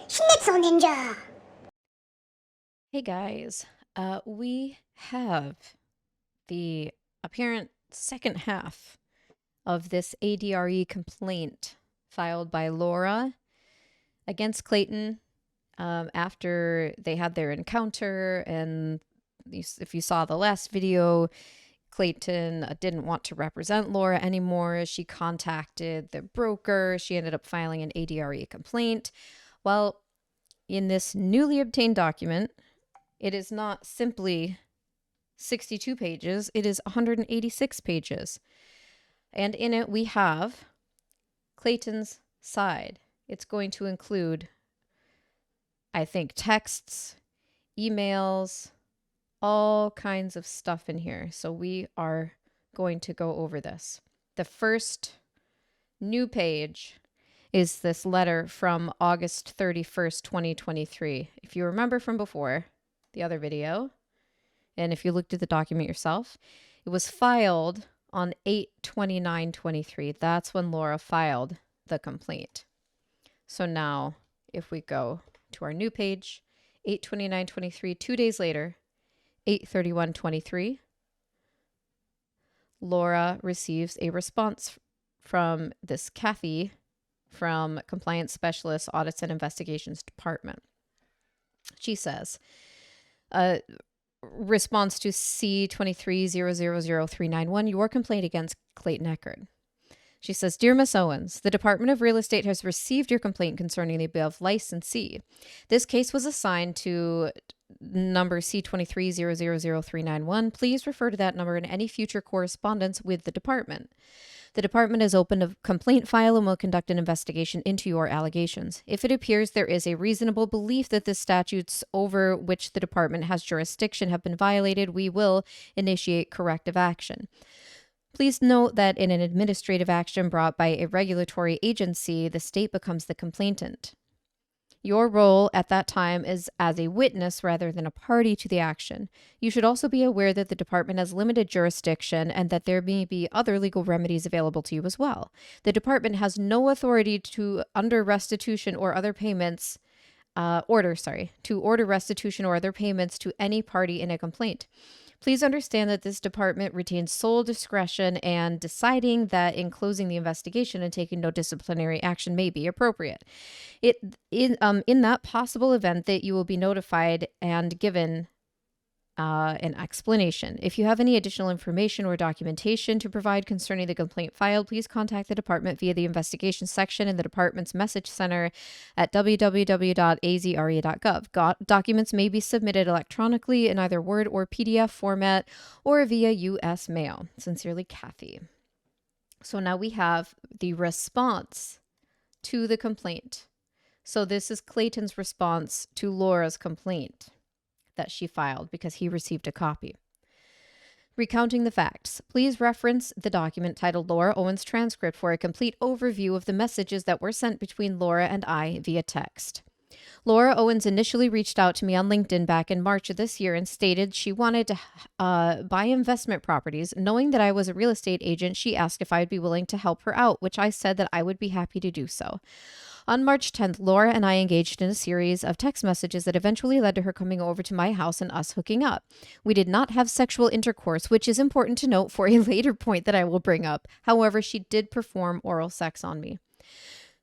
SchnitzelNinja! Hey guys, we have the apparent second half of this ADRE complaint filed by Laura against Clayton after they had their encounter. And if you saw the last video, Clayton didn't want to represent Laura anymore. She contacted the broker. She ended up filing an ADRE complaint. Well, in this newly obtained document, it is not simply 62 pages, it is 186 pages. And in it, we have Clayton's side. It's going to include, I think, texts, emails, all kinds of stuff in here. So we are going to go over this. The first new page is this letter from August 31st, 2023. If you remember from before, the other video, and if you looked at the document yourself, it was filed on 8/29/23. That's when Laura filed the complaint. So now, if we go to our new page, 8/29/23, 2 days later, 8/31/23, Laura receives a response from this Kathy from Compliance Specialist Audits and Investigations Department. She says, response to C230000391, your complaint against Clayton Echard. She says, Dear Miss Owens, the Department of Real Estate has received your complaint concerning the above licensee. This case was assigned to number C230000391. Please refer to that number in any future correspondence with the department. The department has opened a complaint file and will conduct an investigation into your allegations. If it appears there is a reasonable belief that the statutes over which the department has jurisdiction have been violated, we will initiate corrective action. Please note that in an administrative action brought by a regulatory agency, the state becomes the complainant. Your role at that time is as a witness rather than a party to the action. You should also be aware that the department has limited jurisdiction and that there may be other legal remedies available to you as well. The department has no authority to order restitution or other payments to order restitution or other payments to any party in a complaint. Please understand that this department retains sole discretion and deciding that in closing the investigation and taking no disciplinary action may be appropriate. In that possible event that you will be notified and given an explanation. If you have any additional information or documentation to provide concerning the complaint filed, please contact the department via the investigation section in the department's message center at www.azre.gov. Documents may be submitted electronically in either Word or PDF format or via U.S. mail. Sincerely, Kathy. So now we have the response to the complaint. So this is Clayton's response to Laura's complaint that she filed because he received a copy. Recounting the facts, please reference the document titled Laura Owens Transcript for a complete overview of the messages that were sent between Laura and I via text. Laura Owens initially reached out to me on LinkedIn back in March of this year and stated she wanted to buy investment properties. Knowing that I was a real estate agent, she asked if I would be willing to help her out, which I said that I would be happy to do so. On March 10th, Laura and I engaged in a series of text messages that eventually led to her coming over to my house and us hooking up. We did not have sexual intercourse, which is important to note for a later point that I will bring up. However, she did perform oral sex on me.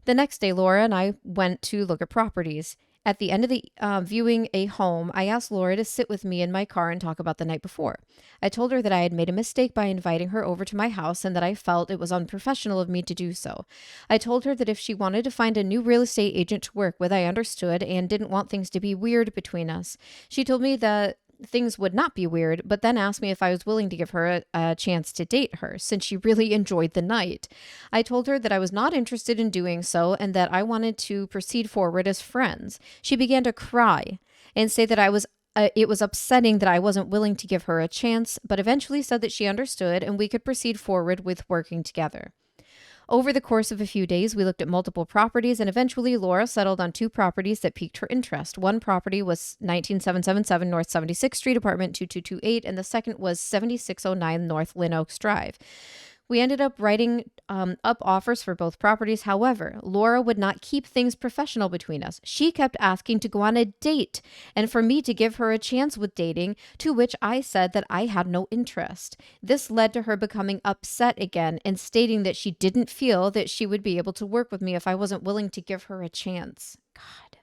The next day, Laura and I went to look at properties. At the end of the viewing a home, I asked Laura to sit with me in my car and talk about the night before. I told her that I had made a mistake by inviting her over to my house and that I felt it was unprofessional of me to do so. I told her that if she wanted to find a new real estate agent to work with, I understood and didn't want things to be weird between us. She told me that things would not be weird, but then asked me if I was willing to give her a chance to date her, since she really enjoyed the night. I told her that I was not interested in doing so and that I wanted to proceed forward as friends. She began to cry and say that it was upsetting that I wasn't willing to give her a chance, but eventually said that she understood and we could proceed forward with working together. Over the course of a few days, we looked at multiple properties, and eventually Laura settled on 2 properties that piqued her interest. One property was 19777 North 76th Street, apartment 2228, and the second was 7609 North Lynn Oaks Drive. We ended up writing up offers for both properties. However, Laura would not keep things professional between us. She kept asking to go on a date and for me to give her a chance with dating, to which I said that I had no interest. This led to her becoming upset again and stating that she didn't feel that she would be able to work with me if I wasn't willing to give her a chance. God.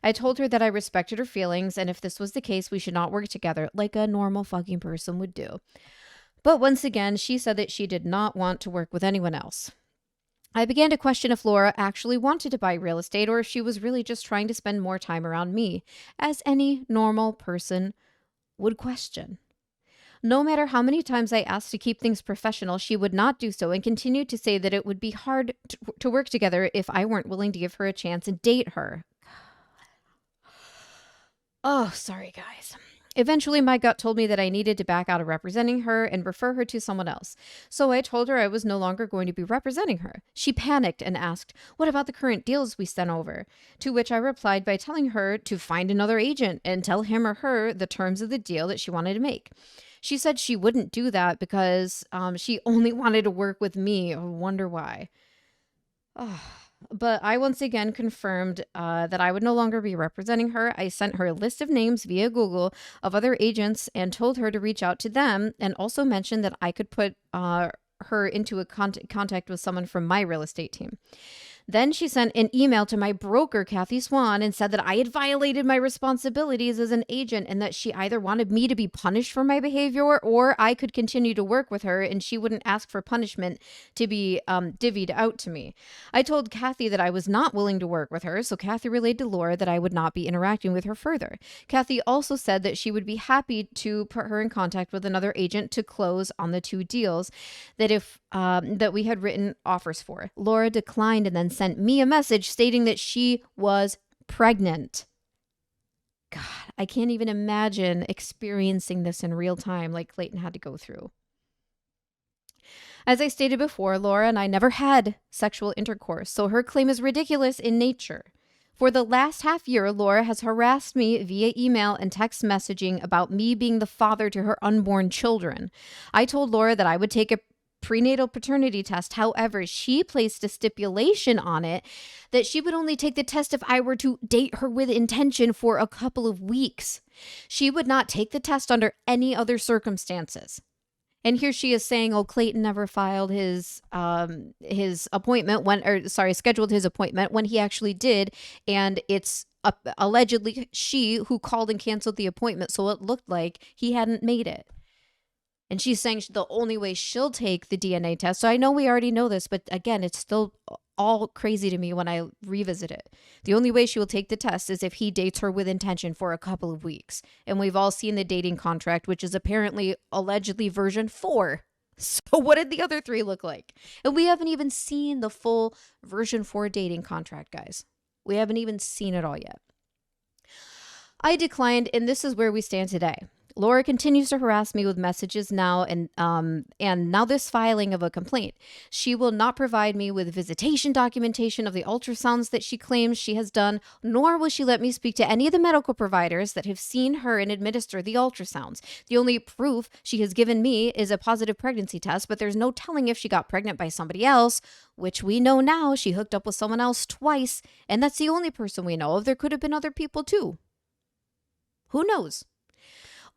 I told her that I respected her feelings, and if this was the case, we should not work together like a normal fucking person would do. But once again, she said that she did not want to work with anyone else. I began to question if Laura actually wanted to buy real estate or if she was really just trying to spend more time around me, as any normal person would question. No matter how many times I asked to keep things professional, she would not do so and continued to say that it would be hard to work together if I weren't willing to give her a chance and date her. Oh, sorry, guys. Eventually, my gut told me that I needed to back out of representing her and refer her to someone else. So I told her I was no longer going to be representing her. She panicked and asked, "What about the current deals we sent over?" To which I replied by telling her to find another agent and tell him or her the terms of the deal that she wanted to make. She said she wouldn't do that because she only wanted to work with me. I wonder why. Oh. But I once again confirmed that I would no longer be representing her. I sent her a list of names via Google of other agents and told her to reach out to them, and also mentioned that I could put her into a contact with someone from my real estate team. Then she sent an email to my broker, Kathy Swan, and said that I had violated my responsibilities as an agent and that she either wanted me to be punished for my behavior or I could continue to work with her and she wouldn't ask for punishment to be divvied out to me. I told Kathy that I was not willing to work with her, so Kathy relayed to Laura that I would not be interacting with her further. Kathy also said that she would be happy to put her in contact with another agent to close on the two deals that we had written offers for. Laura declined and then sent me a message stating that she was pregnant. God, I can't even imagine experiencing this in real time like Clayton had to go through. As I stated before, Laura and I never had sexual intercourse, so her claim is ridiculous in nature. For the last half year, Laura has harassed me via email and text messaging about me being the father to her unborn children. I told Laura that I would take a prenatal paternity test. However, she placed a stipulation on it that she would only take the test if I were to date her with intention for a couple of weeks. She would not take the test under any other circumstances. And here she is saying, "Oh, Clayton never filed his appointment scheduled his appointment when he actually did, and it's allegedly she who called and canceled the appointment, so it looked like he hadn't made it." And she's saying the only way she'll take the DNA test. So I know we already know this, but again, it's still all crazy to me when I revisit it. The only way she will take the test is if he dates her with intention for a couple of weeks. And we've all seen the dating contract, which is apparently allegedly version 4. So what did the other 3 look like? And we haven't even seen the full version 4 dating contract, guys. We haven't even seen it all yet. I declined, and this is where we stand today. Laura continues to harass me with messages now and now this filing of a complaint. She will not provide me with visitation documentation of the ultrasounds that she claims she has done, nor will she let me speak to any of the medical providers that have seen her and administer the ultrasounds. The only proof she has given me is a positive pregnancy test, but there's no telling if she got pregnant by somebody else, which we know now she hooked up with someone else twice, and that's the only person we know of. There could have been other people too. Who knows?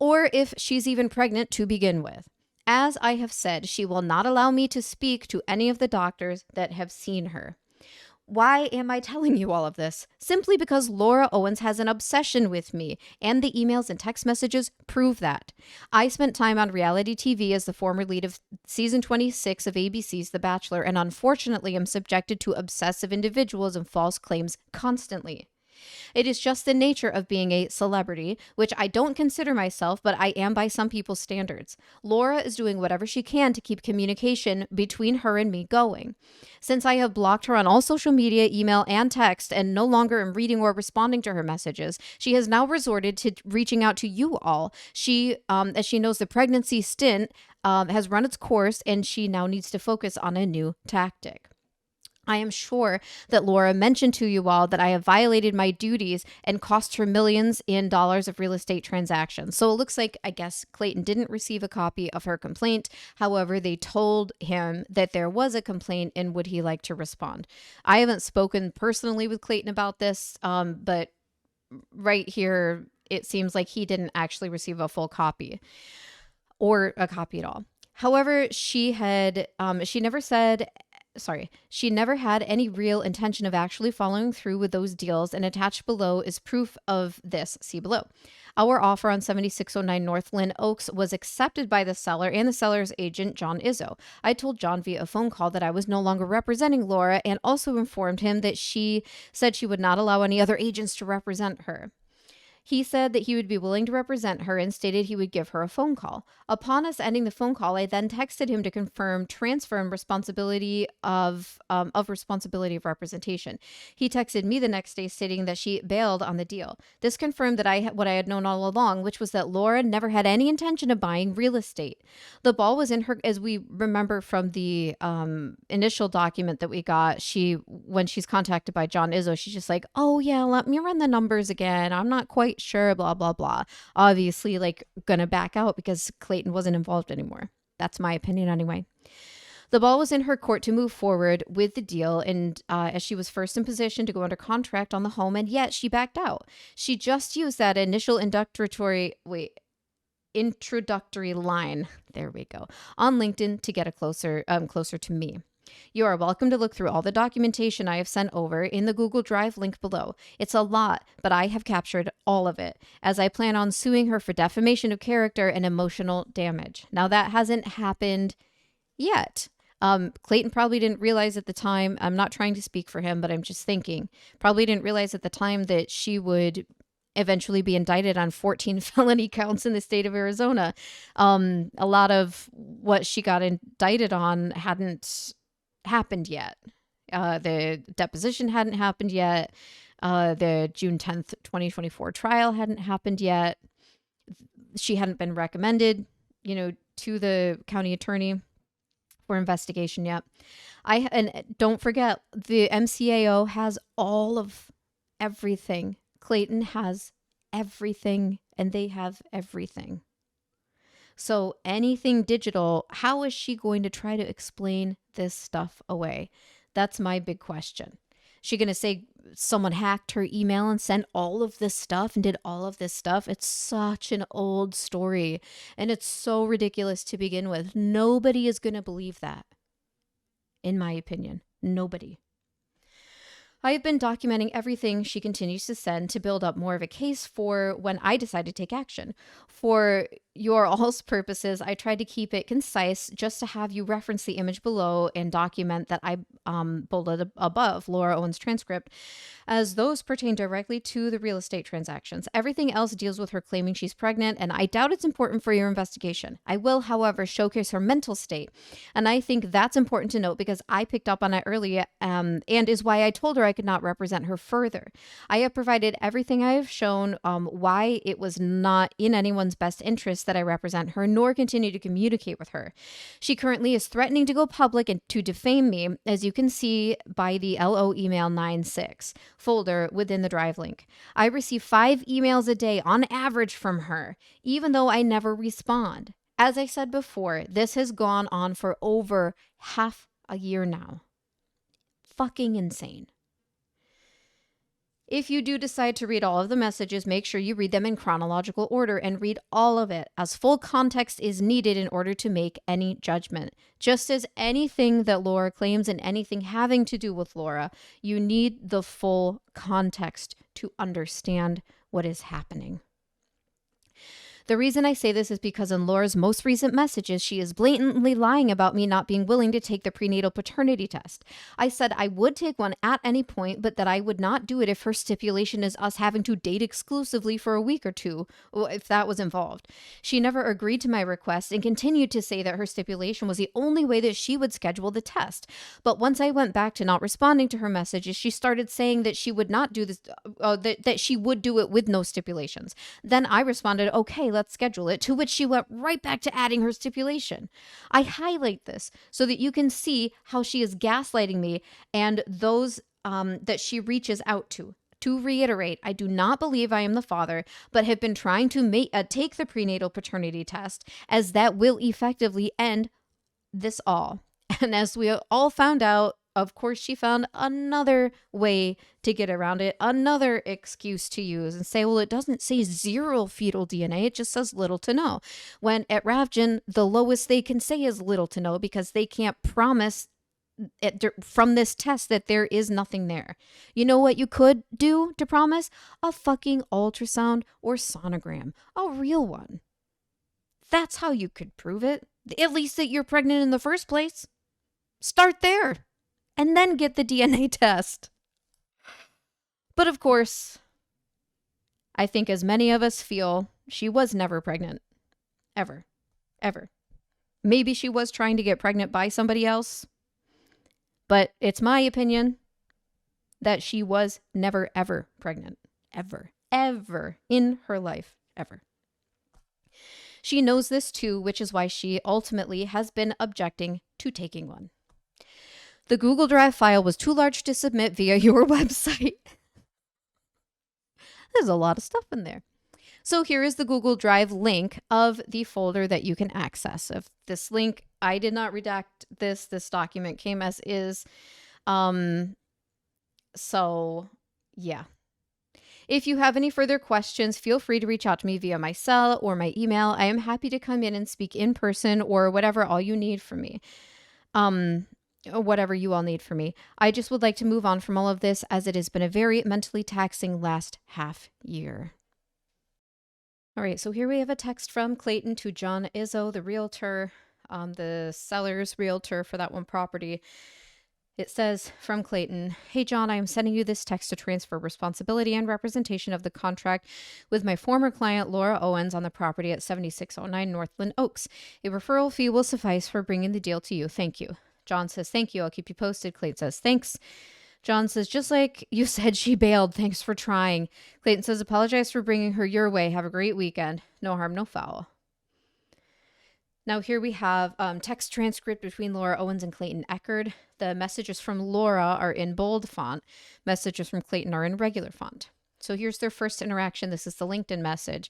Or if she's even pregnant to begin with. As I have said, she will not allow me to speak to any of the doctors that have seen her. Why am I telling you all of this? Simply because Laura Owens has an obsession with me, and the emails and text messages prove that. I spent time on reality TV as the former lead of season 26 of ABC's The Bachelor, and unfortunately am subjected to obsessive individuals and false claims constantly. It is just the nature of being a celebrity, which I don't consider myself, but I am by some people's standards. Laura is doing whatever she can to keep communication between her and me going. Since I have blocked her on all social media, email, and text, and no longer am reading or responding to her messages, she has now resorted to reaching out to you all. She, as she knows the pregnancy stint has run its course, and she now needs to focus on a new tactic. I am sure that Laura mentioned to you all that I have violated my duties and cost her millions in dollars of real estate transactions. So it looks like, I guess, Clayton didn't receive a copy of her complaint. However, they told him that there was a complaint and would he like to respond. I haven't spoken personally with Clayton about this, but right here, it seems like he didn't actually receive a full copy or a copy at all. However, she never had any real intention of actually following through with those deals, and attached below is proof of this. See below. Our offer on 7609 North Lynn Oaks was accepted by the seller and the seller's agent, John Izzo. I told John via a phone call that I was no longer representing Laura and also informed him that she said she would not allow any other agents to represent her. He said that he would be willing to represent her and stated he would give her a phone call. Upon us ending the phone call, I then texted him to confirm transfer and responsibility of representation. He texted me the next day stating that she bailed on the deal. This confirmed that what I had known all along, which was that Laura never had any intention of buying real estate. The ball was in her, as we remember from the initial document that we got. When she's contacted by John Izzo, she's just like, "Oh yeah, let me run the numbers again. I'm not quite sure, blah, blah, blah." Obviously, like, gonna back out because Clayton wasn't involved anymore. That's my opinion anyway. The ball was in her court to move forward with the deal, and as she was first in position to go under contract on the home, and yet she backed out. She just used that initial introductory line, there we go, on LinkedIn to get closer to me. You are welcome to look through all the documentation I have sent over in the Google Drive link below. It's a lot, but I have captured all of it, as I plan on suing her for defamation of character and emotional damage. Now, that hasn't happened yet. Clayton probably didn't realize at the time, I'm not trying to speak for him, but I'm just thinking, probably didn't realize at the time that she would eventually be indicted on 14 felony counts in the state of Arizona. A lot of what she got indicted on hadn't happened yet. The deposition hadn't happened yet. The June 10th, 2024 trial hadn't happened yet. She hadn't been recommended, to the county attorney for investigation yet. And don't forget, the MCAO has all of everything. Clayton has everything, and they have everything. So anything digital, how is she going to try to explain this stuff away? That's my big question. She going to say someone hacked her email and sent all of this stuff and did all of this stuff? It's such an old story, and it's so ridiculous to begin with. Nobody is going to believe that, in my opinion. Nobody. I have been documenting everything she continues to send to build up more of a case for when I decide to take action. For your all's purposes, I tried to keep it concise just to have you reference the image below and document that I bolded above, Laura Owens transcript, as those pertain directly to the real estate transactions. Everything else deals with her claiming she's pregnant, and I doubt it's important for your investigation. I will, however, showcase her mental state, and I think that's important to note because I picked up on it earlier, and is why I told her I could not represent her further. I have provided everything I have shown why it was not in anyone's best interest that I represent her, nor continue to communicate with her. She currently is threatening to go public and to defame me, as you can see by the LO email 96 folder within the Drive link. I receive 5 emails a day on average from her, even though I never respond. As I said before, this has gone on for over half a year now. Fucking insane. If you do decide to read all of the messages, make sure you read them in chronological order and read all of it, as full context is needed in order to make any judgment. Just as anything that Laura claims and anything having to do with Laura, you need the full context to understand what is happening. The reason I say this is because in Laura's most recent messages, she is blatantly lying about me not being willing to take the prenatal paternity test. I said I would take one at any point, but that I would not do it if her stipulation is us having to date exclusively for a week or two, if that was involved. She never agreed to my request and continued to say that her stipulation was the only way that she would schedule the test. But once I went back to not responding to her messages, she started saying that she would not do this, that she would do it with no stipulations. Then I responded, okay, let's schedule it, to which she went right back to adding her stipulation. I highlight this so that you can see how she is gaslighting me and those that she reaches out to. To reiterate, I do not believe I am the father, but have been trying to take the prenatal paternity test, as that will effectively end this all. And as we all found out, of course, she found another way to get around it, another excuse to use and say, well, it doesn't say 0 fetal DNA. It just says little to no. When at Ravgen, the lowest they can say is little to no because they can't promise from this test that there is nothing there. You know what you could do to promise? A fucking ultrasound or sonogram, a real one. That's how you could prove it. At least that you're pregnant in the first place. Start there and then get the DNA test. But of course, I think as many of us feel, she was never pregnant. Ever. Ever. Maybe she was trying to get pregnant by somebody else. But it's my opinion that she was never, ever pregnant. Ever. Ever in her life. Ever. She knows this too, which is why she ultimately has been objecting to taking one. The Google Drive file was too large to submit via your website. There's a lot of stuff in there. So here is the Google Drive link of the folder that you can access. If this link, I did not redact this. This document came as is. So yeah. If you have any further questions, feel free to reach out to me via my cell or my email. I am happy to come in and speak in person or whatever all you need from me. Whatever you all need from me. I just would like to move on from all of this as it has been a very mentally taxing last half year. All right, so here we have a text from Clayton to John Izzo, the realtor, the seller's realtor for that one property. It says from Clayton, "Hey John, I am sending you this text to transfer responsibility and representation of the contract with my former client Laura Owens on the property at 7609 Northland Oaks. A referral fee will suffice for bringing the deal to you. Thank you." John says, "Thank you. I'll keep you posted." Clayton says, "Thanks." John says, "Just like you said, she bailed. Thanks for trying." Clayton says, "Apologize for bringing her your way. Have a great weekend. No harm, no foul." Now here we have text transcript between Laura Owens and Clayton Echard. The messages from Laura are in bold font. Messages from Clayton are in regular font. So here's their first interaction. This is the LinkedIn message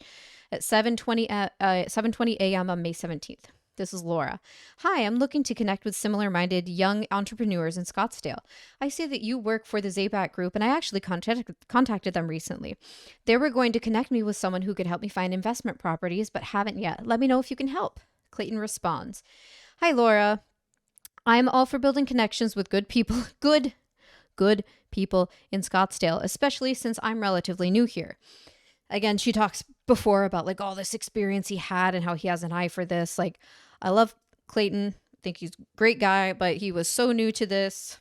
at 7:20 a.m. on May 17th. This is Laura. "Hi, I'm looking to connect with similar-minded young entrepreneurs in Scottsdale. I see that you work for the Zabat Group, and I actually contacted them recently. They were going to connect me with someone who could help me find investment properties, but haven't yet. Let me know if you can help." Clayton responds, "Hi, Laura. I'm all for building connections with good people, good people in Scottsdale, especially since I'm relatively new here." Again, she talks before about like all this experience he had and how he has an eye for this. Like, I love Clayton. I think he's a great guy, but he was so new to this.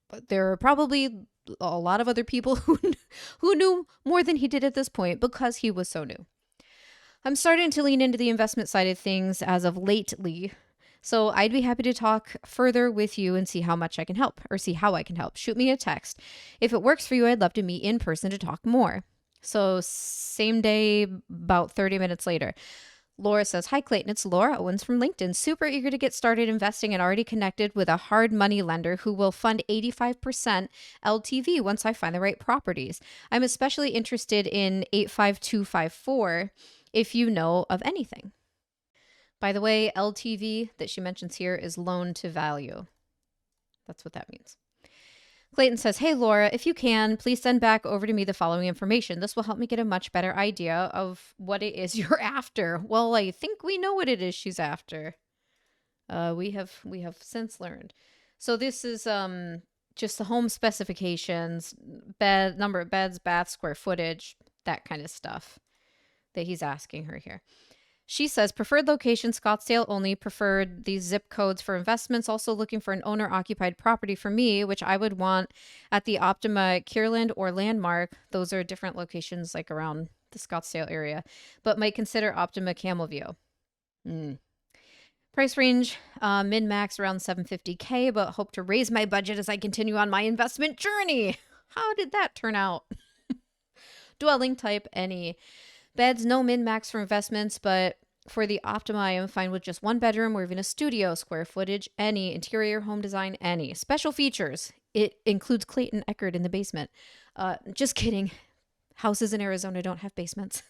But there are probably a lot of other people who knew more than he did at this point because he was so new. "I'm starting to lean into the investment side of things as of lately. So I'd be happy to talk further with you and see how much I can help or see how I can help. Shoot me a text. If it works for you, I'd love to meet in person to talk more." So same day, about 30 minutes later, Laura says, "Hi, Clayton. It's Laura Owens from LinkedIn. Super eager to get started investing and already connected with a hard money lender who will fund 85% LTV once I find the right properties. I'm especially interested in 85254 if you know of anything." By the way, LTV that she mentions here is loan to value. That's what that means. Clayton says, "Hey, Laura, if you can, please send back over to me the following information. This will help me get a much better idea of what it is you're after." Well, I think we know what it is she's after. We have since learned. So this is just the home specifications, bed, number of beds, bath, square footage, that kind of stuff that he's asking her here. She says, "Preferred location, Scottsdale only. Preferred these zip codes for investments. Also looking for an owner-occupied property for me, which I would want at the Optima Kierland or Landmark." Those are different locations like around the Scottsdale area. "But might consider Optima Camelview. Price range, min-max around $750K, but hope to raise my budget as I continue on my investment journey." How did that turn out? Dwelling type, any. Beds, no min-max for investments, but for the Optima, I am fine with just one bedroom or even a studio. Square footage, any. Interior, home design, any. Special features. It includes Clayton Echard in the basement. Just kidding. Houses in Arizona don't have basements.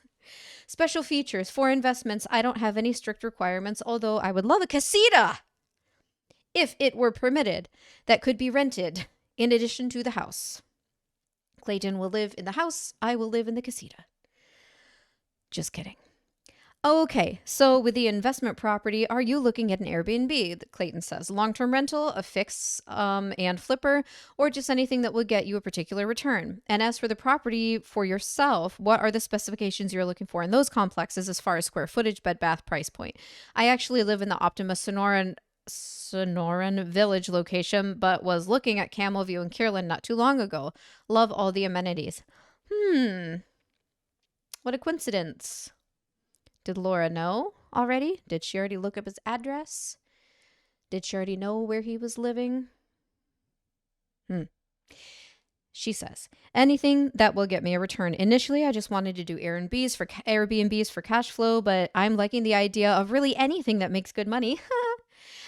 Special features. For investments, I don't have any strict requirements, although I would love a casita if it were permitted that could be rented in addition to the house. Clayton will live in the house. I will live in the casita. Just kidding. Okay, so with the investment property, are you looking at an Airbnb? Clayton says long-term rental, a fix and flipper, or just anything that will get you a particular return. And as for the property for yourself, what are the specifications you're looking for in those complexes as far as square footage, bed, bath, price point? I actually live in the Optima Sonoran Village location, but was looking at Camel View and Kierland not too long ago. Love all the amenities. What a coincidence. Did Laura know already? Did she already look up his address? Did she already know where he was living? She says, anything that will get me a return. Initially, I just wanted to do Airbnbs for cash flow, but I'm liking the idea of really anything that makes good money.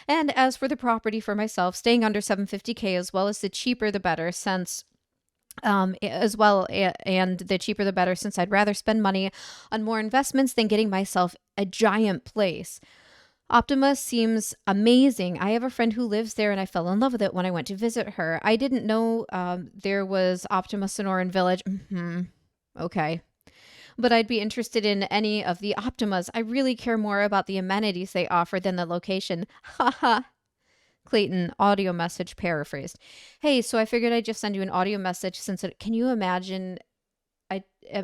And as for the property for myself, staying under $750K as well as the cheaper the better, since and the cheaper the better, since I'd rather spend money on more investments than getting myself a giant place. Optima seems amazing. I have a friend who lives there and I fell in love with it when I went to visit her. I didn't know there was Optima Sonoran Village. Okay. But I'd be interested in any of the Optimas. I really care more about the amenities they offer than the location. Haha. Clayton, audio message paraphrased. Hey, so I figured I'd just send you an audio message can you imagine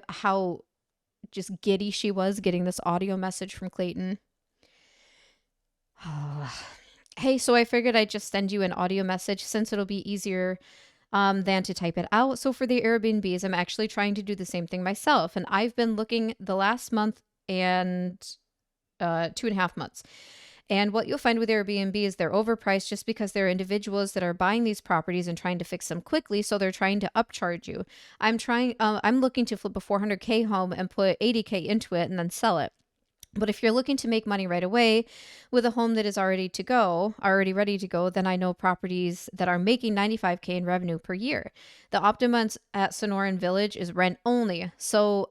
how just giddy she was getting this audio message from Clayton? Hey, so I figured I'd just send you an audio message since it'll be easier than to type it out. So for the Airbnbs, I'm actually trying to do the same thing myself. And I've been looking the last month and 2.5 months. And what you'll find with Airbnb is they're overpriced just because they're individuals that are buying these properties and trying to fix them quickly. So they're trying to upcharge you. I'm looking to flip a 400K home and put 80K into it and then sell it. But if you're looking to make money right away with a home that is already ready to go, then I know properties that are making 95K in revenue per year. The Optima at Sonoran Village is rent only. So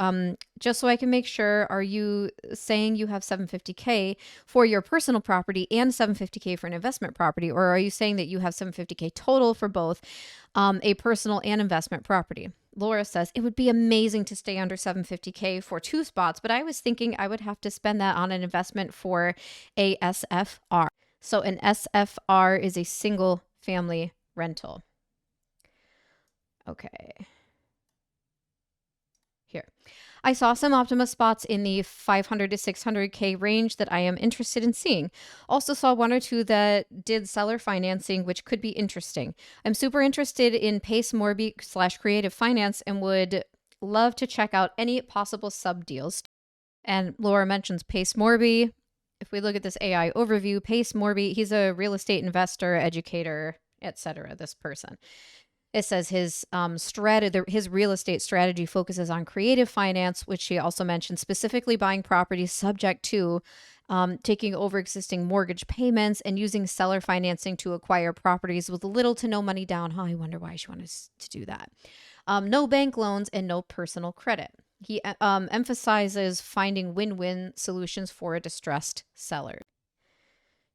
just so I can make sure, are you saying you have 750K for your personal property and 750K for an investment property? Or are you saying that you have 750K total for both a personal and investment property? Laura says, it would be amazing to stay under 750K for 2 spots, but I was thinking I would have to spend that on an investment for a SFR. So an SFR is a single family rental. Okay. Here. I saw some Optima spots in the 500 to 600K range that I am interested in seeing. Also saw 1 or 2 that did seller financing, which could be interesting. I'm super interested in Pace Morby / creative finance and would love to check out any possible sub deals. And Laura mentions Pace Morby. If we look at this AI overview, Pace Morby, he's a real estate investor, educator, etc. This person. It says his real estate strategy focuses on creative finance, which she also mentioned, specifically buying properties subject to taking over existing mortgage payments and using seller financing to acquire properties with little to no money down. I wonder why she wanted to do that. No bank loans and no personal credit. He emphasizes finding win-win solutions for a distressed seller.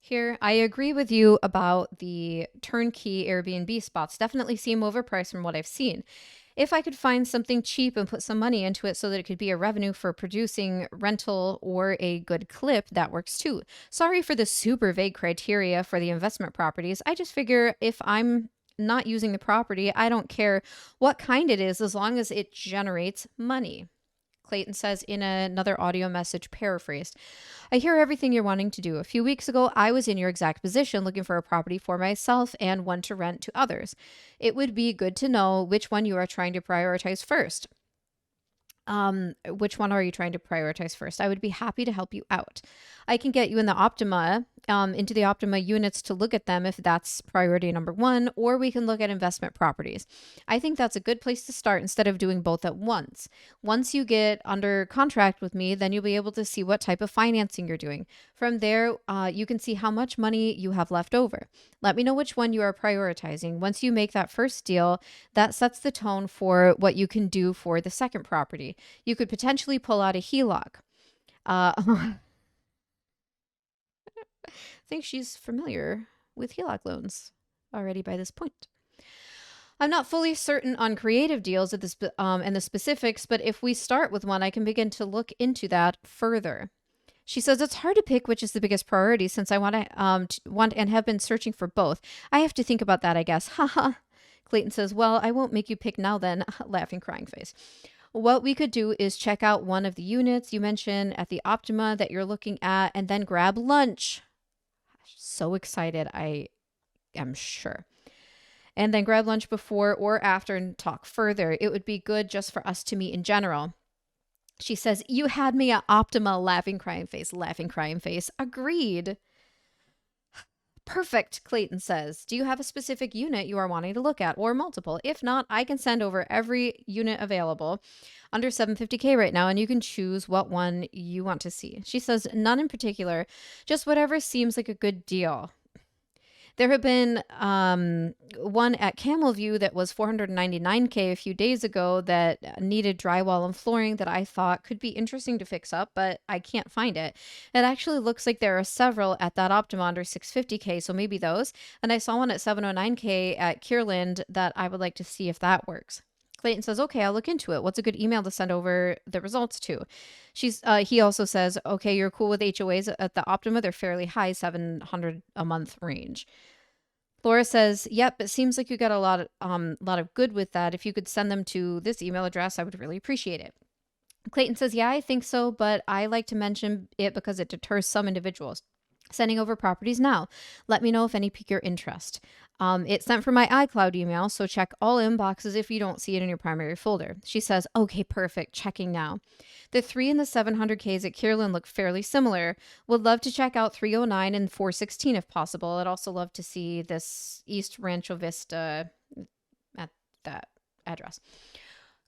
Here, I agree with you about the turnkey Airbnb spots. Definitely seem overpriced from what I've seen. If I could find something cheap and put some money into it so that it could be a revenue for producing rental or a good clip, that works too. Sorry for the super vague criteria for the investment properties. I just figure if I'm not using the property, I don't care what kind it is as long as it generates money. Clayton says in another audio message paraphrased, I hear everything you're wanting to do. A few weeks ago, I was in your exact position looking for a property for myself and one to rent to others. It would be good to know which one you are trying to prioritize first. Which one are you trying to prioritize first? I would be happy to help you out. I can get you in the Optima, into the Optima units to look at them if that's priority number one, or we can look at investment properties. I think that's a good place to start instead of doing both at once. Once you get under contract with me, then you'll be able to see what type of financing you're doing. From there, you can see how much money you have left over. Let me know which one you are prioritizing. Once you make that first deal, that sets the tone for what you can do for the second property. You could potentially pull out a HELOC. I think she's familiar with HELOC loans already by this point. I'm not fully certain on creative deals at this and the specifics, but if we start with one, I can begin to look into that further. She says it's hard to pick which is the biggest priority since I want and have been searching for both. I have to think about that, I guess. Haha. Clayton says, well, I won't make you pick now then. Laughing, crying face. What we could do is check out one of the units you mentioned at the Optima that you're looking at and then grab lunch. So excited, I am sure. And then grab lunch before or after and talk further. It would be good just for us to meet in general. She says, you had me at Optima, laughing, crying face, laughing, crying face. Agreed. Perfect, Clayton says. Do you have a specific unit you are wanting to look at or multiple? If not, I can send over every unit available under 750K right now and you can choose what one you want to see. She says, none in particular, just whatever seems like a good deal. There have been one at Camel View that was 499K a few days ago that needed drywall and flooring that I thought could be interesting to fix up, but I can't find it. It actually looks like there are several at that Optima under 650K, so maybe those. And I saw one at 709K at Kierland that I would like to see if that works. Clayton says, okay, I'll look into it. What's a good email to send over the results to? He also says, okay, you're cool with HOAs at the Optima. They're fairly high, 700 a month range. Laura says, yep, it seems like you got a lot of good with that. If you could send them to this email address, I would really appreciate it. Clayton says, yeah, I think so, but I like to mention it because it deters some individuals. Sending over properties now. Let me know if any pique your interest. It's sent from my iCloud email, so check all inboxes if you don't see it in your primary folder. She says, okay, perfect, checking now. The 3 and the 700Ks at Kierland look fairly similar. Would love to check out 309 and 416 if possible. I'd also love to see this East Rancho Vista at that address.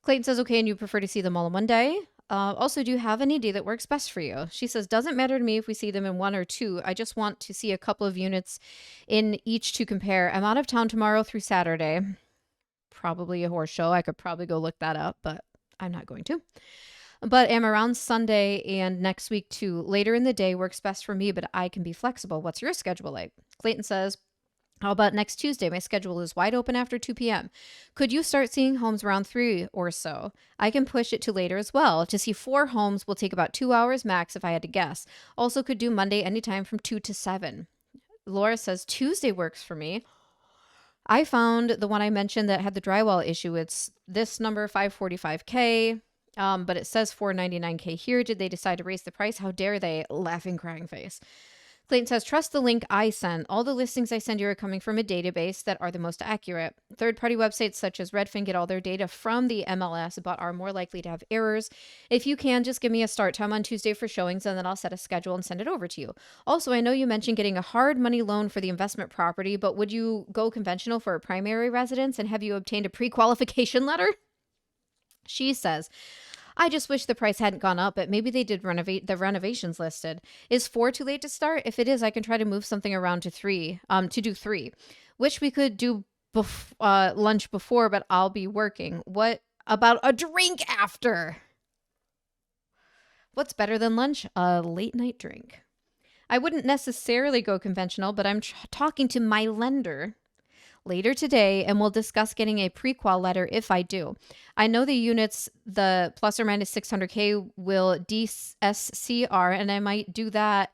Clayton says, okay, and you prefer to see them all in one day? Also, do you have any day that works best for you? She says, doesn't matter to me if we see them in one or two. I just want to see a couple of units in each to compare. I'm out of town tomorrow through Saturday. Probably a horse show. I could probably go look that up, but I'm not going to. But am around Sunday and next week too. Later in the day works best for me, but I can be flexible. What's your schedule like? Clayton says, how about next Tuesday? My schedule is wide open after 2 p.m. Could you start seeing homes around 3 or so? I can push it to later as well. To see 4 homes will take about 2 hours max if I had to guess. Also could do Monday anytime from 2 to 7. Laura says Tuesday works for me. I found the one I mentioned that had the drywall issue. It's this number, 545K, but it says 499K here. Did they decide to raise the price? How dare they? Laughing, crying face. Clayton says, trust the link I sent. All the listings I send you are coming from a database that are the most accurate. Third-party websites such as Redfin get all their data from the MLS, but are more likely to have errors. If you can, just give me a start time on Tuesday for showings, and then I'll set a schedule and send it over to you. Also, I know you mentioned getting a hard money loan for the investment property, but would you go conventional for a primary residence, and have you obtained a pre-qualification letter? She says, I just wish the price hadn't gone up, but maybe they did renovate the renovations listed. Is 4 too late to start? If it is, I can try to move something around to 3, to do 3. Wish we could do lunch before, but I'll be working. What about a drink after? What's better than lunch? A late night drink. I wouldn't necessarily go conventional, but I'm talking to my lender later today, and we'll discuss getting a pre-qual letter if I do. I know the units, the plus or minus 600K will DSCR, and I might do that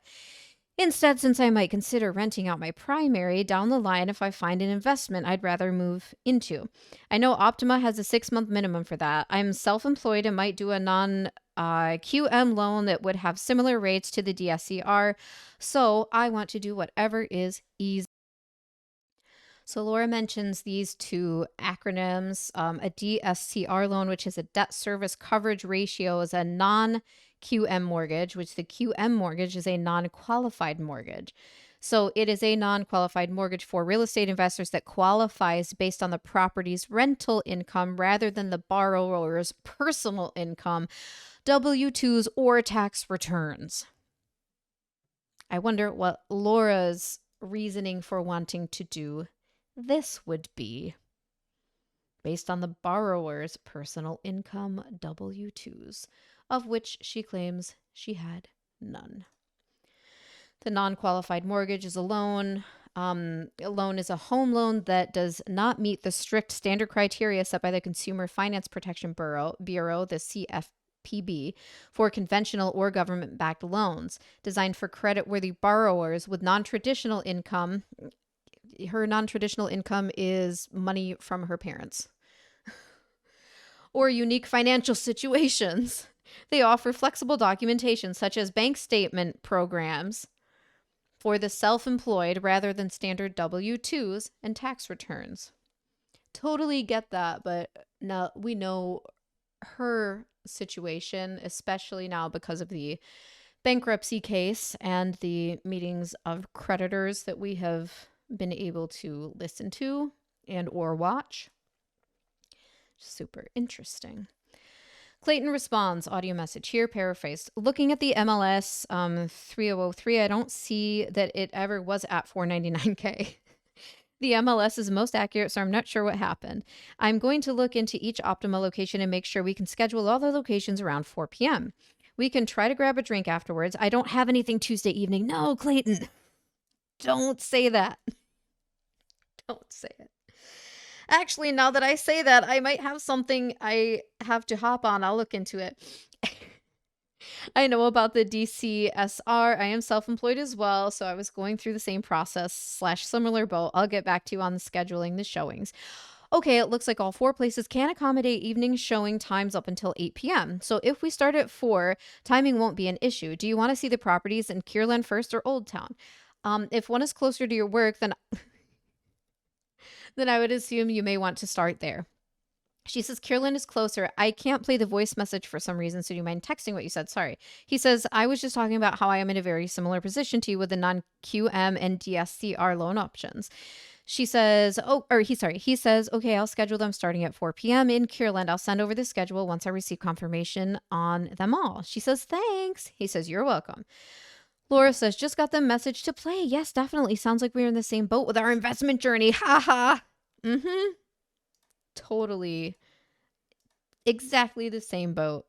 instead since I might consider renting out my primary down the line if I find an investment I'd rather move into. I know Optima has a 6-month minimum for that. I'm self-employed and might do a non-QM loan that would have similar rates to the DSCR, so I want to do whatever is easy. So Laura mentions these two acronyms. A DSCR loan, which is a debt service coverage ratio, is a non-QM mortgage, which the QM mortgage is a non-qualified mortgage. So it is a non-qualified mortgage for real estate investors that qualifies based on the property's rental income rather than the borrower's personal income, W-2s, or tax returns. I wonder what Laura's reasoning for wanting to do this would be based on the borrower's personal income, W-2s, of which she claims she had none. The non-qualified mortgage is a loan. A loan is a home loan that does not meet the strict standard criteria set by the Consumer Finance Protection Bureau, the CFPB, for conventional or government-backed loans designed for credit-worthy borrowers with non-traditional income. Her non-traditional income is money from her parents. Or unique financial situations. They offer flexible documentation such as bank statement programs for the self-employed rather than standard W-2s and tax returns. Totally get that, but now we know her situation, especially now because of the bankruptcy case and the meetings of creditors that we have been able to listen to and or watch. Super interesting. Clayton responds, audio message here, paraphrased. Looking at the MLS 3003, I don't see that it ever was at 499K. The MLS is most accurate, so I'm not sure what happened. I'm going to look into each optimal location and make sure we can schedule all the locations around 4 p.m. We can try to grab a drink afterwards. I don't have anything Tuesday evening. No, Clayton, don't say that. Don't say it. Actually, now that I say that, I might have something I have to hop on. I'll look into it. I know about the DCSR. I am self-employed as well, so I was going through the same process / similar boat. I'll get back to you on the scheduling the showings. Okay, it looks like all 4 places can accommodate evening showing times up until 8 p.m. So if we start at 4, timing won't be an issue. Do you want to see the properties in Kierland first or Old Town? If one is closer to your work, then I would assume you may want to start there. She says, Kierland is closer. I can't play the voice message for some reason, so do you mind texting what you said? Sorry. He says, I was just talking about how I am in a very similar position to you with the non-QM and DSCR loan options. She says, he says, okay, I'll schedule them starting at 4 p.m. in Kierland. I'll send over the schedule once I receive confirmation on them all. She says, thanks. He says, you're welcome. Laura says, just got the message to play. Yes, definitely. Sounds like we're in the same boat with our investment journey. Ha ha. Mm-hmm. Totally. Exactly the same boat.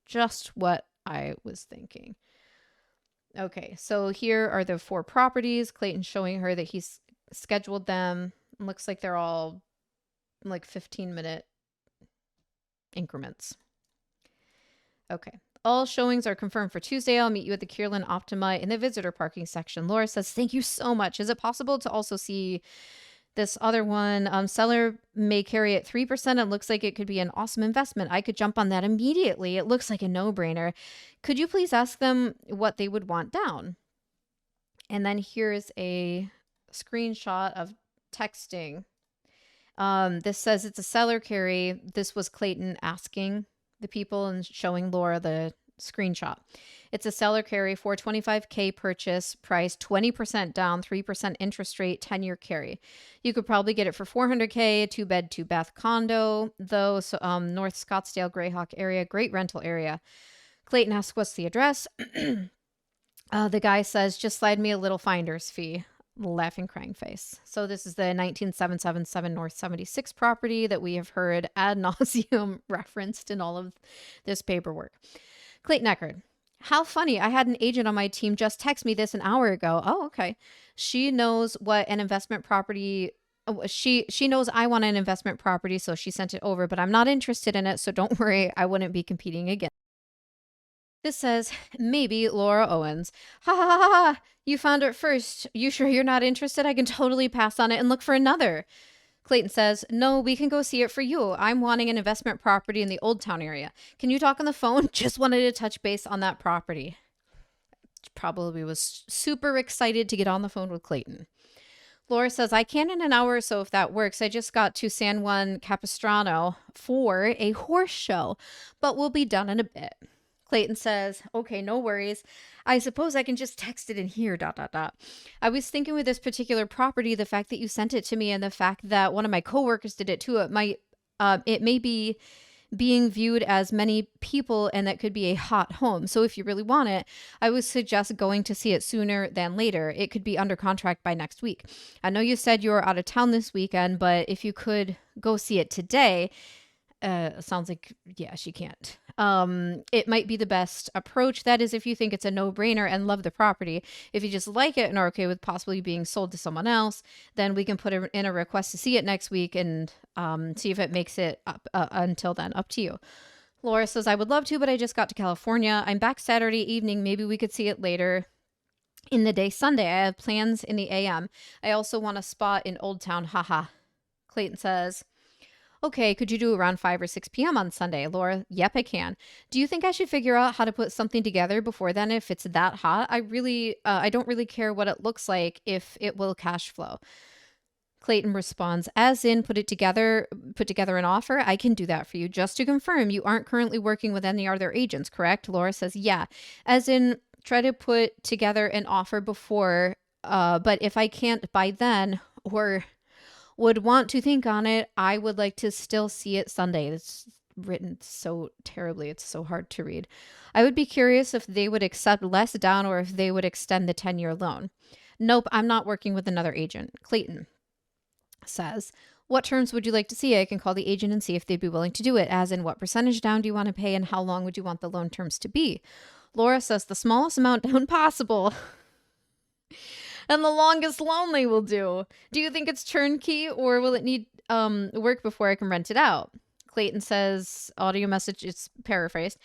Just what I was thinking. Okay, so here are the 4 properties. Clayton's showing her that he's scheduled them. Looks like they're all like 15-minute increments. Okay. All showings are confirmed for Tuesday. I'll meet you at the Kierland Optima in the visitor parking section. Laura says, thank you so much. Is it possible to also see this other one? Seller may carry at 3% and looks like it could be an awesome investment. I could jump on that immediately. It looks like a no-brainer. Could you please ask them what they would want down? And then here's a screenshot of texting. This says it's a seller carry. This was Clayton asking the people and showing Laura the screenshot. It's a seller carry, $425K purchase price, 20% down, 3% interest rate, 10-year carry. You could probably get it for $400K, a 2-bed, 2-bath condo, though. So, North Scottsdale, Greyhawk area, great rental area. Clayton asks, what's the address? The guy says, just slide me a little finder's fee. Laughing, crying face. So this is the 19777 North 76 property that we have heard ad nauseum referenced in all of this paperwork. Clayton Echard. How funny. I had an agent on my team just text me this an hour ago. Oh, okay. She knows what an investment property. She knows I want an investment property, so she sent it over, but I'm not interested in it, so don't worry. I wouldn't be competing again. This says, maybe Laura Owens. Ha ha ha ha. You found it first. You sure you're not interested? I can totally pass on it and look for another. Clayton says, no, we can go see it for you. I'm wanting an investment property in the Old Town area. Can you talk on the phone? Just wanted to touch base on that property. Probably was super excited to get on the phone with Clayton. Laura says, I can in an hour or so if that works. I just got to San Juan Capistrano for a horse show, but we'll be done in a bit. Clayton says, okay, no worries. I suppose I can just text it in here, ... I was thinking with this particular property, the fact that you sent it to me and the fact that one of my coworkers did it too, it may be being viewed as many people and that could be a hot home. So if you really want it, I would suggest going to see it sooner than later. It could be under contract by next week. I know you said you were out of town this weekend, but if you could go see it today, sounds like, yeah, she can't. It might be the best approach. That is, if you think it's a no-brainer and love the property. If you just like it and are okay with possibly being sold to someone else, then we can put in a request to see it next week and see if it makes it up until then. Up to you. Laura says, I would love to, but I just got to California. I'm back Saturday evening. Maybe we could see it later in the day Sunday. I have plans in the AM. I also want a spot in Old Town. Haha. Clayton says, okay, could you do around 5 or 6 p.m. on Sunday? Laura, yep, I can. Do you think I should figure out how to put something together before then if it's that hot? I don't really care what it looks like if it will cash flow. Clayton responds, as in put together an offer? I can do that for you. Just to confirm, you aren't currently working with any other agents, correct? Laura says, yeah. As in try to put together an offer before, but if I can't by then or would want to think on it, I would like to still see it Sunday. It's written so terribly. It's so hard to read. I would be curious if they would accept less down or if they would extend the 10-year loan. Nope, I'm not working with another agent. Clayton says, what terms would you like to see? I can call the agent and see if they'd be willing to do it. As in, what percentage down do you want to pay and how long would you want the loan terms to be? Laura says, the smallest amount down possible. And the longest loan they will do. Do you think it's turnkey or will it need work before I can rent it out? Clayton says, audio message, it's paraphrased.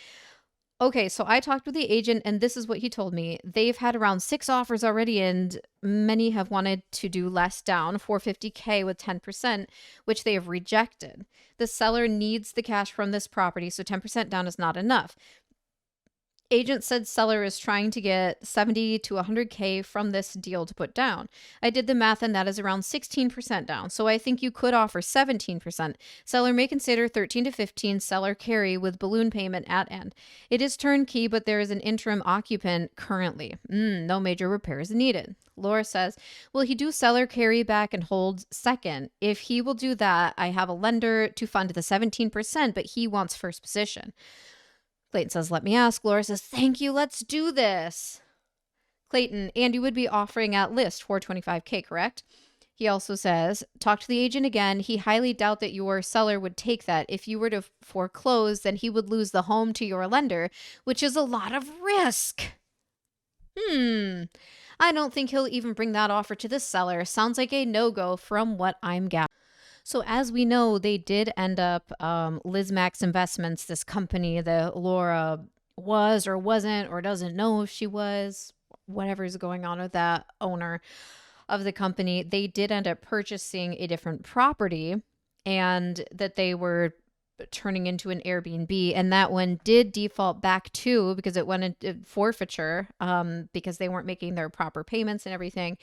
Okay, so I talked with the agent and this is what he told me. They've had around 6 offers already and many have wanted to do less down, $450K with 10%, which they have rejected. The seller needs the cash from this property, so 10% down is not enough. Agent said seller is trying to get 70 to 100K from this deal to put down. I did the math and that is around 16% down. So I think you could offer 17%. Seller may consider 13 to 15 seller carry with balloon payment at end. It is turnkey, but there is an interim occupant currently. No major repairs needed. Laura says, will he do seller carry back and hold second? If he will do that, I have a lender to fund the 17%, but he wants first position. Clayton says, let me ask. Laura says, thank you. Let's do this. Clayton, and you would be offering at list $425K, correct? He also says, talk to the agent again. He highly doubt that your seller would take that. If you were to foreclose, then he would lose the home to your lender, which is a lot of risk. I don't think he'll even bring that offer to the seller. Sounds like a no-go from what I'm gathering. So as we know, they did end up, Liz Max Investments, this company that Laura was or wasn't or doesn't know if she was, whatever's going on with that owner of the company, they did end up purchasing a different property and that they were turning into an Airbnb. And that one did default back to, because it went into forfeiture, because they weren't making their proper payments and everything.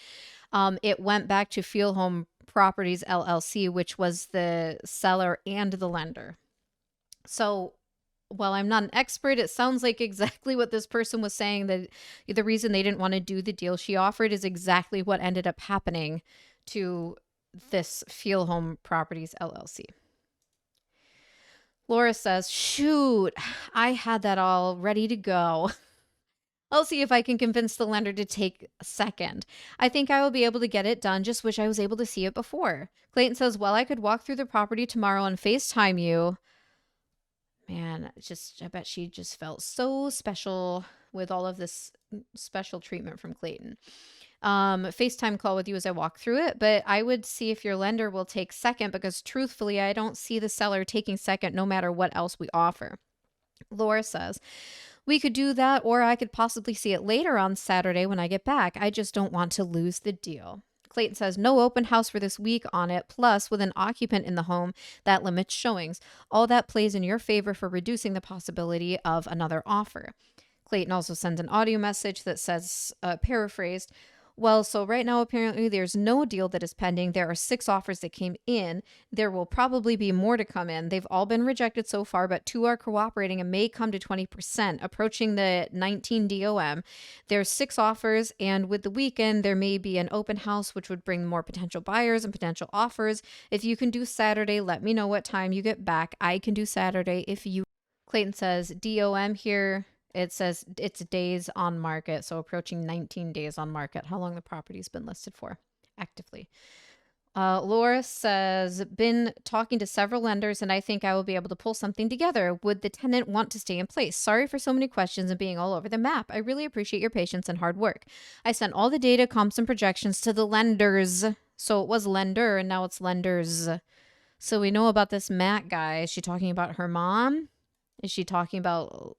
It went back to Field Home Properties LLC, which was the seller and the lender. So while I'm not an expert, it sounds like exactly what this person was saying, that the reason they didn't want to do the deal she offered is exactly what ended up happening to this Field Home Properties LLC. Laura says, shoot, I had that all ready to go. I'll see if I can convince the lender to take a second. I think I will be able to get it done. Just wish I was able to see it before. Clayton says, well, I could walk through the property tomorrow and FaceTime you. Man, I bet she just felt so special with all of this special treatment from Clayton. FaceTime call with you as I walk through it, but I would see if your lender will take second, because truthfully, I don't see the seller taking second no matter what else we offer. Laura says, we could do that, or I could possibly see it later on Saturday when I get back. I just don't want to lose the deal. Clayton says, no open house for this week on it. Plus, with an occupant in the home, that limits showings. All that plays in your favor for reducing the possibility of another offer. Clayton also sends an audio message that says, paraphrased, Well, so right now, apparently, there's no deal that is pending. There are 6 offers that came in. There will probably be more to come in. They've all been rejected so far, but 2 are cooperating and may come to 20%, approaching the 19 DOM. There's 6 offers, and with the weekend, there may be an open house, which would bring more potential buyers and potential offers. If you can do Saturday, let me know what time you get back. I can do Saturday if you... Clayton says DOM here. It says it's days on market, so approaching 19 days on market. How long the property's been listed for actively. Laura says, been talking to several lenders and I think I will be able to pull something together. Would the tenant want to stay in place? Sorry for so many questions and being all over the map. I really appreciate your patience and hard work. I sent all the data, comps, and projections to the lenders. So it was lender and now it's lenders. So we know about this Matt guy. Is she talking about her mom? Is she talking about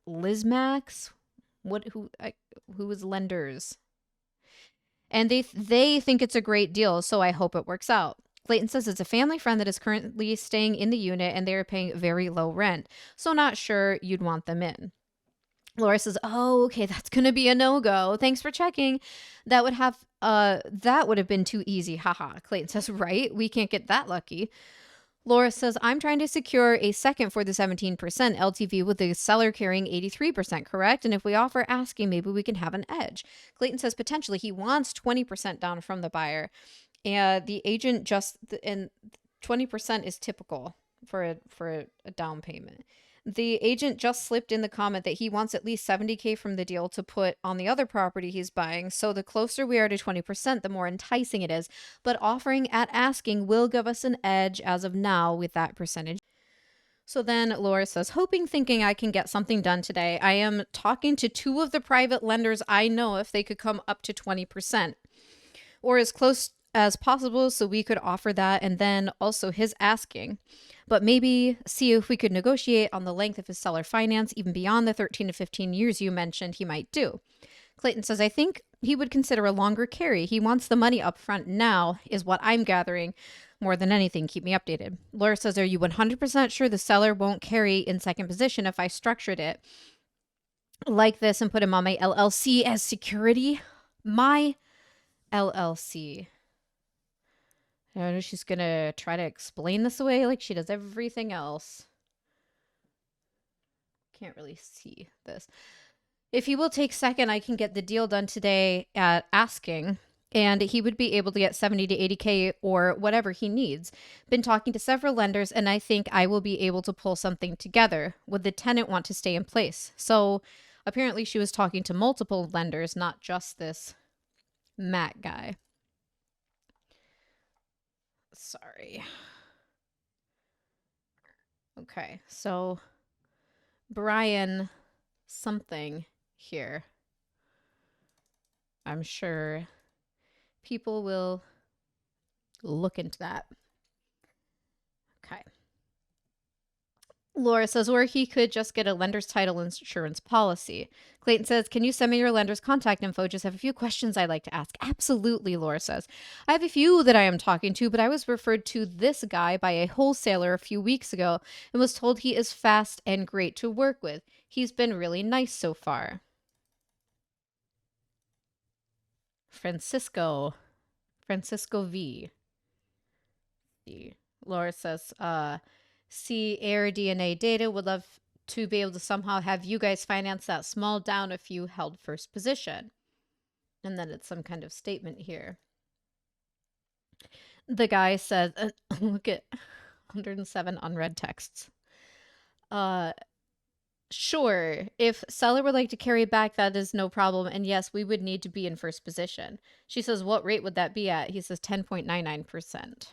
Liz Max? Who is lenders? And they think it's a great deal, so I hope it works out. Clayton says it's a family friend that is currently staying in the unit and they are paying very low rent, so not sure you'd want them in. Laura says, oh, okay, that's going to be a no-go. Thanks for checking. That would have been too easy. Haha. Clayton says, right? We can't get that lucky. Laura says, I'm trying to secure a second for the 17% LTV with the seller carrying 83%, correct? And if we offer asking, maybe we can have an edge. Clayton says, potentially, he wants 20% down from the buyer. And the agent and 20% is typical for a down payment. The agent just slipped in the comment that he wants at least $70K from the deal to put on the other property he's buying. So the closer we are to 20%, the more enticing it is. But offering at asking will give us an edge as of now with that percentage. So then Laura says, thinking I can get something done today. I am talking to 2 of the private lenders I know if they could come up to 20% or as close as possible so we could offer that, and then also his asking. But maybe see if we could negotiate on the length of his seller finance, even beyond the 13 to 15 years you mentioned he might do. Clayton says, I think he would consider a longer carry. He wants the money up front now, is what I'm gathering. More than anything, keep me updated. Laura says, are you 100% sure the seller won't carry in second position if I structured it like this and put him on my LLC as security? My LLC. I know she's going to try to explain this away like she does everything else. Can't really see this. If he will take second, I can get the deal done today at asking, and he would be able to get 70 to 80K or whatever he needs. Been talking to several lenders, and I think I will be able to pull something together. Would the tenant want to stay in place? So apparently she was talking to multiple lenders, not just this Matt guy. Sorry. Okay, so Brian something here. I'm sure people will look into that. Okay. Laura says, or he could just get a lender's title insurance policy. Clayton says, can you send me your lender's contact info? Just have a few questions I'd like to ask. Absolutely, Laura says. I have a few that I am talking to, but I was referred to this guy by a wholesaler a few weeks ago and was told he is fast and great to work with. He's been really nice so far. Francisco V. Laura says, see ADRE DNA data. Would love to be able to somehow have you guys finance that small down if you held first position. And then it's some kind of statement here. The guy says, look at 107 unread texts. Sure, if seller would like to carry it back, that is no problem. And yes, we would need to be in first position. She says, what rate would that be at? He says 10.99%.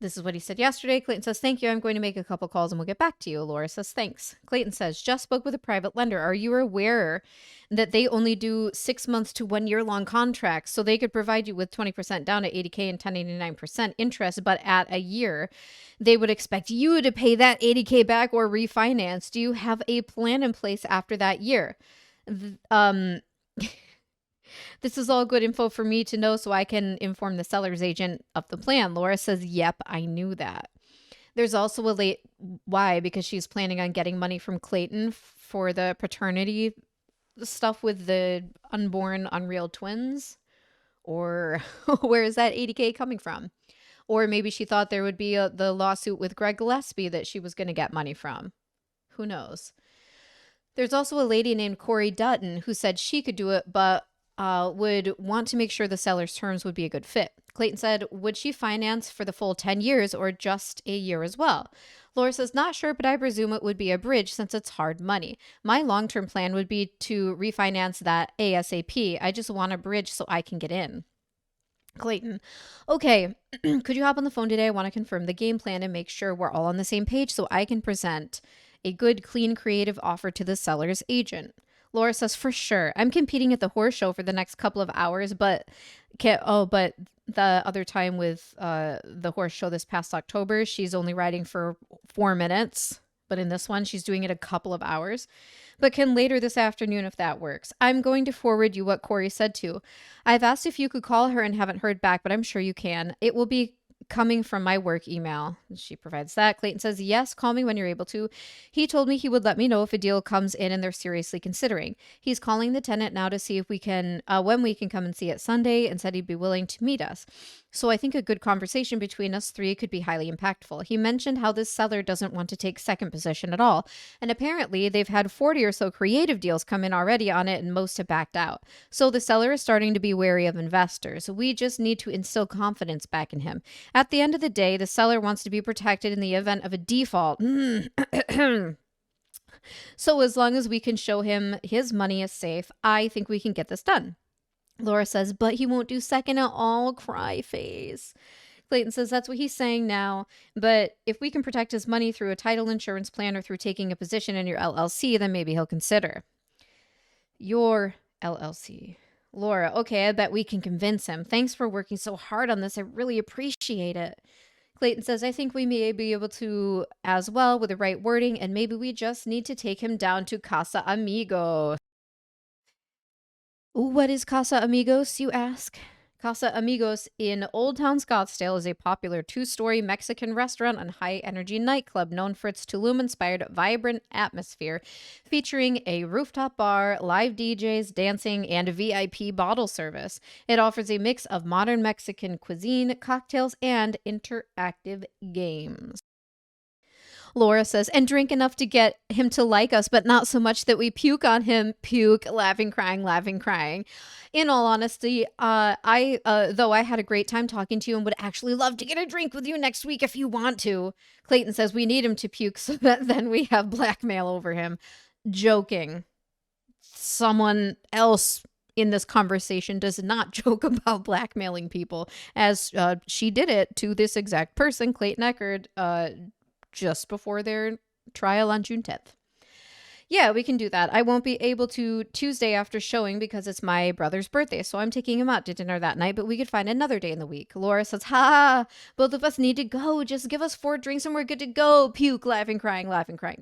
This is what he said yesterday. Clayton says, thank you. I'm going to make a couple calls and we'll get back to you. Laura says, thanks. Clayton says, just spoke with a private lender. Are you aware that they only do 6 months to 1 year long contracts? So they could provide you with 20% down at 80K and 10.89% interest, but at a year, they would expect you to pay that 80K back or refinance. Do you have a plan in place after that year? This is all good info for me to know so I can inform the seller's agent of the plan. Laura says, yep, I knew that. There's also a why, because she's planning on getting money from Clayton for the paternity stuff with the unborn Unreal twins? Or where is that 80K coming from? Or maybe she thought there would be the lawsuit with Greg Gillespie that she was going to get money from. Who knows? There's also a lady named Corey Dutton who said she could do it, but would want to make sure the seller's terms would be a good fit. Clayton said, would she finance for the full 10 years or just a year as well? Laura says, not sure, but I presume it would be a bridge since it's hard money. My long-term plan would be to refinance that ASAP. I just want a bridge so I can get in. Clayton, okay, could you hop on the phone today? I want to confirm the game plan and make sure we're all on the same page so I can present a good, clean, creative offer to the seller's agent. Laura says, for sure. I'm competing at the horse show for the next couple of hours, but but the other time with the horse show this past October, she's only riding for 4 minutes. But in this one, she's doing it a couple of hours. But can later this afternoon if that works. I'm going to forward you what Corey said too. I've asked if you could call her and haven't heard back, but I'm sure you can. It will be coming from my work email. She provides that. Clayton says, yes, call me when you're able to. He told me he would let me know if a deal comes in and they're seriously considering. He's calling the tenant now to see if we can, when we can come and see it Sunday, and said he'd be willing to meet us. So I think a good conversation between us three could be highly impactful. He mentioned how this seller doesn't want to take second position at all. And apparently they've had 40 or so creative deals come in already on it and most have backed out. So the seller is starting to be wary of investors. We just need to instill confidence back in him. At the end of the day, the seller wants to be protected in the event of a default. So as long as we can show him his money is safe, I think we can get this done. Laura says, but he won't do second at all, cry face. Clayton says that's what he's saying now, but if we can protect his money through a title insurance plan or through taking a position in your LLC, then maybe he'll consider. Your LLC. Laura, okay, I bet we can convince him. Thanks for working so hard on this. I really appreciate it. Clayton says, I think we may be able to as well with the right wording, and maybe we just need to take him down to Casa Amigos. What is Casa Amigos, you ask? Casa Amigos in Old Town Scottsdale is a popular 2-story Mexican restaurant and high-energy nightclub known for its Tulum-inspired vibrant atmosphere, featuring a rooftop bar, live DJs, dancing, and VIP bottle service. It offers a mix of modern Mexican cuisine, cocktails, and interactive games. Laura says, and drink enough to get him to like us, but not so much that we puke on him. Puke, laughing, crying. In all honesty, I though I had a great time talking to you and would actually love to get a drink with you next week if you want to. Clayton says we need him to puke so that then we have blackmail over him. Joking. Someone else in this conversation does not joke about blackmailing people, as she did it to this exact person, Clayton Echard, just before their trial on June 10th. Yeah, we can do that. I won't be able to Tuesday after showing because it's my brother's birthday, so I'm taking him out to dinner that night, but we could find another day in the week. Laura says, ha, both of us need to go. Just give us 4 drinks and we're good to go. Puke, laughing, crying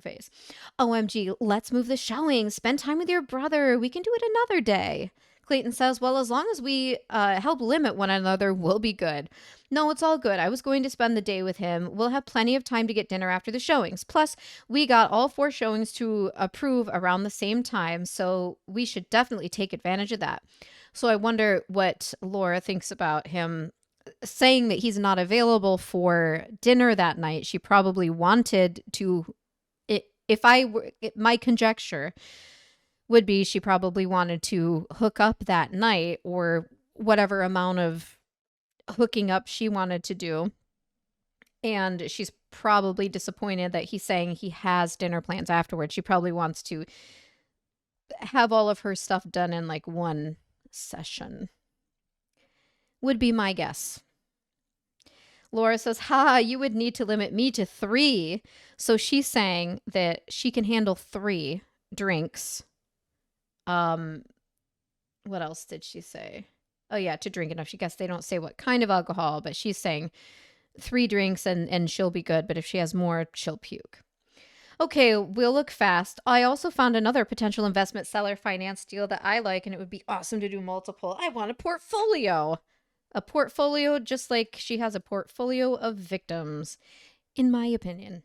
face. OMG, let's move the showing. Spend time with your brother. We can do it another day. Clayton says, well, as long as we help limit one another, we'll be good. No, it's all good. I was going to spend the day with him. We'll have plenty of time to get dinner after the showings. Plus, we got all 4 showings to approve around the same time, so we should definitely take advantage of that. So I wonder what Laura thinks about him saying that he's not available for dinner that night. She probably wanted to, if I were, my conjecture would be she probably wanted to hook up that night or whatever amount of hooking up she wanted to do. And she's probably disappointed that he's saying he has dinner plans afterwards. She probably wants to have all of her stuff done in like one session. Would be my guess. Laura says, ha, you would need to limit me to 3. So she's saying that she can handle 3 drinks. What else did she say? Oh yeah, to drink enough. She guess they don't say what kind of alcohol, but she's saying 3 drinks and she'll be good. But if she has more, she'll puke. Okay, we'll look fast. I also found another potential investment seller finance deal that I like, and it would be awesome to do multiple. I want a portfolio. A portfolio just like she has a portfolio of victims, in my opinion.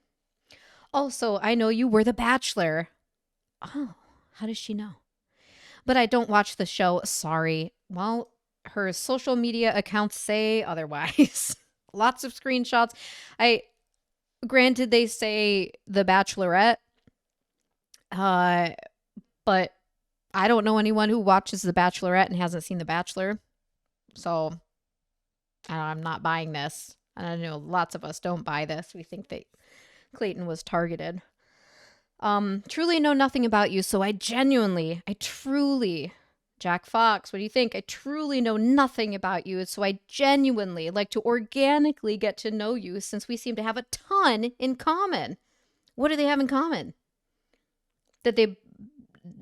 Also, I know you were the Bachelor. Oh, how does she know? but I don't watch the show. Sorry. Well, her social media accounts say otherwise. Lots of screenshots. Granted, they say The Bachelorette, but I don't know anyone who watches The Bachelorette and hasn't seen The Bachelor. So I'm not buying this. I know lots of us don't buy this. We think that Clayton was targeted. Truly know nothing about you, so I truly, Jack Fox, what do you think? I truly know nothing about you, so I genuinely like to organically get to know you since we seem to have a ton in common. What do they have in common? That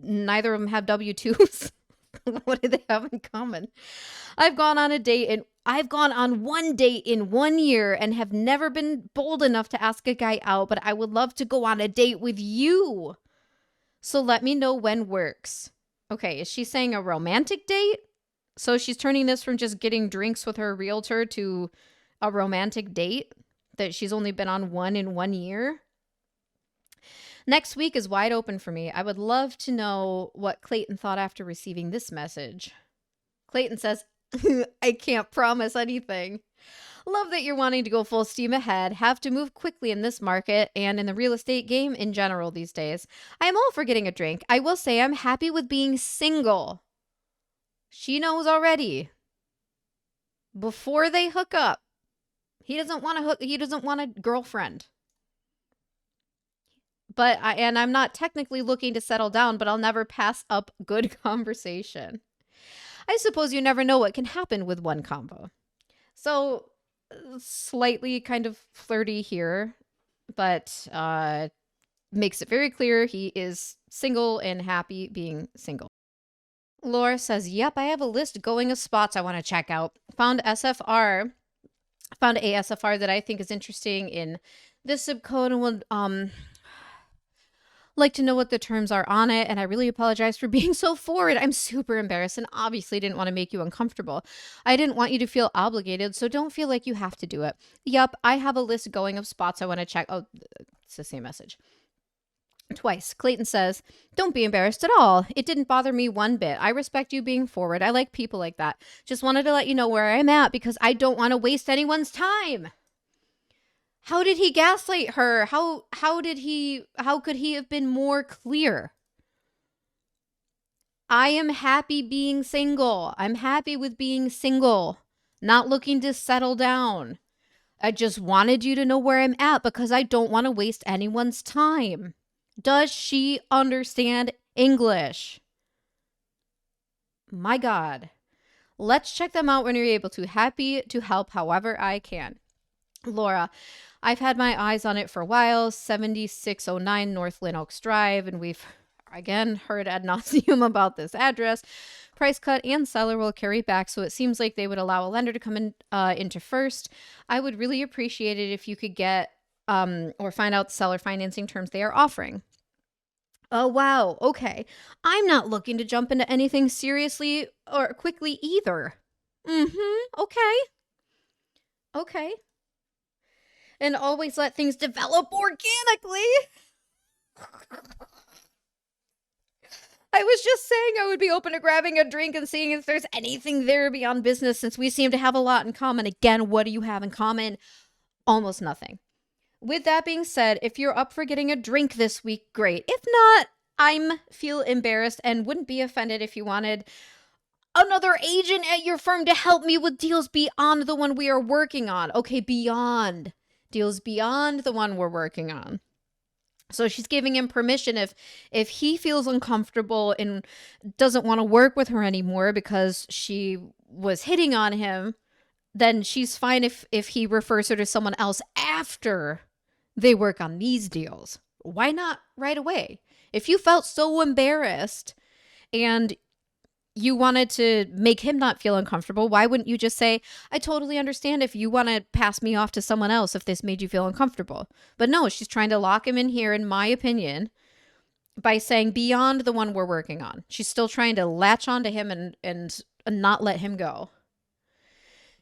neither of them have W-2s? What do they have in common? I've gone on one date in 1 year and have never been bold enough to ask a guy out, but I would love to go on a date with you. So let me know when works. Okay, is she saying a romantic date? So she's turning this from just getting drinks with her realtor to a romantic date that she's only been on one in 1 year? Next week is wide open for me. I would love to know what Clayton thought after receiving this message. Clayton says, I can't promise anything. Love that you're wanting to go full steam ahead, have to move quickly in this market and in the real estate game in general these days. I am all for getting a drink. I will say I'm happy with being single. She knows already. Before they hook up, he doesn't want a girlfriend. And I'm not technically looking to settle down, but I'll never pass up good conversation. I suppose you never know what can happen with one combo. So slightly kind of flirty here, but makes it very clear he is single and happy being single. Laura says, yep, I have a list going of spots I want to check out. Found a SFR that I think is interesting in this zip code and would like to know what the terms are on it, and I really apologize for being so forward. I'm super embarrassed and obviously didn't want to make you uncomfortable. I didn't want you to feel obligated, so don't feel like you have to do it. Yup, I have a list going of spots I want to check. Oh, it's the same message. Twice. Clayton says, don't be embarrassed at all. It didn't bother me one bit. I respect you being forward. I like people like that. Just wanted to let you know where I'm at because I don't want to waste anyone's time. How did he gaslight her? How could he have been more clear? I am happy being single. I'm happy with being single. Not looking to settle down. I just wanted you to know where I'm at because I don't want to waste anyone's time. Does she understand English? My God. Let's check them out when you're able to. Happy to help however I can. Laura, I've had my eyes on it for a while. 7609 North Lynn Oaks Drive, and we've again heard ad nauseum about this address. Price cut and seller will carry back, so it seems like they would allow a lender to come in into first. I would really appreciate it if you could get or find out the seller financing terms they are offering. Oh, wow. Okay. I'm not looking to jump into anything seriously or quickly either. Okay. Okay. And always let things develop organically. I was just saying I would be open to grabbing a drink and seeing if there's anything there beyond business since we seem to have a lot in common. Again, what do you have in common? Almost nothing. With that being said, if you're up for getting a drink this week, great. If not, I'm feel embarrassed and wouldn't be offended if you wanted another agent at your firm to help me with deals beyond the one we are working on. Okay, beyond. Deals beyond the one we're working on. So she's giving him permission if he feels uncomfortable and doesn't want to work with her anymore because she was hitting on him, then she's fine if he refers her to someone else after they work on these deals. Why not right away? If you felt so embarrassed and you wanted to make him not feel uncomfortable, why wouldn't you just say, I totally understand if you want to pass me off to someone else if this made you feel uncomfortable. But no, she's trying to lock him in here, in my opinion, by saying beyond the one we're working on. She's still trying to latch onto him and not let him go.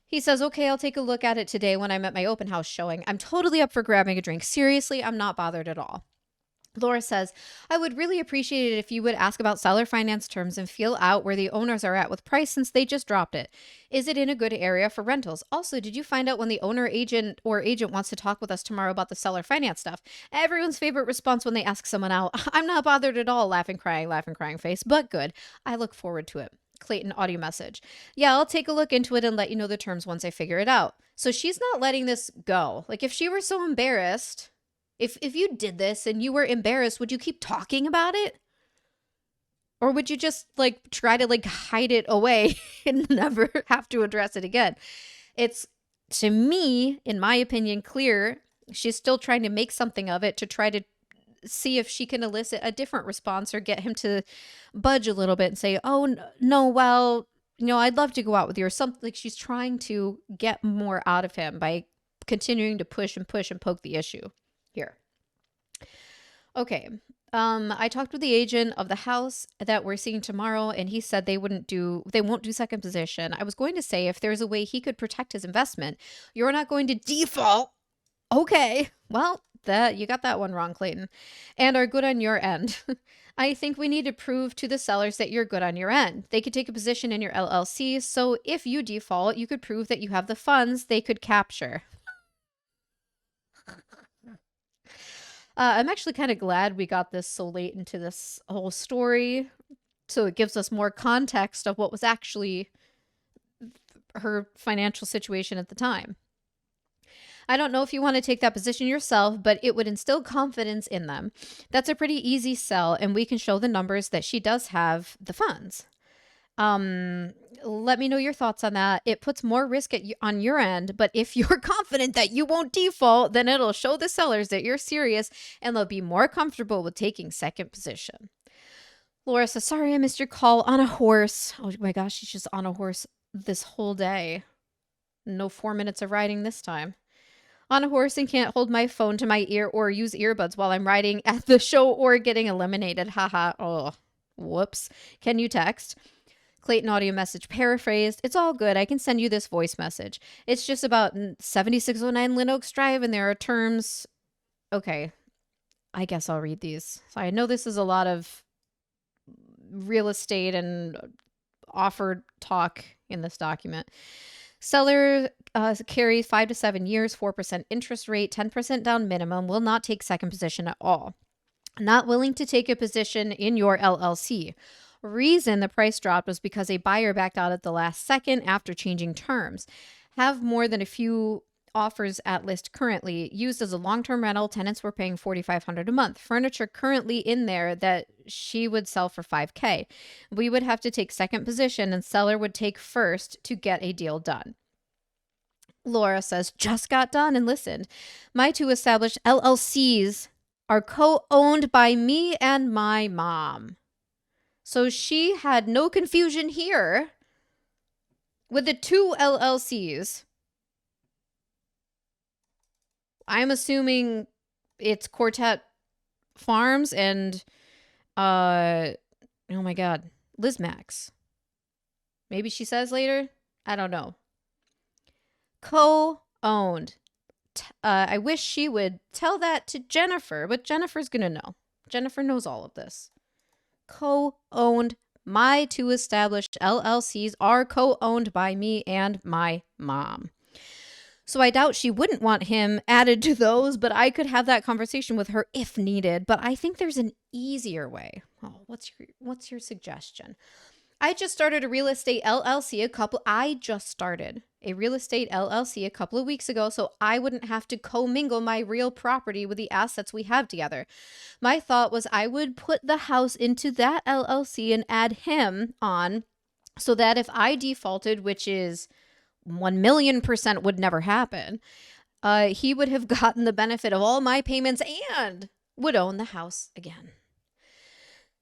He says, okay, I'll take a look at it today when I'm at my open house showing. I'm totally up for grabbing a drink. Seriously, I'm not bothered at all. Laura says, I would really appreciate it if you would ask about seller finance terms and feel out where the owners are at with price since they just dropped it. Is it in a good area for rentals? Also, did you find out when the owner agent wants to talk with us tomorrow about the seller finance stuff? Everyone's favorite response when they ask someone out. I'm not bothered at all. Laughing, crying face, but good. I look forward to it. Clayton audio message. Yeah, I'll take a look into it and let you know the terms once I figure it out. So she's not letting this go. Like if she were so embarrassed, if you did this and you were embarrassed, would you keep talking about it? Or would you just like try to like hide it away and never have to address it again? It's, to me, in my opinion, clear she's still trying to make something of it to try to see if she can elicit a different response or get him to budge a little bit and say, oh, no, well, I'd love to go out with you, or something. Like she's trying to get more out of him by continuing to push and poke the issue here. Okay. I talked with the agent of the house that we're seeing tomorrow, and he said they won't do second position. I was going to say if there's a way he could protect his investment. You're not going to default. Okay. Well, you got that one wrong, Clayton. And are good on your end. I think we need to prove to the sellers that you're good on your end. They could take a position in your LLC, so if you default, you could prove that you have the funds they could capture. I'm actually kind of glad we got this so late into this whole story, so it gives us more context of what was actually her financial situation at the time. I don't know if you want to take that position yourself, but it would instill confidence in them. That's a pretty easy sell, and we can show the numbers that she does have the funds. Let me know your thoughts on that. It puts more risk on your end, but if you're confident that you won't default, then it'll show the sellers that you're serious and they'll be more comfortable with taking second position. Laura says, sorry, I missed your call on a horse. Oh my gosh, she's just on a horse this whole day. No 4 minutes of riding this time. On a horse and can't hold my phone to my ear or use earbuds while I'm riding at the show or getting eliminated. Haha. Oh, whoops. Can you text? Clayton audio message paraphrased. It's all good. I can send you this voice message. It's just about 7609 Lynn Oaks Drive, and there are terms. Okay. I guess I'll read these. So I know this is a lot of real estate and offered talk in this document. Seller carries 5 to 7 years, 4% interest rate, 10% down minimum, will not take second position at all. Not willing to take a position in your LLC. Reason the price dropped was because a buyer backed out at the last second after changing terms. Have more than a few offers at list currently. Used as a long-term rental, tenants were paying $4,500 a month. Furniture currently in there that she would sell for $5,000. We would have to take second position and seller would take first to get a deal done. Laura says, just got done and listened. My two established LLCs are co-owned by me and my mom. So she had no confusion here with the two LLCs. I'm assuming it's Quartet Farms and, oh my God, Liz Max. Maybe she says later. I don't know. Co-owned. I wish she would tell that to Jennifer, but Jennifer's going to know. Jennifer knows all of this. Co-owned. My two established LLCs are co-owned by me and my mom. So I doubt she wouldn't want him added to those, but I could have that conversation with her if needed. But I think there's an easier way. Oh, what's your suggestion? I just started a real estate LLC a couple of weeks ago, so I wouldn't have to commingle my real property with the assets we have together. My thought was I would put the house into that LLC and add him on so that if I defaulted, which is 1,000,000% would never happen, he would have gotten the benefit of all my payments and would own the house again.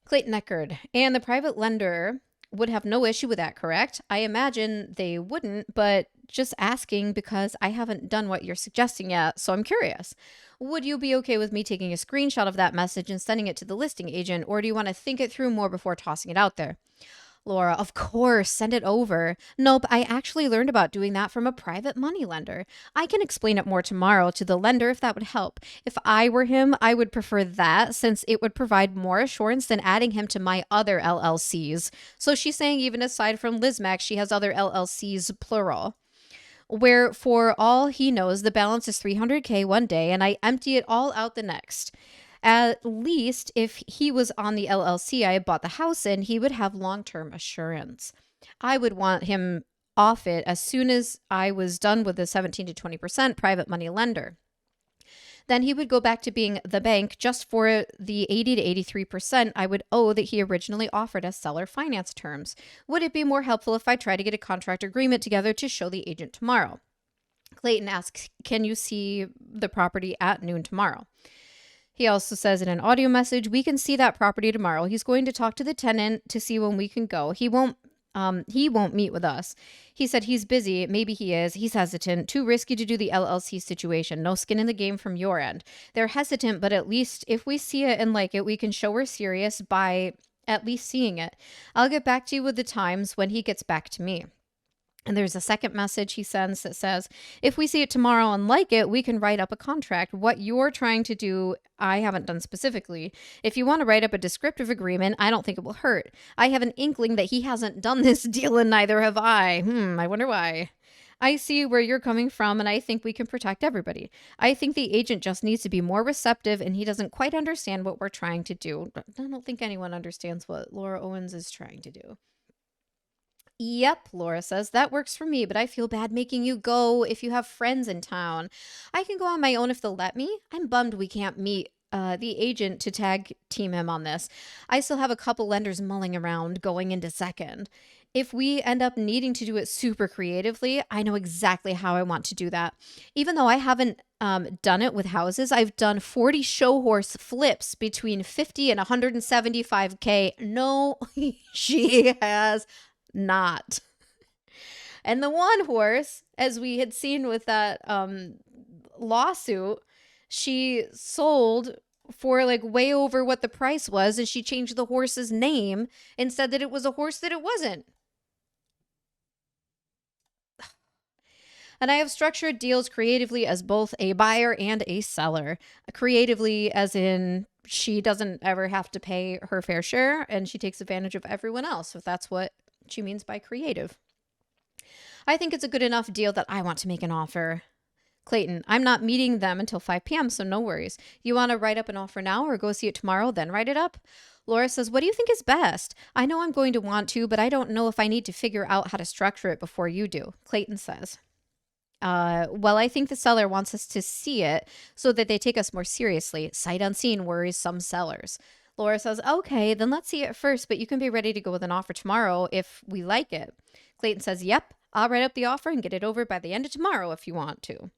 Clayton Echard, and the private lender would have no issue with that, correct? I imagine they wouldn't, but just asking because I haven't done what you're suggesting yet, so I'm curious. Would you be okay with me taking a screenshot of that message and sending it to the listing agent, or do you want to think it through more before tossing it out there? Laura, of course, send it over. Nope, I actually learned about doing that from a private money lender. I can explain it more tomorrow to the lender if that would help. If I were him, I would prefer that since it would provide more assurance than adding him to my other LLCs. So she's saying even aside from Lizmax, she has other LLCs, plural, where for all he knows, the balance is 300K one day and I empty it all out the next. At least if he was on the LLC I bought the house in, he would have long-term assurance. I would want him off it as soon as I was done with the 17 to 20% private money lender. Then he would go back to being the bank just for the 80 to 83% I would owe that he originally offered as seller finance terms. Would it be more helpful if I try to get a contract agreement together to show the agent tomorrow? Clayton asks, can you see the property at noon tomorrow? He also says in an audio message, we can see that property tomorrow. He's going to talk to the tenant to see when we can go. He won't meet with us. He said he's busy. Maybe he is. He's hesitant. Too risky to do the LLC situation. No skin in the game from your end. They're hesitant, but at least if we see it and like it, we can show we're serious by at least seeing it. I'll get back to you with the times when he gets back to me. And there's a second message he sends that says, if we see it tomorrow and like it, we can write up a contract. What you're trying to do, I haven't done specifically. If you want to write up a descriptive agreement, I don't think it will hurt. I have an inkling that he hasn't done this deal and neither have I. I wonder why. I see where you're coming from and I think we can protect everybody. I think the agent just needs to be more receptive and he doesn't quite understand what we're trying to do. I don't think anyone understands what Laura Owens is trying to do. Yep, Laura says, that works for me, but I feel bad making you go if you have friends in town. I can go on my own if they'll let me. I'm bummed we can't meet the agent to tag team him on this. I still have a couple lenders mulling around going into second. If we end up needing to do it super creatively, I know exactly how I want to do that. Even though I haven't done it with houses, I've done 40 show horse flips between 50 and 175K. No, she has not. And the one horse, as we had seen with that lawsuit, she sold for like way over what the price was, and she changed the horse's name and said that it was a horse that it wasn't. And I have structured deals creatively as both a buyer and a seller. Creatively as in she doesn't ever have to pay her fair share and she takes advantage of everyone else, if that's what she means by creative. I think it's a good enough deal that I want to make an offer. Clayton, I'm not meeting them until 5 p.m., so no worries. You want to write up an offer now or go see it tomorrow, then write it up? Laura says, what do you think is best? I know I'm going to want to, but I don't know if I need to figure out how to structure it before you do. Clayton says, well, I think the seller wants us to see it so that they take us more seriously. Sight unseen worries some sellers. Laura says, okay, then let's see it first, but you can be ready to go with an offer tomorrow if we like it. Clayton says, yep, I'll write up the offer and get it over by the end of tomorrow if you want to.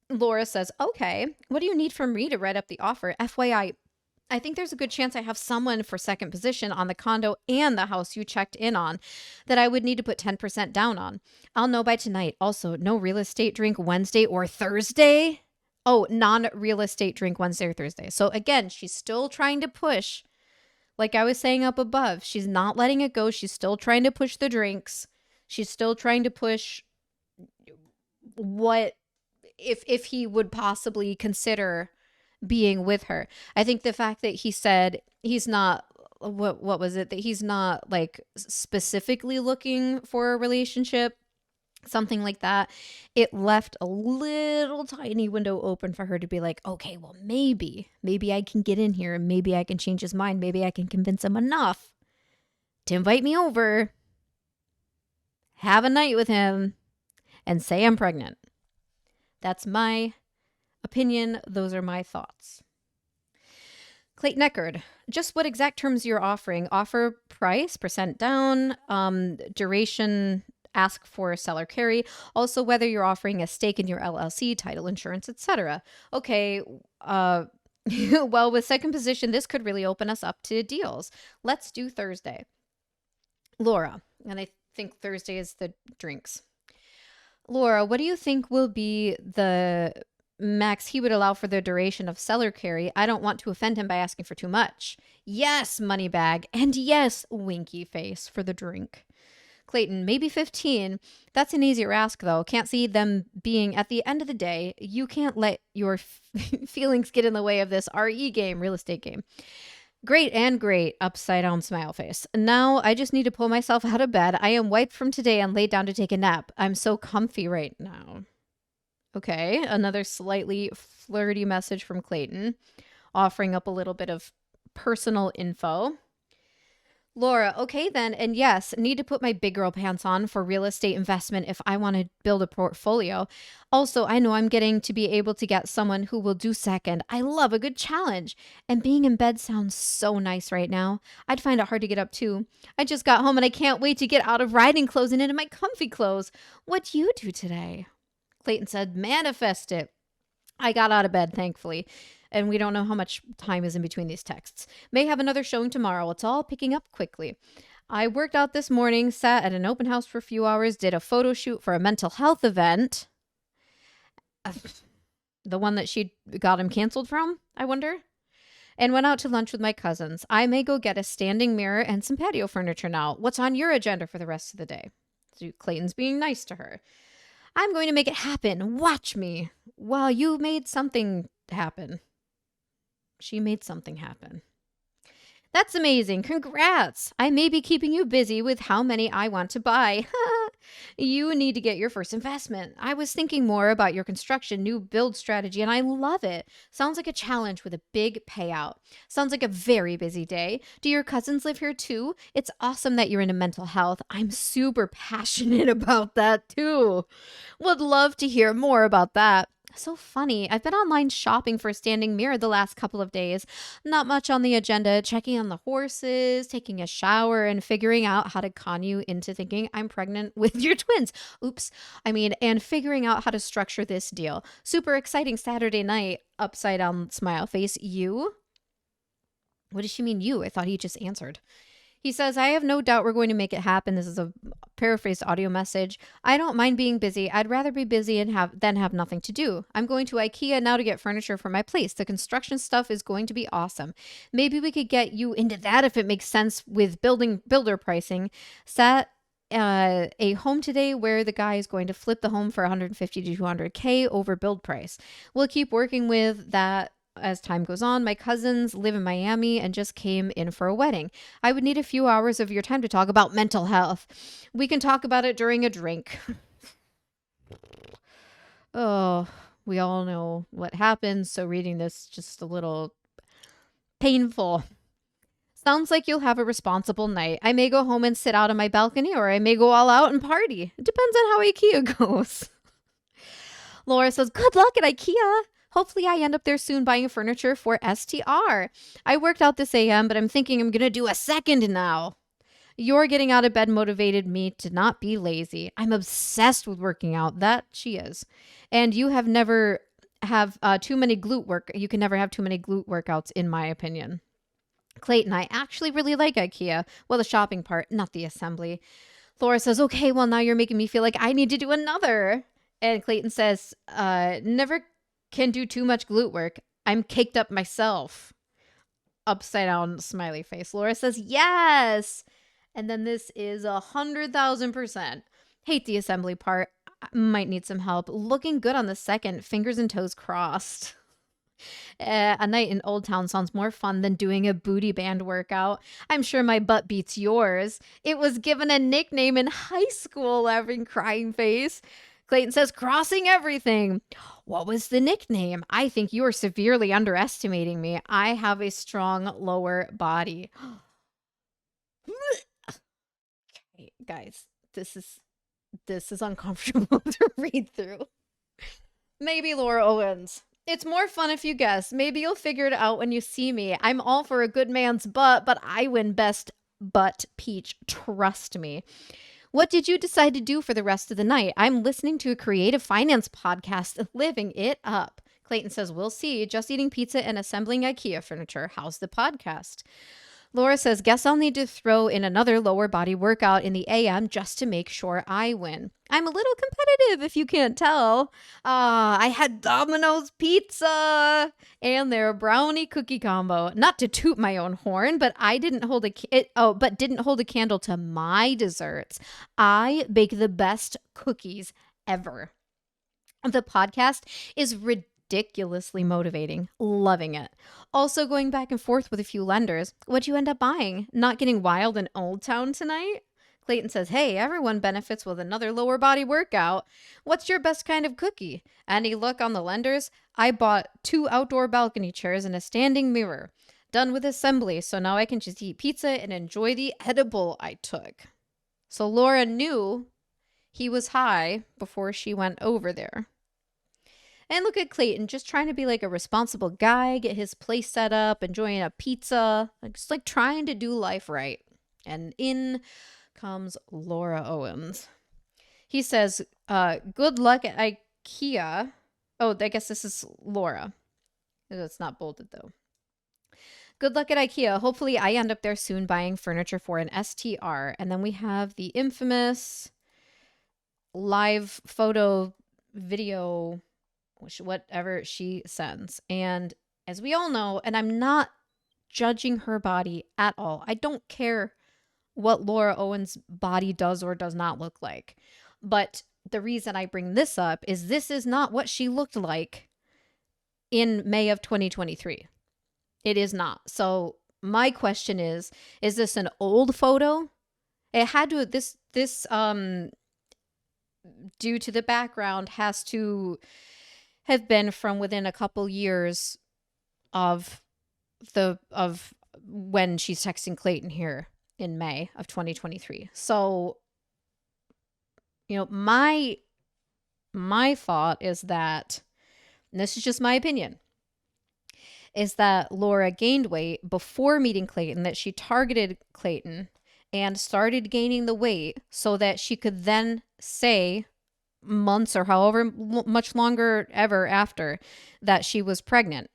Laura says, okay, what do you need from me to write up the offer? FYI, I think there's a good chance I have someone for second position on the condo and the house you checked in on that I would need to put 10% down on. I'll know by tonight. Also, no real estate drink Wednesday or Thursday. Oh, non-real estate drink Wednesday or Thursday. So again, she's still trying to push. Like I was saying up above, she's not letting it go. She's still trying to push the drinks. She's still trying to push what if he would possibly consider being with her. I think the fact that he said he's not, what was it? That he's not like specifically looking for a relationship, something like that. It left a little tiny window open for her to be like, okay, well, maybe I can get in here and maybe I can change his mind. Maybe I can convince him enough to invite me over, have a night with him, and say I'm pregnant. That's my opinion. Those are my thoughts. Clayton Echard, just what exact terms you're offering? Offer price, percent down, duration, ask for seller carry, also whether you're offering a stake in your LLC, title insurance, etc. Okay, well, with second position, this could really open us up to deals. Let's do Thursday. Laura, and I think Thursday is the drinks. Laura, what do you think will be the Max, he would allow for the duration of seller carry. I don't want to offend him by asking for too much. Yes, Moneybag. And yes, winky face for the drink. Clayton, maybe 15. That's an easier ask, though. Can't see them being at the end of the day. You can't let your feelings get in the way of this RE game, real estate game. Great and great, upside down smile face. Now I just need to pull myself out of bed. I am wiped from today and laid down to take a nap. I'm so comfy right now. Okay, another slightly flirty message from Clayton, offering up a little bit of personal info. Laura, okay then, and yes, need to put my big girl pants on for real estate investment if I want to build a portfolio. Also, I know I'm getting to be able to get someone who will do second. I love a good challenge. And being in bed sounds so nice right now. I'd find it hard to get up too. I just got home and I can't wait to get out of riding clothes and into my comfy clothes. What'd you do today? Clayton said, manifest it. I got out of bed, thankfully. And we don't know how much time is in between these texts. May have another showing tomorrow. It's all picking up quickly. I worked out this morning, sat at an open house for a few hours, did a photo shoot for a mental health event. The one that she got him canceled from, I wonder? And went out to lunch with my cousins. I may go get a standing mirror and some patio furniture now. What's on your agenda for the rest of the day? So Clayton's being nice to her. I'm going to make it happen. Watch me. Well, you made something happen. She made something happen. That's amazing. Congrats. I may be keeping you busy with how many I want to buy. You need to get your first investment. I was thinking more about your construction new build strategy, and I love it. Sounds like a challenge with a big payout. Sounds like a very busy day. Do your cousins live here too? It's awesome that you're into mental health. I'm super passionate about that too. Would love to hear more about that. So funny. I've been online shopping for a standing mirror the last couple of days. Not much on the agenda. Checking on the horses, taking a shower, and figuring out how to con you into thinking I'm pregnant with your twins. Oops. And figuring out how to structure this deal. Super exciting Saturday night. Upside down smile face. You? What does she mean, you? I thought he just answered. He says, I have no doubt we're going to make it happen. This is a paraphrased audio message. I don't mind being busy. I'd rather be busy than have nothing to do. I'm going to IKEA now to get furniture for my place. The construction stuff is going to be awesome. Maybe we could get you into that if it makes sense with builder pricing. Sat a home today where the guy is going to flip the home for 150 to 200K over build price. We'll keep working with that as time goes on. My cousins live in Miami and just came in for a wedding. I would need a few hours of your time to talk about mental health. We can talk about it during a drink. Oh, we all know what happens, so reading this just a little painful. Sounds like you'll have a responsible night. I may go home and sit out on my balcony, or I may go all out and party. It depends on how IKEA goes. Laura says, good luck at IKEA. Hopefully I end up there soon buying furniture for STR. I worked out this AM, but I'm thinking I'm going to do a second now. Your getting out of bed motivated me to not be lazy. I'm obsessed with working out. That she is. And you have never have too many glute work. You can never have too many glute workouts, in my opinion. Clayton, I actually really like IKEA. Well, the shopping part, not the assembly. Laura says, okay, well, now you're making me feel like I need to do another. And Clayton says, never can do too much glute work. I'm caked up myself. Upside down smiley face. Laura says, yes. And then this is 100,000%. Hate the assembly part. Might need some help. Looking good on the second. Fingers and toes crossed. A night in Old Town sounds more fun than doing a booty band workout. I'm sure my butt beats yours. It was given a nickname in high school, laughing crying face. Clayton says, crossing everything. What was the nickname? I think you are severely underestimating me. I have a strong lower body. Okay, guys, this is uncomfortable to read through. Maybe Laura Owens. It's more fun if you guess. Maybe you'll figure it out when you see me. I'm all for a good man's butt, but I win best butt peach. Trust me. What did you decide to do for the rest of the night? I'm listening to a creative finance podcast, living it up. Clayton says, we'll see. Just eating pizza and assembling IKEA furniture. How's the podcast? Laura says, guess I'll need to throw in another lower body workout in the AM just to make sure I win. I'm a little competitive if you can't tell. I had Domino's pizza and their brownie cookie combo. Not to toot my own horn, but I didn't hold didn't hold a candle to my desserts. I bake the best cookies ever. The podcast is ridiculously motivating. Loving it. Also going back and forth with a few lenders. What'd you end up buying? Not getting wild in Old Town tonight? Clayton says, hey, everyone benefits with another lower body workout. What's your best kind of cookie? Any look on the lenders? I bought 2 outdoor balcony chairs and a standing mirror. Done with assembly, so now I can just eat pizza and enjoy the edible I took. So Laura knew he was high before she went over there. And look at Clayton, just trying to be like a responsible guy, get his place set up, enjoying a pizza, just like trying to do life right. And in comes Laura Owens. He says, good luck at IKEA. Oh, I guess this is Laura. It's not bolded though. Good luck at IKEA. Hopefully I end up there soon buying furniture for an STR. And then we have the infamous live photo video, whatever she sends. And as we all know, and I'm not judging her body at all. I don't care what Laura Owens' body does or does not look like. But the reason I bring this up is this is not what she looked like in May of 2023. It is not. So my question is this an old photo? It had to, this due to the background, has to have been from within a couple years of when she's texting Clayton here in May of 2023. So, you know, my thought is that, and this is just my opinion, is that Laura gained weight before meeting Clayton, that she targeted Clayton and started gaining the weight so that she could then say months or however much longer ever after that she was pregnant.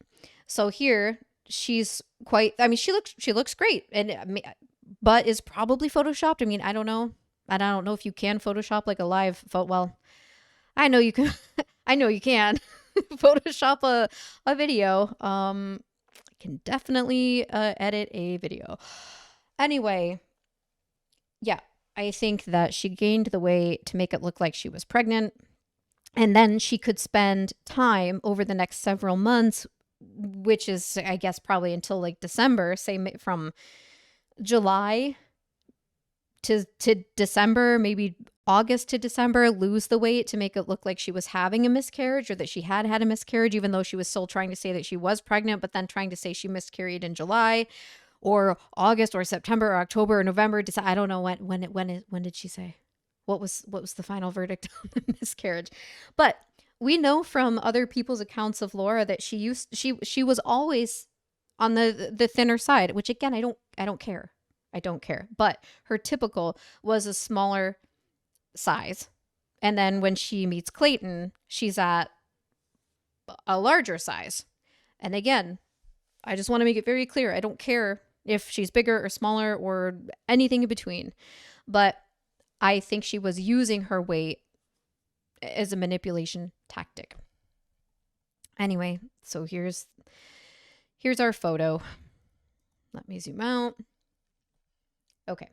So here she's quite, I mean, she looks great, and but is probably photoshopped. I mean, I don't know. I don't know if you can Photoshop like a live photo. Well, I know you can. I know you can Photoshop a video. I can definitely edit a video. Anyway, yeah, I think that she gained the weight to make it look like she was pregnant. And then she could spend time over the next several months, which is, I guess, probably until like December, say from July to December, maybe August to December, lose the weight to make it look like she was having a miscarriage or that she had a miscarriage, even though she was still trying to say that she was pregnant, but then trying to say she miscarried in July or August or September or October or November. I don't know when did she say? What was the final verdict on the miscarriage? But we know from other people's accounts of Laura that she was always on the thinner side, which again, I don't care. I don't care. But her typical was a smaller size. And then when she meets Clayton, she's at a larger size. And again, I just want to make it very clear. I don't care if she's bigger or smaller or anything in between. But I think she was using her weight as a manipulation tactic. Anyway, so here's our photo. Let me zoom out. Okay.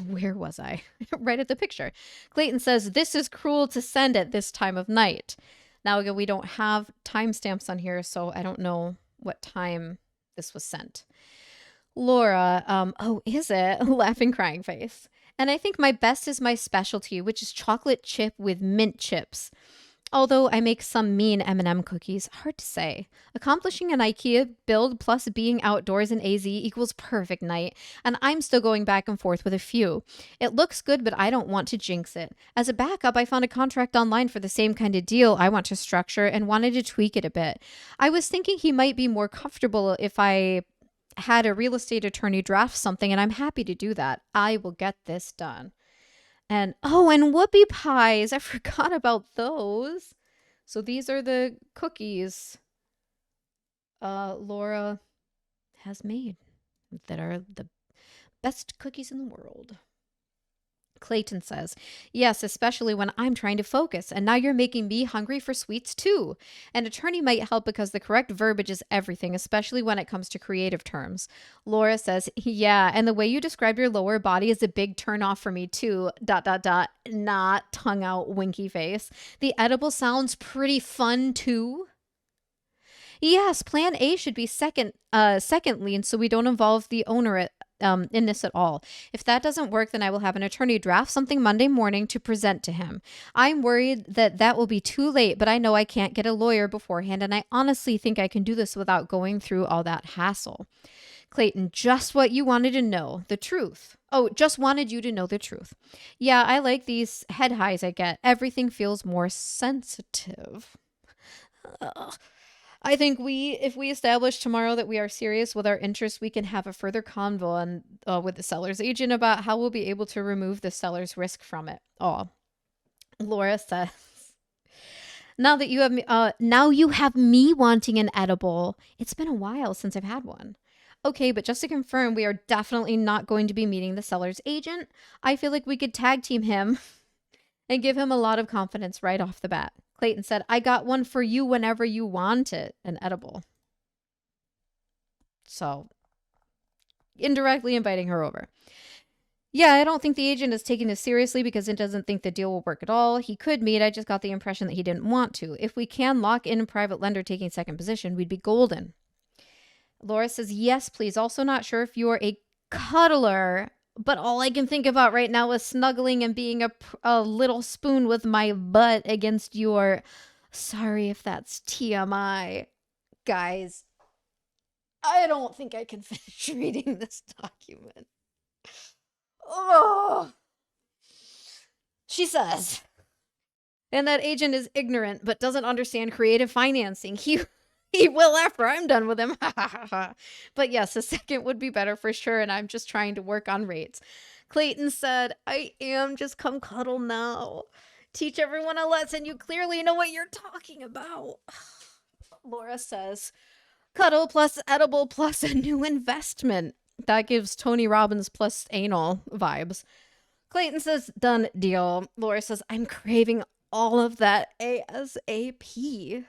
Where was I? Right at the picture. Clayton says, this is cruel to send at this time of night. Now, again, we don't have timestamps on here, so I don't know what time this was sent. Laura, oh, is it? Laughing, crying face. And I think my best is my specialty, which is chocolate chip with mint chips. Although I make some mean M&M cookies, hard to say. Accomplishing an IKEA build plus being outdoors in AZ equals perfect night, and I'm still going back and forth with a few. It looks good, but I don't want to jinx it. As a backup, I found a contract online for the same kind of deal I want to structure and wanted to tweak it a bit. I was thinking he might be more comfortable if I had a real estate attorney draft something, and I'm happy to do that. I will get this done. And and whoopie pies. I forgot about those. So these are the cookies Laura has made that are the best cookies in the world. Clayton says, yes, especially when I'm trying to focus, and now you're making me hungry for sweets too. An attorney might help because the correct verbiage is everything, especially when it comes to creative terms. Laura says, yeah, and the way you describe your lower body is a big turn off for me too, ... not tongue out, winky face. The edible sounds pretty fun too. Yes, plan A should be secondly, and so we don't involve the owner in this at all. If that doesn't work, then I will have an attorney draft something Monday morning to present to him. I'm worried that that will be too late, but I know I can't get a lawyer beforehand, and I honestly think I can do this without going through all that hassle. Clayton, just what you wanted to know, the truth. Oh, just wanted you to know the truth. Yeah, I like these head highs I get. Everything feels more sensitive. Ugh. I think if we establish tomorrow that we are serious with our interests, we can have a further convo with the seller's agent about how we'll be able to remove the seller's risk from it all. Laura says, now you have me wanting an edible. It's been a while since I've had one. Okay, but just to confirm, we are definitely not going to be meeting the seller's agent. I feel like we could tag team him and give him a lot of confidence right off the bat. Clayton said, I got one for you whenever you want it, an edible. So, indirectly inviting her over. Yeah, I don't think the agent is taking this seriously because it doesn't think the deal will work at all. He could meet. I just got the impression that he didn't want to. If we can lock in a private lender taking second position, we'd be golden. Laura says, yes, please. Also not sure if you're a cuddler, but all I can think about right now is snuggling and being a little spoon with my butt against your... Sorry if that's TMI. Guys, I don't think I can finish reading this document. Oh. She says, and that agent is ignorant but doesn't understand creative financing. He will after I'm done with him. But yes, a second would be better for sure, and I'm just trying to work on rates. Clayton said, I am, just come cuddle now. Teach everyone a lesson. You clearly know what you're talking about. Laura says, cuddle plus edible plus a new investment. That gives Tony Robbins plus anal vibes. Clayton says, done deal. Laura says, I'm craving all of that ASAP.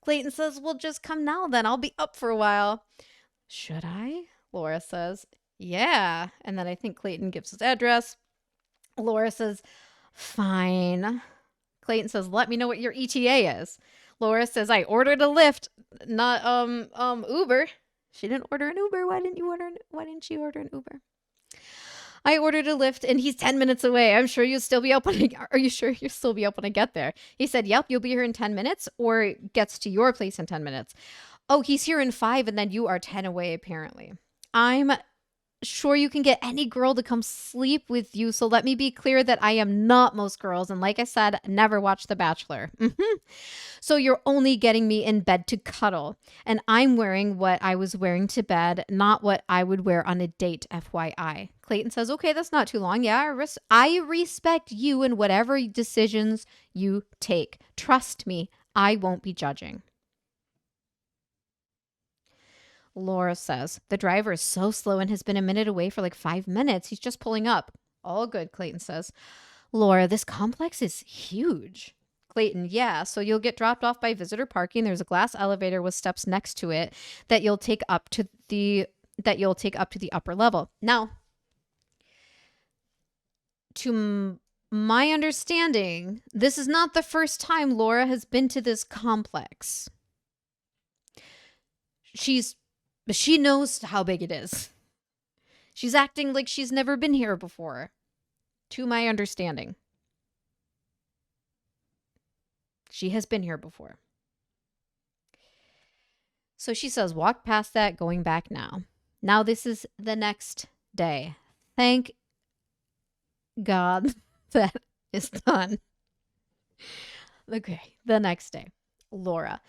Clayton says, well, just come now then. I'll be up for a while. Should I? Laura says, yeah. And then I think Clayton gives his address. Laura says, fine. Clayton says, let me know what your ETA is. Laura says, I ordered a Lyft, not Uber. She didn't order an Uber. Why didn't she order an Uber? I ordered a Lyft and he's 10 minutes away. I'm sure you'll still be up are you sure you'll still be up when I get there? He said, yep, you'll be here in 10 minutes or gets to your place in 10 minutes. Oh, he's here in 5 and then you are 10 away apparently. I'm sure you can get any girl to come sleep with you. So let me be clear that I am not most girls. And like I said, never watched The Bachelor. So you're only getting me in bed to cuddle. And I'm wearing what I was wearing to bed, not what I would wear on a date, FYI. Clayton says, okay, that's not too long. Yeah, I respect you and whatever decisions you take. Trust me, I won't be judging. Laura says, the driver is so slow and has been a minute away for like 5 minutes. He's just pulling up. All good, Clayton says. Laura, this complex is huge. Clayton, yeah, so you'll get dropped off by visitor parking. There's a glass elevator with steps next to it that you'll take up to the upper level. Now, to my understanding, this is not the first time Laura has been to this complex. She knows how big it is. She's acting like she's never been here before, to my understanding. She has been here before. So she says, walk past that, going back now. Now this is the next day. Thank God that is done. Okay, the next day. Laura,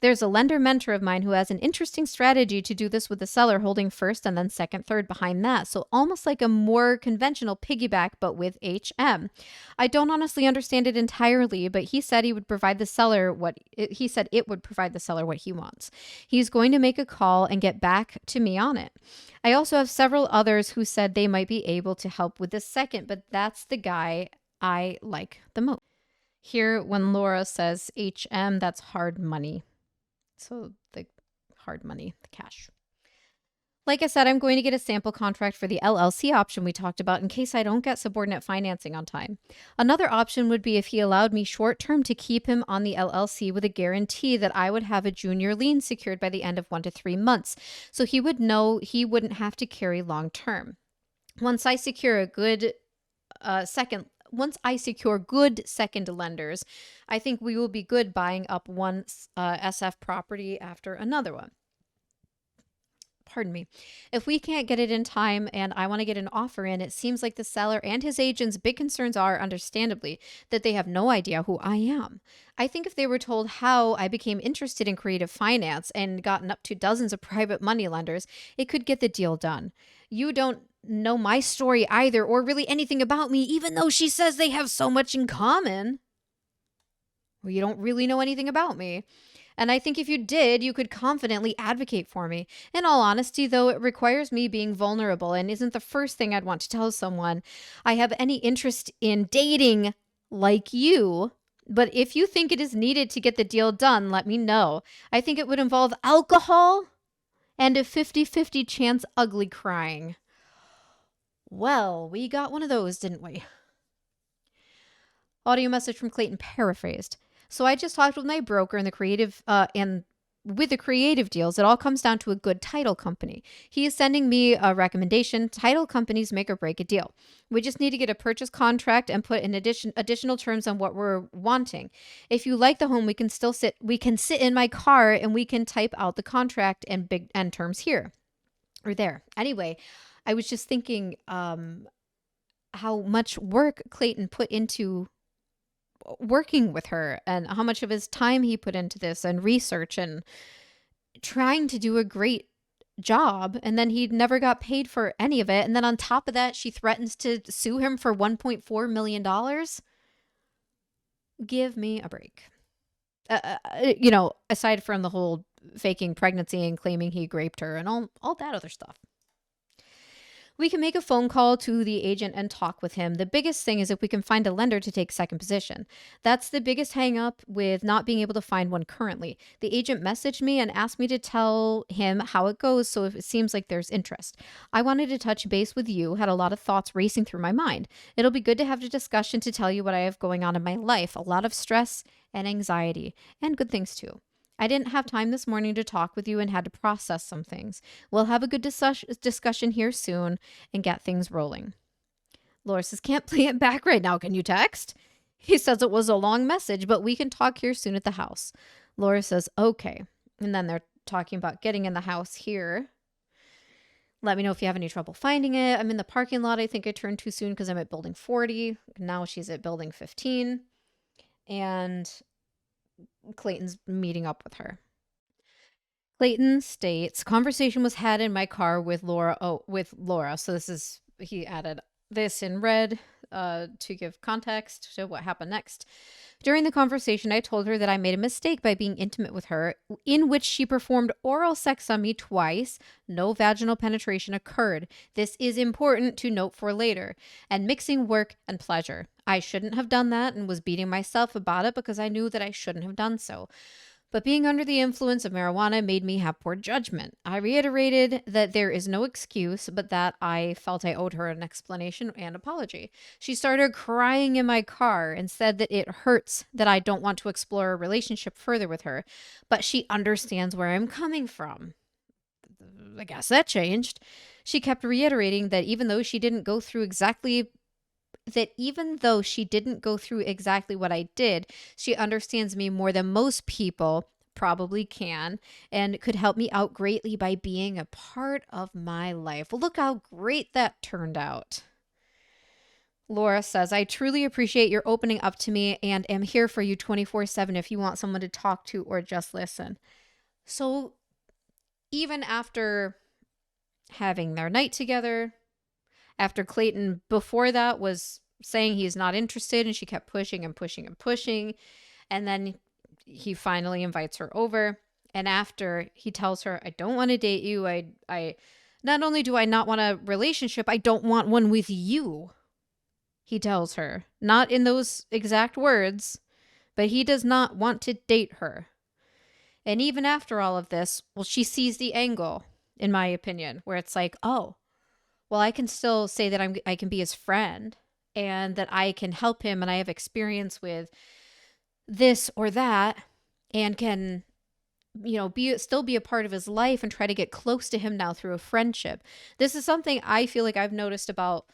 There's a lender mentor of mine who has an interesting strategy to do this with the seller holding first and then second, third behind that. So almost like a more conventional piggyback, but with HM. I don't honestly understand it entirely, but he said he would provide the seller what he said it would provide the seller what he wants. He's going to make a call and get back to me on it. I also have several others who said they might be able to help with the second, but that's the guy I like the most. Here, when Laura says HM, that's hard money. So the hard money, the cash. Like I said, I'm going to get a sample contract for the LLC option we talked about in case I don't get subordinate financing on time. Another option would be if he allowed me short term to keep him on the LLC with a guarantee that I would have a junior lien secured by the end of 1 to 3 months. So he would know he wouldn't have to carry long term. Once I secure good second lenders, I think we will be good buying up one SF property after another one. Pardon me. If we can't get it in time and I want to get an offer in, it seems like the seller and his agent's big concerns are, understandably, that they have no idea who I am. I think if they were told how I became interested in creative finance and gotten up to dozens of private money lenders, it could get the deal done. You don't know my story either, or really anything about me, even though she says they have so much in common. Well, you don't really know anything about me. And I think if you did, you could confidently advocate for me. In all honesty, though, it requires me being vulnerable and isn't the first thing I'd want to tell someone I have any interest in dating like you. But if you think it is needed to get the deal done, let me know. I think it would involve alcohol and a 50-50 chance ugly crying. Well, we got one of those, didn't we? Audio message from Clayton paraphrased. So I just talked with my broker and with the creative deals, it all comes down to a good title company. He is sending me a recommendation. Title companies make or break a deal. We just need to get a purchase contract and put in additional terms on what we're wanting. If you like the home, we can sit in my car and we can type out the contract and terms here or there. Anyway, I was just thinking how much work Clayton put into working with her and how much of his time he put into this and research and trying to do a great job. And then he never got paid for any of it. And then on top of that, she threatens to sue him for $1.4 million. Give me a break. Aside from the whole faking pregnancy and claiming he raped her and all that other stuff. We can make a phone call to the agent and talk with him. The biggest thing is if we can find a lender to take second position. That's the biggest hang up with not being able to find one currently. The agent messaged me and asked me to tell him how it goes, so if it seems like there's interest. I wanted to touch base with you, had a lot of thoughts racing through my mind. It'll be good to have a discussion to tell you what I have going on in my life. A lot of stress and anxiety, and good things too. I didn't have time this morning to talk with you and had to process some things. We'll have a good discussion here soon and get things rolling. Laura says, can't play it back right now. Can you text? He says it was a long message, but we can talk here soon at the house. Laura says, okay. And then they're talking about getting in the house here. Let me know if you have any trouble finding it. I'm in the parking lot. I think I turned too soon because I'm at building 40. Now she's at building 15. And Clayton's meeting up with her. Clayton states, conversation was had in my car with Laura. So he added this in red to give context to what happened next. During the conversation, I told her that I made a mistake by being intimate with her, in which she performed oral sex on me twice. No vaginal penetration occurred. This is important to note for later. And mixing work and pleasure. I shouldn't have done that and was beating myself about it because I knew that I shouldn't have done so. But being under the influence of marijuana made me have poor judgment. I reiterated that there is no excuse, but that I felt I owed her an explanation and apology. She started crying in my car and said that it hurts that I don't want to explore a relationship further with her, but she understands where I'm coming from. I guess that changed. She kept reiterating that even though she didn't go through exactly what I did, she understands me more than most people probably can and could help me out greatly by being a part of my life. Well, look how great that turned out. Laura says, I truly appreciate your opening up to me and am here for you 24/7 if you want someone to talk to or just listen. So even after having their night together, after Clayton before that was saying he's not interested and she kept pushing and pushing and pushing, and then he finally invites her over, and after he tells her, I don't want to date you, I not only do I not want a relationship, I don't want one with you. He tells her, not in those exact words, but he does not want to date her. And even after all of this, well, she sees the angle, in my opinion, where it's like, oh, well, I can still say that I can be his friend and that I can help him and I have experience with this or that and can, still be a part of his life and try to get close to him now through a friendship. This is something I feel like I've noticed about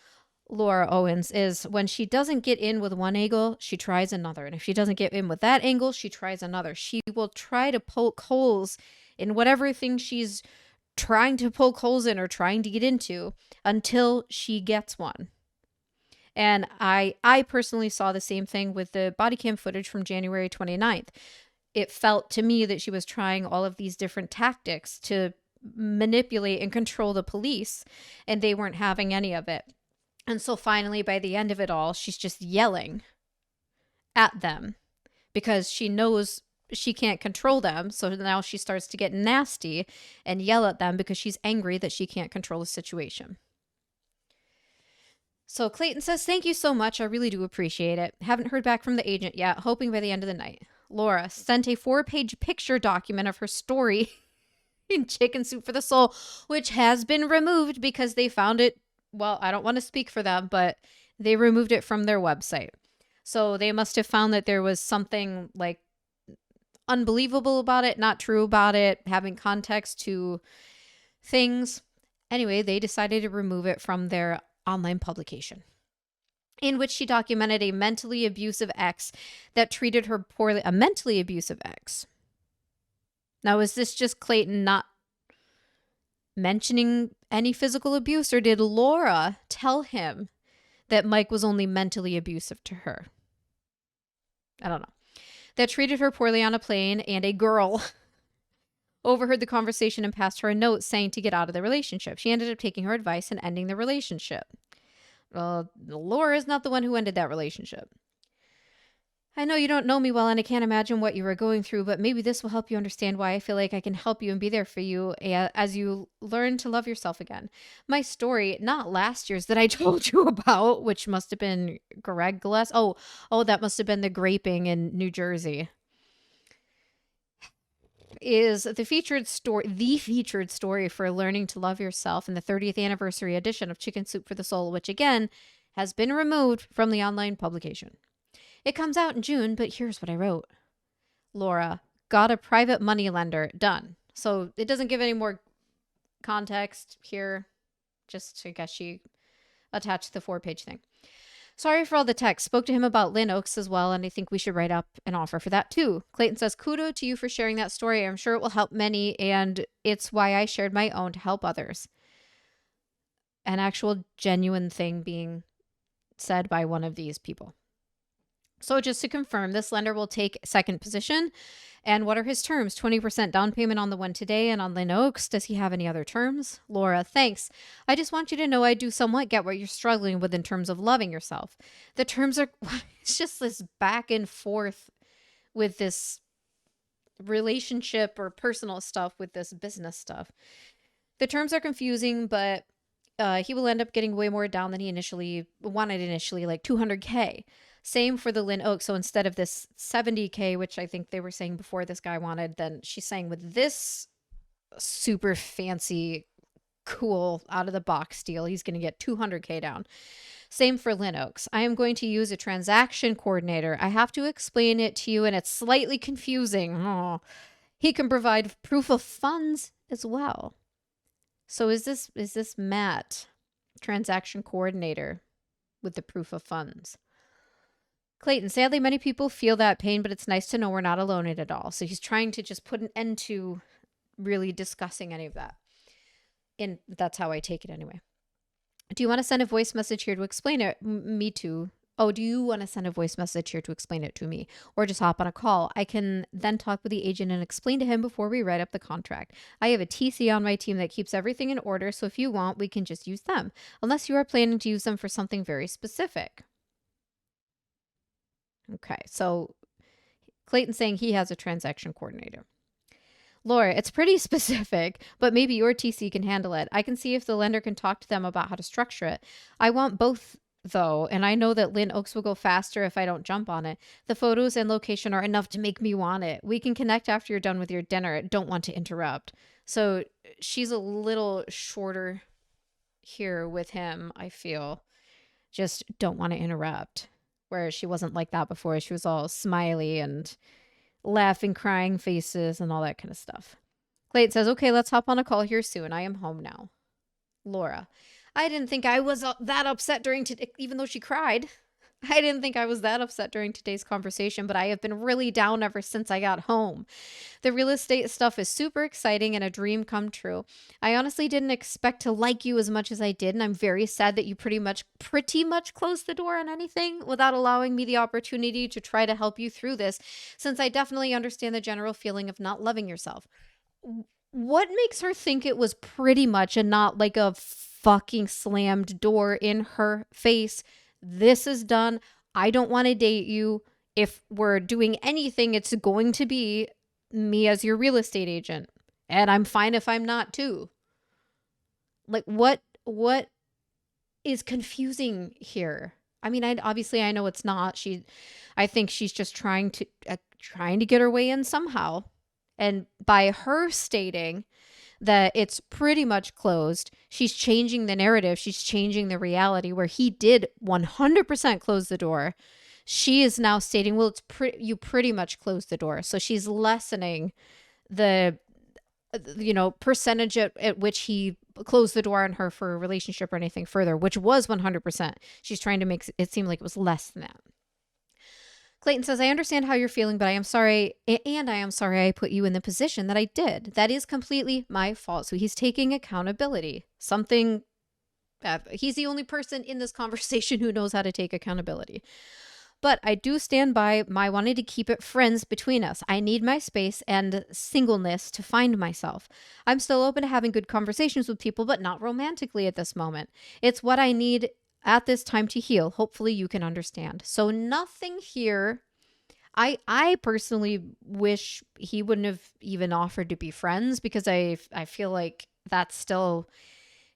Laura Owens is when she doesn't get in with one angle, she tries another. And if she doesn't get in with that angle, she tries another. She will try to poke holes in whatever thing she's trying to poke holes in or trying to get into until she gets one. And I personally saw the same thing with the body cam footage from January 29th. It felt to me that she was trying all of these different tactics to manipulate and control the police, and they weren't having any of it. And so finally, by the end of it all, she's just yelling at them because she knows she can't control them. So now she starts to get nasty and yell at them because she's angry that she can't control the situation. So Clayton says, thank you so much. I really do appreciate it. Haven't heard back from the agent yet, hoping by the end of the night. Laura sent a 4-page picture document of her story in Chicken Soup for the Soul, which has been removed because they found it. Well, I don't want to speak for them, but they removed it from their website. So they must have found that there was something like unbelievable about it, not true about it, having context to things. Anyway, they decided to remove it from their online publication, in which she documented a mentally abusive ex that treated her poorly. A mentally abusive ex. Now, is this just Clayton not mentioning any physical abuse, or did Laura tell him that Mike was only mentally abusive to her? I don't know. That treated her poorly on a plane, and a girl overheard the conversation and passed her a note saying to get out of the relationship. She ended up taking her advice and ending the relationship. Well, Laura is not the one who ended that relationship. I know you don't know me well and I can't imagine what you were going through, but maybe this will help you understand why I feel like I can help you and be there for you as you learn to love yourself again. My story, not last year's that I told you about, which must have been Greg Glass. Oh, that must have been the graping in New Jersey. Is the featured story for learning to love yourself in the 30th anniversary edition of Chicken Soup for the Soul, which again has been removed from the online publication. It comes out in June, but here's what I wrote. Laura got a private money lender. Done. So it doesn't give any more context here. Just, I guess she attached the 4-page thing. Sorry for all the text. Spoke to him about Lynn Oaks as well, and I think we should write up an offer for that too. Clayton says, kudos to you for sharing that story. I'm sure it will help many, and it's why I shared my own to help others. An actual genuine thing being said by one of these people. So just to confirm, this lender will take second position. And what are his terms? 20% down payment on the one today and on Lynn Oaks. Does he have any other terms? Laura, thanks. I just want you to know I do somewhat get what you're struggling with in terms of loving yourself. The terms are, it's just this back and forth with this relationship or personal stuff with this business stuff. The terms are confusing, but he will end up getting way more down than he wanted, like $200K. Same for the Lynn Oak. So instead of this $70K, which I think they were saying before this guy wanted, then she's saying with this super fancy, cool, out of the box deal, he's going to get $200K down. Same for Lynn Oaks. I am going to use a transaction coordinator. I have to explain it to you, and it's slightly confusing. Oh. He can provide proof of funds as well. So is this Matt, transaction coordinator, with the proof of funds? Clayton, sadly, many people feel that pain, but it's nice to know we're not alone in it all. So he's trying to just put an end to really discussing any of that. And that's how I take it anyway. Do you want to send a voice message here to explain it? Me too. Oh, do you want to send a voice message here to explain it to me? Or just hop on a call? I can then talk with the agent and explain to him before we write up the contract. I have a TC on my team that keeps everything in order, so if you want, we can just use them. Unless you are planning to use them for something very specific. Okay, so Clayton's saying he has a transaction coordinator. Laura, it's pretty specific, but maybe your TC can handle it. I can see if the lender can talk to them about how to structure it. I want both, though, and I know that Lynn Oaks will go faster if I don't jump on it. The photos and location are enough to make me want it. We can connect after you're done with your dinner. Don't want to interrupt. So she's a little shorter here with him, I feel. Just don't want to interrupt. Whereas she wasn't like that before. She was all smiley and laughing, crying faces and all that kind of stuff. Clayton says, okay, let's hop on a call here soon. I am home now. Laura, I didn't think I was that upset during today, even though she cried. I didn't think I was that upset during today's conversation, but I have been really down ever since I got home. The real estate stuff is super exciting and a dream come true. I honestly didn't expect to like you as much as I did, and I'm very sad that you pretty much closed the door on anything without allowing me the opportunity to try to help you through this, since I definitely understand the general feeling of not loving yourself. What makes her think it was pretty much and not like a fucking slammed door in her face? This is done. I don't want to date you. If we're doing anything, it's going to be me as your real estate agent. And I'm fine if I'm not too. Like, what is confusing here? I mean, I know it's not. I think she's just trying to get her way in somehow. And by her stating that it's pretty much closed, she's changing the narrative. She's changing the reality where he did 100% close the door. She is now stating, well, you pretty much closed the door. So she's lessening the, percentage at which he closed the door on her for a relationship or anything further, which was 100%. She's trying to make it seem like it was less than that. Clayton says, I understand how you're feeling, but I am sorry. And I am sorry I put you in the position that I did. That is completely my fault. So he's taking accountability. He's the only person in this conversation who knows how to take accountability. But I do stand by my wanting to keep it friends between us. I need my space and singleness to find myself. I'm still open to having good conversations with people, but not romantically at this moment. It's what I need at this time to heal. Hopefully you can understand. So nothing here. I personally wish he wouldn't have even offered to be friends, because I feel like that's still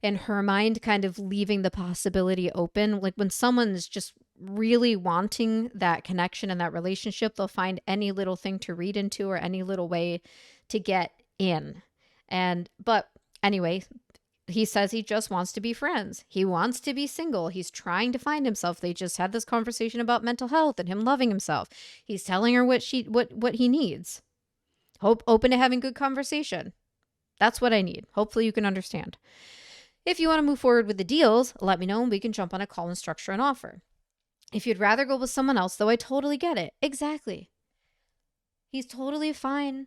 in her mind kind of leaving the possibility open. Like when someone's just really wanting that connection and that relationship, they'll find any little thing to read into or any little way to get in. But anyway, he says he just wants to be friends. He wants to be single. He's trying to find himself. They just had this conversation about mental health and him loving himself. He's telling her what he needs. Open to having good conversation. That's what I need. Hopefully you can understand. If you want to move forward with the deals, let me know and we can jump on a call and structure an offer. If you'd rather go with someone else, though, I totally get it. Exactly. He's totally fine.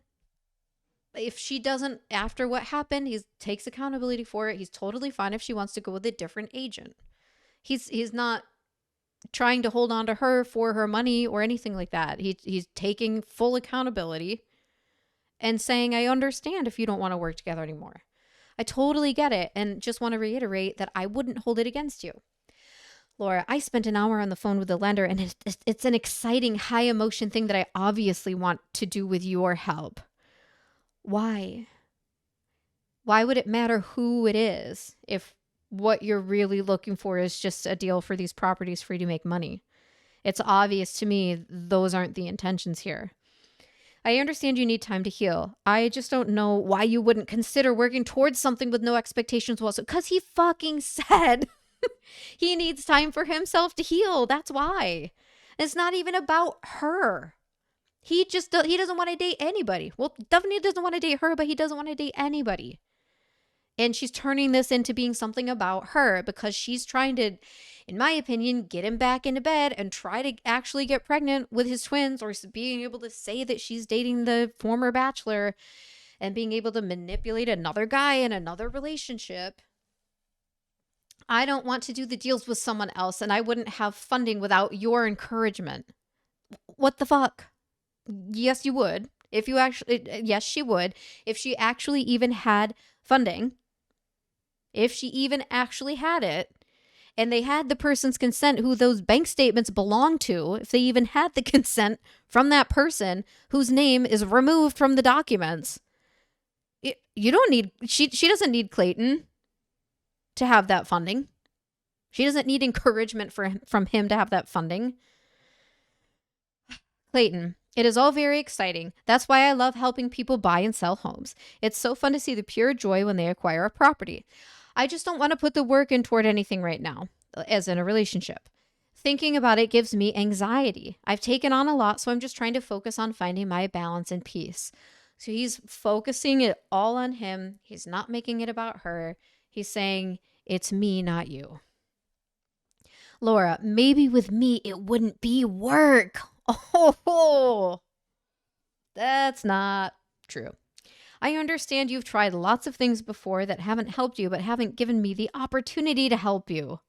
If she doesn't, after what happened, he takes accountability for it. He's totally fine if she wants to go with a different agent. He's not trying to hold on to her for her money or anything like that. He's taking full accountability and saying, I understand if you don't want to work together anymore. I totally get it, and just want to reiterate that I wouldn't hold it against you. Laura, I spent an hour on the phone with the lender, and it's an exciting, high emotion thing that I obviously want to do with your help. Why? Why would it matter who it is if what you're really looking for is just a deal for these properties for you to make money? It's obvious to me those aren't the intentions here. I understand you need time to heal. I just don't know why you wouldn't consider working towards something with no expectations whatsoever. Because he fucking said he needs time for himself to heal. That's why. It's not even about her. He doesn't want to date anybody. Well, definitely doesn't want to date her, but he doesn't want to date anybody. And she's turning this into being something about her because she's trying to, in my opinion, get him back into bed and try to actually get pregnant with his twins, or being able to say that she's dating the former bachelor and being able to manipulate another guy in another relationship. I don't want to do the deals with someone else, and I wouldn't have funding without your encouragement. What the fuck? Yes, you would. If you actually, yes, she would. If she actually even had funding, if she even actually had it, and they had the person's consent who those bank statements belong to, if they even had the consent from that person whose name is removed from the documents, you don't need, she doesn't need Clayton to have that funding. She doesn't need encouragement from him to have that funding. Clayton, it is all very exciting. That's why I love helping people buy and sell homes. It's so fun to see the pure joy when they acquire a property. I just don't want to put the work in toward anything right now, as in a relationship. Thinking about it gives me anxiety. I've taken on a lot, so I'm just trying to focus on finding my balance and peace. So he's focusing it all on him. He's not making it about her. He's saying, it's me, not you. Laura, maybe with me it wouldn't be work. Oh, that's not true. I understand you've tried lots of things before that haven't helped you, but haven't given me the opportunity to help you.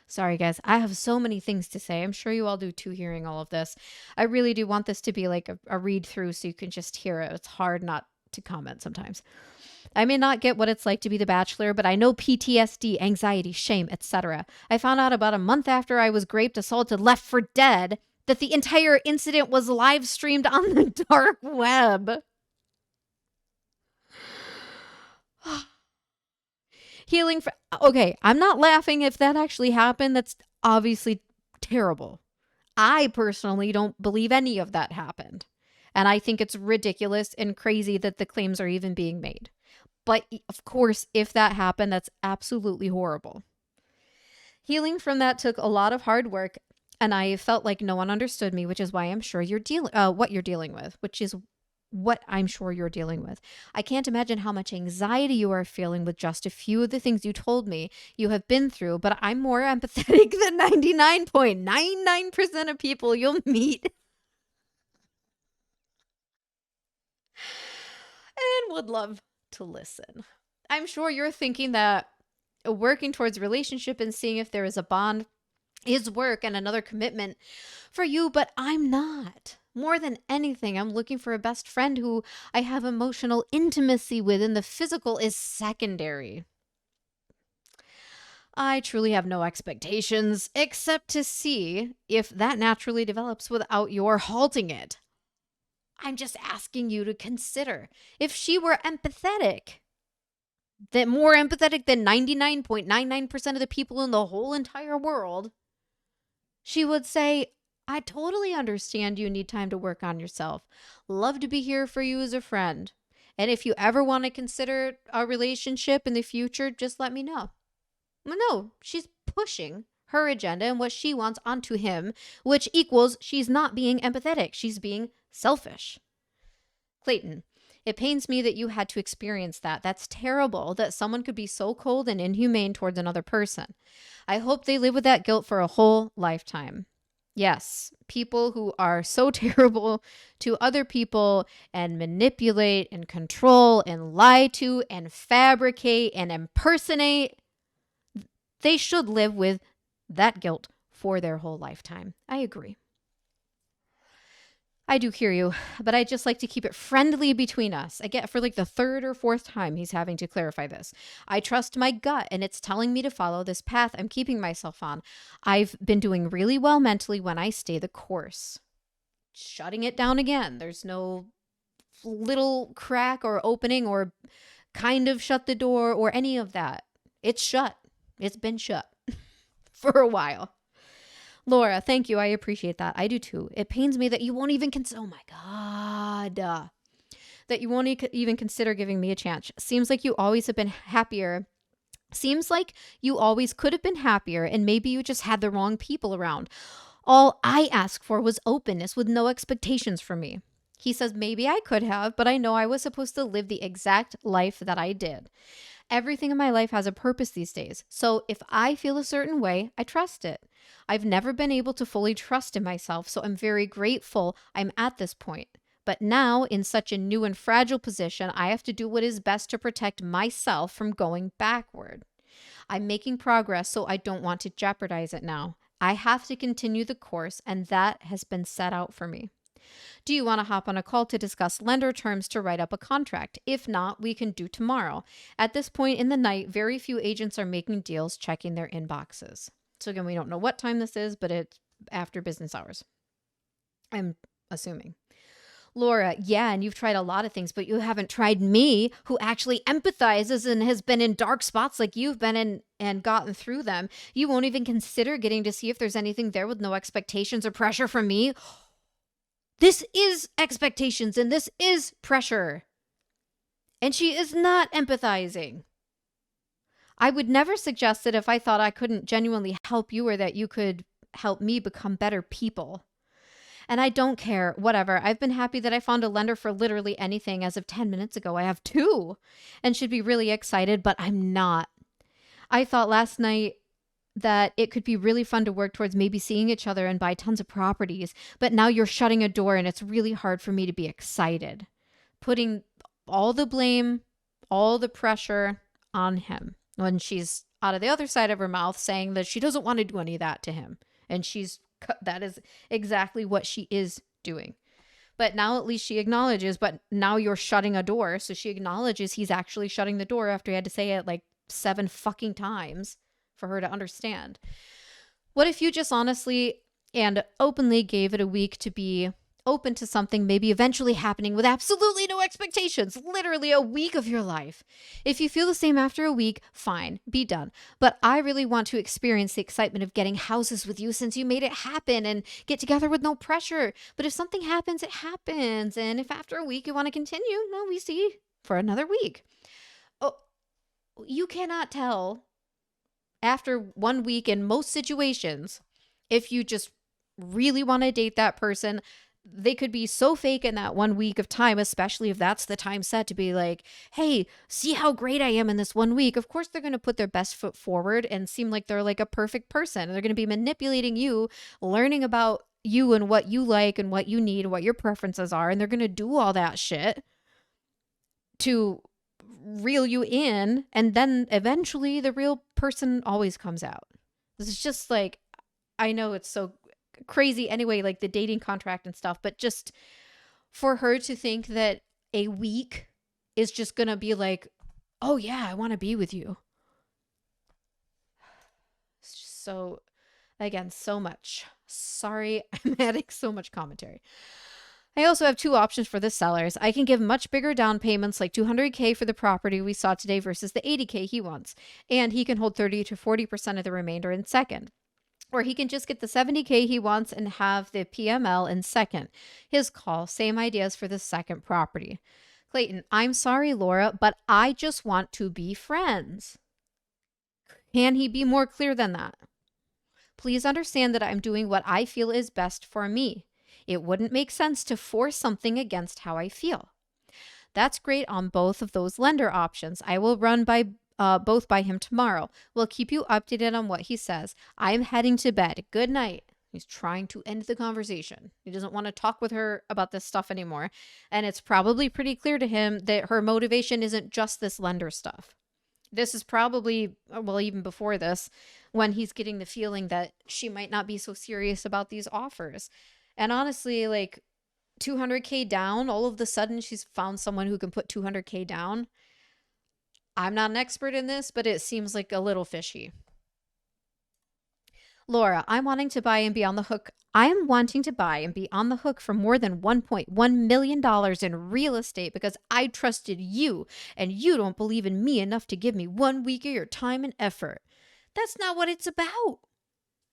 Sorry, guys. I have so many things to say. I'm sure you all do too, hearing all of this. I really do want this to be like a read through so you can just hear it. It's hard not to comment sometimes. I may not get what it's like to be the Bachelor, but I know PTSD, anxiety, shame, etc. I found out about a month after I was raped, assaulted, left for dead, that the entire incident was live streamed on the dark web. Healing for... Okay, I'm not laughing if that actually happened. That's obviously terrible. I personally don't believe any of that happened. And I think it's ridiculous and crazy that the claims are even being made. But of course, if that happened, that's absolutely horrible. Healing from that took a lot of hard work, and I felt like no one understood me, which is why I'm sure you're what you're dealing with, which is what I'm sure you're dealing with. I can't imagine how much anxiety you are feeling with just a few of the things you told me you have been through, but I'm more empathetic than 99.99% of people you'll meet. And would love to listen. I'm sure you're thinking that working towards a relationship and seeing if there is a bond is work and another commitment for you, but I'm not. More than anything, I'm looking for a best friend who I have emotional intimacy with, and the physical is secondary. I truly have no expectations except to see if that naturally develops without your halting it. I'm just asking you to consider if she were empathetic, that more empathetic than 99.99% of the people in the whole entire world, she would say, I totally understand you need time to work on yourself. Love to be here for you as a friend. And if you ever want to consider a relationship in the future, just let me know. No, she's pushing her agenda and what she wants onto him, which equals she's not being empathetic. She's being selfish. Clayton, it pains me that you had to experience that. That's terrible that someone could be so cold and inhumane towards another person. I hope they live with that guilt for a whole lifetime. Yes, people who are so terrible to other people and manipulate and control and lie to and fabricate and impersonate, they should live with that guilt for their whole lifetime. I agree. I do hear you, but I just like to keep it friendly between us. I get for like the third or fourth time he's having to clarify this. I trust my gut and it's telling me to follow this path I'm keeping myself on. I've been doing really well mentally when I stay the course. Shutting it down again. There's no little crack or opening or kind of shut the door or any of that. It's shut. It's been shut for a while. Laura, thank you. I appreciate that. I do too. It pains me that you won't even consider, oh my God, that you won't even consider giving me a chance. Seems like you always have been happier. Seems like you always could have been happier and maybe you just had the wrong people around. All I asked for was openness with no expectations from me. He says, maybe I could have, but I know I was supposed to live the exact life that I did. Everything in my life has a purpose these days. So if I feel a certain way, I trust it. I've never been able to fully trust in myself, so I'm very grateful I'm at this point. But now, in such a new and fragile position, I have to do what is best to protect myself from going backward. I'm making progress, so I don't want to jeopardize it now. I have to continue the course, and that has been set out for me. Do you want to hop on a call to discuss lender terms to write up a contract? If not, we can do tomorrow. At this point in the night, very few agents are making deals, checking their inboxes. So again, we don't know what time this is, but it's after business hours, I'm assuming. Laura, yeah, and you've tried a lot of things, but you haven't tried me, who actually empathizes and has been in dark spots like you've been in and gotten through them. You won't even consider getting to see if there's anything there with no expectations or pressure from me. This is expectations and this is pressure. And she is not empathizing. I would never suggest it if I thought I couldn't genuinely help you or that you could help me become better people. And I don't care, whatever. I've been happy that I found a lender for literally anything as of 10 minutes ago. I have 2 and should be really excited, but I'm not. I thought last night that it could be really fun to work towards maybe seeing each other and buy tons of properties, but now you're shutting a door and it's really hard for me to be excited. Putting all the blame, all the pressure on him when she's out of the other side of her mouth saying that she doesn't want to do any of that to him. And that is exactly what she is doing. But now at least she acknowledges, but now you're shutting a door. So she acknowledges he's actually shutting the door after he had to say it like 7 fucking times for her to understand. What if you just honestly and openly gave it a week to be open to something maybe eventually happening with absolutely no expectations, literally a week of your life? If you feel the same after a week, fine, be done. But I really want to experience the excitement of getting houses with you since you made it happen and get together with no pressure. But if something happens, it happens. And if after a week you want to continue, well, we see for another week. Oh, you cannot tell after 1 week in most situations if you just really want to date that person. They could be so fake in that 1 week of time, especially if that's the time set to be like, hey, see how great I am in this 1 week. Of course, they're going to put their best foot forward and seem like they're like a perfect person. And they're going to be manipulating you, learning about you and what you like and what you need and what your preferences are. And they're going to do all that shit to reel you in. And then eventually the real person always comes out. This is just like, I know it's so crazy anyway, like the dating contract and stuff, but just for her to think that a week is just gonna be like, oh yeah, I want to be with you. It's just so, again, so much. Sorry, I'm adding so much commentary. I also have 2 options for the sellers. I can give much bigger down payments like $200K for the property we saw today versus the $80K he wants. And he can hold 30 to 40% of the remainder in second. Or he can just get the $70K he wants and have the PML in second. His call, same ideas for the second property. Clayton, I'm sorry, Laura, but I just want to be friends. Can he be more clear than that? Please understand that I'm doing what I feel is best for me. It wouldn't make sense to force something against how I feel. That's great on both of those lender options. I will run both by him tomorrow. We'll keep you updated on what he says. I'm heading to bed. Good night. He's trying to end the conversation. He doesn't want to talk with her about this stuff anymore. And it's probably pretty clear to him that her motivation isn't just this lender stuff. This is probably, well, even before this, when he's getting the feeling that she might not be so serious about these offers. And honestly, like $200K down, all of a sudden she's found someone who can put $200K down. I'm not an expert in this, but it seems like a little fishy. Laura, I'm wanting to buy and be on the hook. I am wanting to buy and be on the hook for more than $1.1 million in real estate because I trusted you and you don't believe in me enough to give me 1 week of your time and effort. That's not what it's about.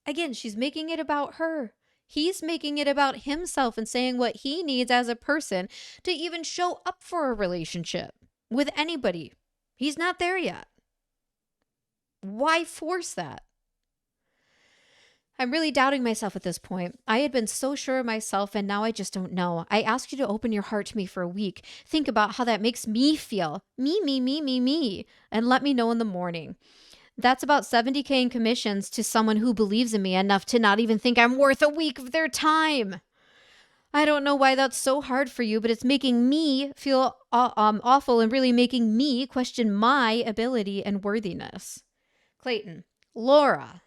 Again, she's making it about her. He's making it about himself and saying what he needs as a person to even show up for a relationship with anybody. He's not there yet. Why force that? I'm really doubting myself at this point. I had been so sure of myself and now I just don't know. I asked you to open your heart to me for a week. Think about how that makes me feel. Me. And let me know in the morning. That's about $70K in commissions to someone who believes in me enough to not even think I'm worth a week of their time. I don't know why that's so hard for you, but it's making me feel awful and really making me question my ability and worthiness. Clayton, Laura,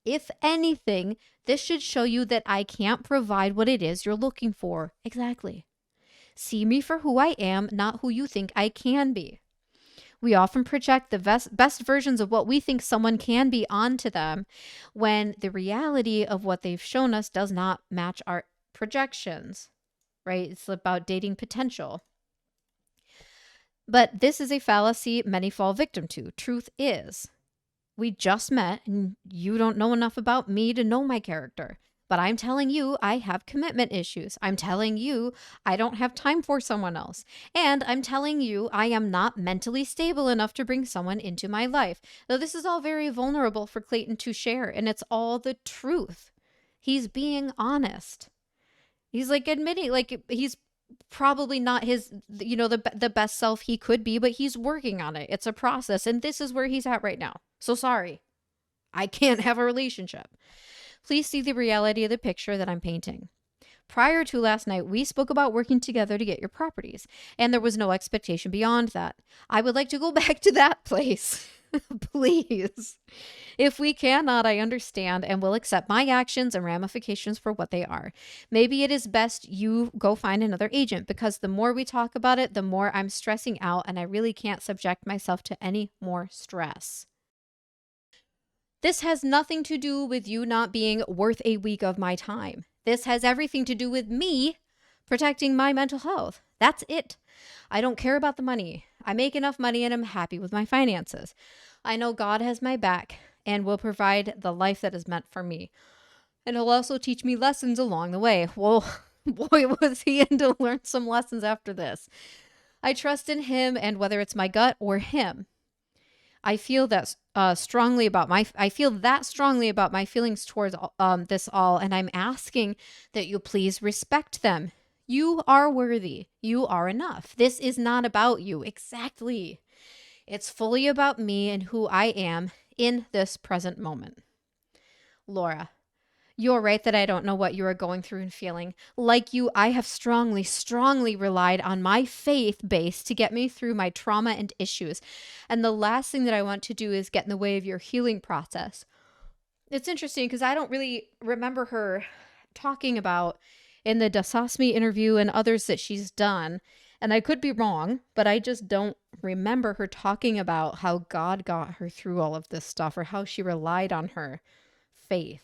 if anything, this should show you that I can't provide what it is you're looking for. Exactly. See me for who I am, not who you think I can be. We often project the best versions of what we think someone can be onto them when the reality of what they've shown us does not match our projections, right? It's about dating potential. But this is a fallacy many fall victim to. Truth is, we just met and you don't know enough about me to know my character. But I'm telling you, I have commitment issues. I'm telling you, I don't have time for someone else. And I'm telling you, I am not mentally stable enough to bring someone into my life. Now, this is all very vulnerable for Clayton to share, and it's all the truth. He's being honest. He's like admitting, like, he's probably not his, the best self he could be, but he's working on it. It's a process, and this is where he's at right now. So sorry, I can't have a relationship. Please see the reality of the picture that I'm painting. Prior to last night, we spoke about working together to get your properties, and there was no expectation beyond that. I would like to go back to that place. Please. If we cannot, I understand and will accept my actions and ramifications for what they are. Maybe it is best you go find another agent, because the more we talk about it, the more I'm stressing out, and I really can't subject myself to any more stress. This has nothing to do with you not being worth a week of my time. This has everything to do with me protecting my mental health. That's it. I don't care about the money. I make enough money and I'm happy with my finances. I know God has my back and will provide the life that is meant for me. And he'll also teach me lessons along the way. Well, boy, was he in to learn some lessons after this. I trust in him, and whether it's my gut or him, I feel that strongly about my feelings towards this all, and I'm asking that you please respect them. You are worthy. You are enough. This is not about you. Exactly. It's fully about me and who I am in this present moment. Laura, you're right that I don't know what you are going through and feeling. Like you, I have strongly relied on my faith base to get me through my trauma and issues. And the last thing that I want to do is get in the way of your healing process. It's interesting because I don't really remember her talking about in the Dasasmi interview and others that she's done. And I could be wrong, but I just don't remember her talking about how God got her through all of this stuff or how she relied on her faith.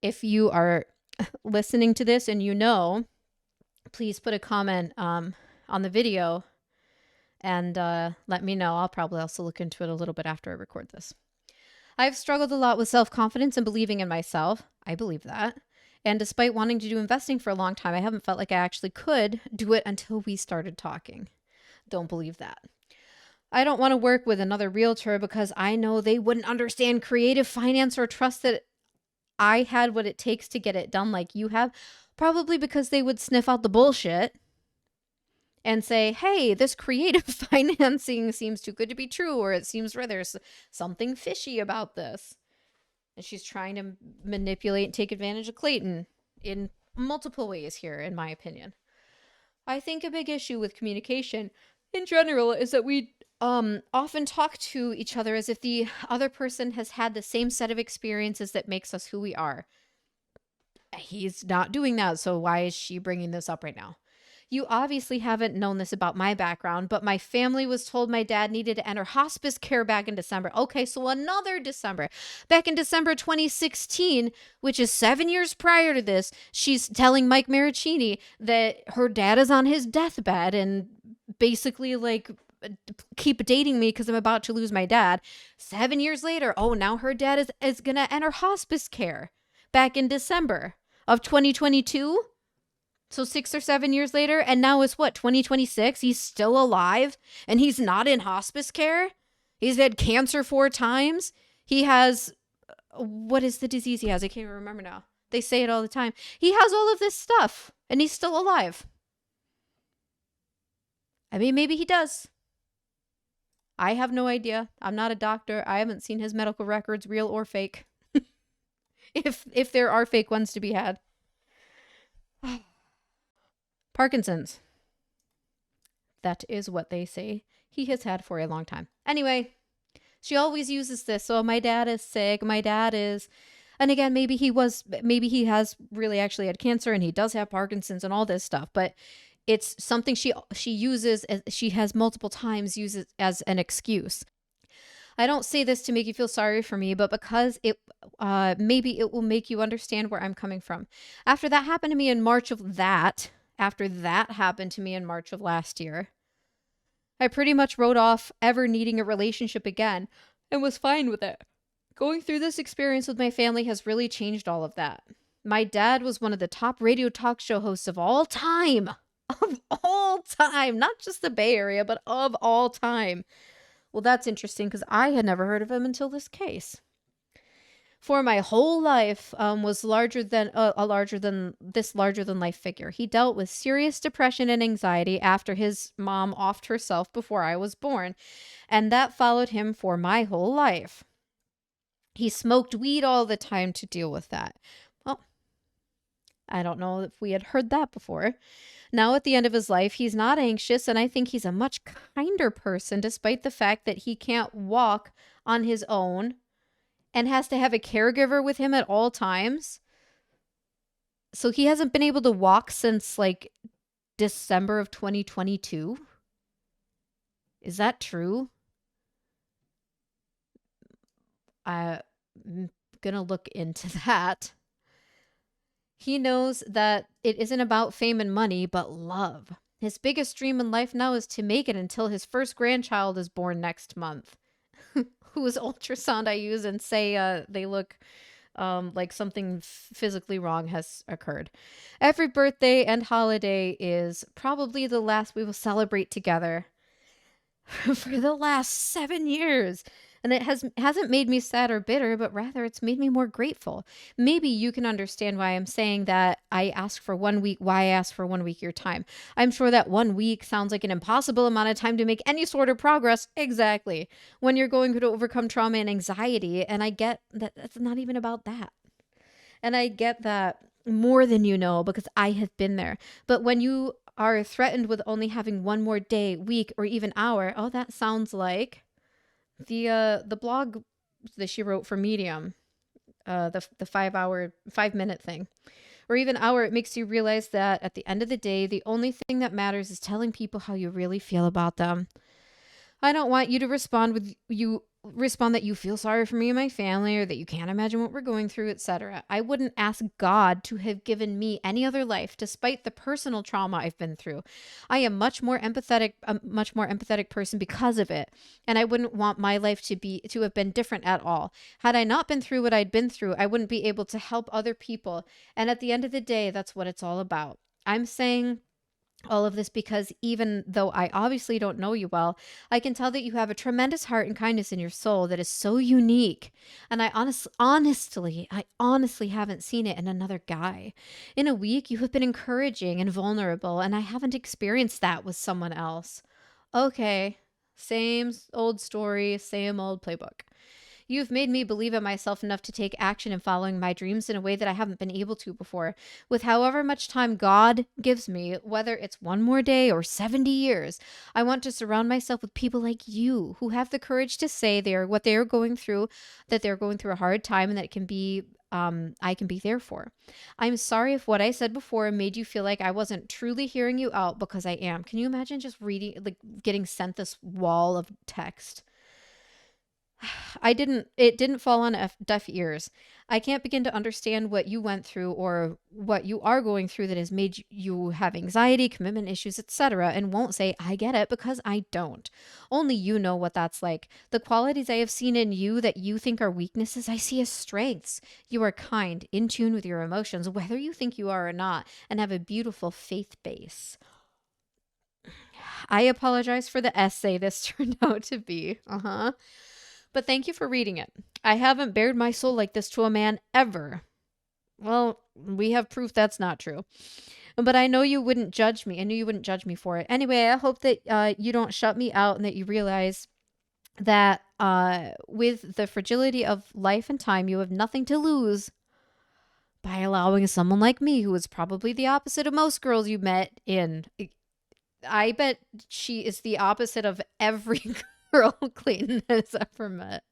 If you are listening to this and please put a comment on the video and let me know. I'll probably also look into it a little bit after I record this. I've struggled a lot with self-confidence and believing in myself. I believe that. And despite wanting to do investing for a long time, I haven't felt like I actually could do it until we started talking. Don't believe that. I don't want to work with another realtor because I know they wouldn't understand creative finance or trust that I had what it takes to get it done like you have, probably because they would sniff out the bullshit and say, hey, this creative financing seems too good to be true, or it seems there's something fishy about this. And she's trying to manipulate and take advantage of Clayton in multiple ways here, in my opinion. I think a big issue with communication in general is that we often talk to each other as if the other person has had the same set of experiences that makes us who we are. He's not doing that, so why is she bringing this up right now? You obviously haven't known this about my background, but my family was told my dad needed to enter hospice care back in December. Okay, so another December. Back in December 2016, which is 7 years prior to this, she's telling Mike Maricini that her dad is on his deathbed and basically like, keep dating me because I'm about to lose my dad. 7 years later, now her dad is going to enter hospice care back in December of 2022. So 6 or 7 years later, and now it's 2026? He's still alive and he's not in hospice care? He's had cancer 4 times. He has, what is the disease he has? I can't even remember now. They say it all the time. He has all of this stuff and he's still alive. I mean, maybe he does. I have no idea. I'm not a doctor. I haven't seen his medical records, real or fake. if there are fake ones to be had. Parkinson's. That is what they say he has had for a long time. Anyway, she always uses this. So my dad is sick. My dad is, and again, maybe he has really actually had cancer and he does have Parkinson's and all this stuff, but it's something she uses, she has multiple times uses as an excuse. I don't say this to make you feel sorry for me, but because maybe it will make you understand where I'm coming from. After that happened to me in March of last year, I pretty much wrote off ever needing a relationship again and was fine with it. Going through this experience with my family has really changed all of that. My dad was one of the top radio talk show hosts of all time. Of all time. Not just the Bay Area, but of all time. Well, that's interesting because I had never heard of him until this case. For my whole life, was larger than life figure. He dealt with serious depression and anxiety after his mom offed herself before I was born, and that followed him for my whole life. He smoked weed all the time to deal with that. Well, I don't know if we had heard that before. Now at the end of his life, he's not anxious, and I think he's a much kinder person despite the fact that he can't walk on his own and has to have a caregiver with him at all times. So he hasn't been able to walk since like December of 2022. Is that true? I'm gonna look into that. He knows that it isn't about fame and money, but love. His biggest dream in life now is to make it until his first grandchild is born next month. Whose ultrasound I use and say they look like something physically wrong has occurred. Every birthday and holiday is probably the last we will celebrate together for the last 7 years. And it hasn't made me sad or bitter, but rather it's made me more grateful. Maybe you can understand why I'm saying that why I ask for 1 week your time. I'm sure that 1 week sounds like an impossible amount of time to make any sort of progress. Exactly. When you're going to overcome trauma and anxiety. And I get that it's not even about that. And I get that more than you know because I have been there. But when you are threatened with only having one more day, week, or even hour, oh, that sounds like the blog that she wrote for Medium, the 5-minute thing, or even hour. It makes you realize that at the end of the day, the only thing that matters is telling people how you really feel about them. I don't want you to respond that you feel sorry for me and my family, or that you can't imagine what we're going through, etc. I wouldn't ask God to have given me any other life despite the personal trauma I've been through. I am a much more empathetic person because of it, and I wouldn't want my life to have been different at all. Had I not been through what I'd been through, I wouldn't be able to help other people, and at the end of the day, that's what it's all about. I'm saying all of this because even though I obviously don't know you well, I can tell that you have a tremendous heart and kindness in your soul that is so unique. And I honestly haven't seen it in another guy. In a week, you have been encouraging and vulnerable, and I haven't experienced that with someone else. Okay, same old story, same old playbook. You've made me believe in myself enough to take action in following my dreams in a way that I haven't been able to before. With however much time God gives me, whether it's 1 more day or 70 years, I want to surround myself with people like you who have the courage to say that they're going through a hard time, and that it can be I can be there for. I'm sorry if what I said before made you feel like I wasn't truly hearing you out, because I am. Can you imagine just reading, like getting sent this wall of text? It didn't fall on deaf ears. I can't begin to understand what you went through or what you are going through that has made you have anxiety, commitment issues, etc., and won't say, I get it, because I don't. Only you know what that's like. The qualities I have seen in you that you think are weaknesses, I see as strengths. You are kind, in tune with your emotions, whether you think you are or not, and have a beautiful faith base. I apologize for the essay this turned out to be. But thank you for reading it. I haven't bared my soul like this to a man ever. Well, we have proof that's not true. But I know you wouldn't judge me. I knew you wouldn't judge me for it. Anyway, I hope that you don't shut me out, and that you realize that with the fragility of life and time, you have nothing to lose by allowing someone like me, who is probably the opposite of most girls you met in. I bet she is the opposite of every girl Clayton has ever met.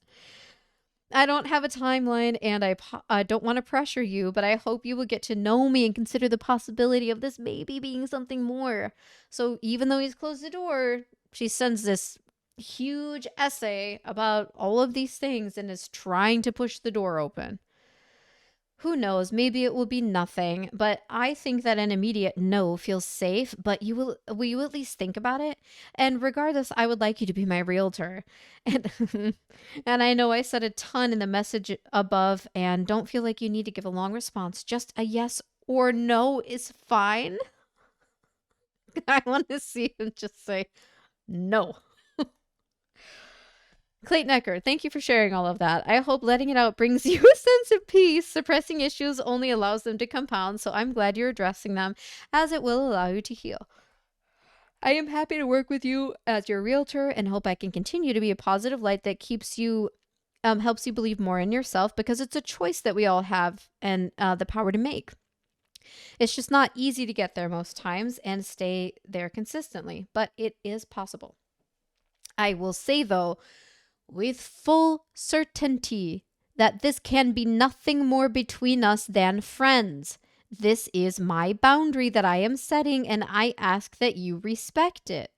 I don't have a timeline, and I don't want to pressure you, but I hope you will get to know me and consider the possibility of this maybe being something more. So even though he's closed the door, she sends this huge essay about all of these things and is trying to push the door open. Who knows? Maybe it will be nothing, but I think that an immediate no feels safe, but will you at least think about it? And regardless, I would like you to be my realtor. And and I know I said a ton in the message above, and don't feel like you need to give a long response. Just a yes or no is fine. I want to see him just say no. Clayton Echard, thank you for sharing all of that. I hope letting it out brings you a sense of peace. Suppressing issues only allows them to compound, so I'm glad you're addressing them, as it will allow you to heal. I am happy to work with you as your realtor and hope I can continue to be a positive light that keeps you, helps you believe more in yourself, because it's a choice that we all have and the power to make. It's just not easy to get there most times and stay there consistently, but it is possible. I will say, though, with full certainty, that this can be nothing more between us than friends. This is my boundary that I am setting, and I ask that you respect it.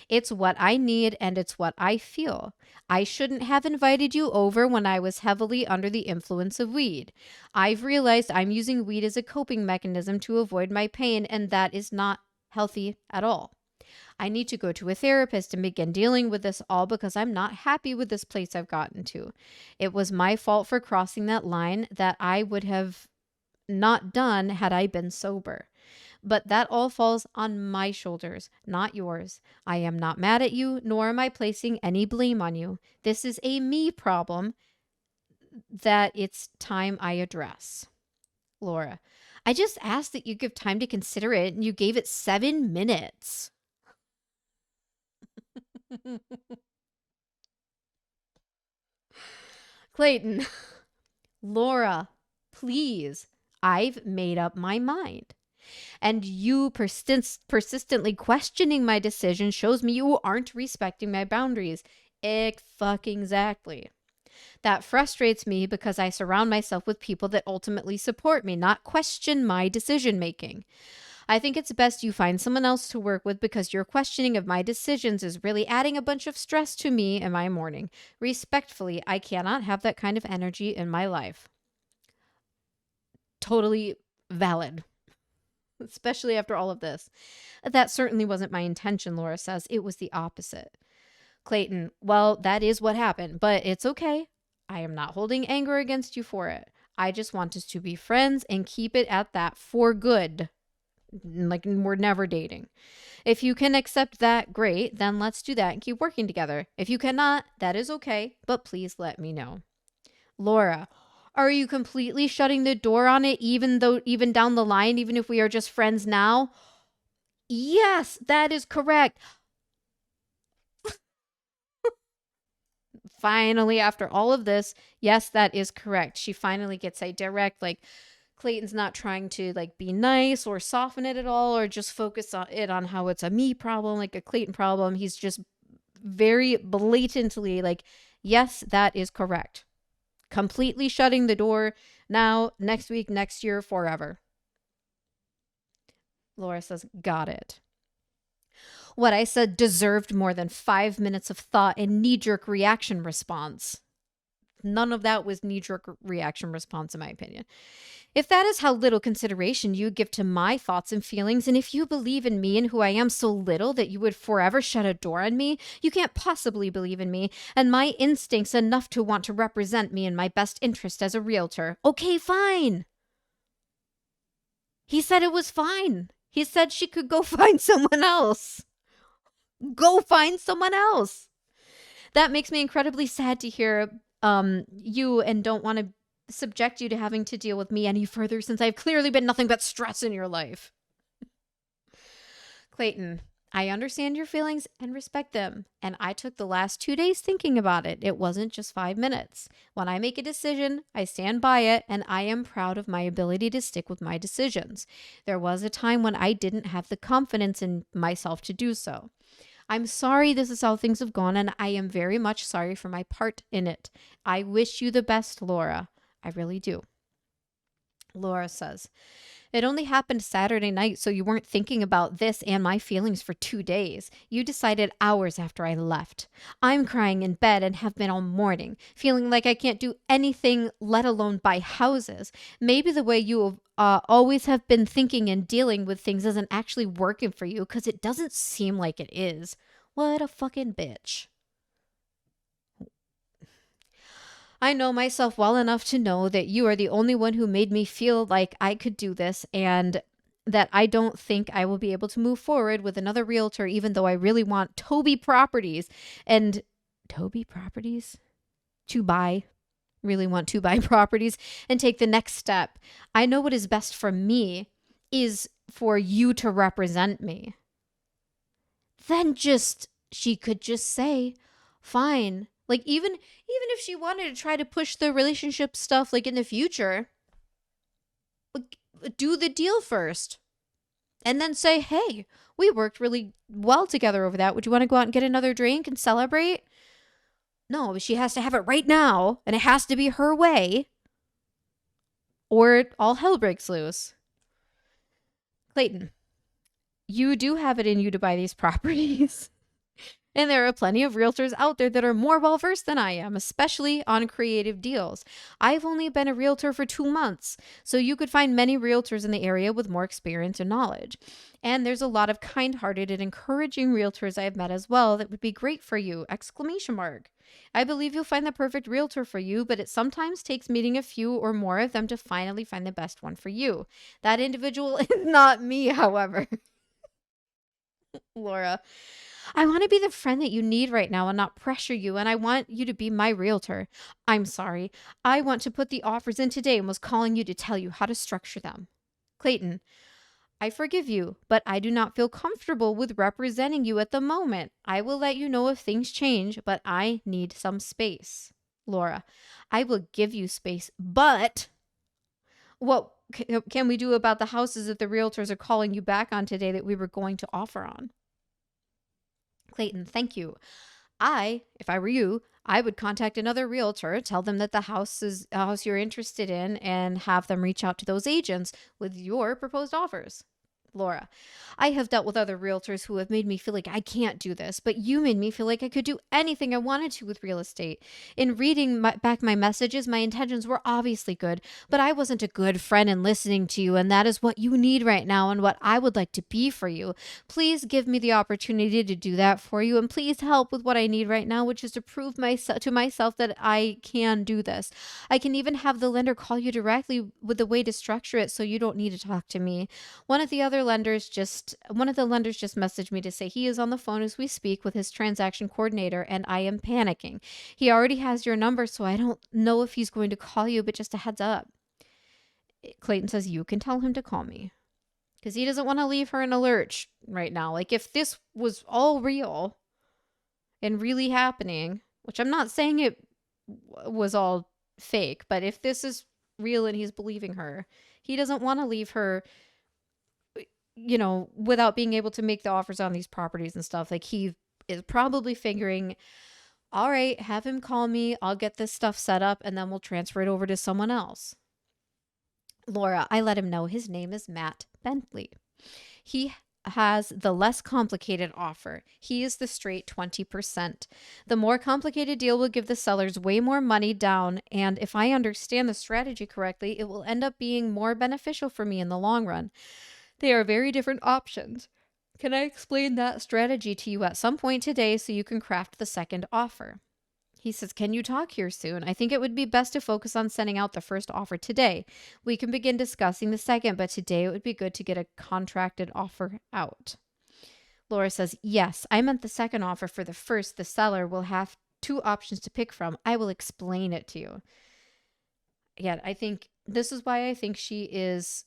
It's what I need, and it's what I feel. I shouldn't have invited you over when I was heavily under the influence of weed. I've realized I'm using weed as a coping mechanism to avoid my pain, and that is not healthy at all. I need to go to a therapist and begin dealing with this all because I'm not happy with this place I've gotten to. It was my fault for crossing that line that I would have not done had I been sober. But that all falls on my shoulders, not yours. I am not mad at you, nor am I placing any blame on you. This is a me problem that it's time I address. Laura, I just asked that you give time to consider it, and you gave it 7 minutes. Clayton, Laura, please, I've made up my mind. And you persistently questioning my decision shows me you aren't respecting my boundaries. Exactly. That frustrates me because I surround myself with people that ultimately support me, not question my decision making. I think it's best you find someone else to work with because your questioning of my decisions is really adding a bunch of stress to me in my morning. Respectfully, I cannot have that kind of energy in my life. Totally valid, especially after all of this. That certainly wasn't my intention, Laura says. It was the opposite. Clayton, well, that is what happened, but it's okay. I am not holding anger against you for it. I just want us to be friends and keep it at that for good. Like, we're never dating. If you can accept that, great, then let's do that and keep working together. If you cannot, that is okay, but please let me know. Laura, are you completely shutting the door on it, even down the line, even if we are just friends now? Yes, that is correct. Finally, after all of this, yes, that is correct. She finally gets a direct, like, Clayton's not trying to like be nice or soften it at all or just focus on it on how it's a me problem, like a Clayton problem. He's just very blatantly like, yes, that is correct. Completely shutting the door now, next week, next year, forever. Laura says, got it. What I said deserved more than 5 minutes of thought and knee-jerk reaction response. None of that was knee-jerk reaction response, in my opinion. If that is how little consideration you give to my thoughts and feelings, and if you believe in me and who I am so little that you would forever shut a door on me, you can't possibly believe in me and my instincts enough to want to represent me in my best interest as a realtor. Okay, fine. He said it was fine. He said she could go find someone else. Go find someone else. That makes me incredibly sad to hear you, and don't want to subject you to having to deal with me any further since I've clearly been nothing but stress in your life. Clayton, I understand your feelings and respect them. And I took the last 2 days thinking about it. It wasn't just 5 minutes. When I make a decision, I stand by it, and I am proud of my ability to stick with my decisions. There was a time when I didn't have the confidence in myself to do so. I'm sorry this is how things have gone, and I am very much sorry for my part in it. I wish you the best, Laura. I really do. Laura says, it only happened Saturday night, so you weren't thinking about this and my feelings for 2 days. You decided hours after I left. I'm crying in bed and have been all morning, feeling like I can't do anything, let alone buy houses. Maybe the way you always have been thinking and dealing with things isn't actually working for you, because it doesn't seem like it is. What a fucking bitch. I know myself well enough to know that you are the only one who made me feel like I could do this, and that I don't think I will be able to move forward with another realtor, even though I really want Toby Properties and Toby Properties to buy, really want to buy properties and take the next step. I know what is best for me is for you to represent me. Then she could just say, fine. Like, even if she wanted to try to push the relationship stuff, like, in the future, do the deal first. And then say, hey, we worked really well together over that. Would you want to go out and get another drink and celebrate? No, she has to have it right now, and it has to be her way, or all hell breaks loose. Clayton, you do have it in you to buy these properties. And there are plenty of realtors out there that are more well-versed than I am, especially on creative deals. I've only been a realtor for 2 months, so you could find many realtors in the area with more experience and knowledge. And there's a lot of kind-hearted and encouraging realtors I've met as well that would be great for you! ! I believe you'll find the perfect realtor for you, but it sometimes takes meeting a few or more of them to finally find the best one for you. That individual is not me, however. Laura, I want to be the friend that you need right now and not pressure you, and I want you to be my realtor. I'm sorry. I want to put the offers in today and was calling you to tell you how to structure them. Clayton, I forgive you, but I do not feel comfortable with representing you at the moment. I will let you know if things change, but I need some space. Laura, I will give you space, but what can we do about the houses that the realtors are calling you back on today that we were going to offer on? Clayton, thank you. If I were you, I would contact another realtor, tell them that the house is a house you're interested in, and have them reach out to those agents with your proposed offers. Laura, I have dealt with other realtors who have made me feel like I can't do this, but you made me feel like I could do anything I wanted to with real estate. In reading back my messages, my intentions were obviously good, but I wasn't a good friend in listening to you, and that is what you need right now and what I would like to be for you. Please give me the opportunity to do that for you, and please help with what I need right now, which is to prove to myself that I can do this. I can even have the lender call you directly with the way to structure it so you don't need to talk to me. One of the lenders just messaged me to say he is on the phone as we speak with his transaction coordinator, and I am panicking. He already has your number, so I don't know if he's going to call you, but just a heads up. Clayton says, you can tell him to call me, because he doesn't want to leave her in a lurch right now. Like, if this was all real and really happening, which I'm not saying it was all fake, but if this is real and he's believing her, he doesn't want to leave her, without being able to make the offers on these properties and stuff. Like, he is probably figuring, all right, have him call me, I'll get this stuff set up, and then we'll transfer it over to someone else. Laura, I let him know his name is Matt Bentley. He has the less complicated offer. He is the straight 20%. The more complicated deal will give the sellers way more money down, and if I understand the strategy correctly, it will end up being more beneficial for me in the long run. They are very different options. Can I explain that strategy to you at some point today so you can craft the second offer? He says, can you talk here soon? I think it would be best to focus on sending out the first offer today. We can begin discussing the second, but today it would be good to get a contracted offer out. Laura says, yes, I meant the second offer for the first. The seller will have 2 options to pick from. I will explain it to you. Again, I think this is why I think she is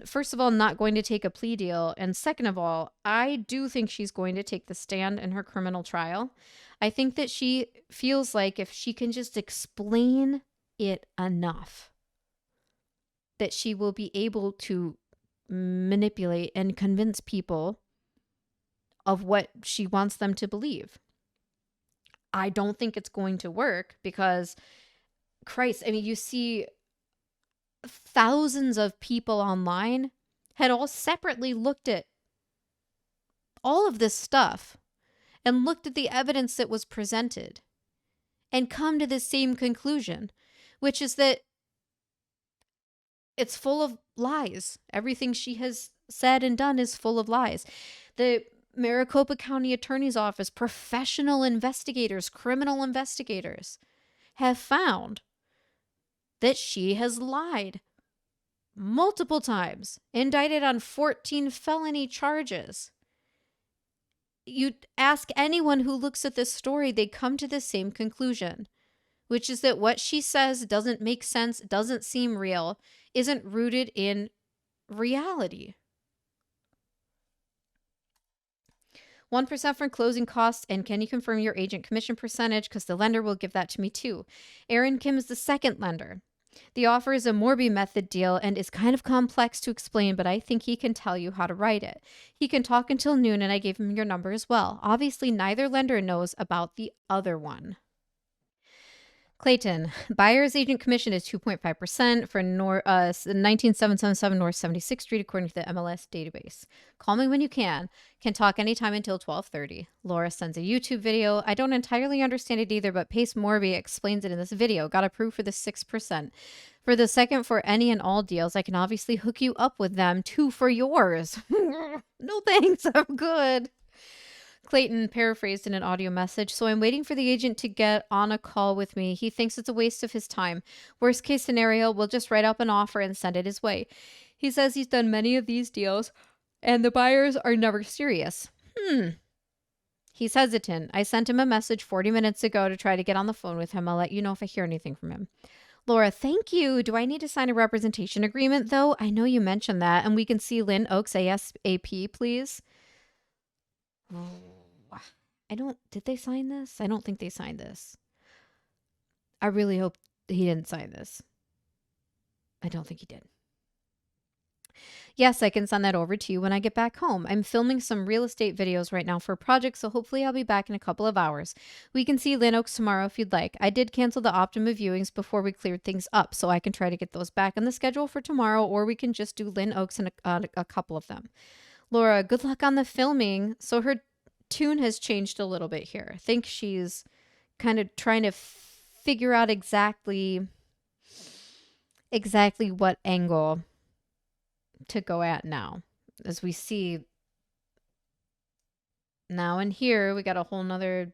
first of all, not going to take a plea deal. And second of all, I do think she's going to take the stand in her criminal trial. I think that she feels like if she can just explain it enough, that she will be able to manipulate and convince people of what she wants them to believe. I don't think it's going to work because, Christ, I mean, you see thousands of people online had all separately looked at all of this stuff and looked at the evidence that was presented and come to the same conclusion, which is that it's full of lies. Everything she has said and done is full of lies. The Maricopa County Attorney's Office, professional investigators, criminal investigators, have found that she has lied multiple times, indicted on 14 felony charges. You ask anyone who looks at this story, they come to the same conclusion, which is that what she says doesn't make sense, doesn't seem real, isn't rooted in reality. 1% for closing costs, and can you confirm your agent commission percentage? Because the lender will give that to me too. Aaron Kim is the second lender. The offer is a Morby method deal and is kind of complex to explain, but I think he can tell you how to write it. He can talk until noon, and I gave him your number as well. Obviously, neither lender knows about the other one. Clayton, buyer's agent commission is 2.5% for 19777 North 76th Street, according to the MLS database. Call me when you can talk anytime until 12:30. Laura sends a YouTube video. I don't entirely understand it either, but Pace Morby explains it in this video. Got approved for the 6%. For the second for any and all deals, I can obviously hook you up with them too for yours. No thanks, I'm good. Clayton paraphrased in an audio message, so I'm waiting for the agent to get on a call with me. He thinks it's a waste of his time. Worst case scenario, we'll just write up an offer and send it his way. He says he's done many of these deals, and the buyers are never serious. He's hesitant. I sent him a message 40 minutes ago to try to get on the phone with him. I'll let you know if I hear anything from him. Laura, thank you. Do I need to sign a representation agreement, though? I know you mentioned that, and we can see Lynn Oaks ASAP, please. Did they sign this? I don't think they signed this. I really hope he didn't sign this. I don't think he did. Yes, I can send that over to you when I get back home. I'm filming some real estate videos right now for a project, so hopefully I'll be back in a couple of hours. We can see Lynn Oaks tomorrow if you'd like. I did cancel the Optima viewings before we cleared things up, so I can try to get those back on the schedule for tomorrow, or we can just do Lynn Oaks and a couple of them. Laura, good luck on the filming. So her tune has changed a little bit here. I think she's kind of trying to figure out exactly what angle to go at now. As we see now and here, we got a whole nother,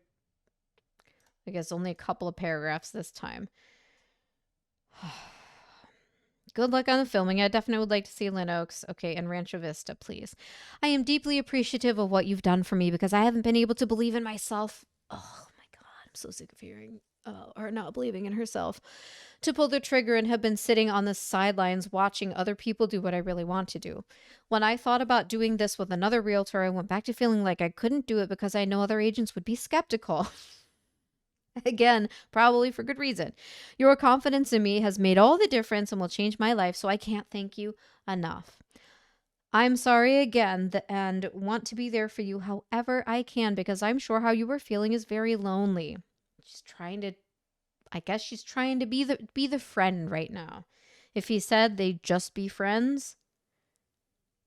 I guess only a couple of paragraphs this time. Good luck on the filming. I definitely would like to see Lynn Oaks. Okay, and Rancho Vista, please. I am deeply appreciative of what you've done for me because I haven't been able to believe in myself. Oh my God, I'm so sick of hearing her not believing in herself. To pull the trigger and have been sitting on the sidelines watching other people do what I really want to do. When I thought about doing this with another realtor, I went back to feeling like I couldn't do it because I know other agents would be skeptical. Again, probably for good reason. Your confidence in me has made all the difference and will change my life, so I can't thank you enough. I'm sorry again and want to be there for you however I can because I'm sure how you were feeling is very lonely. She's trying to be the friend right now. If he said they'd just be friends,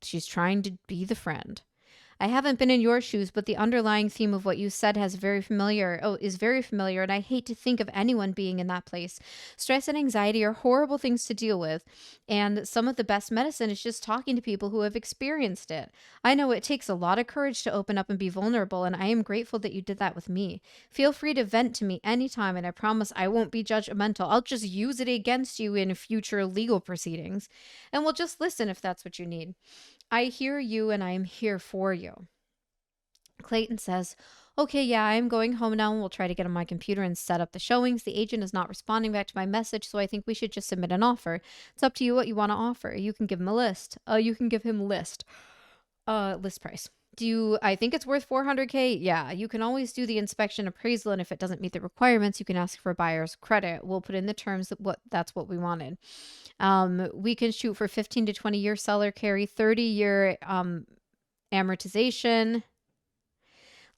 she's trying to be the friend. I haven't been in your shoes, but the underlying theme of what you said is very familiar, and I hate to think of anyone being in that place. Stress and anxiety are horrible things to deal with, and some of the best medicine is just talking to people who have experienced it. I know it takes a lot of courage to open up and be vulnerable, and I am grateful that you did that with me. Feel free to vent to me anytime, and I promise I won't be judgmental. I'll just use it against you in future legal proceedings, and we'll just listen if that's what you need. I hear you and I am here for you. Clayton says, Okay, yeah, I'm going home now and we'll try to get on my computer and set up the showings. The agent is not responding back to my message, so I think we should just submit an offer. It's up to you what you want to offer. You can give him a list. You can give him list. List price. I think it's worth 400K? Yeah, you can always do the inspection appraisal, and if it doesn't meet the requirements, you can ask for buyer's credit. We'll put in the terms that's what we wanted. We can shoot for 15 to 20 year seller carry, 30-year amortization.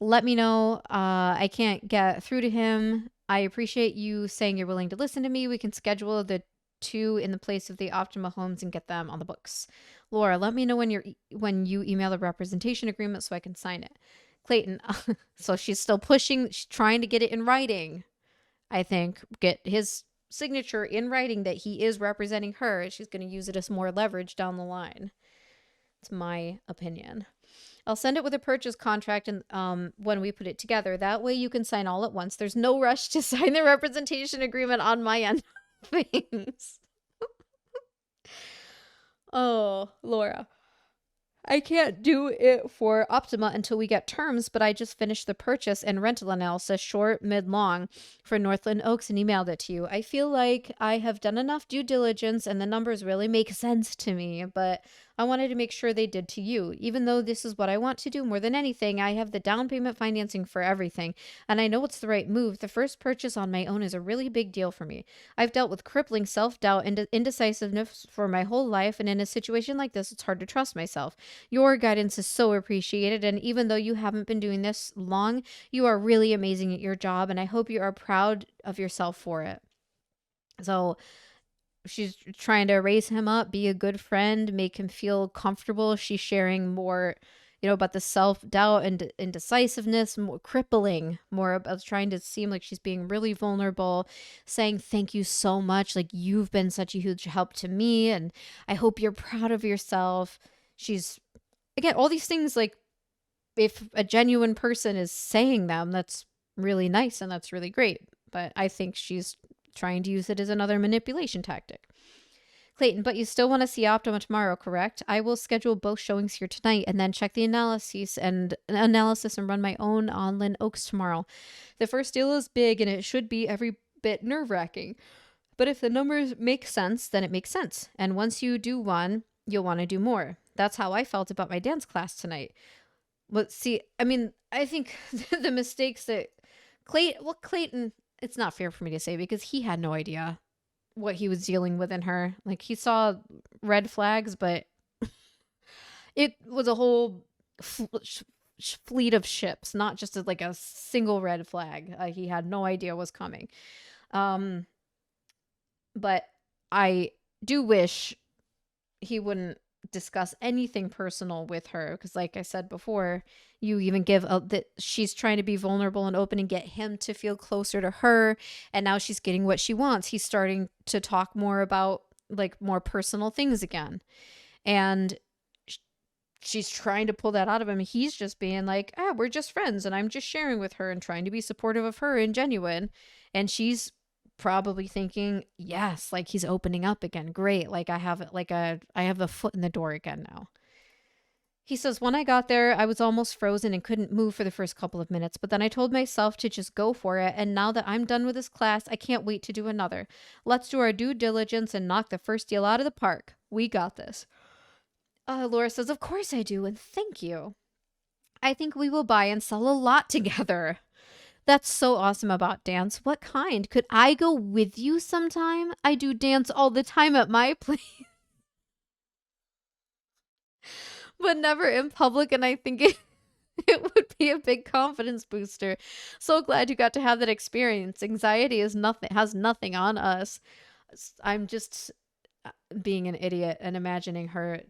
Let me know. I can't get through to him. I appreciate you saying you're willing to listen to me. We can schedule the two in the place of the Optima homes and get them on the books. Laura, let me know when you email the representation agreement so I can sign it. Clayton, so she's still pushing, she's trying to get it in writing. I think get his signature in writing that he is representing her. She's going to use it as more leverage down the line. It's my opinion. I'll send it with a purchase contract and when we put it together. That way you can sign all at once. There's no rush to sign the representation agreement on my end of things. Oh, Laura. I can't do it for Optima until we get terms, but I just finished the purchase and rental analysis, short, mid, long, for Northland Oaks and emailed it to you. I feel like I have done enough due diligence and the numbers really make sense to me, but I wanted to make sure they did to you. Even though this is what I want to do more than anything, I have the down payment financing for everything, and I know it's the right move. The first purchase on my own is a really big deal for me. I've dealt with crippling self-doubt and indecisiveness for my whole life, and in a situation like this, it's hard to trust myself. Your guidance is so appreciated, and even though you haven't been doing this long, you are really amazing at your job, and I hope you are proud of yourself for it. So she's trying to raise him up, be a good friend, make him feel comfortable. She's sharing more, about the self-doubt and indecisiveness, more crippling, more about trying to seem like she's being really vulnerable, saying thank you so much, like you've been such a huge help to me, and I hope you're proud of yourself. She's, again, all these things, like if a genuine person is saying them, that's really nice and that's really great. But I think she's trying to use it as another manipulation tactic. Clayton, but you still want to see Optima tomorrow, correct? I will schedule both showings here tonight and then check the analysis and run my own on Lynn Oaks tomorrow. The first deal is big and it should be every bit nerve-wracking. But if the numbers make sense, then it makes sense. And once you do one, you'll want to do more. That's how I felt about my dance class tonight. But see, I mean, I think the mistakes that Clayton, it's not fair for me to say because he had no idea what he was dealing with in her. Like he saw red flags, but it was a whole fleet of ships, not just like a single red flag. He had no idea was coming. But I do wish he wouldn't discuss anything personal with her because like I said before, you even give that she's trying to be vulnerable and open and get him to feel closer to her, and now she's getting what she wants. He's starting to talk more about like more personal things again, and she's trying to pull that out of him. He's just being like, we're just friends and I'm just sharing with her and trying to be supportive of her and genuine, and she's probably thinking, yes, like he's opening up again. Great. Like I have the foot in the door again now. He says, when I got there, I was almost frozen and couldn't move for the first couple of minutes, but then I told myself to just go for it. And now that I'm done with this class, I can't wait to do another. Let's do our due diligence and knock the first deal out of the park. We got this. Laura says, of course I do. And thank you. I think we will buy and sell a lot together. That's so awesome about dance. What kind? Could I go with you sometime? I do dance all the time at my place. But never in public, and I think it would be a big confidence booster. So glad you got to have that experience. Anxiety has nothing on us. I'm just being an idiot and imagining her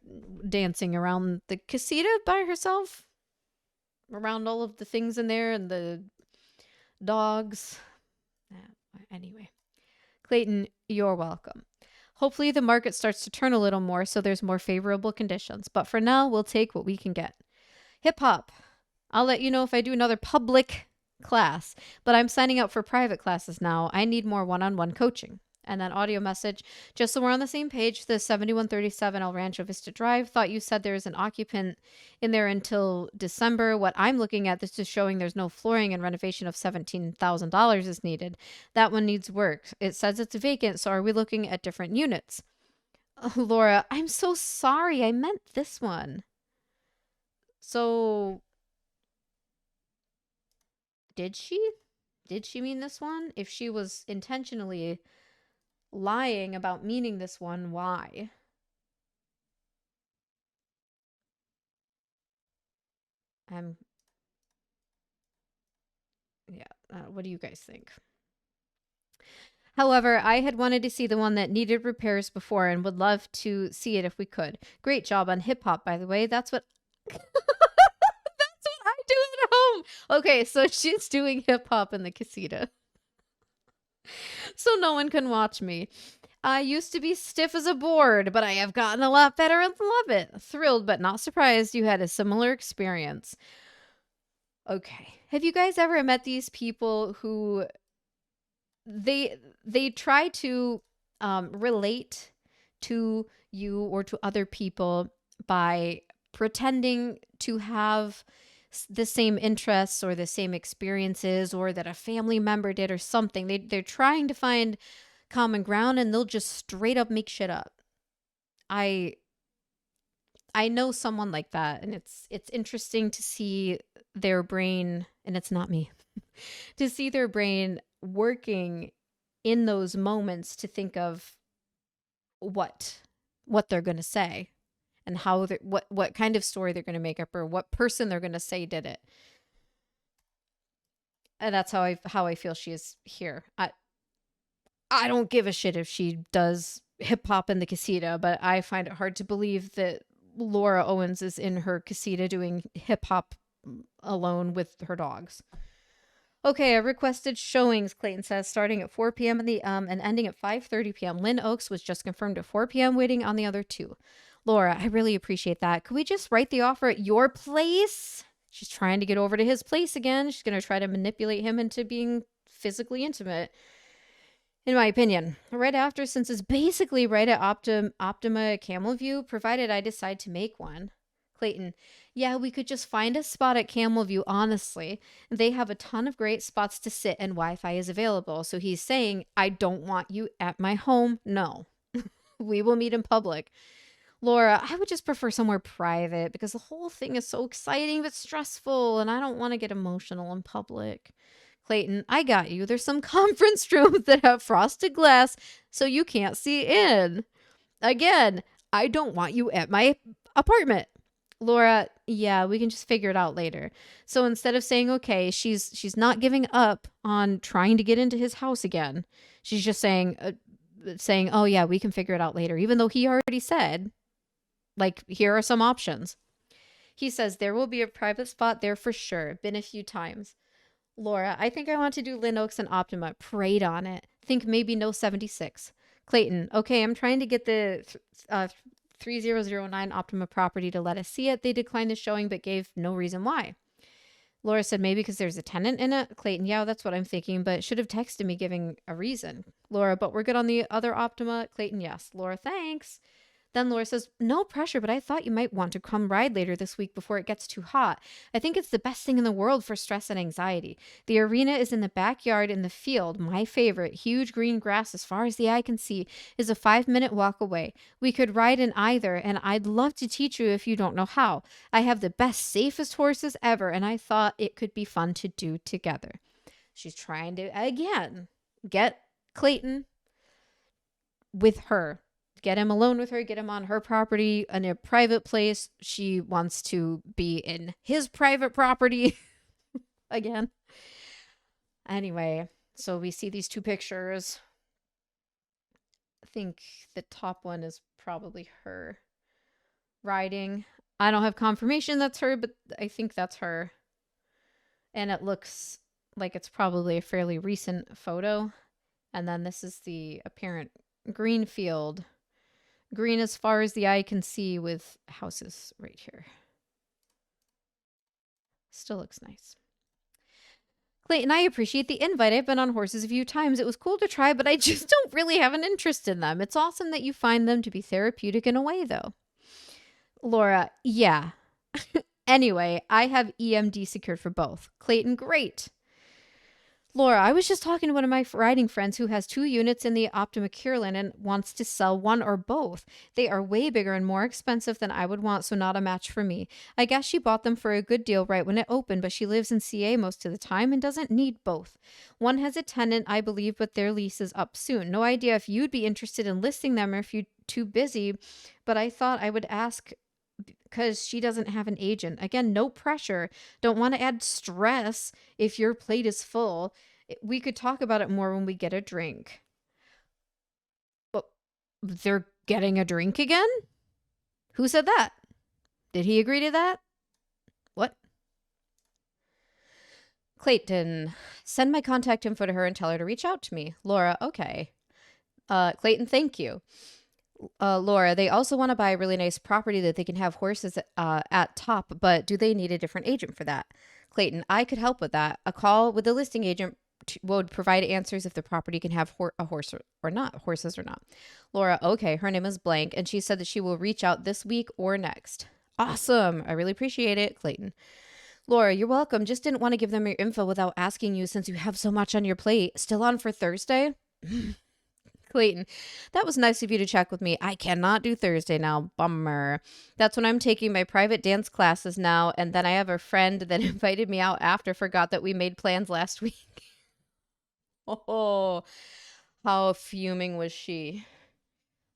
dancing around the casita by herself, around all of the things in there and the dogs. Anyway, Clayton, you're welcome. Hopefully the market starts to turn a little more so there's more favorable conditions. But for now, we'll take what we can get. Hip hop. I'll let you know if I do another public class, but I'm signing up for private classes now. I need more one-on-one coaching. And then audio message, just so we're on the same page, the 7137 El Rancho Vista Drive, thought you said there's an occupant in there until December. What I'm looking at, this is showing there's no flooring and renovation of $17,000 is needed. That one needs work. It says it's vacant, so are we looking at different units? Oh, Laura, I'm so sorry. I meant this one. So, did she? Did she mean this one? If she was intentionally lying about meaning this one, why? Yeah, what do you guys think? However, I had wanted to see the one that needed repairs before and would love to see it if we could. Great job on hip hop, by the way. That's what that's what I do at home. Okay, so she's doing hip hop in the casita. So no one can watch me. I used to be stiff as a board, but I have gotten a lot better and love it. Thrilled but not surprised you had a similar experience. Okay. Have you guys ever met these people who they try to relate to you or to other people by pretending to have the same interests or the same experiences, or that a family member did or something. They're trying to find common ground, and they'll just straight up make shit up. I know someone like that, and it's interesting to see their brain, and it's not me, to see their brain working in those moments to think of what they're going to say, and how what kind of story they're going to make up, or what person they're going to say did it. And that's how I feel she is here. I don't give a shit if she does hip hop in the casita, but I find it hard to believe that Laura Owens is in her casita doing hip hop alone with her dogs. Okay, I requested showings, Clayton says, starting at 4 p.m. And ending at 5:30 p.m. Lynn Oaks was just confirmed at 4 p.m., waiting on the other two. Laura, I really appreciate that. Could we just write the offer at your place? She's trying to get over to his place again. She's going to try to manipulate him into being physically intimate, in my opinion. Right after, since it's basically right at Optima Camel View, provided I decide to make one. Clayton, yeah, we could just find a spot at Camel View, honestly. They have a ton of great spots to sit and Wi-Fi is available. So he's saying, I don't want you at my home. No, we will meet in public. Laura, I would just prefer somewhere private because the whole thing is so exciting but stressful, and I don't want to get emotional in public. Clayton, I got you. There's some conference rooms that have frosted glass so you can't see in. Again, I don't want you at my apartment. Laura, yeah, we can just figure it out later. So instead of saying okay, she's not giving up on trying to get into his house again. She's just saying, oh yeah, we can figure it out later, even though he already said, like, here are some options. He says there will be a private spot there for sure. Been a few times. Laura, I think I want to do Lynn Oaks and Optima. Prayed on it. Think maybe no 76. Clayton, okay, I'm trying to get the 3009 Optima property to let us see it. They declined the showing but gave no reason why. Laura said maybe because there's a tenant in it. Clayton, yeah, that's what I'm thinking, but should have texted me giving a reason. Laura, but we're good on the other Optima. Clayton, yes. Laura, thanks. Then Laura says, no pressure, but I thought you might want to come ride later this week before it gets too hot. I think it's the best thing in the world for stress and anxiety. The arena is in the backyard in the field. My favorite, huge green grass as far as the eye can see, is a 5-minute walk away. We could ride in either, and I'd love to teach you if you don't know how. I have the best, safest horses ever, and I thought it could be fun to do together. She's trying to, again, get Clayton with her. Get him alone with her, get him on her property in a private place. She wants to be in his private property again. Anyway, so we see these two pictures. I think the top one is probably her riding. I don't have confirmation that's her, but I think that's her. And it looks like it's probably a fairly recent photo. And then this is the apparent green field. Green as far as the eye can see with houses right here. Still looks nice. Clayton, I appreciate the invite. I've been on horses a few times. It was cool to try, but I just don't really have an interest in them. It's awesome that you find them to be therapeutic in a way, though. Laura, yeah. Anyway, I have EMD secured for both. Clayton, great. Laura, I was just talking to one of my riding friends who has 2 units in the Optima Curlin and wants to sell one or both. They are way bigger and more expensive than I would want, so not a match for me. I guess she bought them for a good deal right when it opened, but she lives in CA most of the time and doesn't need both. One has a tenant, I believe, but their lease is up soon. No idea if you'd be interested in listing them or if you're too busy, but I thought I would ask because she doesn't have an agent. Again, no pressure. Don't want to add stress if your plate is full. We could talk about it more when we get a drink. But they're getting a drink again? Who said that? Did he agree to that? What? Clayton, send my contact info to her and tell her to reach out to me. Laura, okay. Clayton, thank you. Laura, they also want to buy a really nice property that they can have horses at top, but do they need a different agent for that? Clayton, I could help with that. A call with the listing agent would provide answers if the property can have a horse or not, horses or not. Laura, okay, her name is blank, and she said that she will reach out this week or next. Awesome. I really appreciate it, Clayton. Laura, you're welcome. Just didn't want to give them your info without asking you since you have so much on your plate. Still on for Thursday? Clayton, that was nice of you to check with me. I cannot do Thursday now. Bummer. That's when I'm taking my private dance classes now, and then I have a friend that invited me out after, forgot that we made plans last week. Oh, how fuming was she?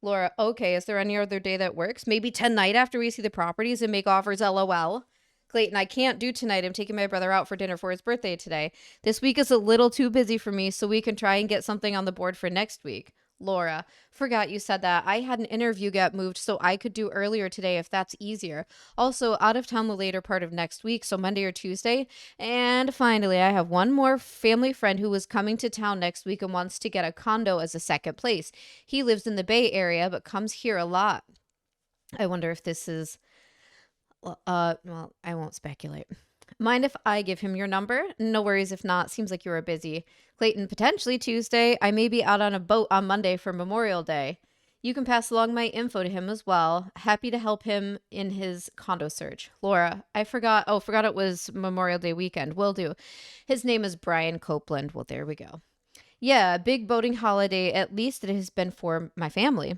Laura, okay, is there any other day that works? Maybe tonight after we see the properties and make offers, LOL. Clayton, I can't do tonight. I'm taking my brother out for dinner for his birthday today. This week is a little too busy for me, so we can try and get something on the board for next week. Laura, forgot you said that. I had an interview get moved, so I could do earlier today if that's easier. Also, out of town the later part of next week, so Monday or Tuesday. And finally, I have one more family friend who is coming to town next week and wants to get a condo as a second place. He lives in the Bay Area, but comes here a lot. I wonder if this is... well, I won't speculate. Mind if I give him your number? No worries if not. Seems like you are busy. Clayton, potentially Tuesday. I may be out on a boat on Monday for Memorial Day. You can pass along my info to him as well. Happy to help him in his condo search. Laura, I forgot. Oh, forgot it was Memorial Day weekend. Will do. His name is Brian Copeland. Well, there we go. Yeah, big boating holiday. At least it has been for my family.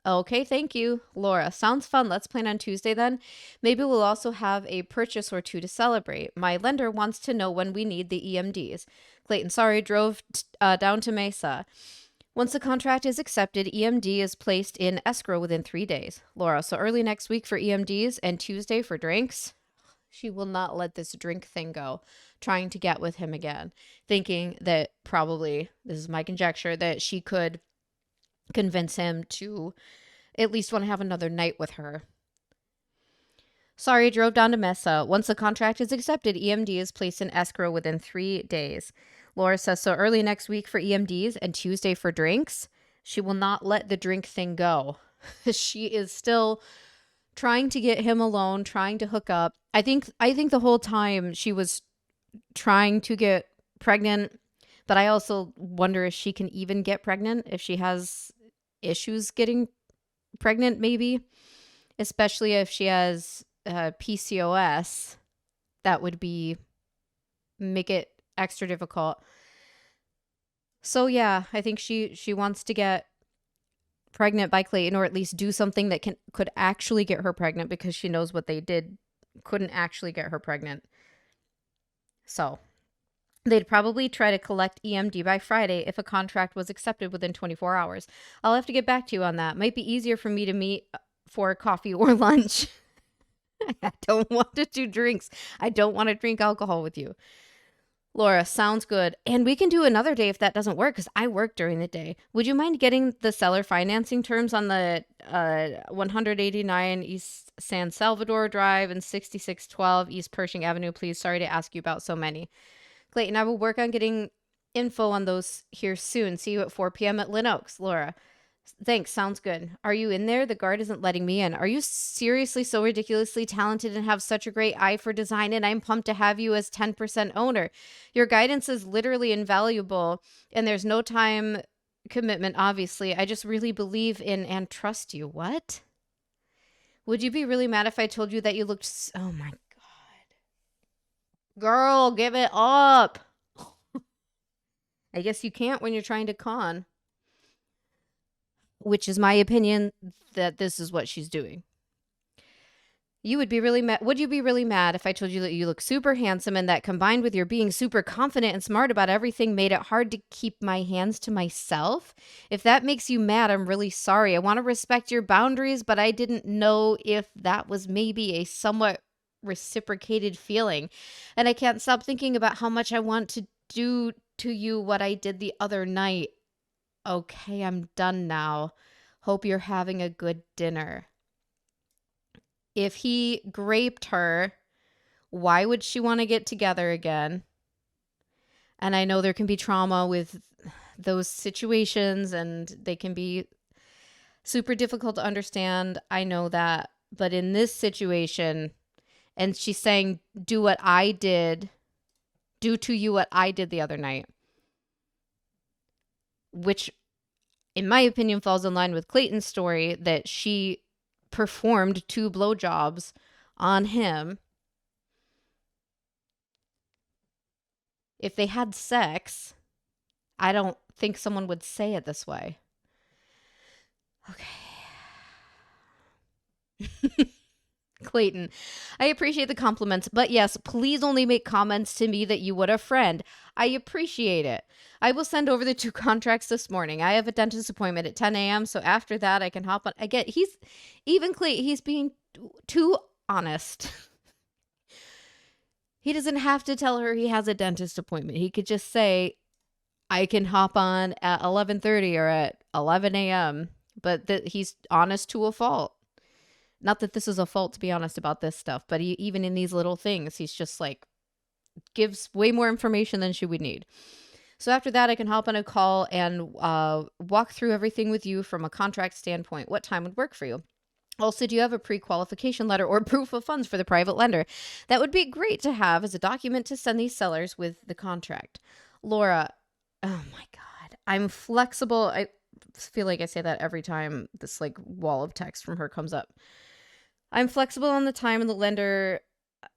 Okay, thank you. Laura, sounds fun. Let's plan on Tuesday then. Maybe we'll also have a purchase or two to celebrate. My lender wants to know when we need the EMDs. Clayton, sorry, drove down to Mesa. Once the contract is accepted, EMD is placed in escrow within 3 days. Laura, so early next week for EMDs and Tuesday for drinks? She will not let this drink thing go. Trying to get with him again. Thinking that probably, this is my conjecture, that she could convince him to at least want to have another night with her. Sorry, drove down to Mesa. Once the contract is accepted, EMD is placed in escrow within 3 days. Laura says, so early next week for EMDs and Tuesday for drinks? She will not let the drink thing go. She is still trying to get him alone, trying to hook up. I think the whole time she was trying to get pregnant, but I also wonder if she can even get pregnant, if she has issues getting pregnant, maybe, especially if she has PCOS. That would make it extra difficult. So yeah, I think she wants to get pregnant by Clayton, or at least do something that could actually get her pregnant, because she knows what they did couldn't actually get her pregnant. So they'd probably try to collect EMD by Friday if a contract was accepted within 24 hours. I'll have to get back to you on that. Might be easier for me to meet for coffee or lunch. I don't want to do drinks. I don't want to drink alcohol with you. Laura, sounds good. And we can do another day if that doesn't work, because I work during the day. Would you mind getting the seller financing terms on the 189 East San Salvador Drive and 6612 East Pershing Avenue, please? Sorry to ask you about so many. Clayton, I will work on getting info on those here soon. See you at 4 p.m. at Lynn Oaks. Laura, Thanks, sounds good. Are you in there? The guard isn't letting me in. Are you seriously so ridiculously talented and have such a great eye for design? And I'm pumped to have you as 10% owner. Your guidance is literally invaluable, and there's no time commitment, obviously. I just really believe in and trust you. What? Would you be really mad if I told you that you looked... Oh my God. Girl, give it up. I guess you can't when you're trying to con. Which is my opinion that this is what she's doing. You would be really mad. Would you be really mad if I told you that you look super handsome and that combined with your being super confident and smart about everything made it hard to keep my hands to myself? If that makes you mad, I'm really sorry. I want to respect your boundaries, but I didn't know if that was maybe a somewhat reciprocated feeling. And I can't stop thinking about how much I want to do to you what I did the other night. Okay, I'm done now. Hope you're having a good dinner. If he graped her, why would she want to get together again? And I know there can be trauma with those situations and they can be super difficult to understand. I know that. But in this situation, and she's saying, do what I did, do to you what I did the other night, which in my opinion falls in line with Clayton's story that she performed 2 blowjobs on him. If they had sex, I don't think someone would say it this way. Okay. Clayton, I appreciate the compliments, but yes, please only make comments to me that you would a friend. I appreciate it. I will send over the 2 contracts this morning. I have a dentist appointment at 10 a.m., so after that I can hop on. He's being too honest. He doesn't have to tell her he has a dentist appointment. He could just say, I can hop on at 11:30 or at 11 a.m., but that he's honest to a fault. Not that this is a fault to be honest about this stuff, but even in these little things, he's just like, gives way more information than she would need. So after that, I can hop on a call and walk through everything with you from a contract standpoint. What time would work for you? Also, do you have a pre-qualification letter or proof of funds for the private lender? That would be great to have as a document to send these sellers with the contract. Laura, oh my God, I'm flexible. I feel like I say that every time this like wall of text from her comes up. I'm flexible on the time, and the lender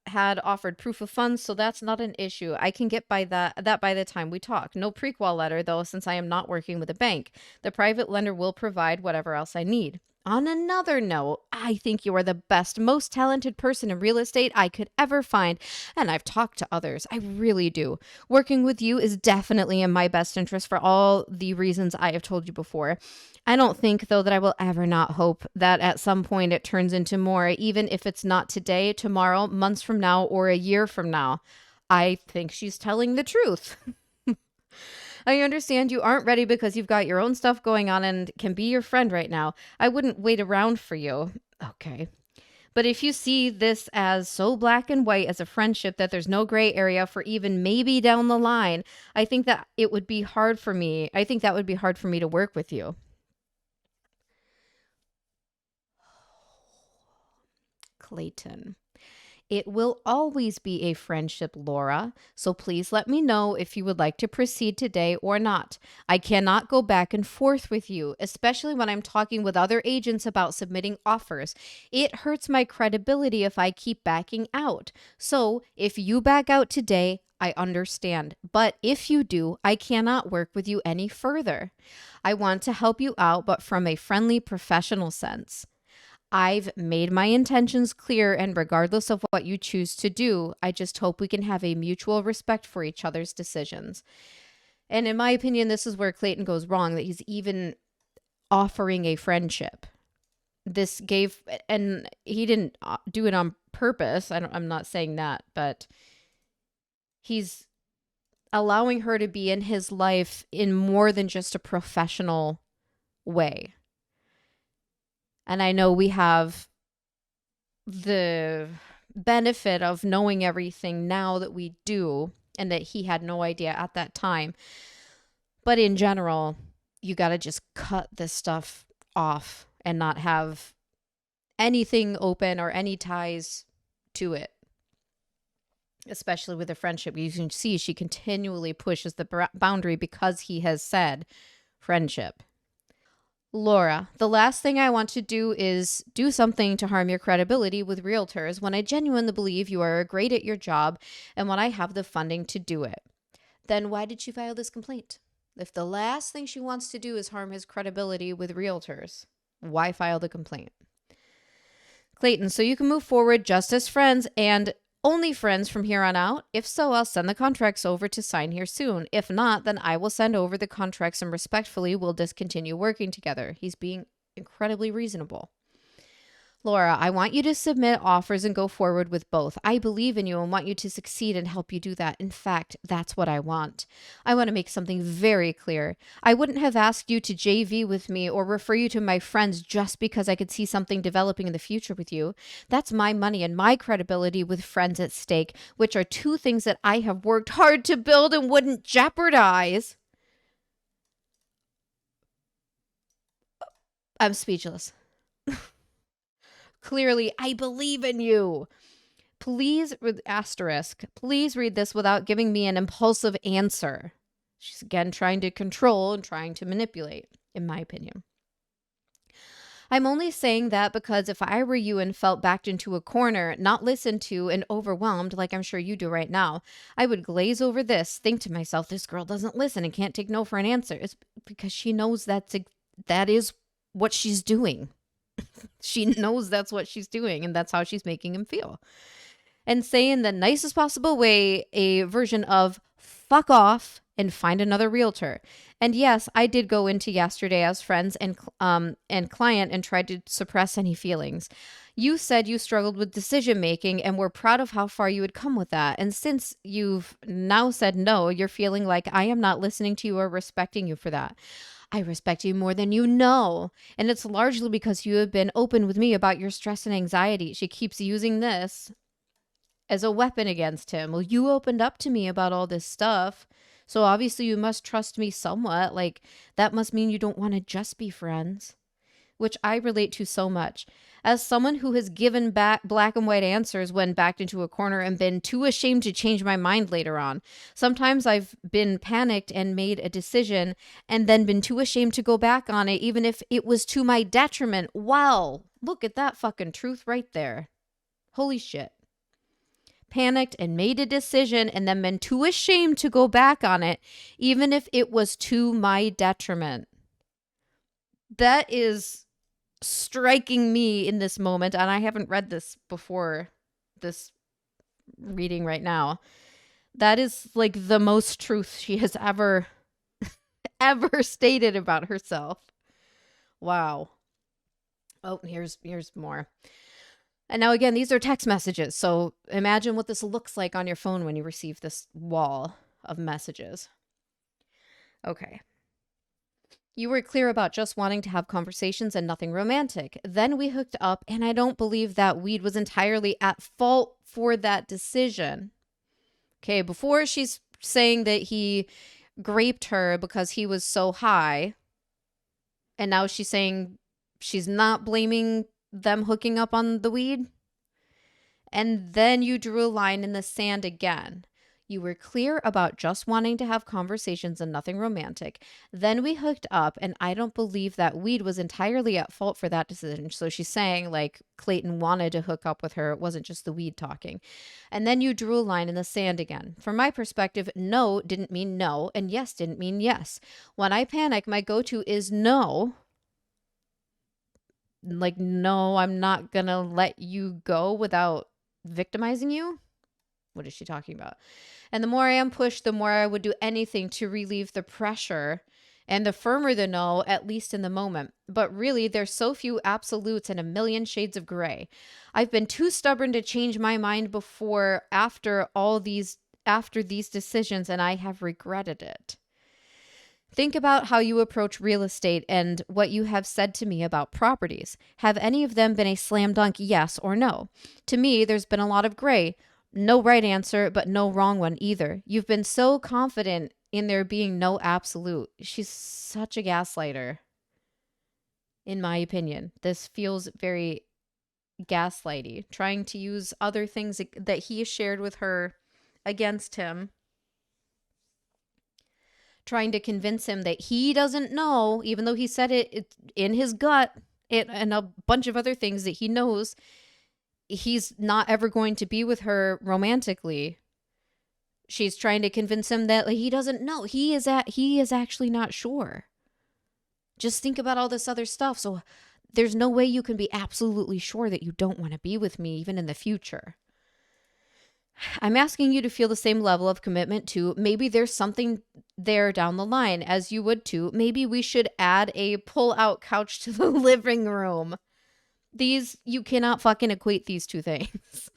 had offered proof of funds, so that's not an issue. I can get by that by the time we talk. No pre-qual letter, though, since I am not working with a bank. The private lender will provide whatever else I need. On another note, I think you are the best, most talented person in real estate I could ever find, and I've talked to others. I really do. Working with you is definitely in my best interest for all the reasons I have told you before. I don't think, though, that I will ever not hope that at some point it turns into more, even if it's not today, tomorrow, months from now, or a year from now. I think she's telling the truth. I understand you aren't ready because you've got your own stuff going on and can be your friend right now. I wouldn't wait around for you. Okay. But if you see this as so black and white as a friendship that there's no gray area for even maybe down the line, I think that it would be hard for me. I think that would be hard for me to work with you. Clayton. It will always be a friendship, Laura, so please let me know if you would like to proceed today or not. I cannot go back and forth with you, especially when I'm talking with other agents about submitting offers. It hurts my credibility if I keep backing out. So if you back out today, I understand. But if you do, I cannot work with you any further. I want to help you out, but from a friendly, professional sense. I've made my intentions clear, and regardless of what you choose to do, I just hope we can have a mutual respect for each other's decisions. And in my opinion, this is where Clayton goes wrong, that he's even offering a friendship. This gave, and he didn't do it on purpose. I'm not saying that, but he's allowing her to be in his life in more than just a professional way. And I know we have the benefit of knowing everything now that we do, and that he had no idea at that time. But in general, you got to just cut this stuff off and not have anything open or any ties to it. Especially with a friendship, you can see she continually pushes the boundary because he has said friendship. Laura, the last thing I want to do is do something to harm your credibility with realtors when I genuinely believe you are great at your job and when I have the funding to do it. Then why did she file this complaint? If the last thing she wants to do is harm his credibility with realtors, why file the complaint? Clayton, so you can move forward just as friends and only friends from here on out? If so, I'll send the contracts over to sign here soon. If not, then I will send over the contracts and respectfully will discontinue working together. He's being incredibly reasonable. Laura, I want you to submit offers and go forward with both. I believe in you and want you to succeed and help you do that. In fact, that's what I want. I want to make something very clear. I wouldn't have asked you to JV with me or refer you to my friends just because I could see something developing in the future with you. That's my money and my credibility with friends at stake, which are two things that I have worked hard to build and wouldn't jeopardize. I'm speechless. Clearly, I believe in you. Please, with asterisk, please read this without giving me an impulsive answer. She's again trying to control and trying to manipulate, in my opinion. I'm only saying that because if I were you and felt backed into a corner, not listened to, and overwhelmed like I'm sure you do right now, I would glaze over this, think to myself, this girl doesn't listen and can't take no for an answer. It's because she knows that is what she's doing. She knows that's what she's doing, and that's how she's making him feel. And say in the nicest possible way a version of fuck off and find another realtor. And yes, I did go into yesterday as friends and client and tried to suppress any feelings. You said you struggled with decision making and were proud of how far you had come with that. And since you've now said no, you're feeling like I am not listening to you or respecting you for that. I respect you more than you know. And it's largely because you have been open with me about your stress and anxiety. She keeps using this as a weapon against him. Well, you opened up to me about all this stuff. So obviously you must trust me somewhat. Like that must mean you don't want to just be friends, which I relate to so much. As someone who has given back black and white answers when backed into a corner and been too ashamed to change my mind later on. Sometimes I've been panicked and made a decision and then been too ashamed to go back on it, even if it was to my detriment. Wow, look at that fucking truth right there. Holy shit. Panicked and made a decision and then been too ashamed to go back on it, even if it was to my detriment. That is striking me in this moment, and I haven't read this before this reading right now. That is like the most truth she has ever stated about herself. Wow. Oh, here's more. And now again, these are text messages. So imagine what this looks like on your phone when you receive this wall of messages. Okay. You were clear about just wanting to have conversations and nothing romantic. Then we hooked up, and I don't believe that weed was entirely at fault for that decision. Okay, before she's saying that he raped her because he was so high, and now she's saying she's not blaming them hooking up on the weed. And then you drew a line in the sand again. You were clear about just wanting to have conversations and nothing romantic. Then we hooked up, and I don't believe that weed was entirely at fault for that decision. So she's saying like Clayton wanted to hook up with her. It wasn't just the weed talking. And then you drew a line in the sand again. From my perspective, no didn't mean no, and yes didn't mean yes. When I panic, my go-to is no. Like, no, I'm not gonna let you go without victimizing you. What is she talking about? And the more I am pushed, the more I would do anything to relieve the pressure. And the firmer the no, at least in the moment. But really, there's so few absolutes and a million shades of gray. I've been too stubborn to change my mind after these decisions, and I have regretted it. Think about how you approach real estate and what you have said to me about properties. Have any of them been a slam dunk yes or no? To me, there's been a lot of gray. No right answer, but no wrong one either. You've been so confident in there being no absolute. She's such a gaslighter, in my opinion. This feels very gaslighty, trying to use other things that he shared with her against him, trying to convince him that he doesn't know, even though he said it in his gut, and a bunch of other things that he knows he's not ever going to be with her romantically. She's trying to convince him that he doesn't know. He is actually not sure. Just think about all this other stuff. So there's no way you can be absolutely sure that you don't want to be with me even in the future. I'm asking you to feel the same level of commitment to maybe there's something there down the line, as you would too. Maybe we should add a pull-out couch to the living room. You cannot fucking equate these two things.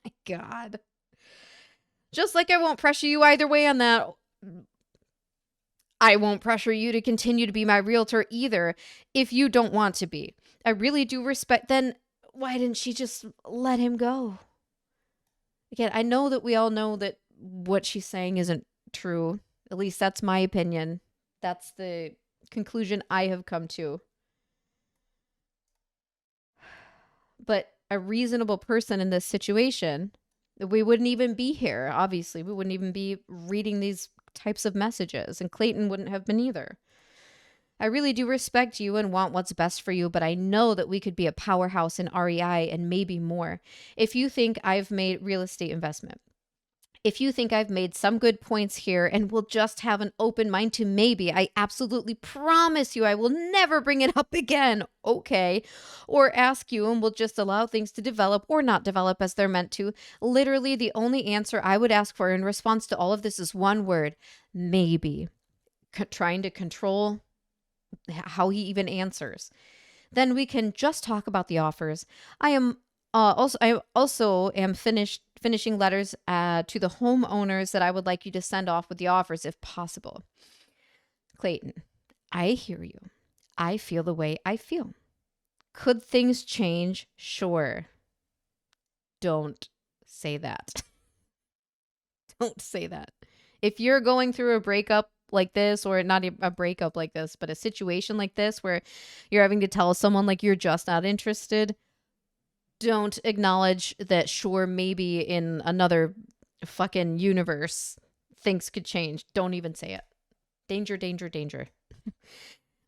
My God. Just like I won't pressure you either way on that, I won't pressure you to continue to be my realtor either if you don't want to be. I really do respect. Then why didn't she just let him go? Again, I know that we all know that what she's saying isn't true. At least that's my opinion. That's the conclusion I have come to. But a reasonable person in this situation, we wouldn't even be here, obviously. We wouldn't even be reading these types of messages, and Clayton wouldn't have been either. I really do respect you and want what's best for you, but I know that we could be a powerhouse in REI and maybe more. If you think I've made real estate investment, if you think I've made some good points here and will just have an open mind to maybe, I absolutely promise you I will never bring it up again, okay? Or ask you and will just allow things to develop or not develop as they're meant to. Literally, the only answer I would ask for in response to all of this is one word: maybe. Trying to control how he even answers. Then we can just talk about the offers. I also am finishing letters to the homeowners that I would like you to send off with the offers if possible. Clayton, I hear you. I feel the way I feel. Could things change? Sure. Don't say that. Don't say that. If you're going through a breakup like this, or not a breakup like this, but a situation like this where you're having to tell someone like you're just not interested, don't acknowledge that sure, maybe in another fucking universe things could change. Don't even say it. Danger, danger, danger.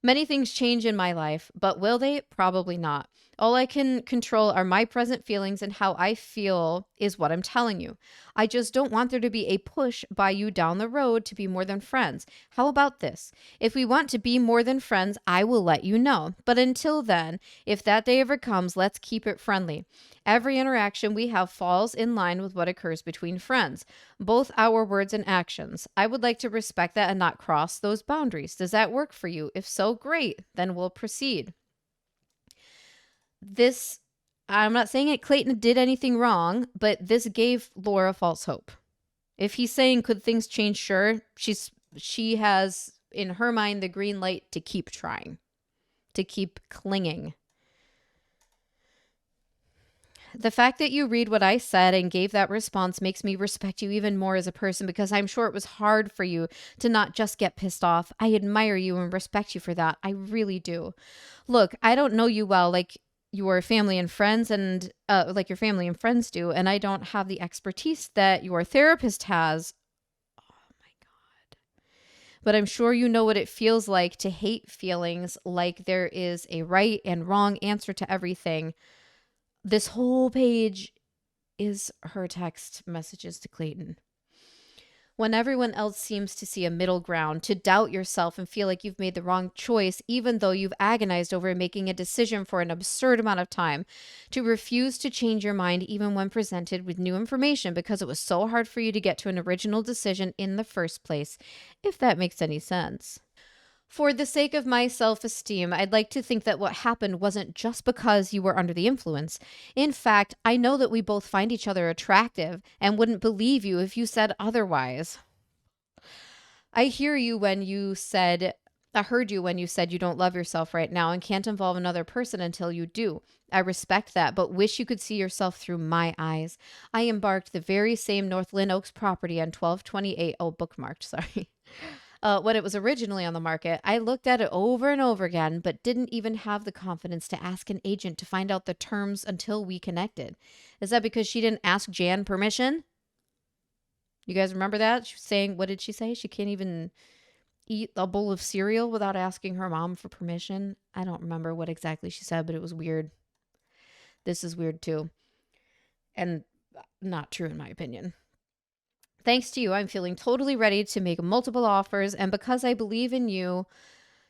Many things change in my life, but will they? Probably not. All I can control are my present feelings, and how I feel is what I'm telling you. I just don't want there to be a push by you down the road to be more than friends. How about this? If we want to be more than friends, I will let you know. But until then, if that day ever comes, let's keep it friendly. Every interaction we have falls in line with what occurs between friends, both our words and actions. I would like to respect that and not cross those boundaries. Does that work for you? If so, great. Then we'll proceed. This, I'm not saying it Clayton did anything wrong, but this gave Laura false hope. If he's saying, could things change? Sure. She has, in her mind, the green light to keep trying, to keep clinging. The fact that you read what I said and gave that response makes me respect you even more as a person, because I'm sure it was hard for you to not just get pissed off. I admire you and respect you for that. I really do. Look, I don't know you well like your family and friends and like your family and friends do, and I don't have the expertise that your therapist has. Oh my God. But I'm sure you know what it feels like to hate feelings like there is a right and wrong answer to everything. This whole page is her text messages to Clayton. When everyone else seems to see a middle ground, to doubt yourself and feel like you've made the wrong choice, even though you've agonized over making a decision for an absurd amount of time, to refuse to change your mind even when presented with new information because it was so hard for you to get to an original decision in the first place, if that makes any sense. For the sake of my self-esteem, I'd like to think that what happened wasn't just because you were under the influence. In fact, I know that we both find each other attractive and wouldn't believe you if you said otherwise. I hear you when you said I heard you when you said you don't love yourself right now and can't involve another person until you do. I respect that, but wish you could see yourself through my eyes. I embarked the very same Northland Oaks property on 1228. Oh, bookmarked, sorry. When it was originally on the market, I looked at it over and over again, but didn't even have the confidence to ask an agent to find out the terms until we connected. Is that because she didn't ask Jan permission? You guys remember that? She was saying, what did she say? She can't even eat a bowl of cereal without asking her mom for permission. I don't remember what exactly she said, but it was weird. This is weird too. And not true in my opinion. Thanks to you, I'm feeling totally ready to make multiple offers. And because I believe in you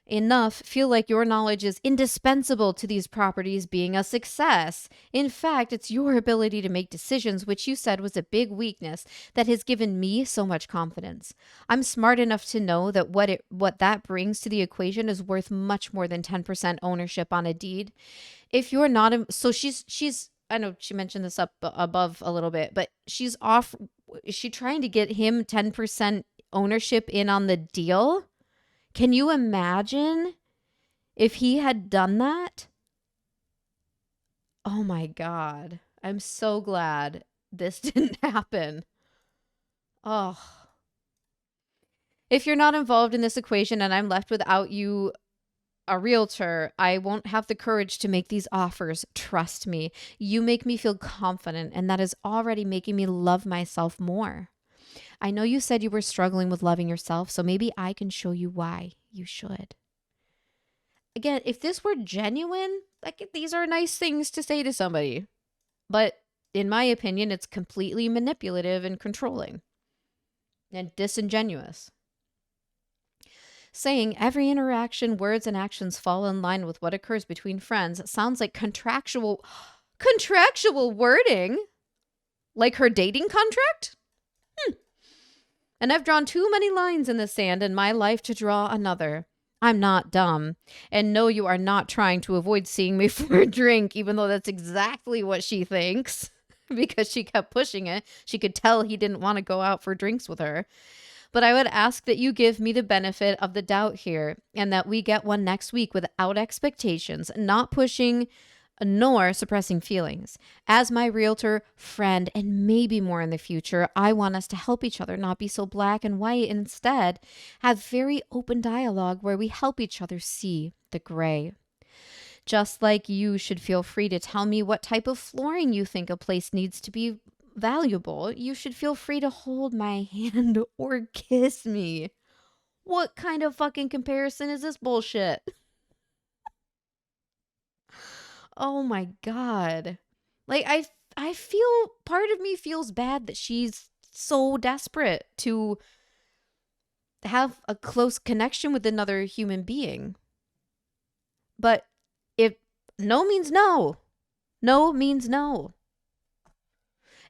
enough, feel like your knowledge is indispensable to these properties being a success. In fact, it's your ability to make decisions, which you said was a big weakness, that has given me so much confidence. I'm smart enough to know that what that brings to the equation is worth much more than 10% ownership on a deed. If you're not, so she's I know she mentioned this up above a little bit, but she's off. Is she trying to get him 10% ownership in on the deal? Can you imagine if he had done that? Oh my God. I'm so glad this didn't happen. Oh. If you're not involved in this equation and I'm left without you, a realtor, I won't have the courage to make these offers. Trust me. You make me feel confident, and that is already making me love myself more. I know you said you were struggling with loving yourself, so maybe I can show you why you should. Again, if this were genuine, like these are nice things to say to somebody. But in my opinion, it's completely manipulative and controlling and disingenuous. Saying every interaction, words, and actions fall in line with what occurs between friends sounds like contractual wording, like her dating contract. And I've drawn too many lines in the sand in my life to draw another. I'm not dumb. And no, you are not trying to avoid seeing me for a drink, even though that's exactly what she thinks, because she kept pushing it. She could tell he didn't want to go out for drinks with her. But I would ask that you give me the benefit of the doubt here, and that we get one next week without expectations, not pushing nor suppressing feelings. As my realtor, friend, and maybe more in the future, I want us to help each other, not be so black and white, and instead have very open dialogue where we help each other see the gray. Just like you should feel free to tell me what type of flooring you think a place needs to be valuable, you should feel free to hold my hand or kiss me. What kind of fucking comparison is this bullshit? Oh my God. Like I feel, part of me feels bad that she's so desperate to have a close connection with another human being. But if no means no, no means no.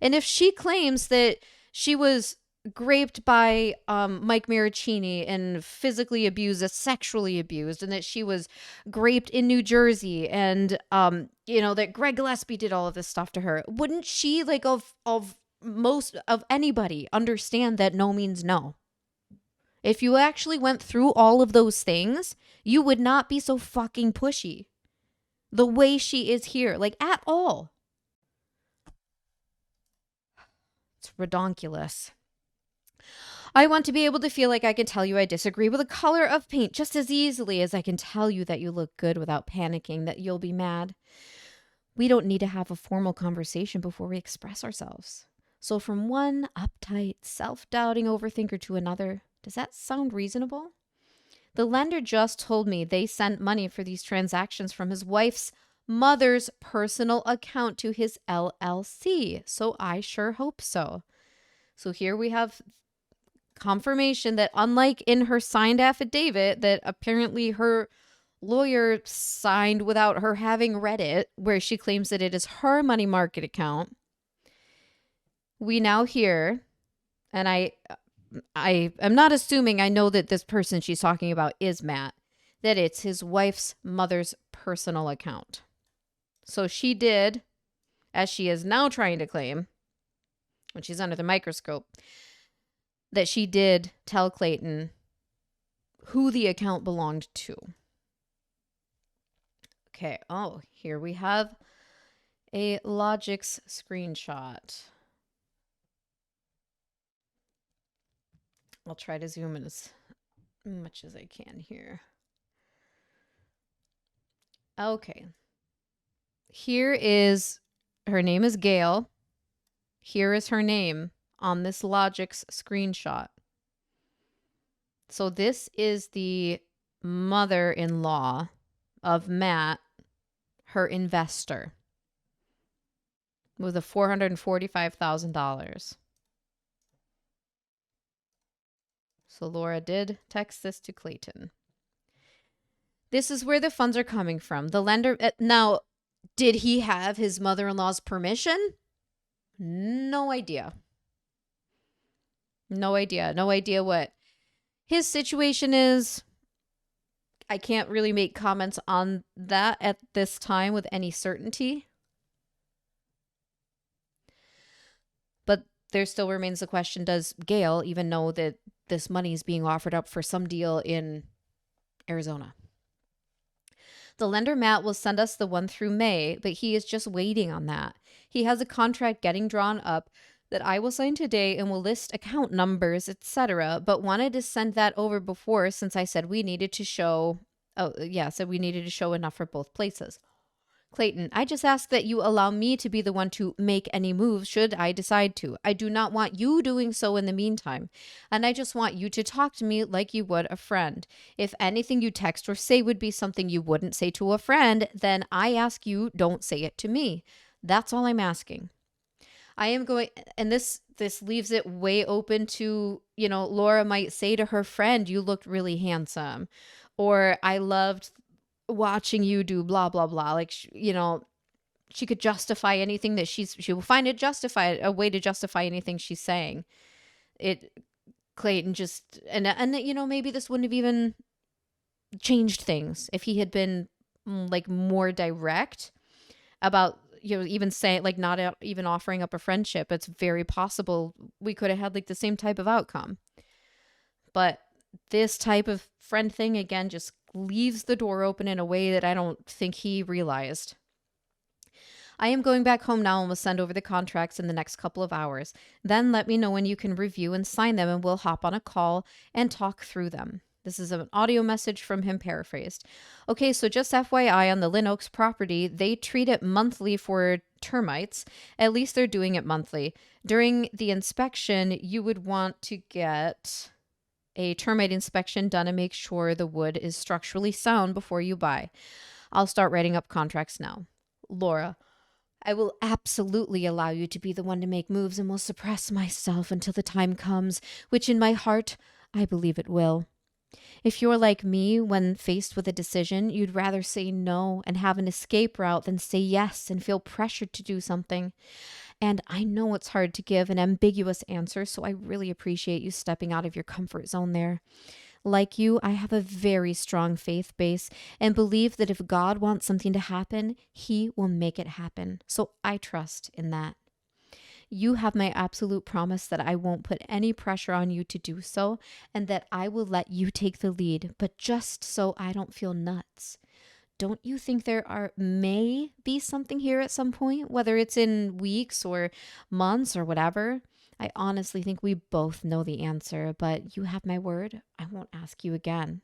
And if she claims that she was raped by Mike Maricini and physically abused, sexually abused, and that she was raped in New Jersey, and that Greg Gillespie did all of this stuff to her, wouldn't she, like, of most of anybody, understand that no means no? If you actually went through all of those things, you would not be so fucking pushy the way she is here, like, at all. It's redonkulous. I want to be able to feel like I can tell you I disagree with a color of paint just as easily as I can tell you that you look good without panicking that you'll be mad. We don't need to have a formal conversation before we express ourselves. So from one uptight, self-doubting overthinker to another, does that sound reasonable? The lender just told me they sent money for these transactions from his wife's mother's personal account to his LLC, so I sure hope so. So here we have confirmation that, unlike in her signed affidavit that apparently her lawyer signed without her having read it, where she claims that it is her money market account, we now hear, and I am not assuming I know that this person she's talking about is Matt, that it's his wife's mother's personal account. So she did, as she is now trying to claim, when she's under the microscope, that she did tell Clayton who the account belonged to. Okay, oh, here we have a Logix screenshot. I'll try to zoom in as much as I can here. Okay. Here is, her name is Gail. Here is her name on this Logix screenshot. So this is the mother-in-law of Matt, her investor, with a $445,000. So Laura did text this to Clayton. This is where the funds are coming from. The lender, now, did he have his mother-in-law's permission? No idea. No idea. No idea what his situation is. I can't really make comments on that at this time with any certainty. But there still remains the question, does Gail even know that this money is being offered up for some deal in Arizona? The lender, Matt, will send us the one through May, but he is just waiting on that. He has a contract getting drawn up that I will sign today and will list account numbers, etc., but wanted to send that over before since I said we needed to show, we needed to show enough for both places. Clayton, I just ask that you allow me to be the one to make any moves should I decide to. I do not want you doing so in the meantime, and I just want you to talk to me like you would a friend. If anything you text or say would be something you wouldn't say to a friend, then I ask you don't say it to me. That's all I'm asking. I am going, and this leaves it way open to, Laura might say to her friend, you looked really handsome, or I loved watching you do blah, blah, blah. Like, she could justify anything that she will find it justified, a way to justify anything she's saying. Clayton just, and maybe this wouldn't have even changed things if he had been like more direct about, even saying, like, not even offering up a friendship. It's very possible we could have had like the same type of outcome. But this type of friend thing, again, just leaves the door open in a way that I don't think he realized. I am going back home now and will send over the contracts in the next couple of hours. Then let me know when you can review and sign them, and we'll hop on a call and talk through them. This is an audio message from him paraphrased. Okay, so just FYI, on the Lynn Oaks property, they treat it monthly for termites. At least they're doing it monthly. During the inspection, you would want to get a termite inspection done and make sure the wood is structurally sound before you buy. I'll start writing up contracts now. Laura, I will absolutely allow you to be the one to make moves and will suppress myself until the time comes, which in my heart, I believe it will. If you're like me, when faced with a decision, you'd rather say no and have an escape route than say yes and feel pressured to do something. And I know it's hard to give an ambiguous answer, so I really appreciate you stepping out of your comfort zone there. Like you, I have a very strong faith base and believe that if God wants something to happen, He will make it happen. So I trust in that. You have my absolute promise that I won't put any pressure on you to do so and that I will let you take the lead, but just so I don't feel nuts. Don't you think there may be something here at some point, whether it's in weeks or months or whatever? I honestly think we both know the answer, but you have my word. I won't ask you again.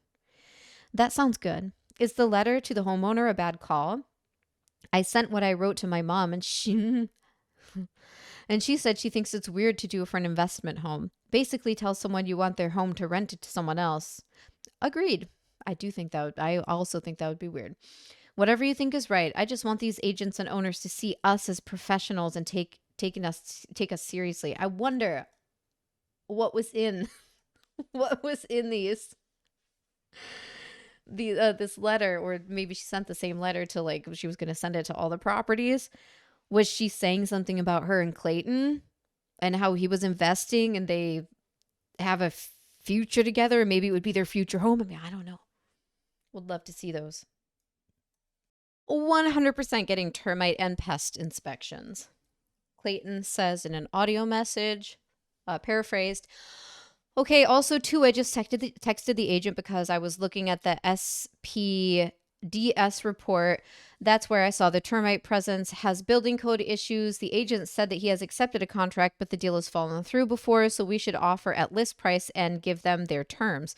That sounds good. Is the letter to the homeowner a bad call? I sent what I wrote to my mom and she said she thinks it's weird to do it for an investment home. Basically tell someone you want their home to rent it to someone else. Agreed. I also think that would be weird. Whatever you think is right. I just want these agents and owners to see us as professionals and take us seriously. I wonder what was in this letter, or maybe she sent the same letter to, like, she was going to send it to all the properties. Was she saying something about her and Clayton and how he was investing and they have a future together? Or maybe it would be their future home. I mean, I don't know. Would love to see those. 100% getting termite and pest inspections. Clayton says in an audio message, paraphrased, Okay, also too, I just texted the agent because I was looking at the SPDS report. That's where I saw the termite presence has building code issues. The agent said that he has accepted a contract, but the deal has fallen through before, so we should offer at list price and give them their terms.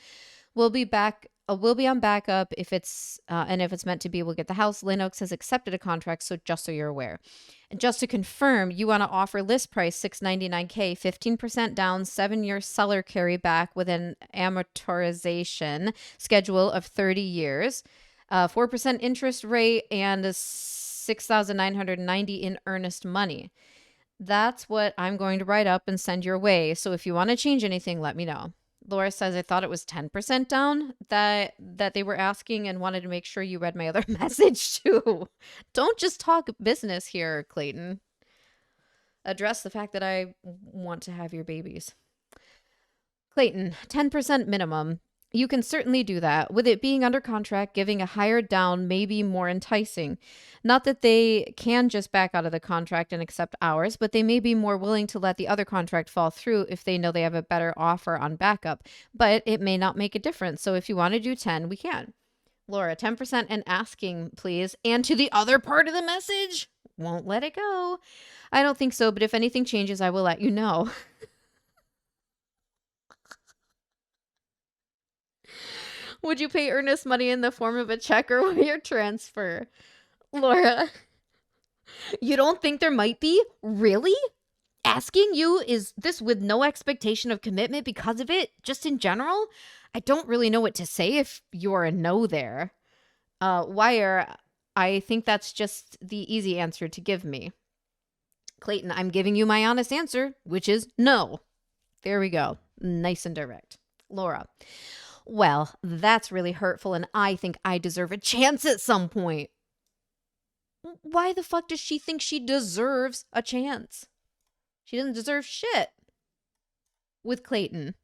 We'll be back. We'll be on backup if it's and if it's meant to be, we'll get the house. Linux has accepted a contract, so just so you're aware. And just to confirm, you want to offer list price $699K, 15% down, 7-year seller carry back with an amortization schedule of 30 years, 4% interest rate, and $6,990 in earnest money. That's what I'm going to write up and send your way. So if you want to change anything, let me know. Laura says, I thought it was 10% down that they were asking and wanted to make sure you read my other message too. Don't just talk business here, Clayton. Address the fact that I want to have your babies. Clayton, 10% minimum. You can certainly do that. With it being under contract, giving a higher down may be more enticing. Not that they can just back out of the contract and accept ours, but they may be more willing to let the other contract fall through if they know they have a better offer on backup. But it may not make a difference. So if you want to do 10, we can. Laura, 10% and asking, please. And to the other part of the message, won't let it go. I don't think so, but if anything changes, I will let you know. Would you pay earnest money in the form of a check or wire transfer? Laura, you don't think there might be? Really? Asking you, is this with no expectation of commitment because of it, just in general? I don't really know what to say if you're a no there. Wire, I think that's just the easy answer to give me. Clayton, I'm giving you my honest answer, which is no. There we go. Nice and direct. Laura, well, that's really hurtful, and I think I deserve a chance at some point. Why the fuck does she think she deserves a chance? She doesn't deserve shit. With Clayton.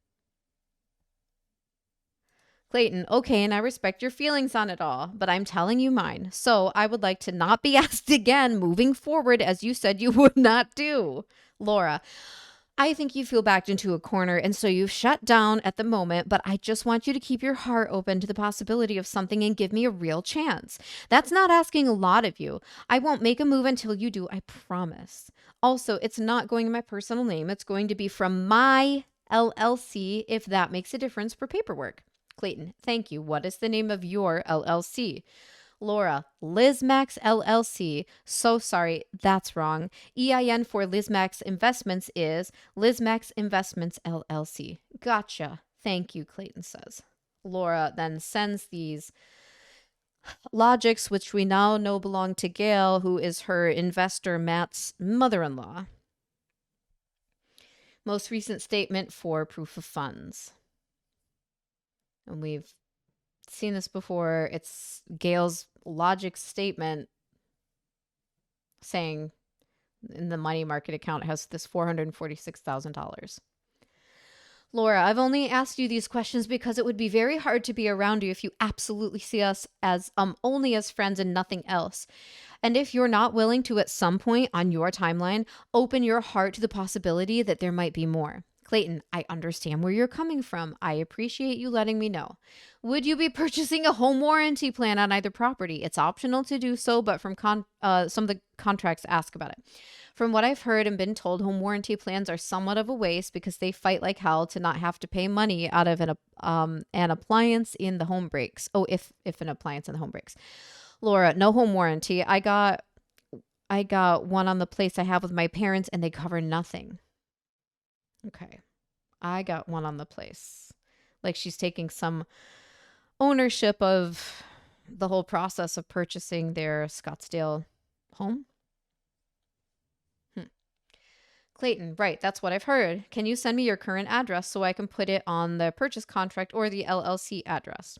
Clayton, okay, and I respect your feelings on it all, but I'm telling you mine. So I would like to not be asked again moving forward, as you said you would not do. Laura, I think you feel backed into a corner, and so you've shut down at the moment, but I just want you to keep your heart open to the possibility of something and give me a real chance. That's not asking a lot of you. I won't make a move until you do, I promise. Also, it's not going in my personal name. It's going to be from my LLC, if that makes a difference for paperwork. Clayton, thank you. What is the name of your LLC? Laura, LizMax LLC. So sorry, that's wrong. EIN for LizMax Investments is LizMax Investments LLC. Gotcha. Thank you, Clayton says. Laura then sends these logics, which we now know belong to Gail, who is her investor Matt's mother-in-law. Most recent statement for proof of funds. And we've seen this before. It's Gail's logic statement saying in the money market account it has this $446,000. Laura, I've only asked you these questions because it would be very hard to be around you if you absolutely see us as only as friends and nothing else. And if you're not willing to at some point on your timeline open your heart to the possibility that there might be more. Clayton, I understand where you're coming from. I appreciate you letting me know. Would you be purchasing a home warranty plan on either property? It's optional to do so, but from some of the contracts ask about it. From what I've heard and been told, home warranty plans are somewhat of a waste because they fight like hell to not have to pay money out of an appliance in the home breaks. Oh, if an appliance in the home breaks. Laura, no home warranty. I got one on the place I have with my parents and they cover nothing. Okay. I got one on the place. Like she's taking some ownership of the whole process of purchasing their Scottsdale home. Clayton, right, that's what I've heard. Can you send me your current address so I can put it on the purchase contract or the LLC address?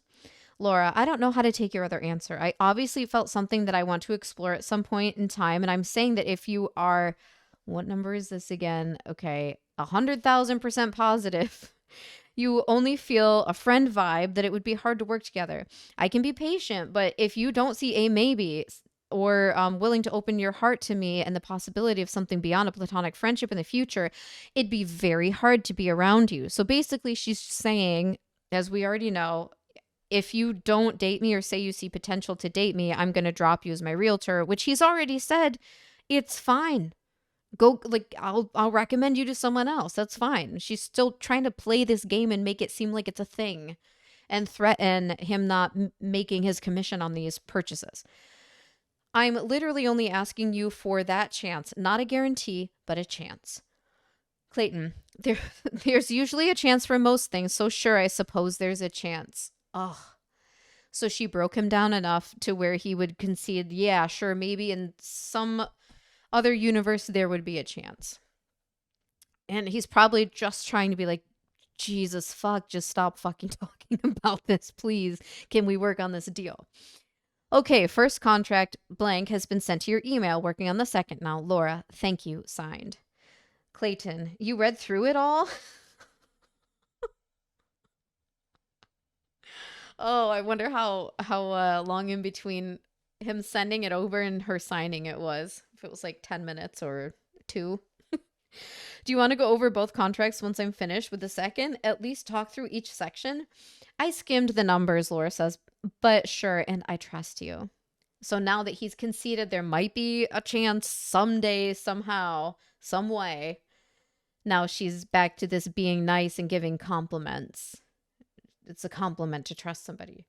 Laura, I don't know how to take your other answer. I obviously felt something that I want to explore at some point in time, and I'm saying that if you are, what number is this again? Okay, 100,000% positive. You only feel a friend vibe that it would be hard to work together. I can be patient, but if you don't see a maybe or willing to open your heart to me and the possibility of something beyond a platonic friendship in the future, it'd be very hard to be around you. So basically, she's saying, as we already know, if you don't date me or say you see potential to date me, I'm going to drop you as my realtor, which he's already said it's fine. Go, like, I'll recommend you to someone else. That's fine. She's still trying to play this game and make it seem like it's a thing and threaten him not making his commission on these purchases. I'm literally only asking you for that chance, not a guarantee, but a chance. Clayton, there's usually a chance for most things, so sure, I suppose there's a chance. Oh, so she broke him down enough to where he would concede, yeah, sure, maybe in some other universe there would be a chance. And he's probably just trying to be like, Jesus, fuck, just stop fucking talking about this, please. Can we work on this deal? Okay, first contract blank has been sent to your email. Working on the second now. Laura, thank you, signed. Clayton, you read through it all? Oh, I wonder how long in between him sending it over and her signing it was. If it was like 10 minutes or 2. Do you want to go over both contracts once I'm finished with the second? At least talk through each section? I skimmed the numbers, Laura says, but sure, and I trust you. So now that he's conceded there might be a chance someday, somehow, some way, now she's back to this being nice and giving compliments. It's a compliment to trust somebody.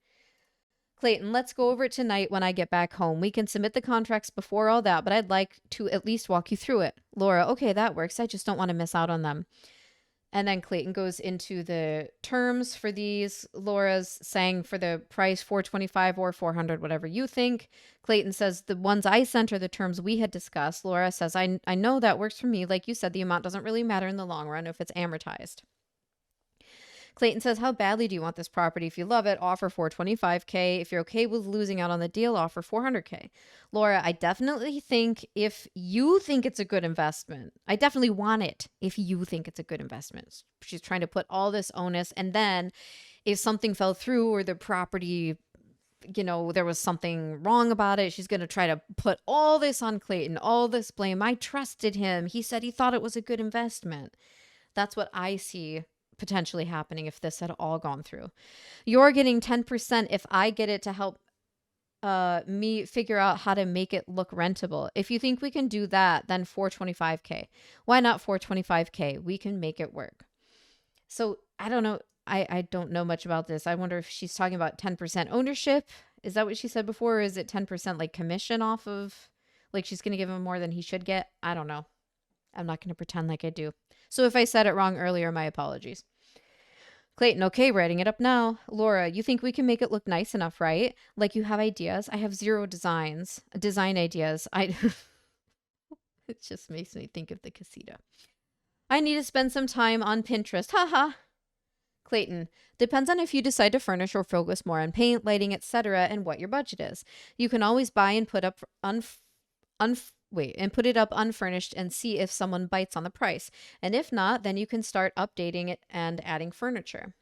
Clayton, let's go over it tonight when I get back home. We can submit the contracts before all that, but I'd like to at least walk you through it. Laura, okay, that works. I just don't want to miss out on them. And then Clayton goes into the terms for these. Laura's saying for the price $425 or $400, whatever you think. Clayton says the ones I sent are the terms we had discussed. Laura says, I know that works for me. Like you said, the amount doesn't really matter in the long run if it's amortized. Clayton says, how badly do you want this property? If you love it, offer $425K. If you're okay with losing out on the deal, offer $400K. Laura, I definitely think if you think it's a good investment, I definitely want it if you think it's a good investment. She's trying to put all this onus, and then if something fell through or the property, you know, there was something wrong about it, she's going to try to put all this on Clayton, all this blame. I trusted him. He said he thought it was a good investment. That's what I see potentially happening if this had all gone through. You're getting 10% if I get it to help me figure out how to make it look rentable. If you think we can do that, then $425K. Why not $425K? We can make it work. So I don't know. I don't know much about this. I wonder if she's talking about 10% ownership. Is that what she said before? Or is it 10% like commission off of, like she's going to give him more than he should get? I don't know. I'm not going to pretend like I do. So if I said it wrong earlier, my apologies. Clayton, okay, writing it up now. Laura, you think we can make it look nice enough, right? Like you have ideas? I have 0 design ideas. It just makes me think of the casita. I need to spend some time on Pinterest. Haha. Clayton, depends on if you decide to furnish or focus more on paint, lighting, etc., and what your budget is. You can always buy and put up put it up unfurnished and see if someone bites on the price. And if not, then you can start updating it and adding furniture.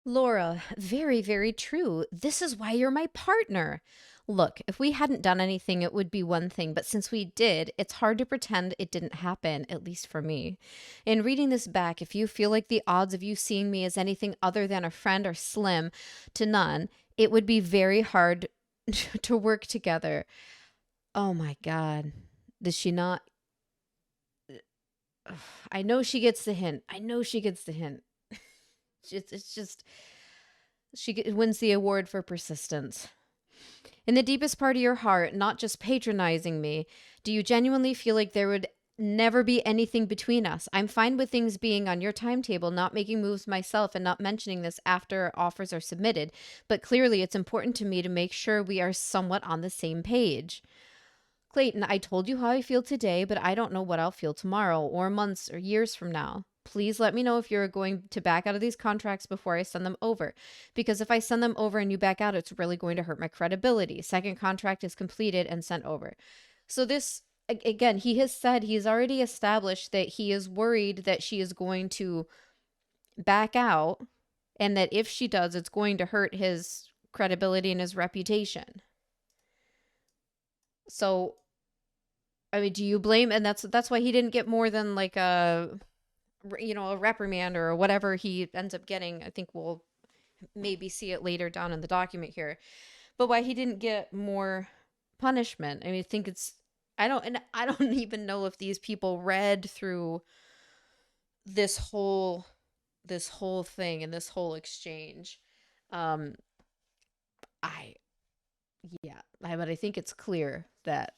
Laura, very, very true. This is why you're my partner. Look, if we hadn't done anything, it would be one thing, but since we did, it's hard to pretend it didn't happen, at least for me. In reading this back, if you feel like the odds of you seeing me as anything other than a friend are slim to none, it would be very hard to work together. Oh my God. Does she not? I know she gets the hint. It's just, she wins the award for persistence. In the deepest part of your heart, not just patronizing me, do you genuinely feel like there would never be anything between us? I'm fine with things being on your timetable, not making moves myself and not mentioning this after offers are submitted, but clearly it's important to me to make sure we are somewhat on the same page. Clayton, I told you how I feel today, but I don't know what I'll feel tomorrow or months or years from now. Please let me know if you're going to back out of these contracts before I send them over. Because if I send them over and you back out, it's really going to hurt my credibility. Second contract is completed and sent over. So this, again, he has said he's already established that he is worried that she is going to back out and that if she does, it's going to hurt his credibility and his reputation. So, I mean, do you blame? And that's why he didn't get more than like a reprimand or whatever he ends up getting. I think we'll maybe see it later down in the document here. But why he didn't get more punishment? I mean, I don't even know if these people read through this whole thing and this whole exchange. Um, I but I think it's clear that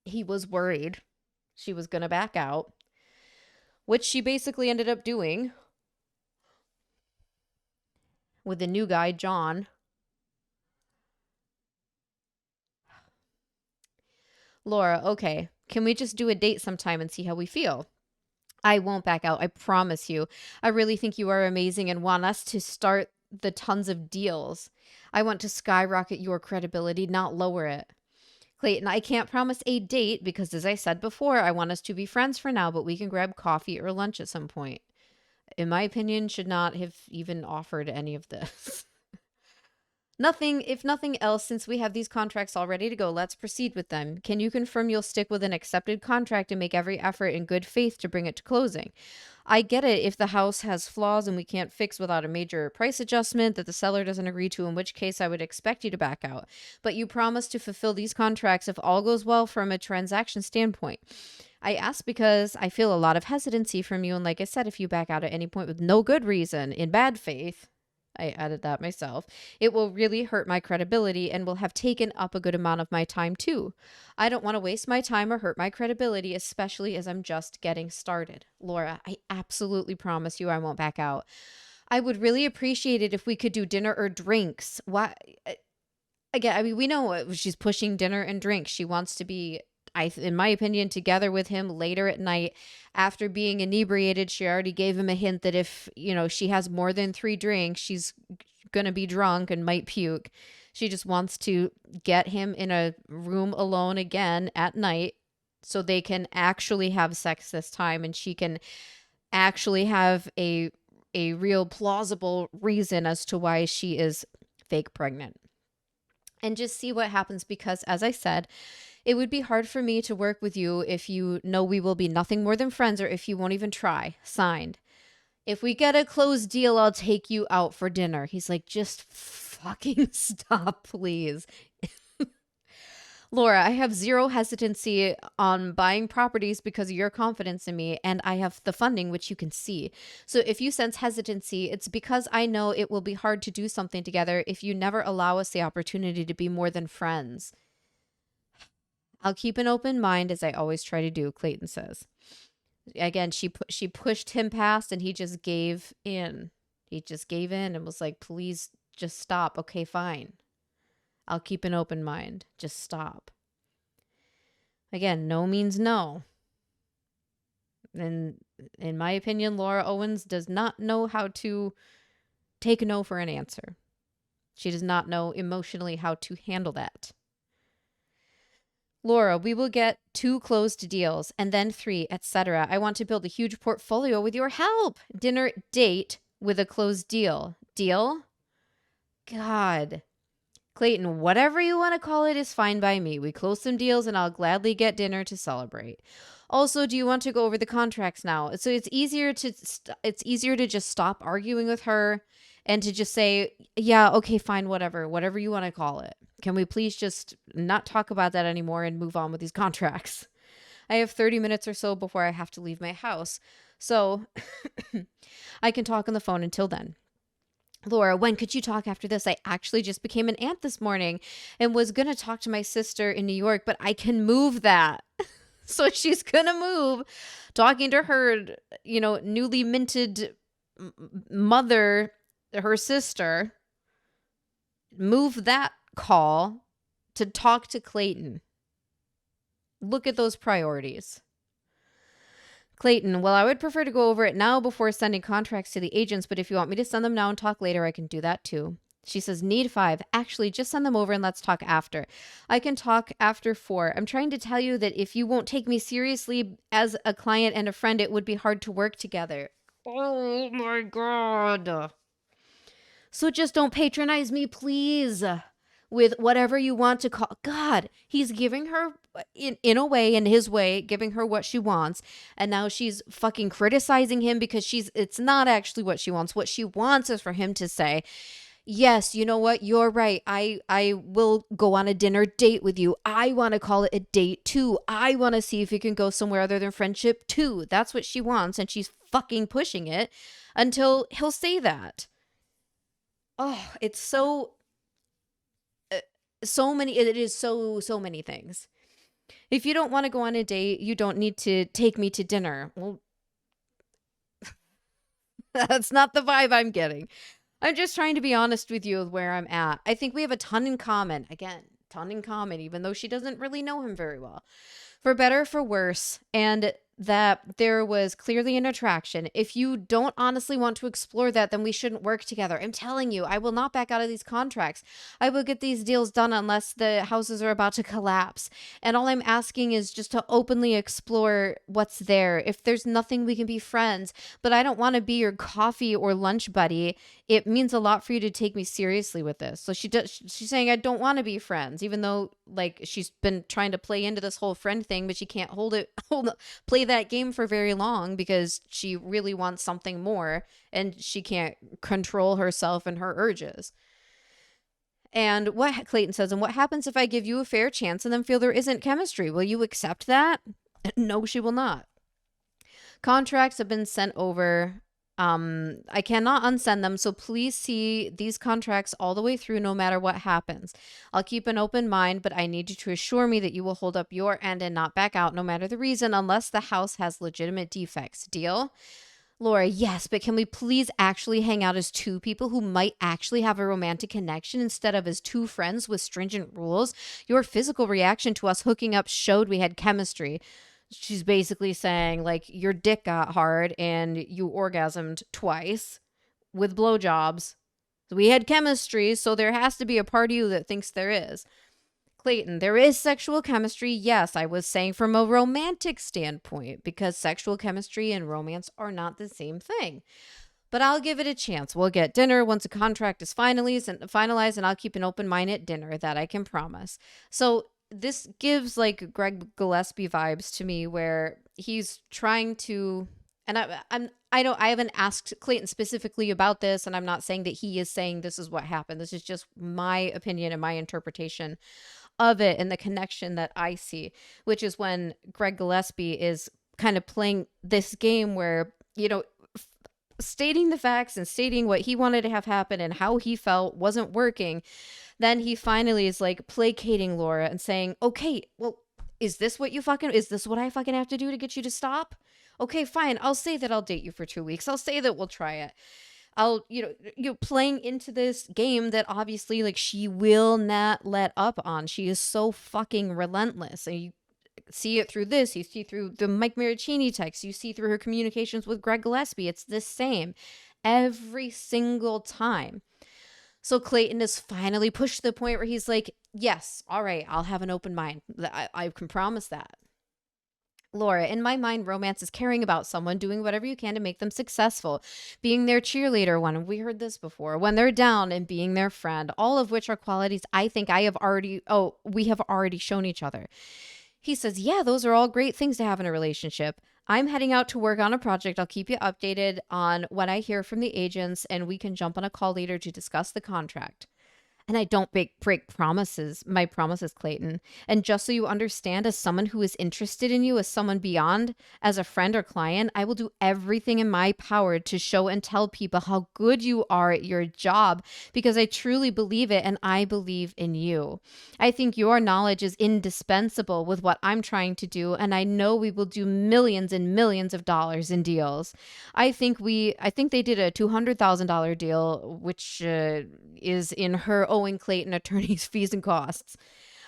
he was worried she was gonna back out, which she basically ended up doing with the new guy, John. Laura, okay, can we just do a date sometime and see how we feel? I won't back out, I promise you. I really think you are amazing and want us to start the tons of deals. I want to skyrocket your credibility, not lower it. Clayton, I can't promise a date because, as I said before, I want us to be friends for now, but we can grab coffee or lunch at some point. In my opinion, should not have even offered any of this. If nothing else, since we have these contracts all ready to go, let's proceed with them. Can you confirm you'll stick with an accepted contract and make every effort in good faith to bring it to closing? I get it if the house has flaws and we can't fix without a major price adjustment that the seller doesn't agree to, in which case I would expect you to back out. But you promise to fulfill these contracts if all goes well from a transaction standpoint. I ask because I feel a lot of hesitancy from you, and like I said, if you back out at any point with no good reason, in bad faith, I added that myself, it will really hurt my credibility and will have taken up a good amount of my time too. I don't want to waste my time or hurt my credibility, especially as I'm just getting started. Laura, I absolutely promise you I won't back out. I would really appreciate it if we could do dinner or drinks. Why? Again, I mean, we know she's pushing dinner and drinks. She wants to be, in my opinion, together with him later at night. After being inebriated, she already gave him a hint that if, she has more than 3 drinks, she's going to be drunk and might puke. She just wants to get him in a room alone again at night so they can actually have sex this time and she can actually have a real plausible reason as to why she is fake pregnant. And just see what happens because, as I said, it would be hard for me to work with you if you know we will be nothing more than friends or if you won't even try. Signed. If we get a closed deal, I'll take you out for dinner. He's like, just fucking stop, please. Laura, I have zero hesitancy on buying properties because of your confidence in me, and I have the funding, which you can see. So if you sense hesitancy, it's because I know it will be hard to do something together if you never allow us the opportunity to be more than friends. I'll keep an open mind, as I always try to do, Clayton says. Again, she pushed him past, and he just gave in. He just gave in and was like, please just stop. Okay, fine. I'll keep an open mind. Just stop. Again, no means no. And in my opinion, Laura Owens does not know how to take no for an answer. She does not know emotionally how to handle that. Laura, we will get 2 closed deals and then 3, etc. I want to build a huge portfolio with your help. Dinner date with a closed deal. Deal? God. Clayton, whatever you want to call it is fine by me. We close some deals and I'll gladly get dinner to celebrate. Also, do you want to go over the contracts now? So it's easier to just stop arguing with her and to just say, yeah, okay, fine, whatever you want to call it. Can we please just not talk about that anymore and move on with these contracts? I have 30 minutes or so before I have to leave my house. So I can talk on the phone until then. Laura, when could you talk after this? I actually just became an aunt this morning and was going to talk to my sister in New York, but I can move that. So she's going to move, talking to her, newly minted mother, her sister, move that call to talk to Clayton. Look at those priorities. Clayton, well, I would prefer to go over it now before sending contracts to the agents, but if you want me to send them now and talk later, I can do that too. She says, need 5. Actually, just send them over and let's talk after. I can talk after 4. I'm trying to tell you that if you won't take me seriously as a client and a friend, it would be hard to work together. Oh my God. So just don't patronize me, please. with whatever you want to call. God, he's giving her, in a way, in his way, giving her what she wants. And now she's fucking criticizing him because it's not actually what she wants. What she wants is for him to say, yes, you know what? You're right. I will go on a dinner date with you. I want to call it a date too. I want to see if you can go somewhere other than friendship too. That's what she wants. And she's fucking pushing it until he'll say that. Oh, it's so many. It is so many things. If you don't want to go on a date, you don't need to take me to dinner. Well, that's not the vibe I'm getting. I'm just trying to be honest with you with where I'm at. I think we have a ton in common. Again, ton in common, even though she doesn't really know him very well. For better, for worse, and that there was clearly an attraction. If you don't honestly want to explore that, then we shouldn't work together. I'm telling you, I will not back out of these contracts. I will get these deals done unless the houses are about to collapse. And all I'm asking is just to openly explore what's there. If there's nothing, we can be friends, but I don't want to be your coffee or lunch buddy. It means a lot for you to take me seriously with this. So she's saying, I don't want to be friends, even though like she's been trying to play into this whole friend thing, but she can't play that game for very long because she really wants something more and she can't control herself and her urges. And what Clayton says, and what happens if I give you a fair chance and then feel there isn't chemistry? Will you accept that? No, she will not. Contracts have been sent over. I cannot unsend them, so please see these contracts all the way through no matter what happens. I'll keep an open mind, but I need you to assure me that you will hold up your end and not back out no matter the reason unless the house has legitimate defects. Deal? Laura, yes, but can we please actually hang out as two people who might actually have a romantic connection instead of as two friends with stringent rules? Your physical reaction to us hooking up showed we had chemistry. She's basically saying, like, your dick got hard and you orgasmed twice with blowjobs. We had chemistry, so there has to be a part of you that thinks there is. Clayton, there is sexual chemistry. Yes, I was saying from a romantic standpoint, because sexual chemistry and romance are not the same thing. But I'll give it a chance. We'll get dinner once a contract is finalized, and I'll keep an open mind at dinner. That I can promise. So this gives like Greg Gillespie vibes to me, where he's trying to, and I haven't asked Clayton specifically about this, and I'm not saying that he is saying this is what happened. This is just my opinion and my interpretation of it and the connection that I see, which is when Greg Gillespie is kind of playing this game where, you know, stating the facts and stating what he wanted to have happen and how he felt wasn't working. Then he finally is like placating Laura and saying, okay, well, is this what I fucking have to do to get you to stop? Okay, fine. I'll say that I'll date you for 2 weeks. I'll say that we'll try it. You're playing into this game that obviously like she will not let up on. She is so fucking relentless. And you see it through this. You see through the Mike Maricini text. You see through her communications with Greg Gillespie. It's the same every single time. So Clayton is finally pushed to the point where he's like, yes, all right, I'll have an open mind. I can promise that. Laura, in my mind, romance is caring about someone, doing whatever you can to make them successful, being their cheerleader we heard this before, when they're down, and being their friend, all of which are qualities I think we have already shown each other. He says, yeah, those are all great things to have in a relationship. I'm heading out to work on a project. I'll keep you updated on what I hear from the agents, and we can jump on a call later to discuss the contract. And I don't break my promises, Clayton. And just so you understand, as someone who is interested in you, as someone beyond, as a friend or client, I will do everything in my power to show and tell people how good you are at your job, because I truly believe it and I believe in you. I think your knowledge is indispensable with what I'm trying to do, and I know we will do millions and millions of dollars in deals. I think they did a $200,000 deal, which is in her owing Clayton attorney's fees and costs.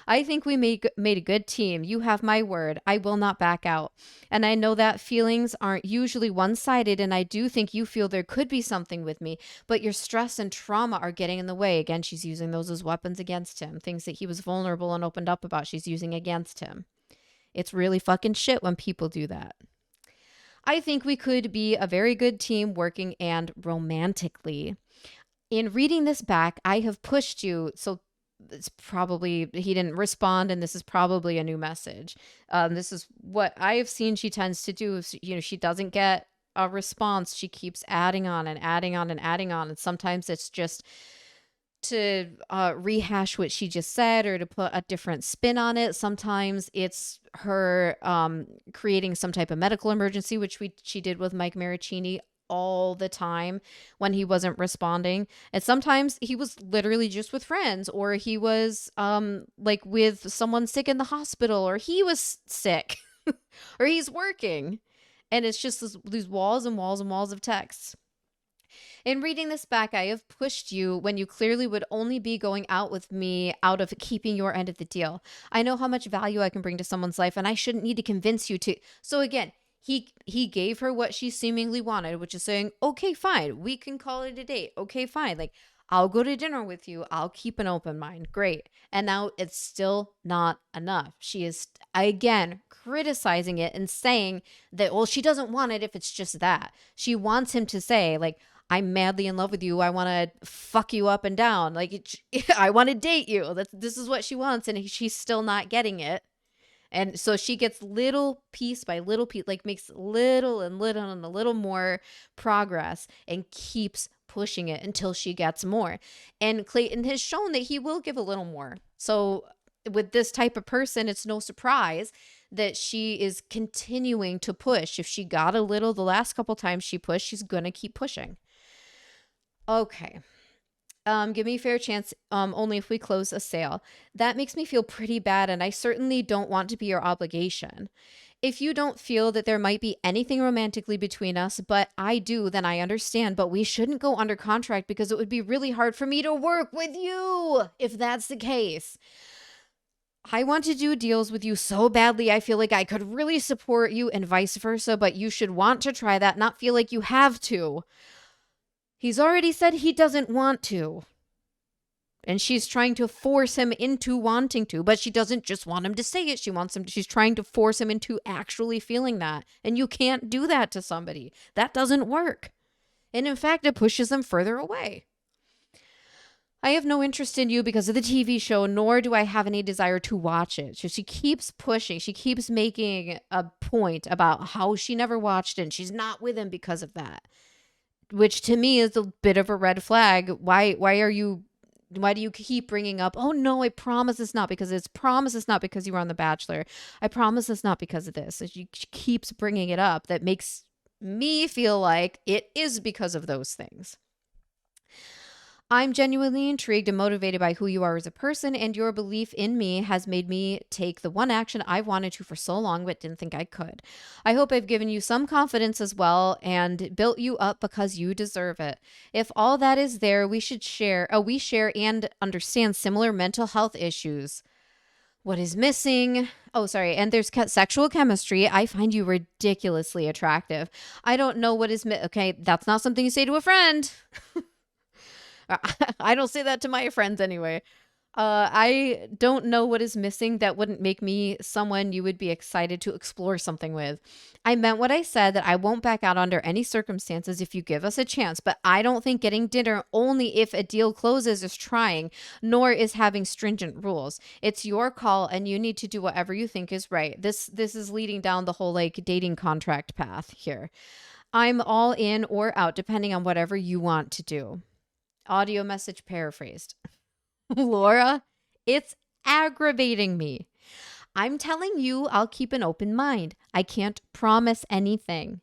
I think we made a good team. You have my word. I will not back out. And I know that feelings aren't usually one-sided, and I do think you feel there could be something with me, but your stress and trauma are getting in the way. Again, she's using those as weapons against him. Things that he was vulnerable and opened up about, she's using against him. It's really fucking shit when people do that. I think we could be a very good team working and romantically. In reading this back, I have pushed you. So it's probably he didn't respond, and this is probably a new message. This is what I have seen she tends to do. Is, she doesn't get a response. She keeps adding on and adding on and adding on. And sometimes it's just to rehash what she just said or to put a different spin on it. Sometimes it's her creating some type of medical emergency, which she did with Mike Maricini all the time when he wasn't responding. And sometimes he was literally just with friends, or he was like with someone sick in the hospital, or he was sick or he's working. And it's just these walls and walls and walls of text. In reading this back, I have pushed you when you clearly would only be going out with me out of keeping your end of the deal. I know how much value I can bring to someone's life, and I shouldn't need to convince you to. So again, he gave her what she seemingly wanted, which is saying, okay, fine, we can call it a date. Okay, fine. Like, I'll go to dinner with you. I'll keep an open mind. Great. And now it's still not enough. She is, again, criticizing it and saying that, well, she doesn't want it if it's just that. She wants him to say, like, I'm madly in love with you. I want to fuck you up and down. Like, I want to date you. This is what she wants. And she's still not getting it. And so she gets little piece by little piece, like makes little and little and a little more progress and keeps pushing it until she gets more. And Clayton has shown that he will give a little more. So with this type of person, it's no surprise that she is continuing to push. If she got a little the last couple times she pushed, she's going to keep pushing. Okay. Give me a fair chance, only if we close a sale. That makes me feel pretty bad, and I certainly don't want to be your obligation. If you don't feel that there might be anything romantically between us, but I do, then I understand. But we shouldn't go under contract because it would be really hard for me to work with you if that's the case. I want to do deals with you so badly. I feel like I could really support you and vice versa, but you should want to try that, not feel like you have to. He's already said he doesn't want to. And she's trying to force him into wanting to, but she doesn't just want him to say it. She's trying to force him into actually feeling that. And you can't do that to somebody. That doesn't work. And in fact, it pushes them further away. I have no interest in you because of the TV show, nor do I have any desire to watch it. So she keeps pushing. She keeps making a point about how she never watched it and she's not with him because of that. Which to me is a bit of a red flag. Why do you keep bringing up, oh no, I promise it's not because you were on The Bachelor. I promise it's not because of this. She keeps bringing it up. That makes me feel like it is because of those things. I'm genuinely intrigued and motivated by who you are as a person, and your belief in me has made me take the one action I've wanted to for so long but didn't think I could. I hope I've given you some confidence as well and built you up because you deserve it. If all that is there, we share and understand similar mental health issues. What is missing? Oh, sorry. And there's sexual chemistry. I find you ridiculously attractive. I don't know what is okay, that's not something you say to a friend. I don't say that to my friends anyway. I don't know what is missing that wouldn't make me someone you would be excited to explore something with. I meant what I said, that I won't back out under any circumstances if you give us a chance, but I don't think getting dinner only if a deal closes is trying, nor is having stringent rules. It's your call and you need to do whatever you think is right. This is leading down the whole like dating contract path here. I'm all in or out depending on whatever you want to do. Audio message paraphrased. Laura, it's aggravating me. I'm telling you, I'll keep an open mind. I can't promise anything.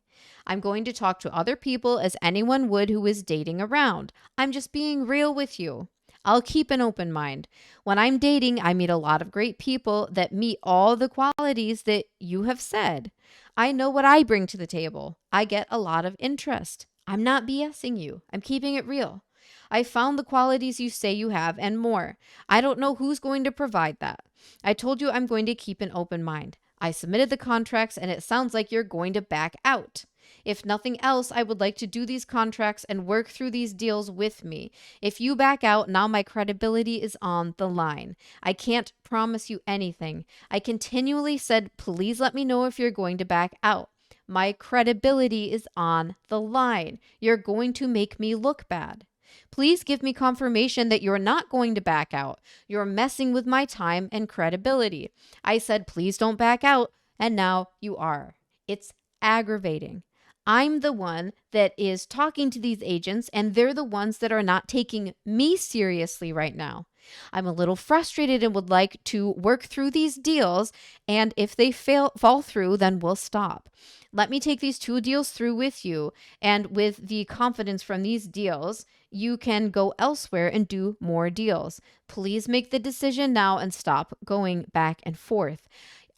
I'm going to talk to other people as anyone would who is dating around. I'm just being real with you. I'll keep an open mind. When I'm dating, I meet a lot of great people that meet all the qualities that you have said. I know what I bring to the table. I get a lot of interest. I'm not BSing you. I'm keeping it real. I found the qualities you say you have and more. I don't know who's going to provide that. I told you I'm going to keep an open mind. I submitted the contracts and it sounds like you're going to back out. If nothing else, I would like to do these contracts and work through these deals with me. If you back out, now my credibility is on the line. I can't promise you anything. I continually said, please let me know if you're going to back out. My credibility is on the line. You're going to make me look bad. Please give me confirmation that you're not going to back out. You're messing with my time and credibility. I said, please don't back out, and now you are. It's aggravating. I'm the one that is talking to these agents, and they're the ones that are not taking me seriously right now. I'm a little frustrated and would like to work through these deals, and if they fall through, then we'll stop. Let me take these 2 deals through with you, and with the confidence from these deals, you can go elsewhere and do more deals. Please make the decision now and stop going back and forth.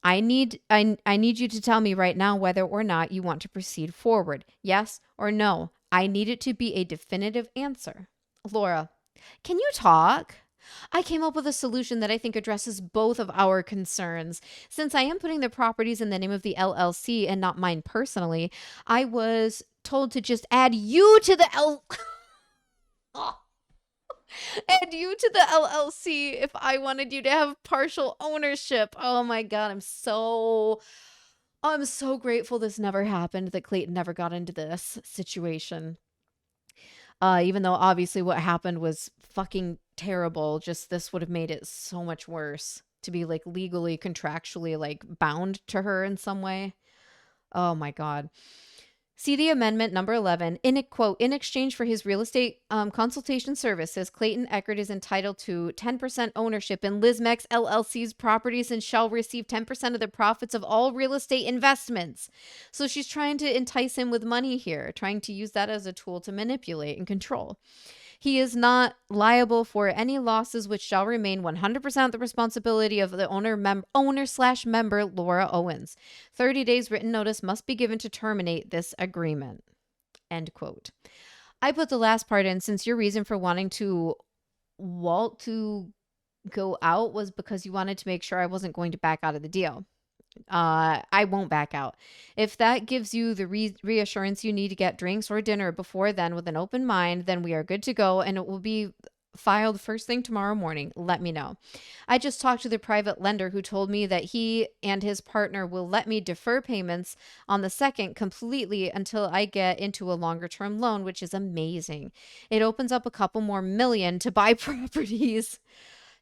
I need you to tell me right now whether or not you want to proceed forward. Yes or no. I need it to be a definitive answer. Laura, can you talk? I came up with a solution that I think addresses both of our concerns. Since I am putting the properties in the name of the LLC and not mine personally, I was told to just add you to the add you to the LLC if I wanted you to have partial ownership. Oh my God, I'm so grateful this never happened, that Clayton never got into this situation. Even though obviously what happened was fucking terrible, just this would have made it so much worse to be like legally, contractually like bound to her in some way. Oh my God. See the amendment number 11. In a quote, in exchange for his real estate consultation services, Clayton Echard is entitled to 10% ownership in Lizmex LLC's properties and shall receive 10% of the profits of all real estate investments. So she's trying to entice him with money here, trying to use that as a tool to manipulate and control. He is not liable for any losses, which shall remain 100% the responsibility of the owner/member, Laura Owens. 30 days written notice must be given to terminate this agreement. End quote. I put the last part in since your reason for wanting to Walt to go out was because you wanted to make sure I wasn't going to back out of the deal. I won't back out. If that gives you the reassurance you need to get drinks or dinner before then with an open mind, then we are good to go, and it will be filed first thing tomorrow morning. Let me know. I just talked to the private lender who told me that he and his partner will let me defer payments on the second completely until I get into a longer term loan, which is amazing. It opens up a couple more million to buy properties.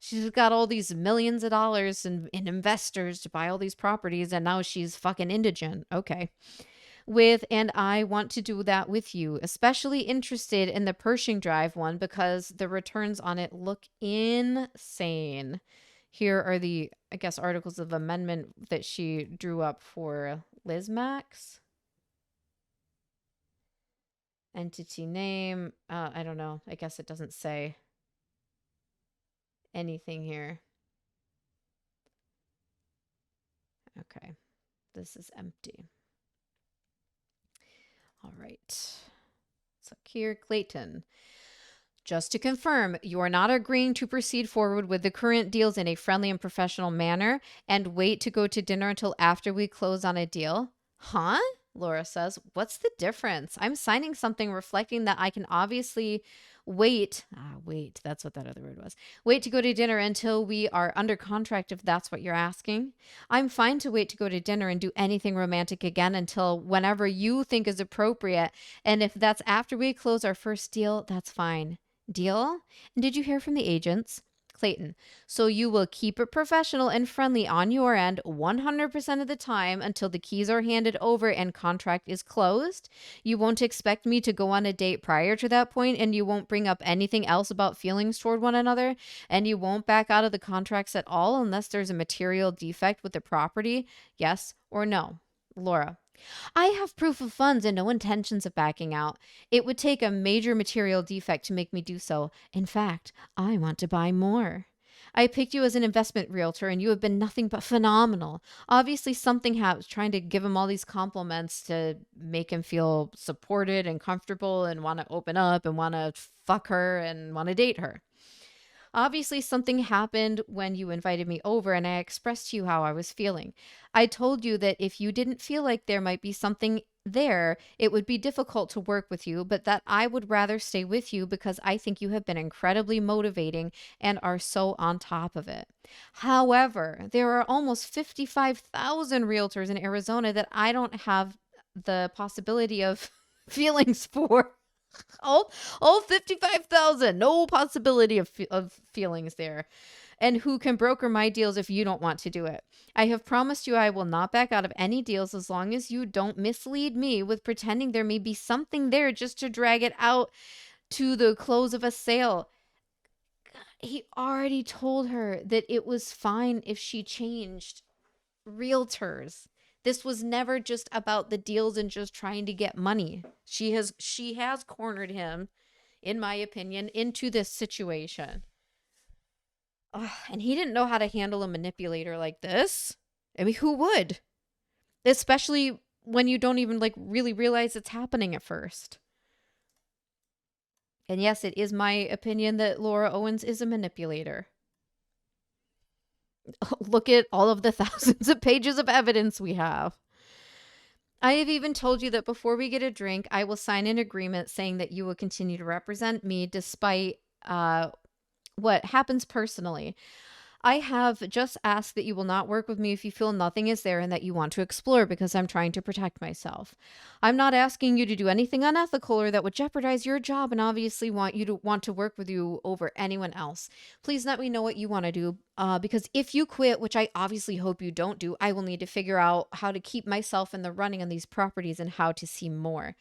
She's got all these millions of dollars in investors to buy all these properties, and now she's fucking indigent. Okay. And I want to do that with you, especially interested in the Pershing Drive one because the returns on it look insane. Here are the, I guess, articles of amendment that she drew up for Lizmex. Entity name. I don't know. I guess it doesn't say anything here. Okay, this is empty. All right. So here, Clayton. Just to confirm, you are not agreeing to proceed forward with the current deals in a friendly and professional manner and wait to go to dinner until after we close on a deal? Huh? Laura says, what's the difference? I'm signing something reflecting that I can obviously wait, that's what that other word was. Wait to go to dinner until we are under contract if that's what you're asking. I'm fine to wait to go to dinner and do anything romantic again until whenever you think is appropriate. And if that's after we close our first deal, that's fine. Deal? And did you hear from the agents? Clayton, so you will keep it professional and friendly on your end 100% of the time until the keys are handed over and contract is closed? You won't expect me to go on a date prior to that point, and you won't bring up anything else about feelings toward one another, and you won't back out of the contracts at all unless there's a material defect with the property? Yes or no? Laura, I have proof of funds and no intentions of backing out. It would take a major material defect to make me do so. In fact, I want to buy more. I picked you as an investment realtor and you have been nothing but phenomenal. Obviously, something happens, trying to give him all these compliments to make him feel supported and comfortable and want to open up and want to fuck her and want to date her. Obviously, something happened when you invited me over and I expressed to you how I was feeling. I told you that if you didn't feel like there might be something there, it would be difficult to work with you, but that I would rather stay with you because I think you have been incredibly motivating and are so on top of it. However, there are almost 55,000 realtors in Arizona that I don't have the possibility of feelings for. All 55,000. No possibility of feelings there. And who can broker my deals if you don't want to do it? I have promised you I will not back out of any deals as long as you don't mislead me with pretending there may be something there just to drag it out to the close of a sale. He already told her that it was fine if she changed realtors. This was never just about the deals and just trying to get money. She has cornered him, in my opinion, into this situation. Ugh, and he didn't know how to handle a manipulator like this. I mean, who would? Especially when you don't even like really realize it's happening at first. And yes, it is my opinion that Laura Owens is a manipulator. Look at all of the thousands of pages of evidence we have. I have even told you that before we get a drink, I will sign an agreement saying that you will continue to represent me despite what happens personally. I have just asked that you will not work with me if you feel nothing is there and that you want to explore because I'm trying to protect myself. I'm not asking you to do anything unethical or that would jeopardize your job and obviously want to work with you over anyone else. Please let me know what you want to do because if you quit, which I obviously hope you don't do, I will need to figure out how to keep myself in the running on these properties and how to see more.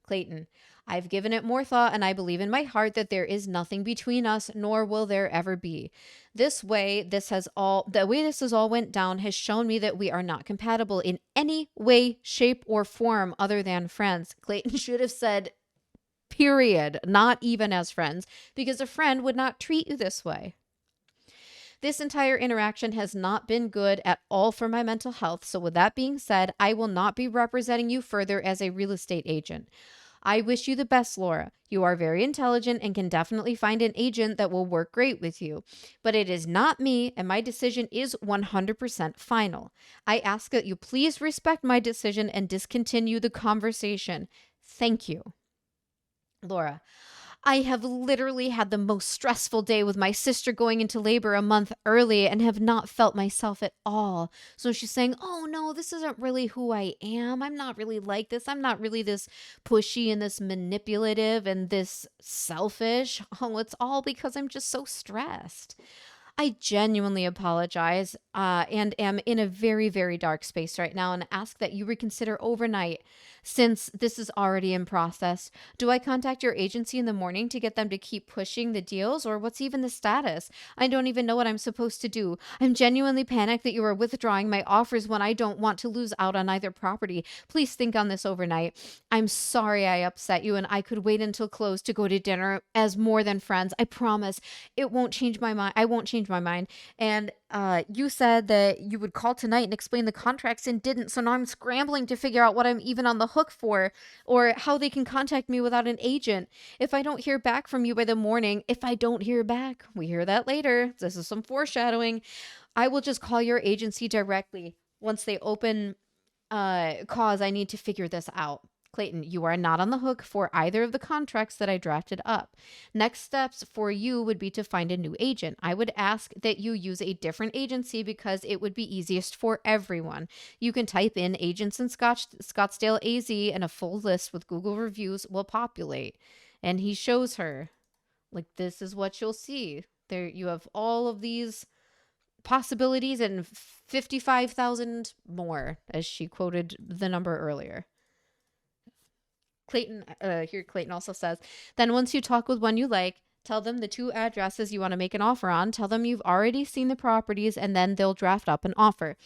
Clayton, I've given it more thought and I believe in my heart that there is nothing between us, nor will there ever be. The way this has all went down has shown me that we are not compatible in any way, shape, or form other than friends. Clayton should have said, period, not even as friends, because a friend would not treat you this way. This entire interaction has not been good at all for my mental health. So with that being said, I will not be representing you further as a real estate agent. I wish you the best, Laura. You are very intelligent and can definitely find an agent that will work great with you. But it is not me, and my decision is 100% final. I ask that you please respect my decision and discontinue the conversation. Thank you. Laura, I have literally had the most stressful day with my sister going into labor a month early and have not felt myself at all. So she's saying, oh no, this isn't really who I am. I'm not really like this. I'm not really this pushy and this manipulative and this selfish. Oh, it's all because I'm just so stressed. I genuinely apologize and am in a very, very dark space right now and ask that you reconsider overnight since this is already in process. Do I contact your agency in the morning to get them to keep pushing the deals or what's even the status? I don't even know what I'm supposed to do. I'm genuinely panicked that you are withdrawing my offers when I don't want to lose out on either property. Please think on this overnight. I'm sorry I upset you and I could wait until close to go to dinner as more than friends. I promise it won't change my mind. I won't change my mind. And you said that you would call tonight and explain the contracts and didn't. So now I'm scrambling to figure out what I'm even on the hook for or how they can contact me without an agent. If I don't hear back from you by the morning, if I don't hear back, we hear that later. This is some foreshadowing. I will just call your agency directly once they open cause. I need to figure this out. Clayton, you are not on the hook for either of the contracts that I drafted up. Next steps for you would be to find a new agent. I would ask that you use a different agency because it would be easiest for everyone. You can type in agents in Scottsdale AZ and a full list with Google reviews will populate. And he shows her, like, this is what you'll see. There you have all of these possibilities and 55,000 more, as she quoted the number earlier. Clayton also says, then once you talk with one you like, tell them the 2 addresses you want to make an offer on, tell them you've already seen the properties, and then they'll draft up an offer.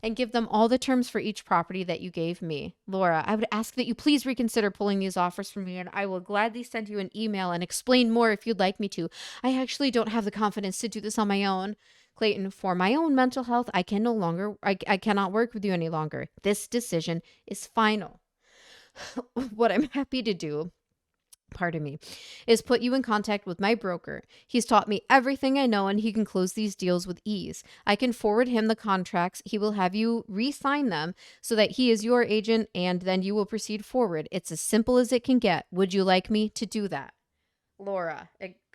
And give them all the terms for each property that you gave me. Laura, I would ask that you please reconsider pulling these offers from me, and I will gladly send you an email and explain more if you'd like me to. I actually don't have the confidence to do this on my own. Clayton, for my own mental health, I cannot work with you any longer. This decision is final. What I'm happy to do, pardon me, is put you in contact with my broker. He's taught me everything I know and he can close these deals with ease. I can forward him the contracts. He will have you re-sign them so that he is your agent and then you will proceed forward. It's as simple as it can get. Would you like me to do that? Laura,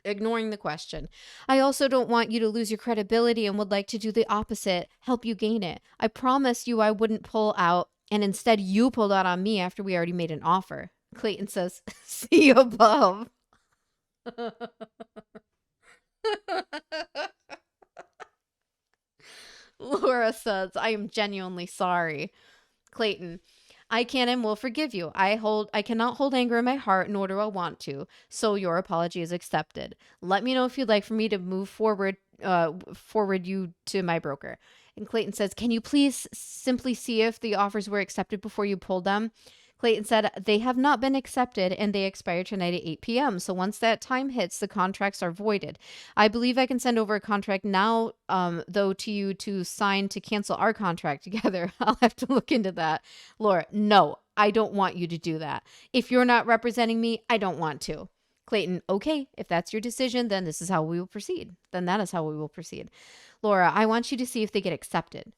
ignoring the question. I also don't want you to lose your credibility and would like to do the opposite, help you gain it. I promised you I wouldn't pull out and instead you pulled out on me after we already made an offer. Clayton says, see above. Laura says, I am genuinely sorry. Clayton, I can and will forgive you. I cannot hold anger in my heart, nor do I want to. So your apology is accepted. Let me know if you'd like for me to move forward you to my broker. And Clayton says, can you please simply see if the offers were accepted before you pulled them? Clayton said, they have not been accepted and they expire tonight at 8 p.m. So once that time hits, the contracts are voided. I believe I can send over a contract now, though, to you to sign to cancel our contract together. I'll have to look into that. Laura, no, I don't want you to do that. If you're not representing me, I don't want to. Clayton, okay, if that's your decision, then this is how we will proceed. Then that is how we will proceed. Laura, I want you to see if they get accepted.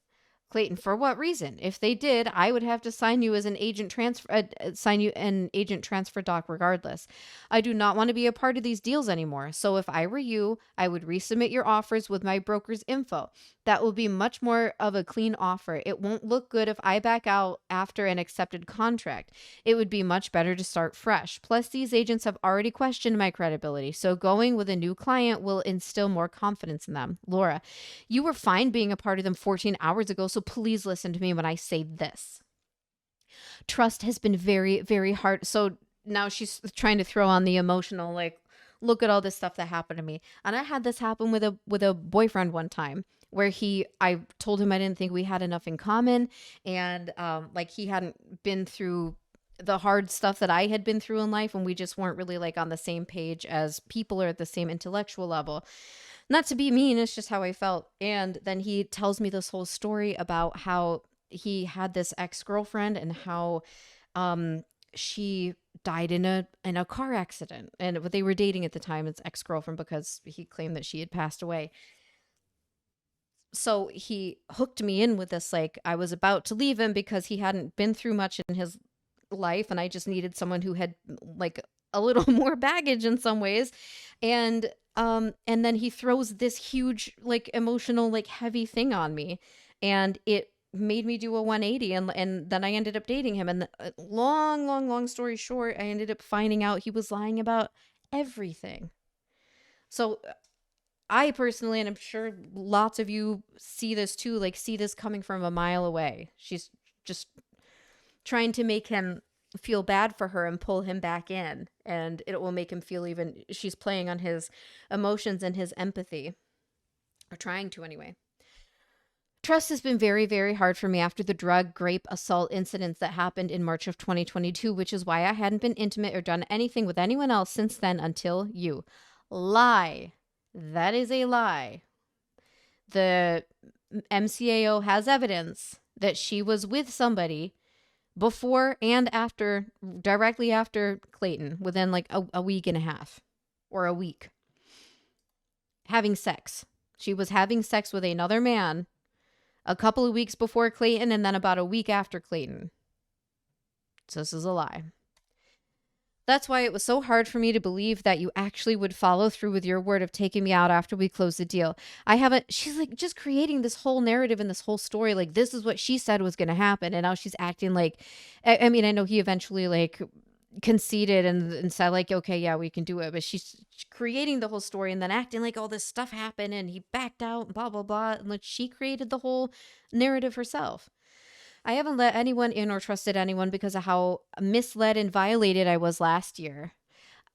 Clayton, for what reason? If they did, I would have to sign you as an agent transfer, sign you an agent transfer doc regardless. I do not want to be a part of these deals anymore. So if I were you, I would resubmit your offers with my broker's info. That will be much more of a clean offer. It won't look good if I back out after an accepted contract. It would be much better to start fresh. Plus, these agents have already questioned my credibility, so going with a new client will instill more confidence in them. Laura, you were fine being a part of them 14 hours ago, so please listen to me when I say this. Trust has been very, very hard. So now she's trying to throw on the emotional, like, look at all this stuff that happened to me. And I had this happen with a boyfriend one time where I told him I didn't think we had enough in common, and like he hadn't been through the hard stuff that I had been through in life, and we just weren't really like on the same page as people or at the same intellectual level. Not to be mean, it's just how I felt. And then he tells me this whole story about how he had this ex-girlfriend and how she died in a car accident. And they were dating at the time, his ex-girlfriend, because he claimed that she had passed away. So he hooked me in with this, like, I was about to leave him because he hadn't been through much in his life, and I just needed someone who had like a little more baggage in some ways. And then he throws this huge, like, emotional, like, heavy thing on me, and it made me do a 180. And then I ended up dating him, and long story short, I ended up finding out he was lying about everything. So I personally, and I'm sure lots of you see this too, like, see this coming from a mile away. She's just trying to make him feel bad for her and pull him back in, and it will make him feel, even she's playing on his emotions and his empathy, or trying to anyway. Trust has been very, very hard for me after the drug, grape, assault incidents that happened in March of 2022, which is why I hadn't been intimate or done anything with anyone else since then until you. Lie. That is a lie. The MCAO has evidence that she was with somebody before and after, directly after Clayton, within like a week and a half or a week. Having sex. She was having sex with another man a couple of weeks before Clayton, and then about a week after Clayton. So this is a lie. That's why it was so hard for me to believe that you actually would follow through with your word of taking me out after we closed the deal. She's like just creating this whole narrative and this whole story. Like, this is what she said was going to happen. And now she's acting like, I mean, I know he eventually like conceded and said like, okay, yeah, we can do it. But she's creating the whole story and then acting like all this stuff happened and he backed out and blah, blah, blah. And like she created the whole narrative herself. I haven't let anyone in or trusted anyone because of how misled and violated I was last year.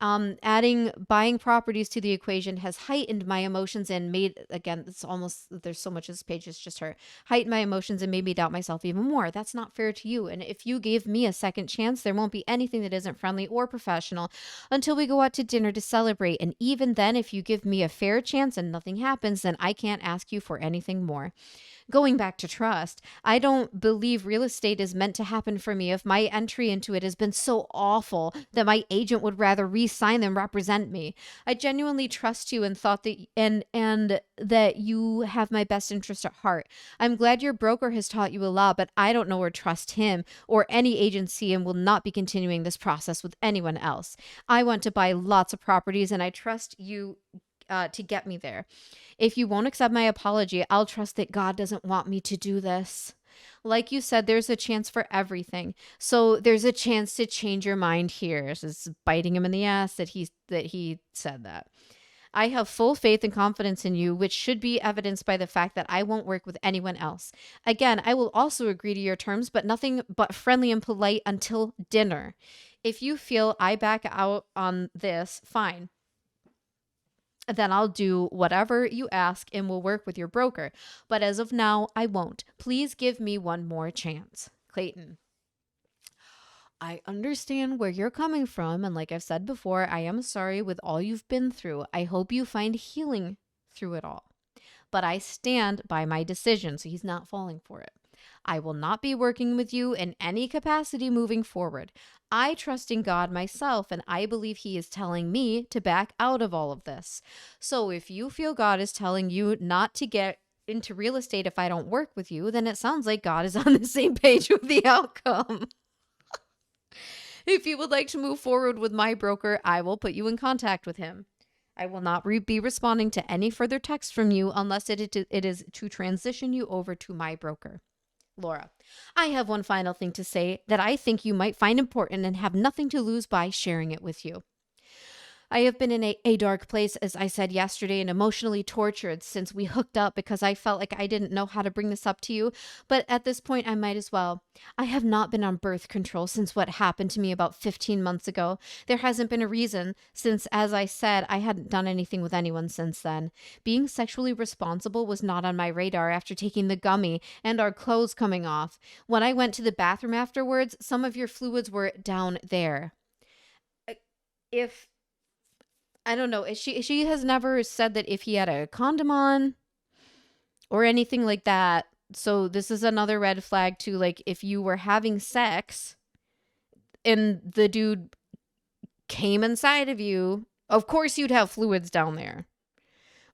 Adding buying properties to the equation has heightened my emotions and made, again, there's so much of this page is just her, heightened my emotions and made me doubt myself even more. That's not fair to you. And if you gave me a second chance, there won't be anything that isn't friendly or professional until we go out to dinner to celebrate. And even then, if you give me a fair chance and nothing happens, then I can't ask you for anything more. Going back to trust, I don't believe real estate is meant to happen for me if my entry into it has been so awful that my agent would rather re-sign than represent me. I genuinely trust you and thought that and that you have my best interest at heart. I'm glad your broker has taught you a lot, but I don't know or trust him or any agency and will not be continuing this process with anyone else. I want to buy lots of properties and I trust you to get me there. If you won't accept my apology, I'll trust that God doesn't want me to do this. Like you said, there's a chance for everything. So there's a chance to change your mind here. This is biting him in the ass that he said that. I have full faith and confidence in you, which should be evidenced by the fact that I won't work with anyone else. Again, I will also agree to your terms, but nothing but friendly and polite until dinner. If you feel I back out on this, fine. Then I'll do whatever you ask and will work with your broker. But as of now, I won't. Please give me one more chance. Clayton. I understand where you're coming from. And like I've said before, I am sorry with all you've been through. I hope you find healing through it all. But I stand by my decision, so he's not falling for it. I will not be working with you in any capacity moving forward. I trust in God myself, and I believe He is telling me to back out of all of this. So if you feel God is telling you not to get into real estate if I don't work with you, then it sounds like God is on the same page with the outcome. If you would like to move forward with my broker, I will put you in contact with him. I will not be responding to any further text from you unless it is to transition you over to my broker. Laura, I have one final thing to say that I think you might find important and have nothing to lose by sharing it with you. I have been in a dark place, as I said yesterday, and emotionally tortured since we hooked up because I felt like I didn't know how to bring this up to you. But at this point, I might as well. I have not been on birth control since what happened to me about 15 months ago. There hasn't been a reason since, as I said, I hadn't done anything with anyone since then. Being sexually responsible was not on my radar after taking the gummy and our clothes coming off. When I went to the bathroom afterwards, some of your fluids were down there. If I don't know. She has never said that if he had a condom on or anything like that. So this is another red flag too. Like if you were having sex and the dude came inside of you, of course you'd have fluids down there.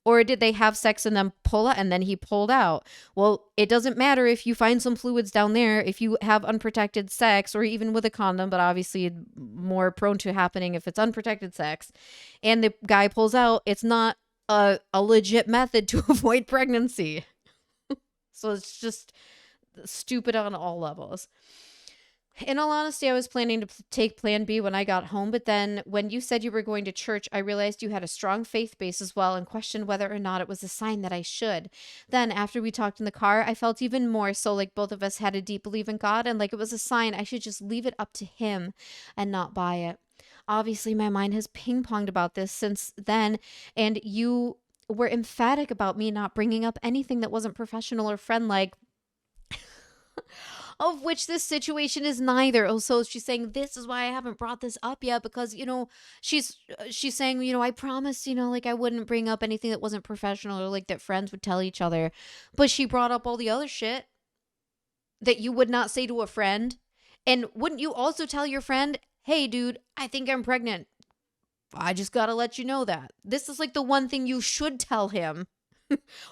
Or did they have sex and then pull out and then he pulled out? Well, it doesn't matter if you find some fluids down there if you have unprotected sex or even with a condom, but obviously more prone to happening if it's unprotected sex. And the guy pulls out, it's not a legit method to avoid pregnancy. So it's just stupid on all levels. In all honesty, I was planning to take plan B when I got home, but then when you said you were going to church, I realized you had a strong faith base as well and questioned whether or not it was a sign that I should. Then after we talked in the car, I felt even more so like both of us had a deep belief in God and like it was a sign I should just leave it up to Him and not buy it. Obviously, my mind has ping-ponged about this since then, and you were emphatic about me not bringing up anything that wasn't professional or friend-like, of which this situation is neither. Oh, so she's saying this is why I haven't brought this up yet because, she's saying, I promised, like I wouldn't bring up anything that wasn't professional or like that friends would tell each other. But she brought up all the other shit that you would not say to a friend. And wouldn't you also tell your friend, hey, dude, I think I'm pregnant. I just got to let you know that. This is like the one thing you should tell him.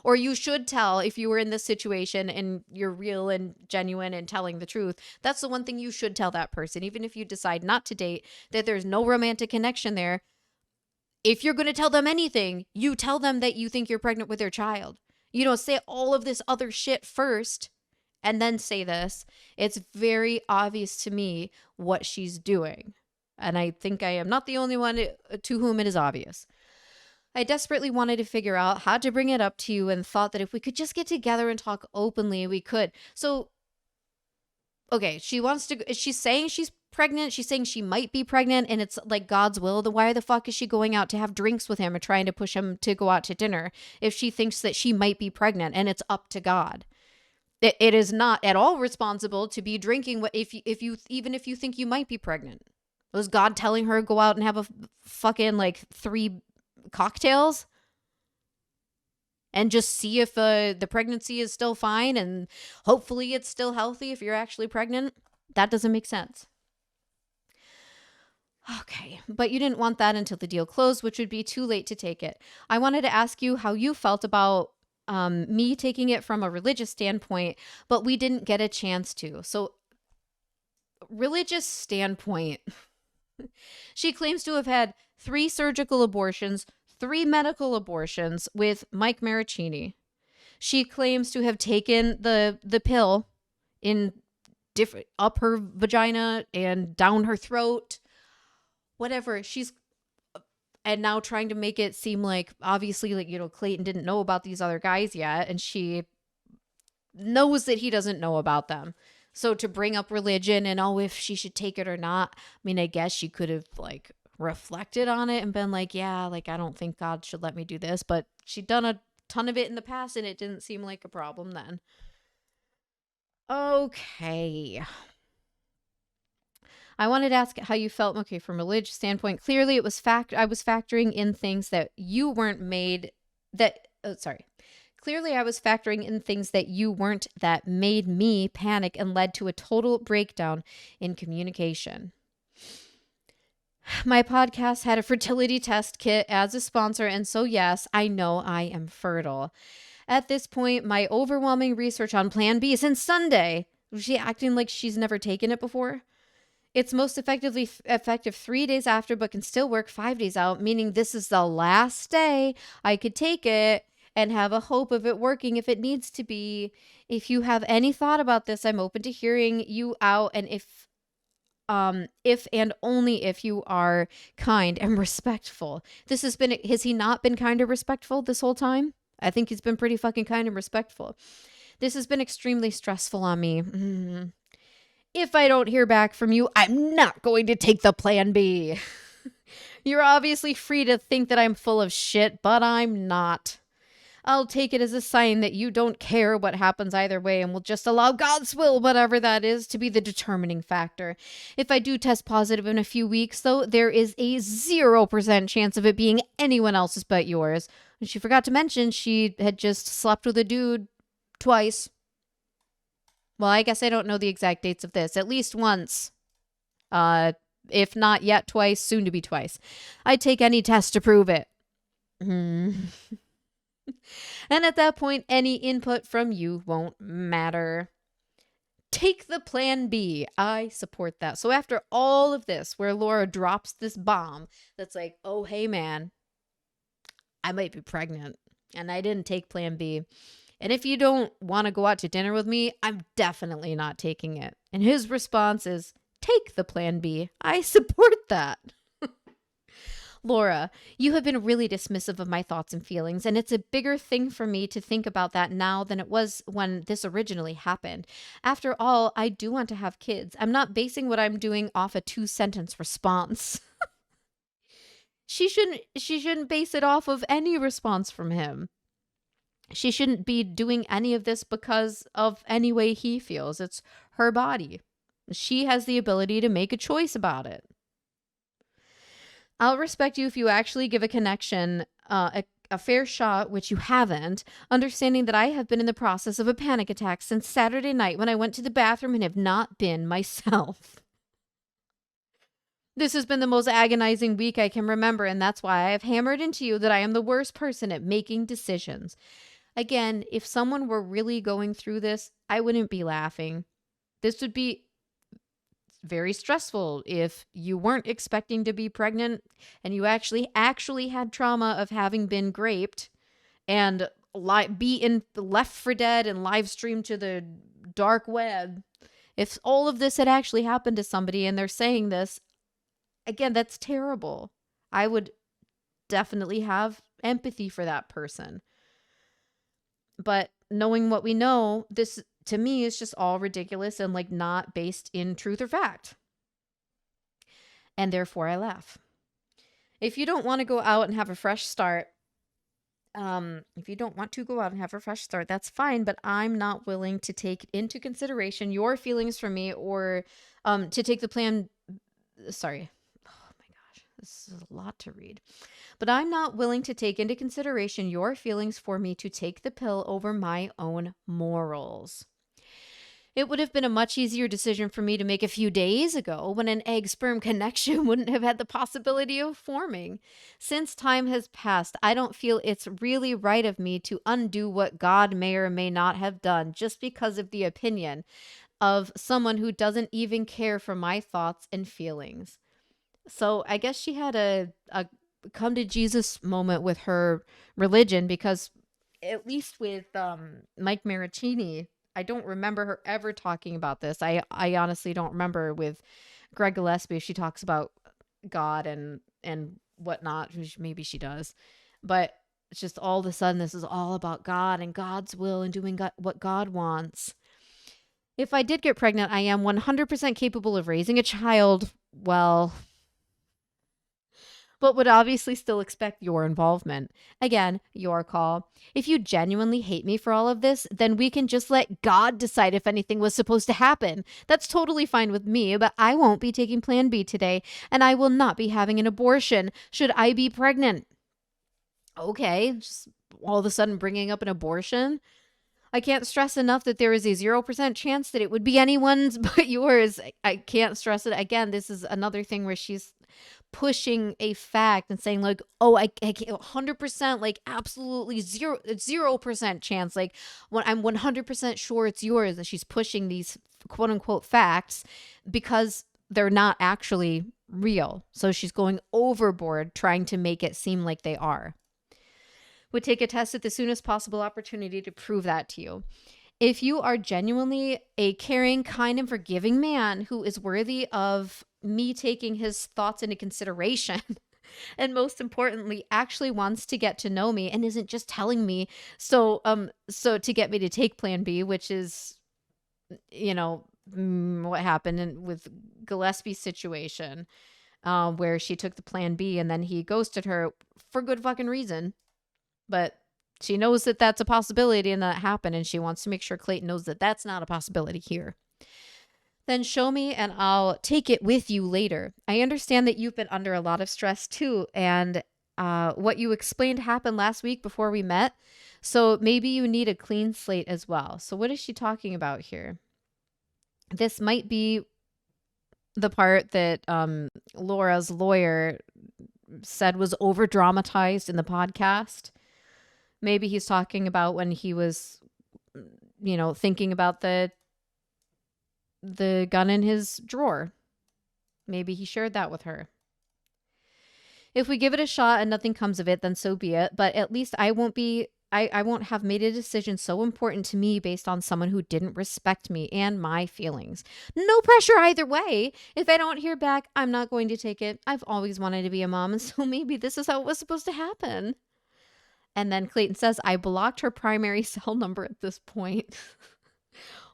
Or you should tell if you were in this situation and you're real and genuine and telling the truth. That's the one thing you should tell that person, even if you decide not to date, that there's no romantic connection there. If you're going to tell them anything, you tell them that you think you're pregnant with their child. Say all of this other shit first and then say this. It's very obvious to me what she's doing. And I think I am not the only one to whom it is obvious. I desperately wanted to figure out how to bring it up to you and thought that if we could just get together and talk openly, we could. So, okay, she's saying she's pregnant. She's saying she might be pregnant and it's like God's will. Then why the fuck is she going out to have drinks with him or trying to push him to go out to dinner if she thinks that she might be pregnant and it's up to God? It is not at all responsible to be drinking if you think you might be pregnant. Was God telling her to go out and have a fucking like 3 cocktails and just see if the pregnancy is still fine and hopefully it's still healthy if you're actually pregnant? That doesn't make sense. Okay, but you didn't want that until the deal closed, which would be too late to take it. I wanted to ask you how you felt about me taking it from a religious standpoint, but we didn't get a chance to. So, religious standpoint. She claims to have had 3 surgical abortions, 3 medical abortions with Mike Maricini. She claims to have taken the pill in different up her vagina and down her throat, whatever. And now trying to make it seem like, obviously, like, Clayton didn't know about these other guys yet, and she knows that he doesn't know about them. So to bring up religion and, if she should take it or not, I mean, I guess she could have, like, reflected on it and been like, yeah, like, I don't think God should let me do this, but she'd done a ton of it in the past, and it didn't seem like a problem then. Okay. I wanted to ask how you felt. Okay, from a religious standpoint, clearly it was I was factoring in things that you weren't made that. Oh, sorry. Clearly, I was factoring in things that you weren't that made me panic and led to a total breakdown in communication. My podcast had a fertility test kit as a sponsor, and so yes, I know I am fertile. At this point, my overwhelming research on Plan B since Sunday. Was she acting like she's never taken it before? It's most effective 3 days after, but can still work 5 days out, meaning this is the last day I could take it and have a hope of it working if it needs to be. If you have any thought about this, I'm open to hearing you out, and if and only if you are kind and respectful. Has he not been kind or respectful this whole time? I think he's been pretty fucking kind and respectful. This has been extremely stressful on me. If I don't hear back from you, I'm not going to take the Plan B. You're obviously free to think that I'm full of shit, but I'm not. I'll take it as a sign that you don't care what happens either way and will just allow God's will, whatever that is, to be the determining factor. If I do test positive in a few weeks, though, there is a 0% chance of it being anyone else's but yours. And she forgot to mention she had just slept with a dude twice. Well, I guess I don't know the exact dates of this. At least once. If not yet twice, soon to be twice. I'd take any test to prove it. And at that point, any input from you won't matter. Take the Plan B. I support that. So after all of this, where Laura drops this bomb that's like, oh, hey, man, I might be pregnant, and I didn't take Plan B. And if you don't want to go out to dinner with me, I'm definitely not taking it. And his response is, take the Plan B. I support that. Laura, you have been really dismissive of my thoughts and feelings, and it's a bigger thing for me to think about that now than it was when this originally happened. After all, I do want to have kids. I'm not basing what I'm doing off a 2-sentence response. She shouldn't base it off of any response from him. She shouldn't be doing any of this because of any way he feels. It's her body. She has the ability to make a choice about it. I'll respect you if you actually give a connection a fair shot, which you haven't, understanding that I have been in the process of a panic attack since Saturday night when I went to the bathroom and have not been myself. This has been the most agonizing week I can remember, and that's why I have hammered into you that I am the worst person at making decisions. Again, if someone were really going through this, I wouldn't be laughing. This would be very stressful if you weren't expecting to be pregnant and you actually had trauma of having been raped and beaten, left for dead, and live streamed to the dark web. If all of this had actually happened to somebody and they're saying this, again, that's terrible. I would definitely have empathy for that person. But knowing what we know, this to me is just all ridiculous and like not based in truth or fact. And therefore I laugh. If you don't want to go out and have a fresh start, that's fine, but I'm not willing to take into consideration your feelings for me or to take the plan. Sorry. Oh my gosh, this is a lot to read. But I'm not willing to take into consideration your feelings for me to take the pill over my own morals. It would have been a much easier decision for me to make a few days ago when an egg-sperm connection wouldn't have had the possibility of forming. Since time has passed, I don't feel it's really right of me to undo what God may or may not have done just because of the opinion of someone who doesn't even care for my thoughts and feelings. So I guess she had a come to Jesus moment with her religion, because at least with Mike Maricini, I don't remember her ever talking about this. I honestly don't remember with Greg Gillespie. She talks about God and whatnot. Maybe she does, but it's just all of a sudden this is all about God and God's will and doing what God wants. If I did get pregnant, I am 100% capable of raising a child. Well, but would obviously still expect your involvement. Again, your call. If you genuinely hate me for all of this, then we can just let God decide if anything was supposed to happen. That's totally fine with me, but I won't be taking Plan B today, and I will not be having an abortion should I be pregnant. Okay, just all of a sudden bringing up an abortion. I can't stress enough that there is a 0% chance that it would be anyone's but yours. I can't stress it. Again, this is another thing where she's pushing a fact and saying like, oh, I can't 100%, like absolutely 0% chance. Like when I'm 100% sure it's yours. And she's pushing these quote unquote facts because they're not actually real. So she's going overboard trying to make it seem like they are. Would take a test at the soonest possible opportunity to prove that to you. If you are genuinely a caring, kind, and forgiving man who is worthy of me taking his thoughts into consideration, and most importantly, actually wants to get to know me and isn't just telling me so to get me to take Plan B, which is, what happened with Gillespie's situation, where she took the Plan B and then he ghosted her for good fucking reason. But she knows that that's a possibility and that happened, and she wants to make sure Clayton knows that that's not a possibility here. Then show me and I'll take it with you later. I understand that you've been under a lot of stress too, and what you explained happened last week before we met, so maybe you need a clean slate as well. So what is she talking about here? This might be the part that Laura's lawyer said was over dramatized in the podcast. Maybe he's talking about when he was, thinking about the gun in his drawer. Maybe he shared that with her. If we give it a shot and nothing comes of it, then so be it. But at least I won't have made a decision so important to me based on someone who didn't respect me and my feelings. No pressure either way. If I don't hear back, I'm not going to take it. I've always wanted to be a mom, and so maybe this is how it was supposed to happen. And then Clayton says, I blocked her primary cell number at this point.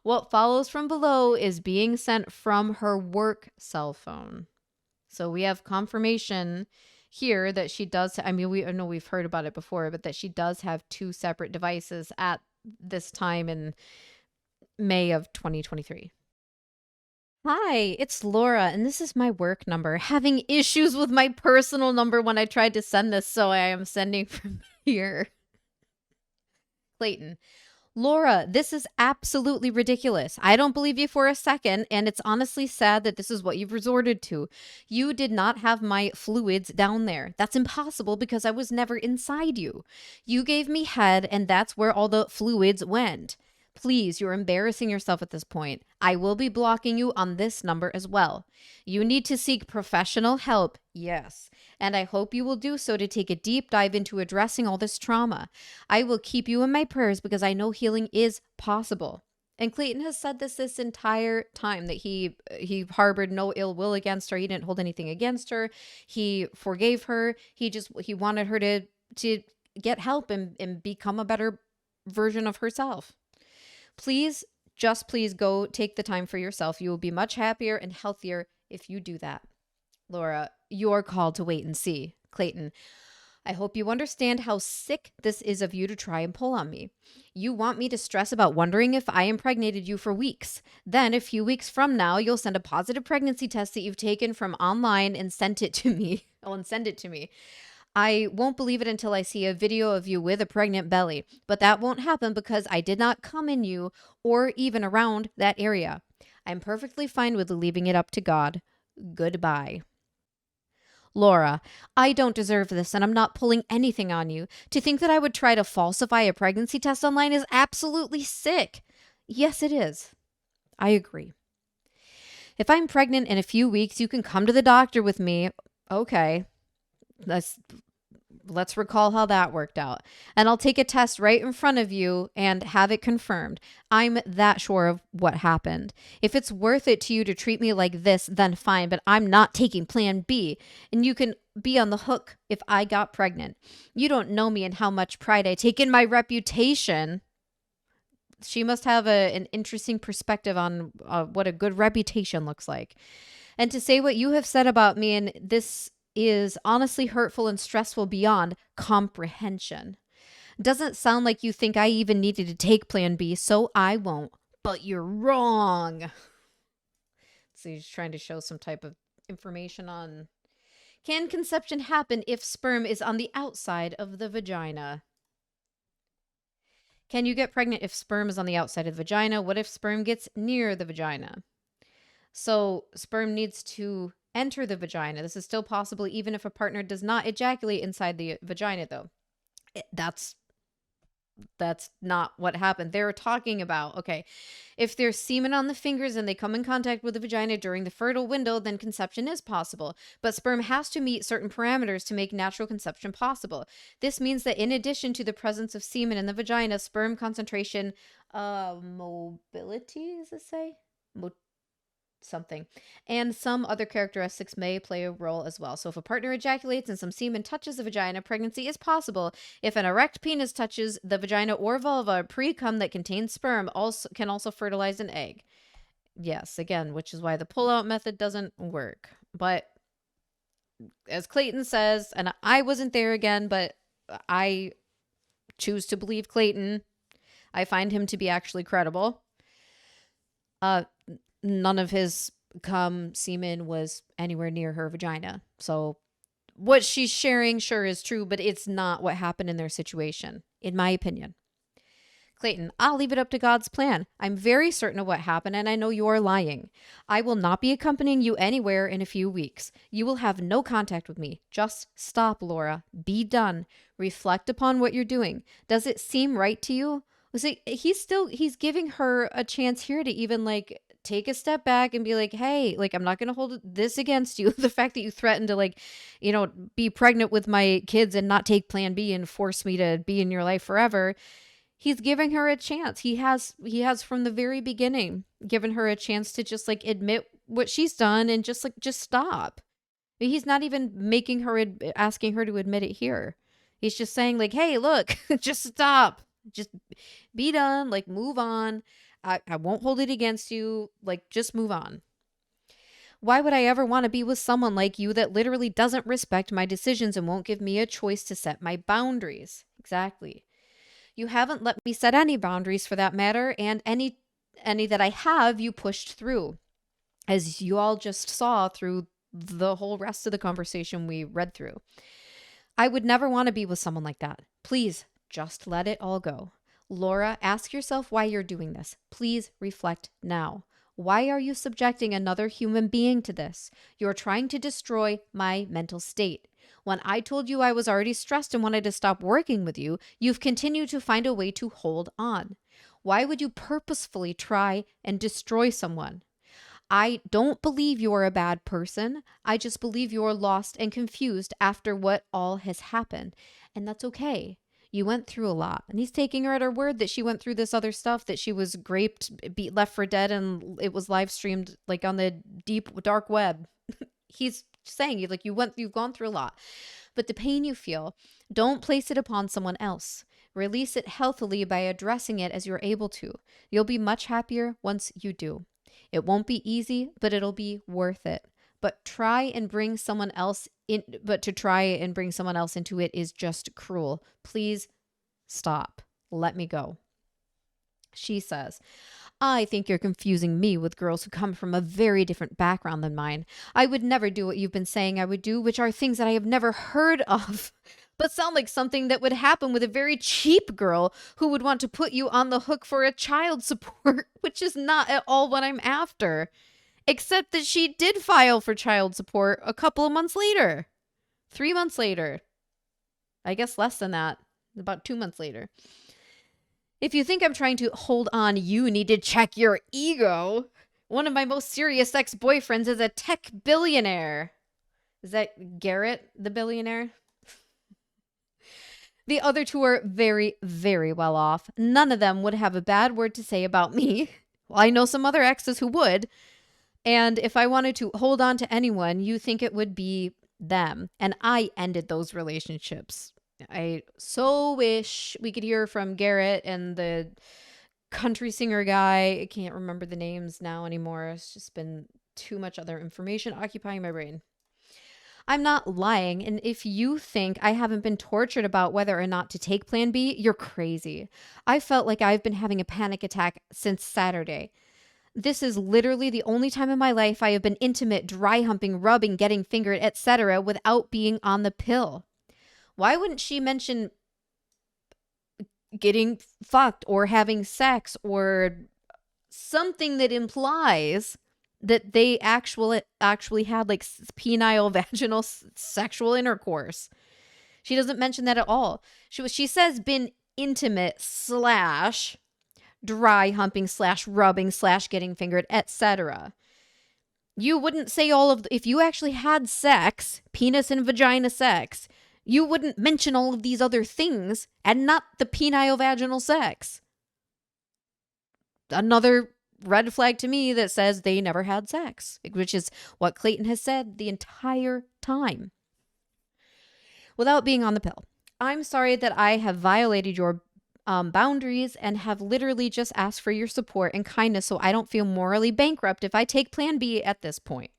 What follows from below is being sent from her work cell phone. So we have confirmation here that she does. I mean, we know we've heard about it before, but that she does have two separate devices at this time in May of 2023. Hi, it's Laura, and this is my work number. Having issues with my personal number when I tried to send this, so I am sending from here. Clayton. Laura, this is absolutely ridiculous. I don't believe you for a second, and it's honestly sad that this is what you've resorted to. You did not have my fluids down there. That's impossible because I was never inside you. You gave me head, and that's where all the fluids went. Please, you're embarrassing yourself at this point. I will be blocking you on this number as well. You need to seek professional help, yes, and I hope you will do so to take a deep dive into addressing all this trauma. I will keep you in my prayers because I know healing is possible. And Clayton has said this entire time, that he harbored no ill will against her. He didn't hold anything against her. He forgave her. He wanted her to get help and become a better version of herself. Please go take the time for yourself. You will be much happier and healthier if you do that. Laura, you're called to wait and see. Clayton, I hope you understand how sick this is of you to try and pull on me. You want me to stress about wondering if I impregnated you for weeks. Then a few weeks from now, you'll send a positive pregnancy test that you've taken from online and send it to me. I won't believe it until I see a video of you with a pregnant belly, but that won't happen because I did not come in you or even around that area. I'm perfectly fine with leaving it up to God. Goodbye. Laura, I don't deserve this, and I'm not pulling anything on you. To think that I would try to falsify a pregnancy test online is absolutely sick. Yes, it is. I agree. If I'm pregnant in a few weeks, you can come to the doctor with me. Okay. That's let's recall how that worked out. And I'll take a test right in front of you and have it confirmed. I'm that sure of what happened. If it's worth it to you to treat me like this, then fine, but I'm not taking plan B. And you can be on the hook if I got pregnant. You don't know me and how much pride I take in my reputation. She must have an interesting perspective on what a good reputation looks like. And to say what you have said about me, and this is honestly hurtful and stressful beyond comprehension. Doesn't sound like you think I even needed to take plan B, so I won't. But you're wrong. So he's trying to show some type of information on, can conception happen if sperm is on the outside of the vagina? Can you get pregnant if sperm is on the outside of the vagina? What if sperm gets near the vagina? So sperm needs to enter the vagina. This is still possible even if a partner does not ejaculate inside the vagina, though. That's not what happened. They were talking about, okay, if there's semen on the fingers and they come in contact with the vagina during the fertile window, then conception is possible. But sperm has to meet certain parameters to make natural conception possible. This means that in addition to the presence of semen in the vagina, sperm concentration, mobility, does it say? Something, and some other characteristics may play a role as well. So if a partner ejaculates and some semen touches the vagina, pregnancy is possible. If an erect penis touches the vagina or vulva, pre-cum that contains sperm can also fertilize an egg. Yes, again, which is why the pull-out method doesn't work. But as Clayton says, and I wasn't there again, but I choose to believe Clayton. I find him to be actually credible. None of his semen was anywhere near her vagina. So what she's sharing sure is true, but it's not what happened in their situation, in my opinion. Clayton, I'll leave it up to God's plan. I'm very certain of what happened, and I know you are lying. I will not be accompanying you anywhere in a few weeks. You will have no contact with me. Just stop, Laura. Be done. Reflect upon what you're doing. Does it seem right to you? See, he's giving her a chance here to even take a step back and be like, hey, I'm not going to hold this against you. The fact that you threatened to be pregnant with my kids and not take plan B and force me to be in your life forever. He's giving her a chance. He has from the very beginning given her a chance to just admit what she's done and just stop. He's not even asking her to admit it here. He's just saying hey, look, just stop. Just be done. Move on. I won't hold it against you. Just move on. Why would I ever want to be with someone like you that literally doesn't respect my decisions and won't give me a choice to set my boundaries? Exactly. You haven't let me set any boundaries for that matter, and any that I have, you pushed through. As you all just saw through the whole rest of the conversation we read through. I would never want to be with someone like that. Please, just let it all go. Laura, ask yourself why you're doing this. Please reflect now. Why are you subjecting another human being to this? You're trying to destroy my mental state. When I told you I was already stressed and wanted to stop working with you, you've continued to find a way to hold on. Why would you purposefully try and destroy someone? I don't believe you're a bad person. I just believe you're lost and confused after what all has happened. And that's okay. You went through a lot. And he's taking her at her word that she went through this other stuff, that she was raped, left for dead, and it was live streamed on the deep, dark web. He's saying you've gone through a lot. But the pain you feel, don't place it upon someone else. Release it healthily by addressing it as you're able to. You'll be much happier once you do. It won't be easy, but it'll be worth it. But to try and bring someone else into it is just cruel. Please stop. Let me go. She says, I think you're confusing me with girls who come from a very different background than mine. I would never do what you've been saying I would do, which are things that I have never heard of, but sound like something that would happen with a very cheap girl who would want to put you on the hook for a child support, which is not at all what I'm after. Except that she did file for child support a couple of months later. 3 months later. I guess less than that. About 2 months later. If you think I'm trying to hold on, you need to check your ego. One of my most serious ex-boyfriends is a tech billionaire. Is that Garrett, the billionaire? The other two are very, very well off. None of them would have a bad word to say about me. Well, I know some other exes who would. And if I wanted to hold on to anyone, you think it would be them. And I ended those relationships. I so wish we could hear from Garrett and the country singer guy. I can't remember the names now anymore. It's just been too much other information occupying my brain. I'm not lying. And if you think I haven't been tortured about whether or not to take Plan B, you're crazy. I felt like I've been having a panic attack since Saturday. This is literally the only time in my life I have been intimate, dry humping, rubbing, getting fingered, etc. without being on the pill. Why wouldn't she mention getting fucked or having sex or something that implies that they actually had like penile vaginal sexual intercourse? She doesn't mention that at all. She says been intimate / dry humping / rubbing / getting fingered, etc. You wouldn't say all of if you actually had sex, penis and vagina sex, you wouldn't mention all of these other things and not the penile vaginal sex. Another red flag to me that says they never had sex, which is what Clayton has said the entire time. Without being on the pill. I'm sorry that I have violated your boundaries and have literally just asked for your support and kindness so I don't feel morally bankrupt if I take Plan B at this point.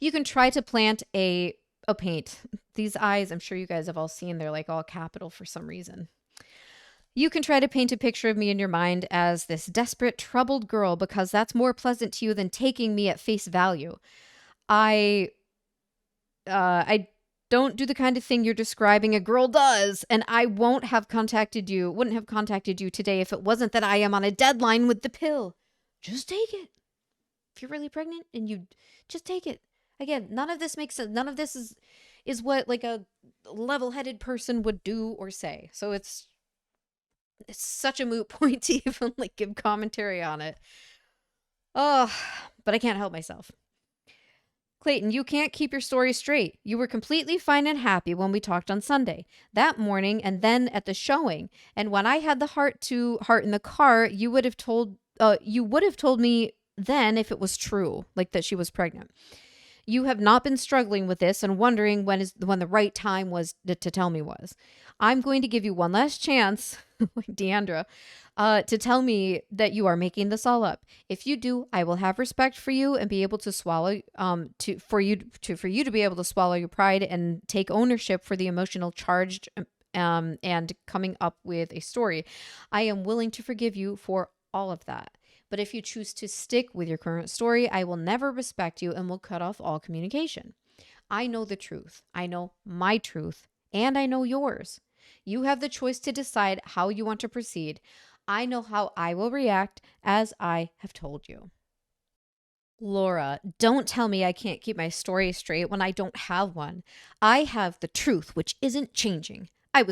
You can try to plant a paint. These eyes, I'm sure you guys have all seen, they're like all capital for some reason. You can try to paint a picture of me in your mind as this desperate, troubled girl because that's more pleasant to you than taking me at face value. I don't do the kind of thing you're describing a girl does, and I wouldn't have contacted you today if it wasn't that I am on a deadline with the pill. Just take it. If you're really pregnant and you just take it. Again, none of this makes sense. None of this is what like a level-headed person would do or say. So it's such a moot point to even like give commentary on it. Oh, but I can't help myself. Clayton, you can't keep your story straight. You were completely fine and happy when we talked on Sunday, that morning, and then at the showing. And when I had the heart to heart in the car, you would have told me then if it was true, like that she was pregnant. You have not been struggling with this and wondering when the right time was to tell me was. I'm going to give you one last chance, like Deandra, to tell me that you are making this all up. If you do, I will have respect for you and be able to swallow for you to be able to swallow your pride and take ownership for the emotional charged and coming up with a story. I am willing to forgive you for all of that. But if you choose to stick with your current story, I will never respect you and will cut off all communication. I know the truth. I know my truth, and I know yours. You have the choice to decide how you want to proceed. I know how I will react, as I have told you. Laura, don't tell me I can't keep my story straight when I don't have one. I have the truth, which isn't changing. I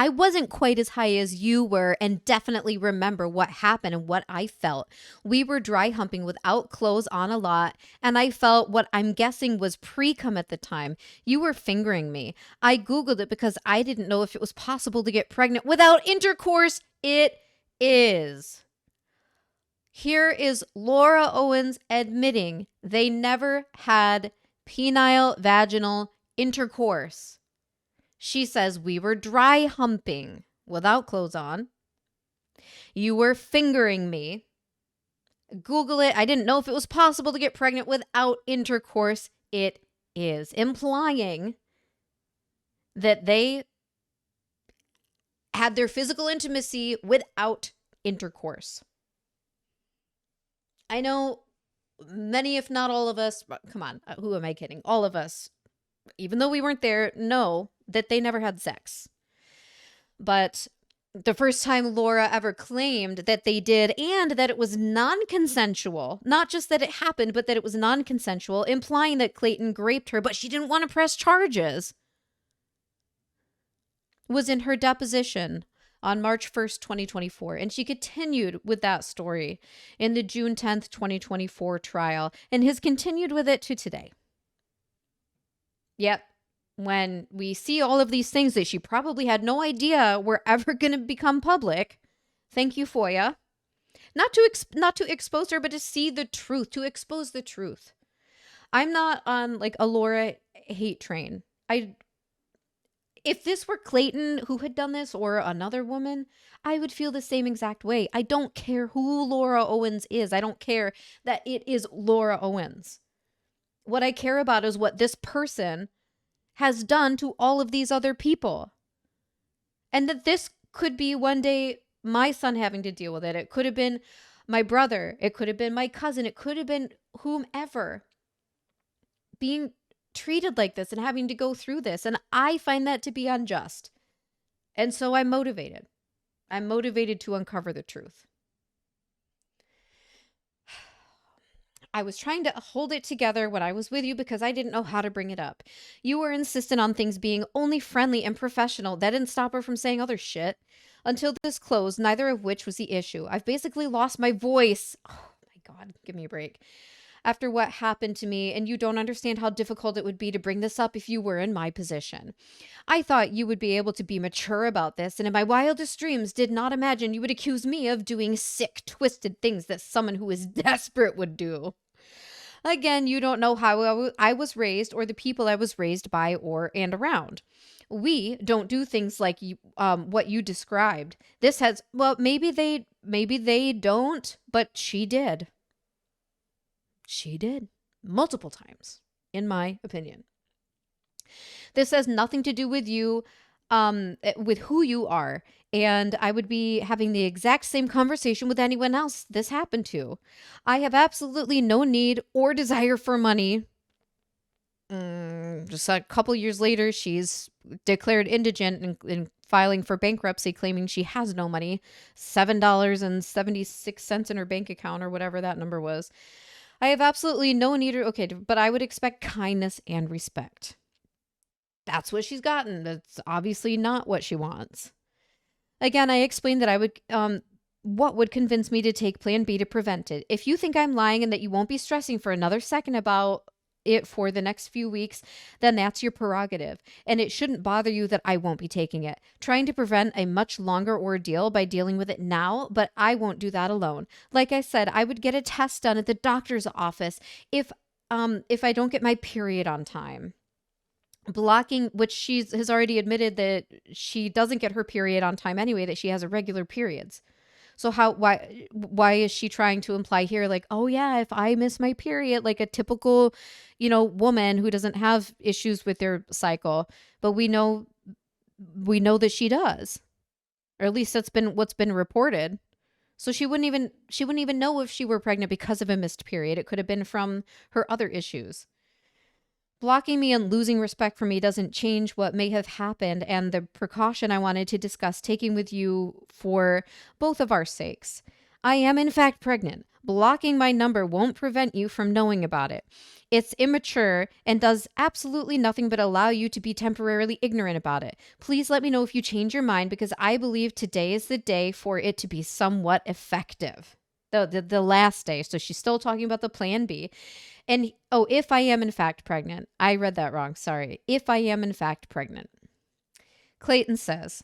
wasn't quite as high as you were and definitely remember what happened and what I felt. We were dry humping without clothes on a lot, and I felt what I'm guessing was pre-cum at the time. You were fingering me. I Googled it because I didn't know if it was possible to get pregnant without intercourse. It is. Here is Laura Owens admitting they never had penile vaginal intercourse. She says we were dry humping without clothes on. You were fingering me. Google it. I didn't know if it was possible to get pregnant without intercourse. It is, implying that they had their physical intimacy without intercourse. I know many, if not all of us, come on, who am I kidding? All of us, even though we weren't there, know that they never had sex. But the first time Laura ever claimed that they did and that it was non-consensual, not just that it happened, but that it was non-consensual, implying that Clayton raped her, but she didn't want to press charges, was in her deposition on March 1st, 2024. And she continued with that story in the June 10th, 2024 trial and has continued with it to today. Yep. when we see all of these things that she probably had no idea were ever going to become public. Thank you, FOIA. Not to expose her, but to see the truth, to expose the truth. I'm not on like a Laura hate train. If this were Clayton who had done this or another woman, I would feel the same exact way. I don't care who Laura Owens is. I don't care that it is Laura Owens. What I care about is what this person has done to all of these other people. And that this could be one day my son having to deal with it. It could have been my brother. It could have been my cousin. It could have been whomever being treated like this and having to go through this. And I find that to be unjust. And so I'm motivated. I'm motivated to uncover the truth. I was trying to hold it together when I was with you because I didn't know how to bring it up. You were insistent on things being only friendly and professional. That didn't stop her from saying other shit. Until this closed, neither of which was the issue. I've basically lost my voice. Oh my God, give me a break. After what happened to me, and you don't understand how difficult it would be to bring this up if you were in my position. I thought you would be able to be mature about this, and in my wildest dreams did not imagine you would accuse me of doing sick, twisted things that someone who is desperate would do. Again, you don't know how I was raised or the people I was raised by or and around. We don't do things like what you described. This has, well, maybe they don't, but she did. She did multiple times, in my opinion. This has nothing to do with you, with who you are. And I would be having the exact same conversation with anyone else this happened to. I have absolutely no need or desire for money. Just a couple years later, she's declared indigent and filing for bankruptcy, claiming she has no money. $7.76 in her bank account or whatever that number was. I have absolutely no need but I would expect kindness and respect. That's what she's gotten. That's obviously not what she wants. Again, I explained that I would, what would convince me to take plan B to prevent it. If you think I'm lying and that you won't be stressing for another second about it for the next few weeks, then that's your prerogative. And it shouldn't bother you that I won't be taking it. Trying to prevent a much longer ordeal by dealing with it now, but I won't do that alone. Like I said, I would get a test done at the doctor's office if I don't get my period on time. Blocking, which she has already admitted that she doesn't get her period on time anyway, that she has irregular periods. So why is she trying to imply here like, oh yeah, if I miss my period, like a typical, woman who doesn't have issues with their cycle, but we know that she does, or at least that's been what's been reported. So she wouldn't even know if she were pregnant because of a missed period. It could have been from her other issues. Blocking me and losing respect for me doesn't change what may have happened and the precaution I wanted to discuss taking with you for both of our sakes. I am in fact pregnant. Blocking my number won't prevent you from knowing about it. It's immature and does absolutely nothing but allow you to be temporarily ignorant about it. Please let me know if you change your mind because I believe today is the day for it to be somewhat effective. The last day. So she's still talking about the plan B. And, if I am in fact pregnant. I read that wrong. Sorry. If I am in fact pregnant. Clayton says,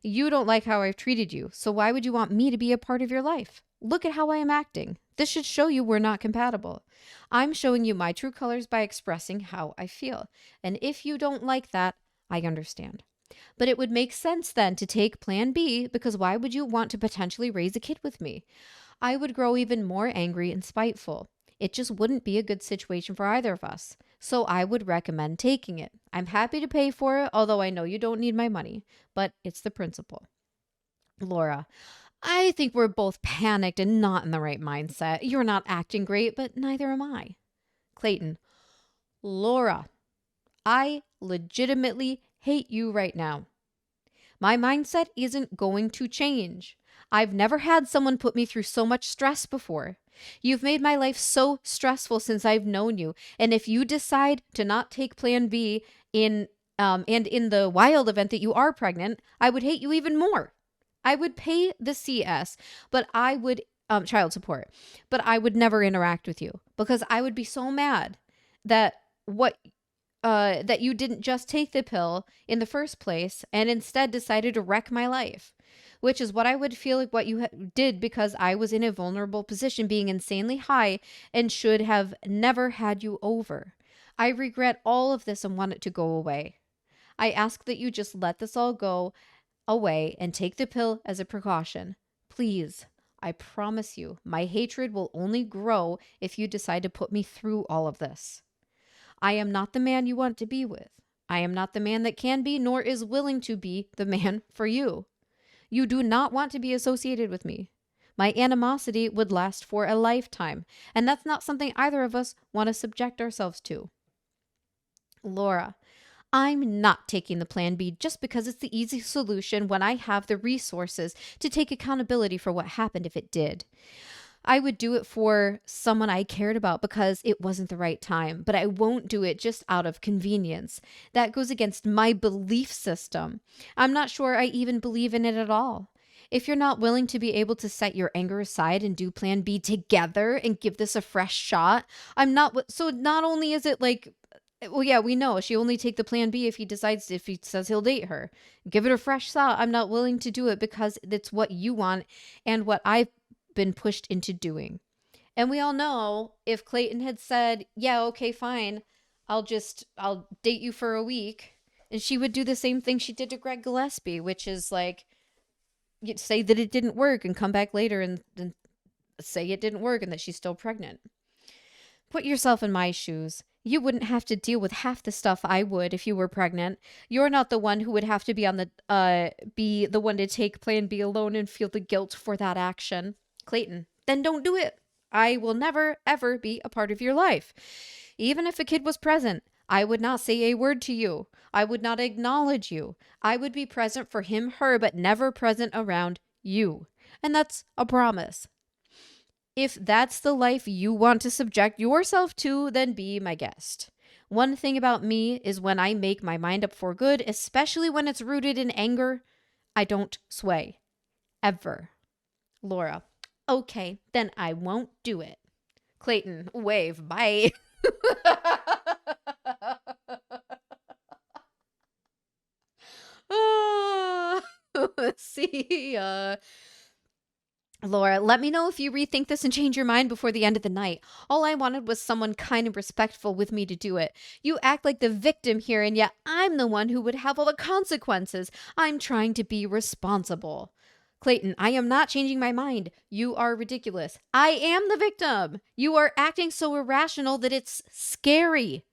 you don't like how I've treated you, so why would you want me to be a part of your life? Look at how I am acting. This should show you we're not compatible. I'm showing you my true colors by expressing how I feel. And if you don't like that, I understand. But it would make sense then to take plan B because why would you want to potentially raise a kid with me? I would grow even more angry and spiteful. It just wouldn't be a good situation for either of us. So I would recommend taking it. I'm happy to pay for it, although I know you don't need my money, but it's the principle. Laura, I think we're both panicked and not in the right mindset. You're not acting great, but neither am I. Clayton, Laura, I legitimately hate you right now. My mindset isn't going to change. I've never had someone put me through so much stress before. You've made my life so stressful since I've known you. And if you decide to not take plan B and in the wild event that you are pregnant, I would hate you even more. I would pay the CS, but I would child support, but I would never interact with you because I would be so mad that that you didn't just take the pill in the first place and instead decided to wreck my life, which is what I would feel like what you did because I was in a vulnerable position, being insanely high, and should have never had you over. I regret all of this and want it to go away. I ask that you just let this all go away and take the pill as a precaution. Please, I promise you, my hatred will only grow if you decide to put me through all of this. I am not the man you want to be with. I am not the man that can be, nor is willing to be the man for you. You do not want to be associated with me. My animosity would last for a lifetime, and that's not something either of us want to subject ourselves to. Laura, I'm not taking the plan B just because it's the easy solution when I have the resources to take accountability for what happened if it did. I would do it for someone I cared about because it wasn't the right time, but I won't do it just out of convenience. That goes against my belief system. I'm not sure I even believe in it at all. If you're not willing to be able to set your anger aside and do plan B together and give this a fresh shot, I'm not. So not only is it like, well, yeah, we know she only take the plan B if he says he'll date her. Give it a fresh shot. I'm not willing to do it because it's what you want and what I've been pushed into doing. And we all know if Clayton had said, yeah, okay, fine, I'll date you for a week, and she would do the same thing she did to Greg Gillespie, which is like, say that it didn't work and come back later and say it didn't work and that she's still pregnant. Put yourself in my shoes. You wouldn't have to deal with half the stuff I would if you were pregnant. You're not the one who would have to be the one to take plan B alone and feel the guilt for that action. Clayton, then don't do it. I will never, ever be a part of your life. Even if a kid was present, I would not say a word to you. I would not acknowledge you. I would be present for him, her, but never present around you. And that's a promise. If that's the life you want to subject yourself to, then be my guest. One thing about me is when I make my mind up for good, especially when it's rooted in anger, I don't sway. Ever. Laura, okay, then I won't do it. Clayton, wave, bye. See ya. Laura, let me know if you rethink this and change your mind before the end of the night. All I wanted was someone kind and respectful with me to do it. You act like the victim here, and yet I'm the one who would have all the consequences. I'm trying to be responsible. Clayton, I am not changing my mind. You are ridiculous. I am the victim. You are acting so irrational that it's scary.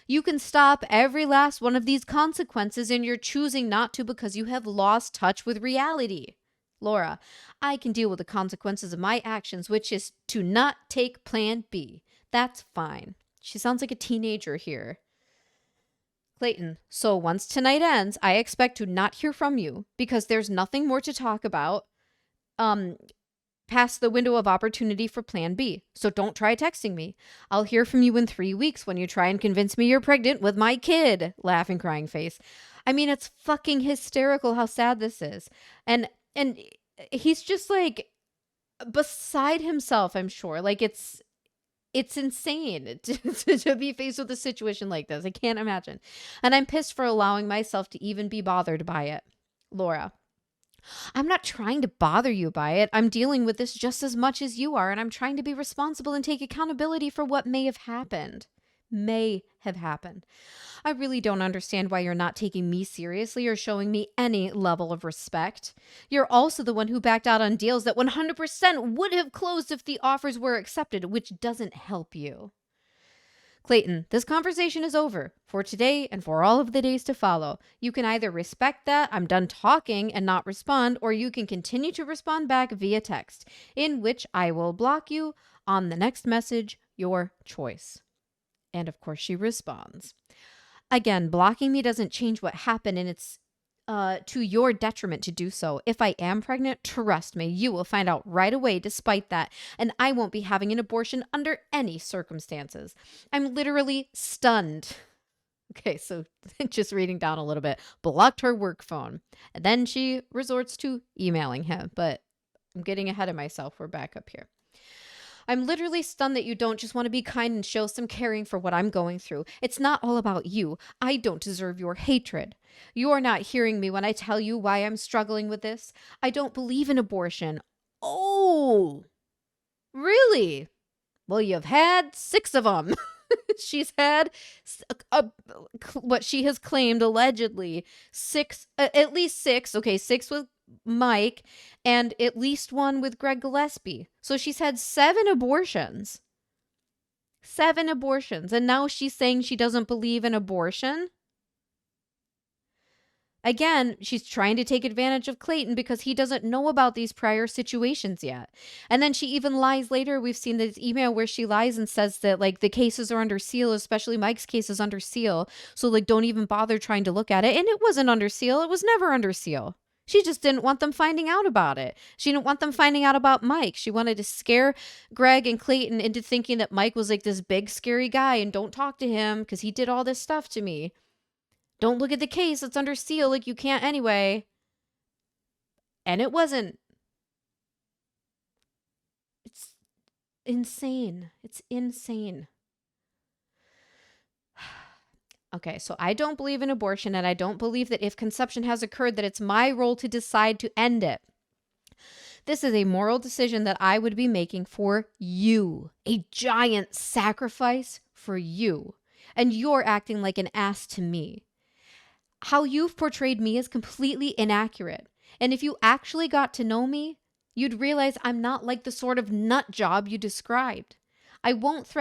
You can stop every last one of these consequences, and you're choosing not to because you have lost touch with reality. Laura, I can deal with the consequences of my actions, which is to not take plan B. That's fine. She sounds like a teenager here. Clayton, so once tonight ends, I expect to not hear from you because there's nothing more to talk about past the window of opportunity for plan B. So don't try texting me. I'll hear from you in 3 weeks when you try and convince me you're pregnant with my kid. Laughing, crying face. I mean, it's fucking hysterical how sad this is. And he's just like beside himself, I'm sure. Like it's insane to be faced with a situation like this. I can't imagine. And I'm pissed for allowing myself to even be bothered by it. Laura, I'm not trying to bother you by it. I'm dealing with this just as much as you are, and I'm trying to be responsible and take accountability for what may have happened. I really don't understand why you're not taking me seriously or showing me any level of respect. You're also the one who backed out on deals that 100% would have closed if the offers were accepted, which doesn't help you. Clayton, this conversation is over for today and for all of the days to follow. You can either respect that I'm done talking and not respond, or you can continue to respond back via text, in which I will block you on the next message, your choice. And of course, she responds. Again, blocking me doesn't change what happened, and it's to your detriment to do so. If I am pregnant, trust me, you will find out right away despite that, and I won't be having an abortion under any circumstances. I'm literally stunned. Okay, so just reading down a little bit. Blocked her work phone. And then she resorts to emailing him, but I'm getting ahead of myself. We're back up here. I'm literally stunned that you don't just want to be kind and show some caring for what I'm going through. It's not all about you. I don't deserve your hatred. You are not hearing me when I tell you why I'm struggling with this. I don't believe in abortion. Oh, really? Well, you've had 6 of them. She's had what she has claimed allegedly 6, at least 6. Okay, 6 with Mike and at least 1 with Greg Gillespie. So she's had 7 abortions. 7 abortions. And now she's saying she doesn't believe in abortion. Again, she's trying to take advantage of Clayton because he doesn't know about these prior situations yet. And then she even lies later. We've seen this email where she lies and says that like the cases are under seal, especially Mike's case is under seal. So like don't even bother trying to look at it. And it wasn't under seal. It was never under seal. She just didn't want them finding out about it. She didn't want them finding out about Mike. She wanted to scare Greg and Clayton into thinking that Mike was like this big scary guy and don't talk to him because he did all this stuff to me. Don't look at the case. It's under seal. Like, you can't anyway. And it wasn't. It's insane. It's insane. Okay, so I don't believe in abortion, and I don't believe that if conception has occurred, that it's my role to decide to end it. This is a moral decision that I would be making for you. A giant sacrifice for you. And you're acting like an ass to me. How you've portrayed me is completely inaccurate. And if you actually got to know me, you'd realize I'm not like the sort of nut job you described. I won't be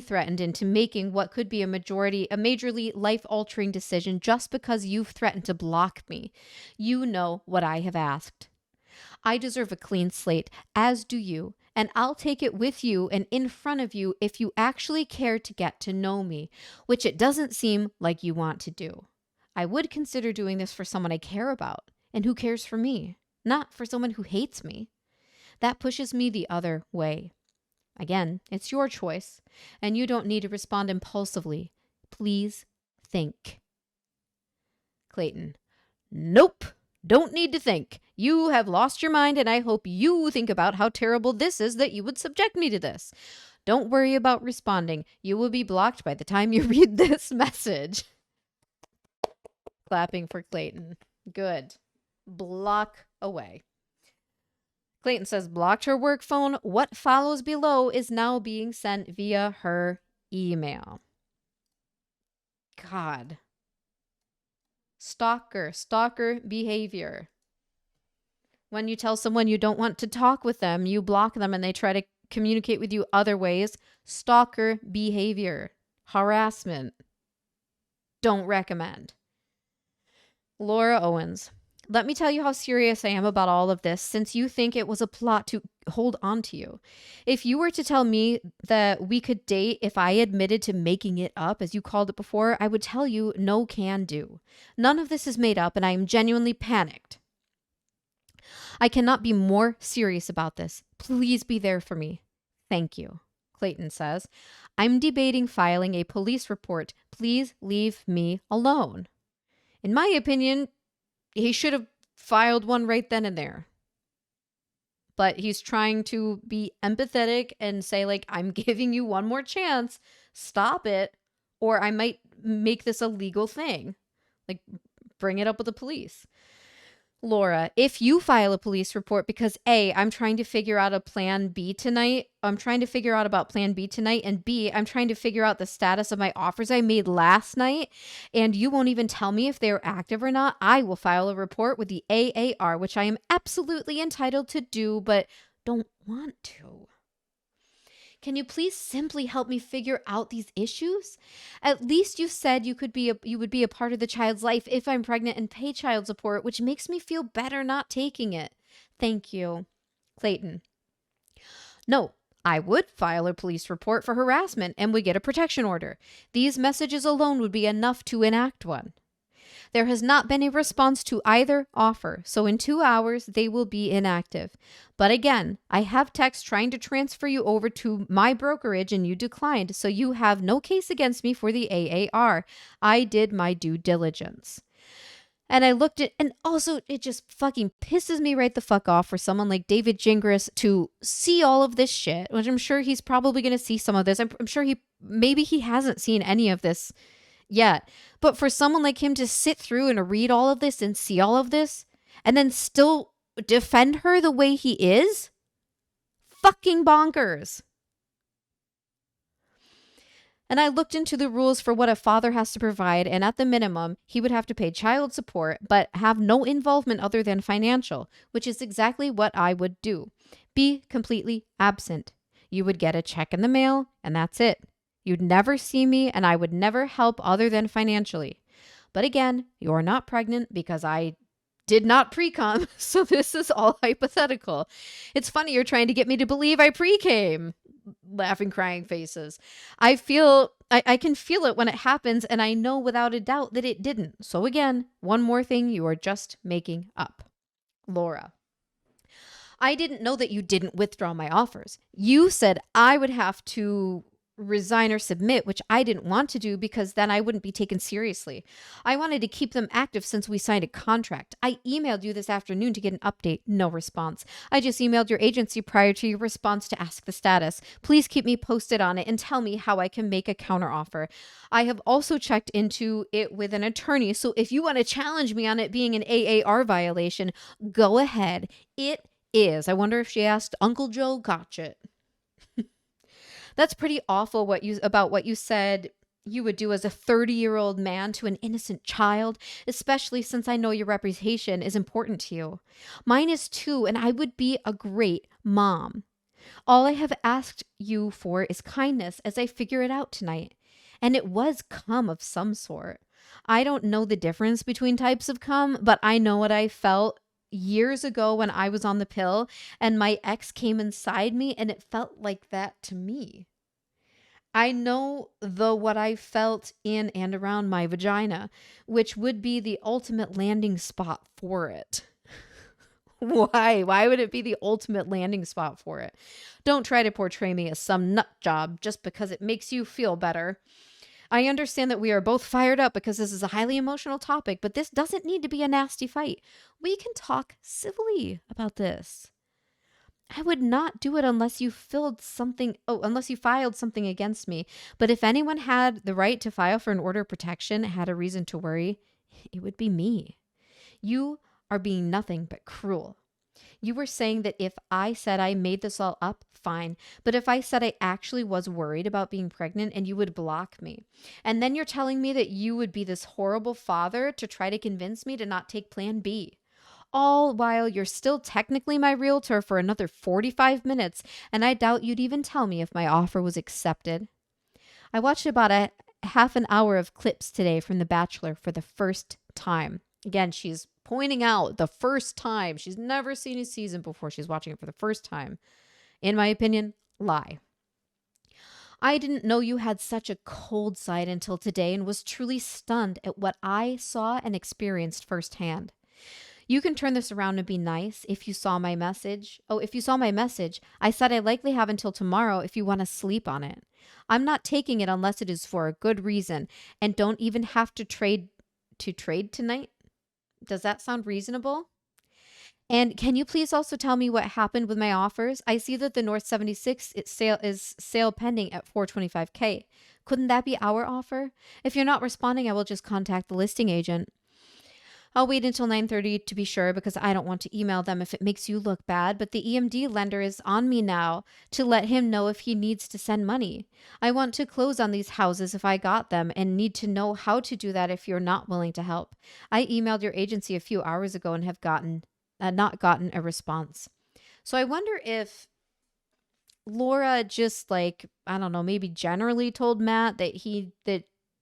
threatened into making what could be a majorly life-altering decision just because you've threatened to block me. You know what I have asked. I deserve a clean slate, as do you, and I'll take it with you and in front of you if you actually care to get to know me, which it doesn't seem like you want to do. I would consider doing this for someone I care about and who cares for me, not for someone who hates me. That pushes me the other way. Again, it's your choice, and you don't need to respond impulsively. Please think. Clayton. Nope. Don't need to think. You have lost your mind, and I hope you think about how terrible this is that you would subject me to this. Don't worry about responding. You will be blocked by the time you read this message. Clapping for Clayton. Good. Block away. Clayton says, blocked her work phone. What follows below is now being sent via her email. God. Stalker behavior. When you tell someone you don't want to talk with them, you block them and they try to communicate with you other ways. Stalker behavior. Harassment. Don't recommend. Laura Owens. Let me tell you how serious I am about all of this, since you think it was a plot to hold on to you. If you were to tell me that we could date if I admitted to making it up, as you called it before, I would tell you no can do. None of this is made up, and I am genuinely panicked. I cannot be more serious about this. Please be there for me. Thank you. Clayton says, I'm debating filing a police report. Please leave me alone. In my opinion, he should have filed one right then and there. But he's trying to be empathetic and say, like, I'm giving you one more chance. Stop it. Or I might make this a legal thing. Like, bring it up with the police. Laura, if you file a police report because A, I'm trying to figure out a plan B tonight. I'm trying to figure out about plan B tonight. And B, I'm trying to figure out the status of my offers I made last night. And you won't even tell me if they're active or not. I will file a report with the AAR, which I am absolutely entitled to do, but don't want to. Can you please simply help me figure out these issues? At least you said you would be a part of the child's life if I'm pregnant and pay child support, which makes me feel better not taking it. Thank you. Clayton. No, I would file a police report for harassment and would get a protection order. These messages alone would be enough to enact one. There has not been a response to either offer, so in 2 hours, they will be inactive. But again, I have text trying to transfer you over to my brokerage and you declined, so you have no case against me for the AAR. I did my due diligence. And I looked at, and also it just fucking pisses me right the fuck off for someone like David Gingras to see all of this shit, which I'm sure he's probably going to see some of this. I'm sure maybe he hasn't seen any of this yet. But for someone like him to sit through and read all of this and see all of this and then still defend her the way he is, fucking bonkers. And I looked into the rules for what a father has to provide, and at the minimum, he would have to pay child support, but have no involvement other than financial, which is exactly what I would do. Be completely absent. You would get a check in the mail, and that's it. You'd never see me, and I would never help other than financially. But again, you're not pregnant because I did not pre-cum, so this is all hypothetical. It's funny you're trying to get me to believe I pre-came. Laughing, crying faces. I can feel it when it happens, and I know without a doubt that it didn't. So again, one more thing you are just making up. Laura, I didn't know that you didn't withdraw my offers. You said I would have to resign or submit, which I didn't want to do because then I wouldn't be taken seriously. I wanted to keep them active since we signed a contract. I emailed you this afternoon to get an update. No response. I just emailed your agency prior to your response to ask the status. Please keep me posted on it and tell me how I can make a counteroffer. I have also checked into it with an attorney, so if you want to challenge me on it being an AAR violation, go ahead. It is. I wonder if she asked Uncle Joe Gotcha. That's pretty awful about what you said you would do as a 30-year-old man to an innocent child, especially since I know your reputation is important to you. Mine is too, and I would be a great mom. All I have asked you for is kindness as I figure it out tonight. And it was cum of some sort. I don't know the difference between types of cum, but I know what I felt years ago when I was on the pill and my ex came inside me, and it felt like that to me. I know what I felt in and around my vagina, which would be the ultimate landing spot for it. Why? Why would it be the ultimate landing spot for it? Don't try to portray me as some nut job just because it makes you feel better. I understand that we are both fired up because this is a highly emotional topic, but this doesn't need to be a nasty fight. We can talk civilly about this. I would not do it unless you filed something against me. But if anyone had the right to file for an order of protection, had a reason to worry, it would be me. You are being nothing but cruel. You were saying that if I said I made this all up, fine. But if I said I actually was worried about being pregnant, and you would block me. And then you're telling me that you would be this horrible father to try to convince me to not take plan B. All while you're still technically my realtor for another 45 minutes, and I doubt you'd even tell me if my offer was accepted. I watched about a half an hour of clips today from The Bachelor for the first time. Again, she's pointing out the first time. She's never seen a season before. She's watching it for the first time. In my opinion, lie. I didn't know you had such a cold side until today and was truly stunned at what I saw and experienced firsthand. You can turn this around and be nice if you saw my message. If you saw my message, I said I likely have until tomorrow if you want to sleep on it. I'm not taking it unless it is for a good reason, and don't even have to trade tonight. Does that sound reasonable? And can you please also tell me what happened with my offers? I see that the North 76 is sale pending at $425K. Couldn't that be our offer? If you're not responding, I will just contact the listing agent. I'll wait until 9:30 to be sure because I don't want to email them if it makes you look bad, but the EMD lender is on me now to let him know if he needs to send money. I want to close on these houses if I got them and need to know how to do that if you're not willing to help. I emailed your agency a few hours ago and have not gotten a response. So I wonder if Laura just I don't know, maybe generally told Matt that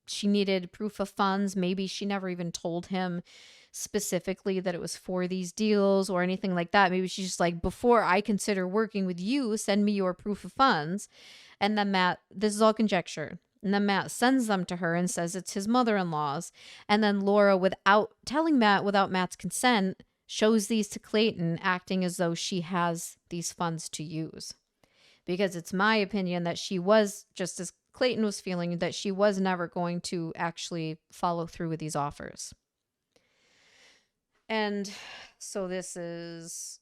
she needed proof of funds. Maybe she never even told him specifically that it was for these deals or anything like that. Maybe she's just like, before I consider working with you, send me your proof of funds. And then Matt, this is all conjecture. And then Matt sends them to her and says it's his mother-in-law's. And then Laura, without telling Matt, without Matt's consent, shows these to Clayton, acting as though she has these funds to use. Because it's my opinion that she was, just as Clayton was feeling, that she was never going to actually follow through with these offers. And so this is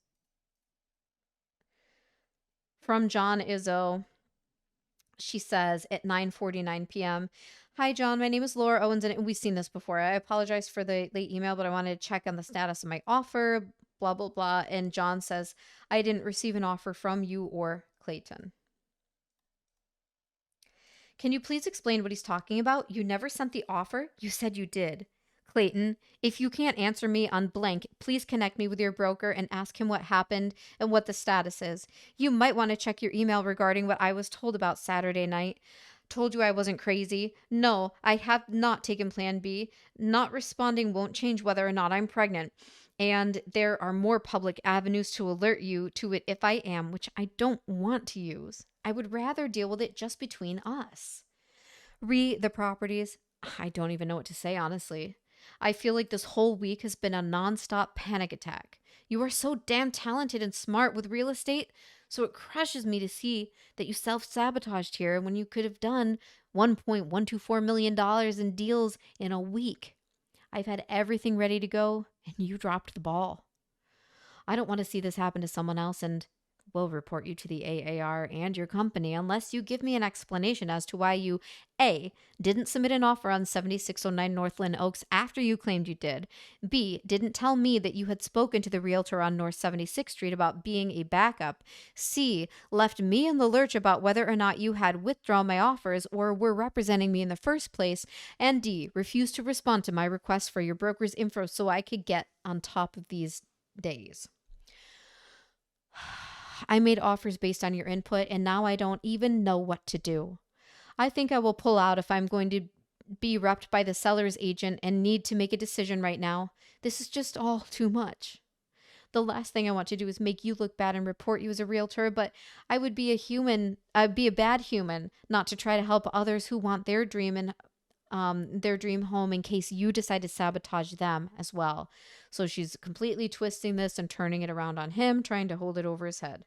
from John Izzo. She says at 9:49 p.m. Hi, John. My name is Laura Owens, and we've seen this before. I apologize for the late email, but I wanted to check on the status of my offer, blah, blah, blah. And John says, I didn't receive an offer from you or Clayton. Can you please explain what he's talking about? You never sent the offer. You said you did. Clayton, if you can't answer me on blank, please connect me with your broker and ask him what happened and what the status is. You might want to check your email regarding what I was told about Saturday night. Told you I wasn't crazy. No, I have not taken Plan B. Not responding won't change whether or not I'm pregnant. And there are more public avenues to alert you to it if I am, which I don't want to use. I would rather deal with it just between us. The properties. I don't even know what to say, honestly. I feel like this whole week has been a nonstop panic attack. You are so damn talented and smart with real estate, so it crushes me to see that you self-sabotaged here when you could have done $1.124 million in deals in a week. I've had everything ready to go, and you dropped the ball. I don't want to see this happen to someone else, and will report you to the AAR and your company unless you give me an explanation as to why you A, didn't submit an offer on 7609 Northland Oaks after you claimed you did, B, didn't tell me that you had spoken to the realtor on North 76th Street about being a backup, C, left me in the lurch about whether or not you had withdrawn my offers or were representing me in the first place, and D, refused to respond to my request for your broker's info so I could get on top of these days. I made offers based on your input, and now I don't even know what to do. I think I will pull out if I'm going to be repped by the seller's agent and need to make a decision right now. This is just all too much. The last thing I want to do is make you look bad and report you as a realtor, but I would be I'd be a bad human not to try to help others who want their dream and their dream home in case you decide to sabotage them as well. So she's completely twisting this and turning it around on him, trying to hold it over his head.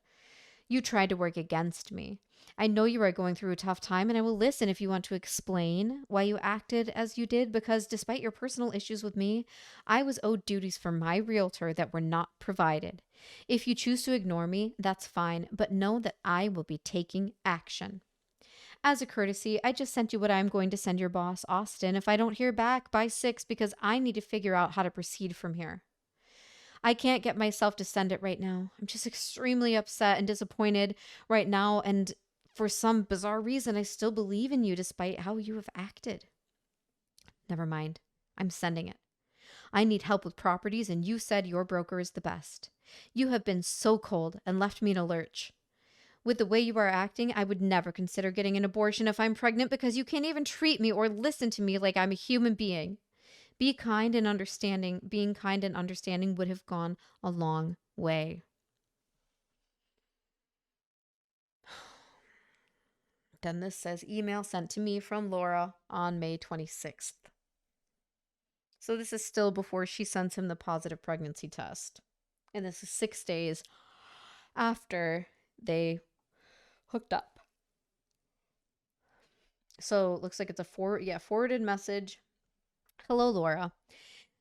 You tried to work against me. I know you are going through a tough time, and I will listen if you want to explain why you acted as you did, because despite your personal issues with me, I was owed duties from my realtor that were not provided. If you choose to ignore me, that's fine, but know that I will be taking action. As a courtesy, I just sent you what I'm going to send your boss, Austin, if I don't hear back by 6, because I need to figure out how to proceed from here. I can't get myself to send it right now. I'm just extremely upset and disappointed right now, and for some bizarre reason, I still believe in you despite how you have acted. Never mind. I'm sending it. I need help with properties, and you said your broker is the best. You have been so cold and left me in a lurch. With the way you are acting, I would never consider getting an abortion if I'm pregnant because you can't even treat me or listen to me like I'm a human being. Be kind and understanding. Being kind and understanding would have gone a long way. Then this says email sent to me from Laura on May 26th. So this is still before she sends him the positive pregnancy test. And this is 6 days after they hooked up. So it looks like it's a forwarded message. Hello, Laura.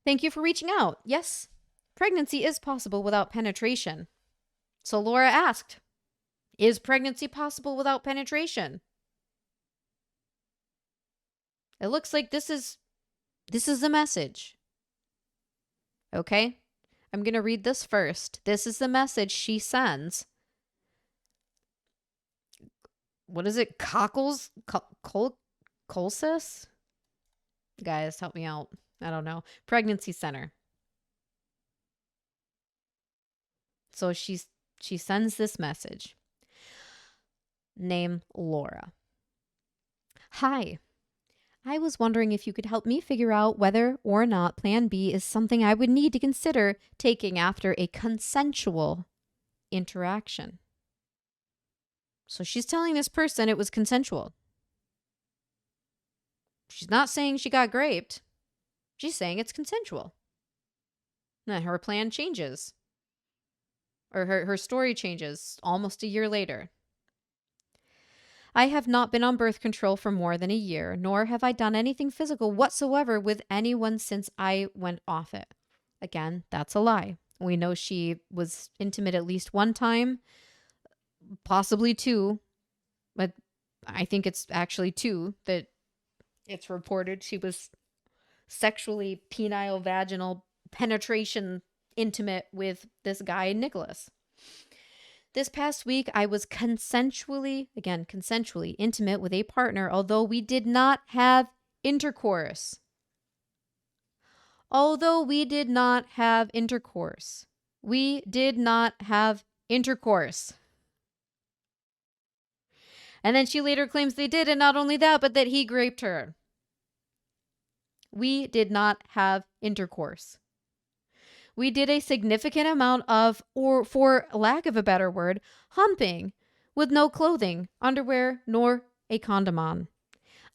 Thank you for reaching out. Yes, pregnancy is possible without penetration. So Laura asked, is pregnancy possible without penetration? It looks like this is the message. Okay? I'm going to read this first. This is the message she sends. What is it? Cockles? Colsis? Guys, help me out. I don't know. Pregnancy center. So she sends this message. Name Laura. Hi. I was wondering if you could help me figure out whether or not Plan B is something I would need to consider taking after a consensual interaction. So she's telling this person it was consensual. She's not saying she got raped. She's saying it's consensual. And her plan changes. Or her story changes almost a year later. I have not been on birth control for more than a year, nor have I done anything physical whatsoever with anyone since I went off it. Again, that's a lie. We know she was intimate at least one time, possibly two, but I think it's actually two that it's reported she was sexually penile vaginal penetration intimate with this guy, Nicholas. This past week, I was consensually intimate with a partner, although we did not have intercourse. We did not have intercourse. And then she later claims they did, and not only that, but that he raped her. We did not have intercourse. We did a significant amount of, or for lack of a better word, humping with no clothing, underwear, nor a condom on.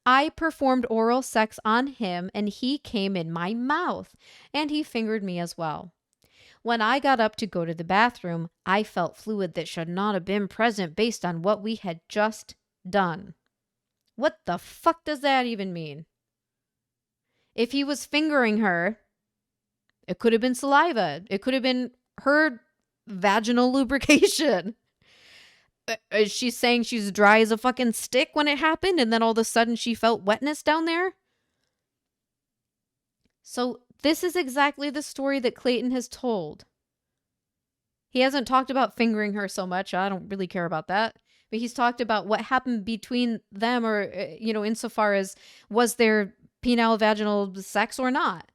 I performed oral sex on him and he came in my mouth and he fingered me as well. When I got up to go to the bathroom, I felt fluid that should not have been present based on what we had just done. What the fuck does that even mean? If he was fingering her, it could have been saliva. It could have been her vaginal lubrication. Is she saying she's dry as a fucking stick when it happened and then all of a sudden she felt wetness down there? So this is exactly the story that Clayton has told. He hasn't talked about fingering her so much. I don't really care about that. But he's talked about what happened between them or, insofar as was there penile vaginal sex or not.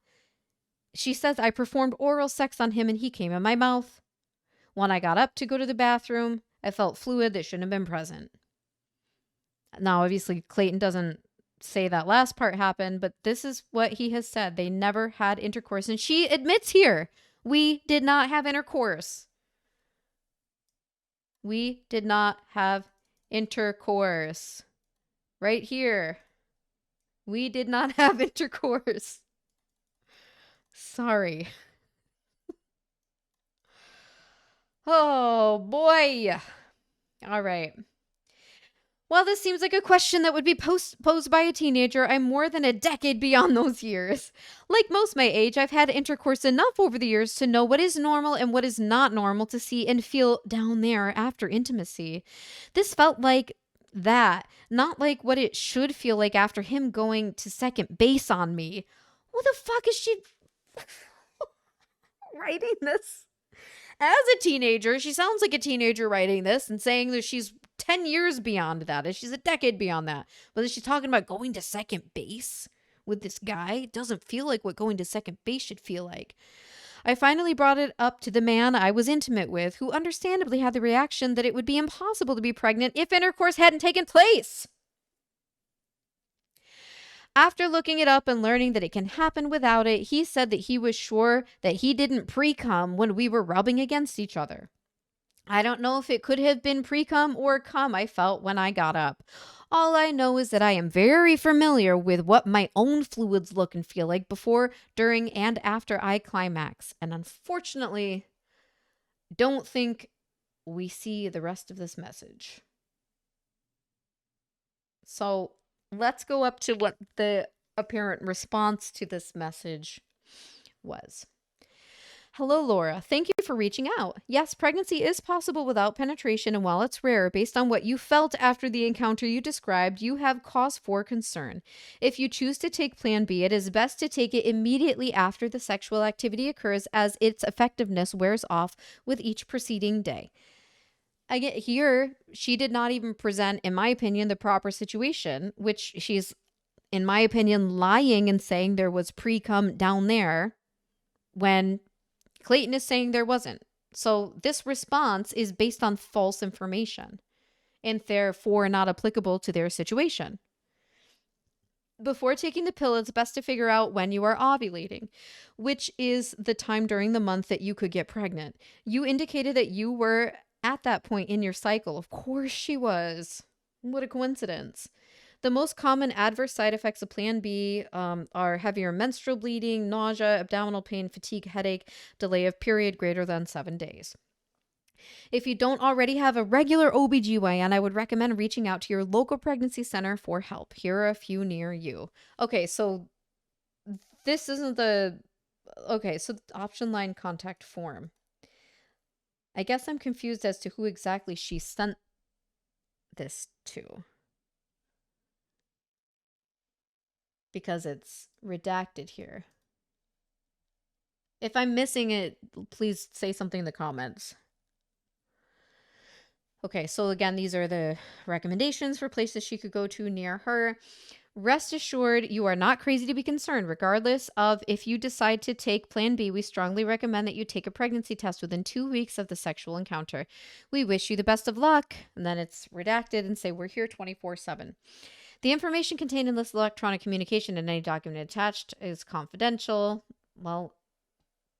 She says, I performed oral sex on him and he came in my mouth. When I got up to go to the bathroom, I felt fluid that shouldn't have been present. Now, obviously, Clayton doesn't say that last part happened, but this is what he has said. They never had intercourse. And she admits here, we did not have intercourse. We did not have intercourse. Right here. We did not have intercourse. Sorry. Oh, boy. All right. While this seems like a question that would be posed by a teenager, I'm more than a decade beyond those years. Like most my age, I've had intercourse enough over the years to know what is normal and what is not normal to see and feel down there after intimacy. This felt like that, not like what it should feel like after him going to second base on me. What the fuck is she writing this? As a teenager, she sounds like a teenager writing this and saying that she's 10 years beyond that, she's a decade beyond that. But she's talking about going to second base with this guy. It doesn't feel like what going to second base should feel like. I finally brought it up to the man I was intimate with, who understandably had the reaction that it would be impossible to be pregnant if intercourse hadn't taken place. After looking it up and learning that it can happen without it, he said that he was sure that he didn't pre-cum when we were rubbing against each other. I don't know if it could have been pre-cum or cum I felt when I got up. All I know is that I am very familiar with what my own fluids look and feel like before, during, and after I climax. And unfortunately, don't think we see the rest of this message. So let's go up to what the apparent response to this message was. Hello, Laura. Thank you for reaching out. Yes, pregnancy is possible without penetration, and while it's rare, based on what you felt after the encounter you described, you have cause for concern. If you choose to take Plan B, it is best to take it immediately after the sexual activity occurs, as its effectiveness wears off with each preceding day. Again, here, she did not even present, in my opinion, the proper situation, which she's, in my opinion, lying and saying there was pre-cum down there when Clayton is saying there wasn't. So this response is based on false information and therefore not applicable to their situation. Before taking the pill, it's best to figure out when you are ovulating, which is the time during the month that you could get pregnant. You indicated that you were at that point in your cycle. Of course she was. What a coincidence. The most common adverse side effects of Plan B are heavier menstrual bleeding, nausea, abdominal pain, fatigue, headache, delay of period greater than 7 days. If you don't already have a regular OBGYN, I would recommend reaching out to your local pregnancy center for help. Here are a few near you. Okay, so this isn't the okay, so option line contact form. I guess I'm confused as to who exactly she sent this to, because it's redacted here. If I'm missing it, please say something in the comments. Okay, so again, these are the recommendations for places she could go to near her. Rest assured, you are not crazy to be concerned. Regardless of if you decide to take Plan B, we strongly recommend that you take a pregnancy test within 2 weeks of the sexual encounter. We wish you the best of luck. And then it's redacted and say, we're here 24/7. The information contained in this electronic communication and any document attached is confidential. Well,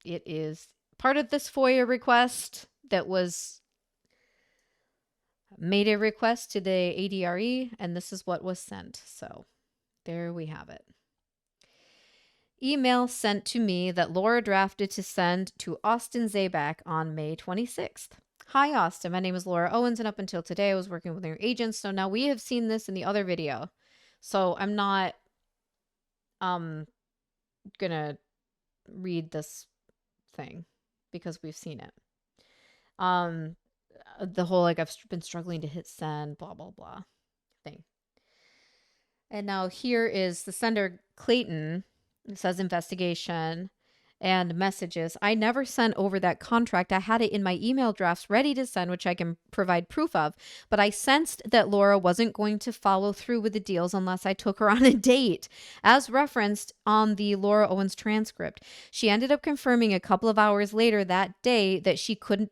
it is part of this FOIA request that was made a request to the ADRE, and this is what was sent. So there we have it. Email sent to me that Laura drafted to send to Austin Zabak on May 26th. Hi, Austin. My name is Laura Owens, and up until today, I was working with your agents. So now we have seen this in the other video. So I'm not gonna read this thing because we've seen it. The whole, like, I've been struggling to hit send, blah, blah, blah thing. And now here is the sender, Clayton. It says investigation and messages. I never sent over that contract. I had it in my email drafts ready to send, which I can provide proof of. But I sensed that Laura wasn't going to follow through with the deals unless I took her on a date, as referenced on the Laura Owens transcript. She ended up confirming a couple of hours later that day that she couldn't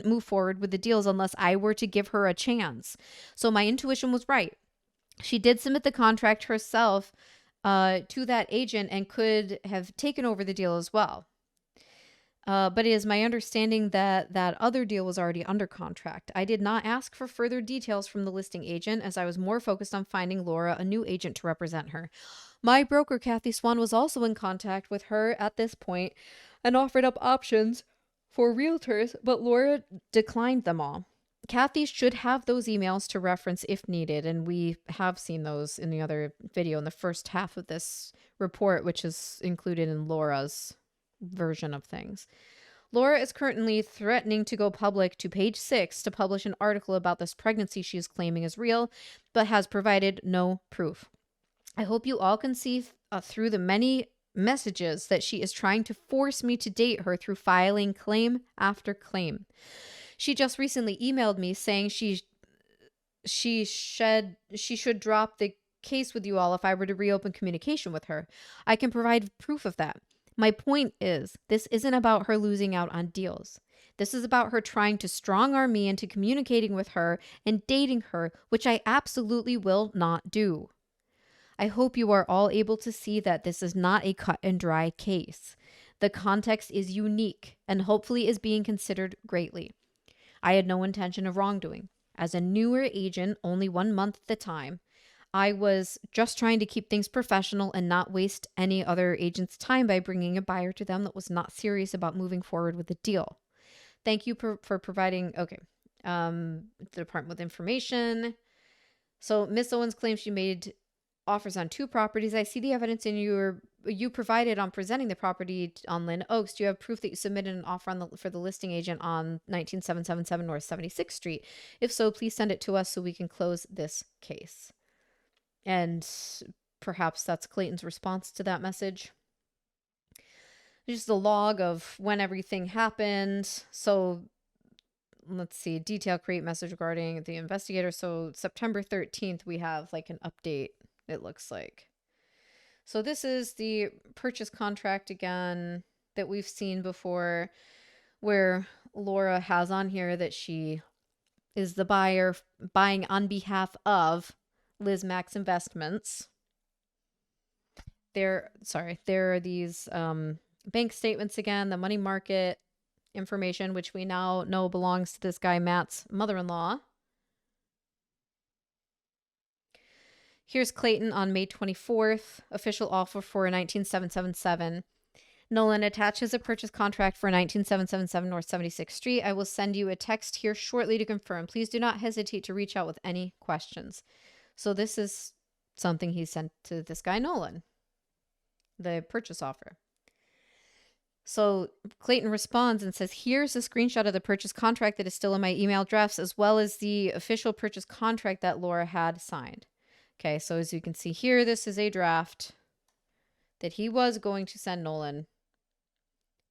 move forward with the deals unless I were to give her a chance. So my intuition was right. She did submit the contract herself to that agent and could have taken over the deal as well. But it is my understanding that that other deal was already under contract. I did not ask for further details from the listing agent as I was more focused on finding Laura a new agent to represent her. My broker, Kathy Swan, was also in contact with her at this point and offered up options for realtors, but Laura declined them all. Kathy should have those emails to reference if needed, and we have seen those in the other video in the first half of this report, which is included in Laura's version of things. Laura is currently threatening to go public to Page 6 to publish an article about this pregnancy she is claiming is real, but has provided no proof. I hope you all can see through the many messages that she is trying to force me to date her through filing claim after claim. She just recently emailed me saying she should drop the case with you all if I were to reopen communication with her. I can provide proof of that. My point is, this isn't about her losing out on deals. This is about her trying to strong-arm me into communicating with her and dating her, which I absolutely will not do. I hope you are all able to see that this is not a cut and dry case. The context is unique and hopefully is being considered greatly. I had no intention of wrongdoing. As a newer agent, only 1 month at the time, I was just trying to keep things professional and not waste any other agent's time by bringing a buyer to them that was not serious about moving forward with the deal. Thank you for providing, the department with information. So Miss Owens claims she made offers on 2 properties. I see the evidence you provided on presenting the property on Lynn Oaks. Do you have proof that you submitted an offer for the listing agent on 19777 North 76th Street? If so, please send it to us so we can close this case. And perhaps that's Clayton's response to that message. Just a log of when everything happened. So let's see, detail create message regarding the investigator. So September 13th, we have like an update, it looks like. So this is the purchase contract again that we've seen before, where Laura has on here that she is the buyer buying on behalf of Liz Max Investments. There are these bank statements again, the money market information, which we now know belongs to this guy Matt's mother-in-law. Here's Clayton on May 24th, official offer for 19777. Nolan attaches a purchase contract for 19777 North 76th Street. I will send you a text here shortly to confirm. Please do not hesitate to reach out with any questions. So this is something he sent to this guy Nolan, the purchase offer. So Clayton responds and says, here's a screenshot of the purchase contract that is still in my email drafts, as well as the official purchase contract that Laura had signed. Okay, so as you can see here, this is a draft that he was going to send Nolan,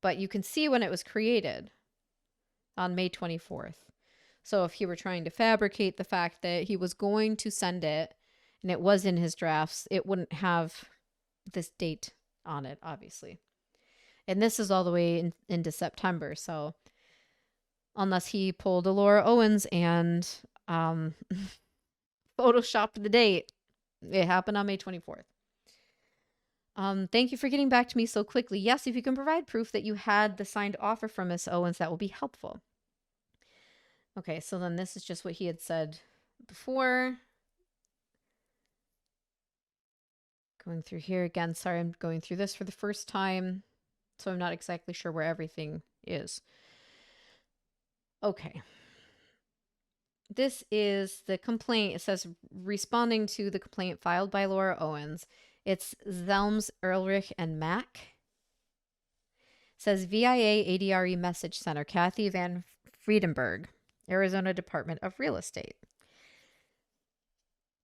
but you can see when it was created on May 24th. So if he were trying to fabricate the fact that he was going to send it and it was in his drafts, it wouldn't have this date on it, obviously. And this is all the way into September. So unless he pulled a Laura Owens and photoshopped the date, it happened on May 24th. Thank you for getting back to me so quickly. Yes, if you can provide proof that you had the signed offer from Miss Owens, that will be helpful. Okay, so then this is just what he had said before. Going through here again. Sorry, I'm going through this for the first time, so I'm not exactly sure where everything is. Okay. This is the complaint. It says responding to the complaint filed by Laura Owens. It's Zelms, Ehrlich, and Mack. It says VIA ADRE Message Center, Kathy Van Friedenberg, Arizona Department of Real Estate.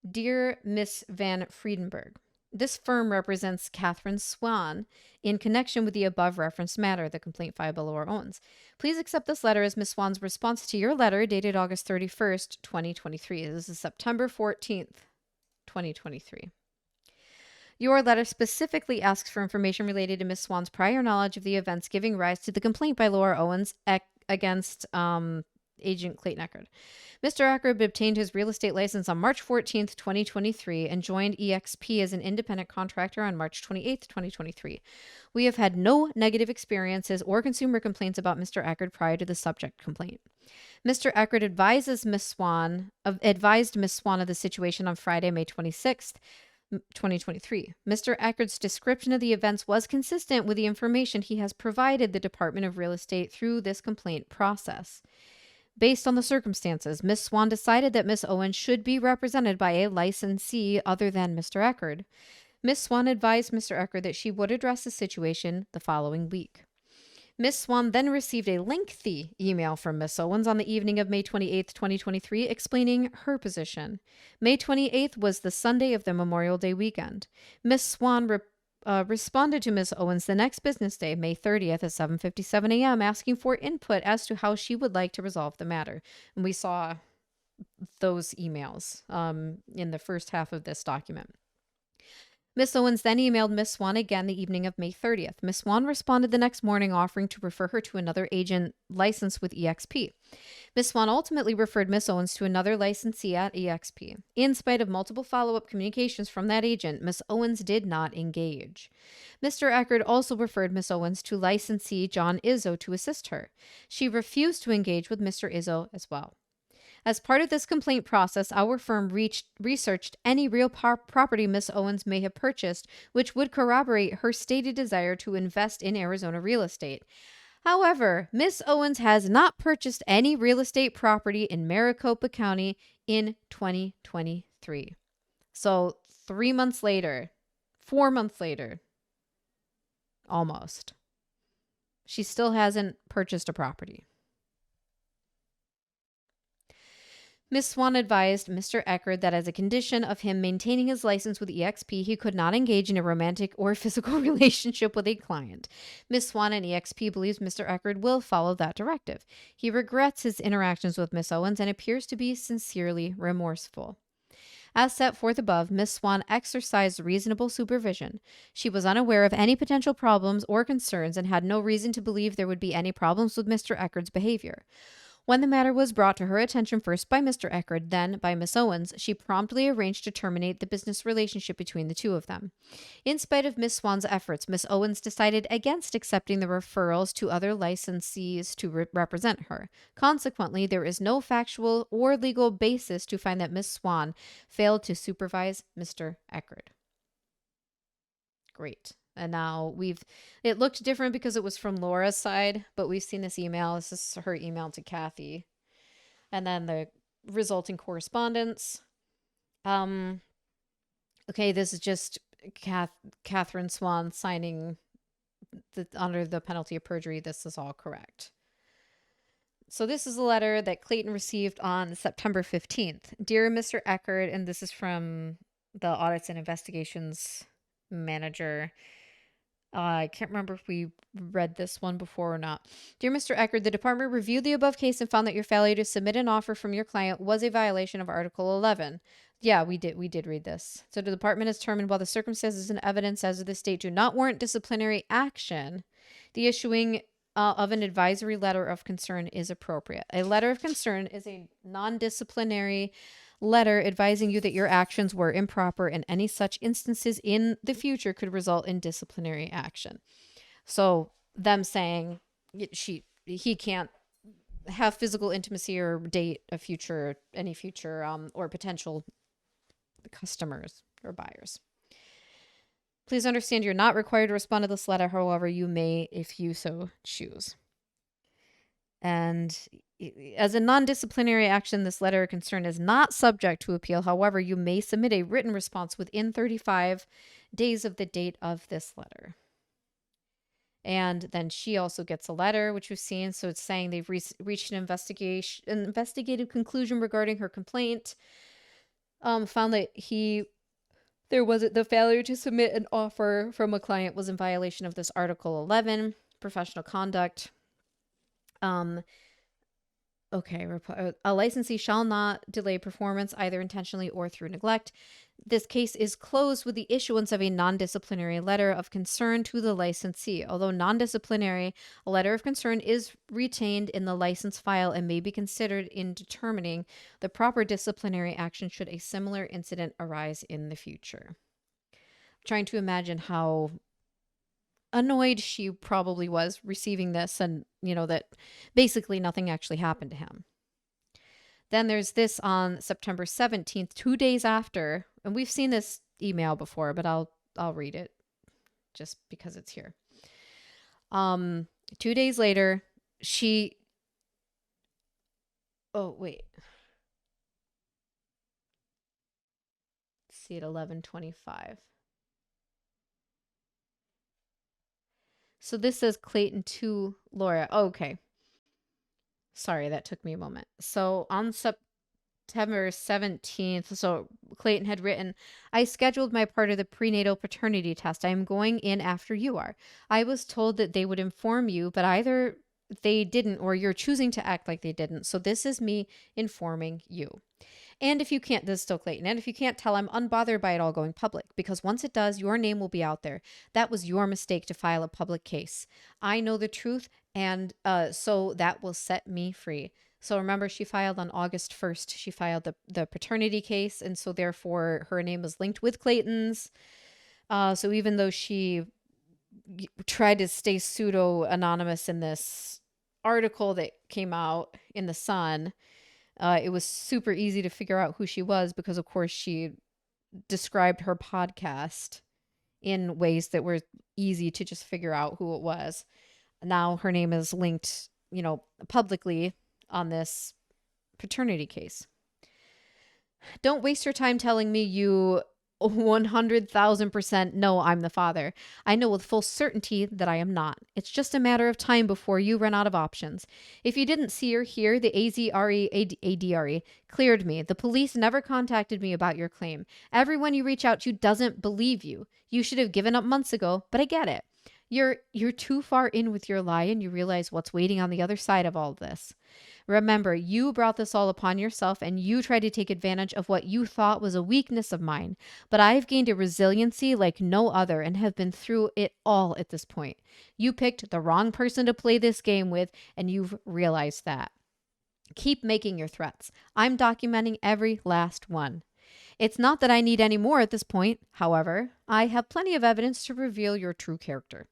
Dear Miss Van Friedenberg, this firm represents Catherine Swan in connection with the above referenced matter, the complaint filed by Laura Owens. Please accept this letter as Miss Swan's response to your letter dated August 31st, 2023. This is September 14th, 2023. Your letter specifically asks for information related to Miss Swan's prior knowledge of the events giving rise to the complaint by Laura Owens against Agent Clayton Echard. Mr. Echard obtained his real estate license on March 14th, 2023, and joined EXP as an independent contractor on March 28th, 2023. We have had no negative experiences or consumer complaints about Mr. Echard prior to the subject complaint. Mr. Echard advised Miss Swan of the situation on Friday, May 26th, 2023. Mr. Echard's description of the events was consistent with the information he has provided the Department of Real Estate through this complaint process. Based on the circumstances, Ms. Swan decided that Ms. Owens should be represented by a licensee other than Mr. Echard. Ms. Swan advised Mr. Echard that she would address the situation the following week. Ms. Swan then received a lengthy email from Ms. Owens on the evening of May 28th, 2023, explaining her position. May 28th was the Sunday of the Memorial Day weekend. Ms. Swan responded to Ms. Owens the next business day, May 30th at 7:57 a.m., asking for input as to how she would like to resolve the matter. And we saw those emails in the first half of this document. Ms. Owens then emailed Ms. Swan again the evening of May 30th. Ms. Swan responded the next morning, offering to refer her to another agent licensed with EXP. Ms. Swan ultimately referred Ms. Owens to another licensee at EXP. In spite of multiple follow-up communications from that agent, Ms. Owens did not engage. Mr. Echard also referred Ms. Owens to licensee John Izzo to assist her. She refused to engage with Mr. Izzo as well. As part of this complaint process, our firm researched any real property Ms. Owens may have purchased, which would corroborate her stated desire to invest in Arizona real estate. However, Ms. Owens has not purchased any real estate property in Maricopa County in 2023. So 4 months later, almost, she still hasn't purchased a property. Ms. Swan advised Mr. Echard that as a condition of him maintaining his license with EXP, he could not engage in a romantic or physical relationship with a client. Ms. Swan and EXP believes Mr. Echard will follow that directive. He regrets his interactions with Ms. Owens and appears to be sincerely remorseful. As set forth above, Ms. Swan exercised reasonable supervision. She was unaware of any potential problems or concerns and had no reason to believe there would be any problems with Mr. Echard's behavior. When the matter was brought to her attention first by Mr. Echard, then by Miss Owens, she promptly arranged to terminate the business relationship between the two of them. In spite of Miss Swan's efforts, Miss Owens decided against accepting the referrals to other licensees to represent her. Consequently, there is no factual or legal basis to find that Miss Swan failed to supervise Mr. Echard. Great. And now it looked different because it was from Laura's side, but we've seen this email. This is her email to Kathy. And then the resulting correspondence. Okay, this is just Catherine Swan signing under the penalty of perjury, this is all correct. So this is a letter that Clayton received on September 15th. Dear Mr. Echard, and this is from the Audits and Investigations Manager. I can't remember if we read this one before or not. Dear Mr. Echard, the department reviewed the above case and found that your failure to submit an offer from your client was a violation of Article 11. Yeah, we did read this. So the department has determined while the circumstances and evidence as of this date do not warrant disciplinary action, the issuing of an advisory letter of concern is appropriate. A letter of concern is a non-disciplinary letter advising you that your actions were improper and any such instances in the future could result in disciplinary action. So them saying he can't have physical intimacy or date any future or potential customers or buyers. Please understand you're not required to respond to this letter. However, you may if you so choose. And as a non-disciplinary action, this letter of concern is not subject to appeal. However, you may submit a written response within 35 days of the date of this letter. And then she also gets a letter, which we've seen. So it's saying they've reached an investigative conclusion regarding her complaint. Found that the failure to submit an offer from a client was in violation of this Article 11, professional conduct. A licensee shall not delay performance either intentionally or through neglect. This case is closed with the issuance of a non-disciplinary letter of concern to the licensee. Although non-disciplinary, a letter of concern is retained in the license file and may be considered in determining the proper disciplinary action should a similar incident arise in the future. I'm trying to imagine how annoyed she probably was receiving this and, that basically nothing actually happened to him. Then there's this on September 17th, 2 days after, and we've seen this email before, but I'll read it just because it's here. 2 days later, see at 11:25. So this says Clayton to Laura. Oh, okay. Sorry, that took me a moment. So on September 17th, so Clayton had written, I scheduled my part of the prenatal paternity test. I am going in after you are. I was told that they would inform you, but either they didn't or you're choosing to act like they didn't. So this is me informing you. And if you can't, this is still Clayton, and if you can't tell, I'm unbothered by it all going public, because once it does, your name will be out there. That was your mistake to file a public case. I know the truth, and so that will set me free. So remember, she filed on August 1st. She filed the paternity case, and so therefore her name is linked with Clayton's. So even though she tried to stay pseudo-anonymous in this article that came out in The Sun, it was super easy to figure out who she was because, of course, she described her podcast in ways that were easy to just figure out who it was. Now her name is linked, publicly on this paternity case. Don't waste your time telling me you 100,000% know I'm the father. I know with full certainty that I am not. It's just a matter of time before you run out of options. If you didn't see or hear, the ADRE cleared me. The police never contacted me about your claim. Everyone you reach out to doesn't believe you. You should have given up months ago, but I get it. You're too far in with your lie and you realize what's waiting on the other side of all of this. Remember, you brought this all upon yourself and you tried to take advantage of what you thought was a weakness of mine. But I've gained a resiliency like no other and have been through it all at this point. You picked the wrong person to play this game with and you've realized that. Keep making your threats. I'm documenting every last one. It's not that I need any more at this point. However, I have plenty of evidence to reveal your true character.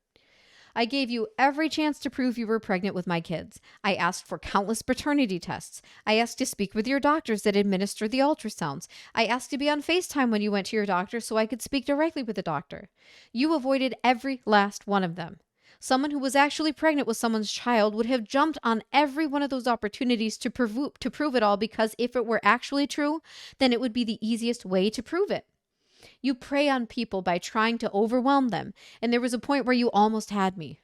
I gave you every chance to prove you were pregnant with my kids. I asked for countless paternity tests. I asked to speak with your doctors that administer the ultrasounds. I asked to be on FaceTime when you went to your doctor so I could speak directly with the doctor. You avoided every last one of them. Someone who was actually pregnant with someone's child would have jumped on every one of those opportunities to prove it all, because if it were actually true, then it would be the easiest way to prove it. You prey on people by trying to overwhelm them, and there was a point where you almost had me.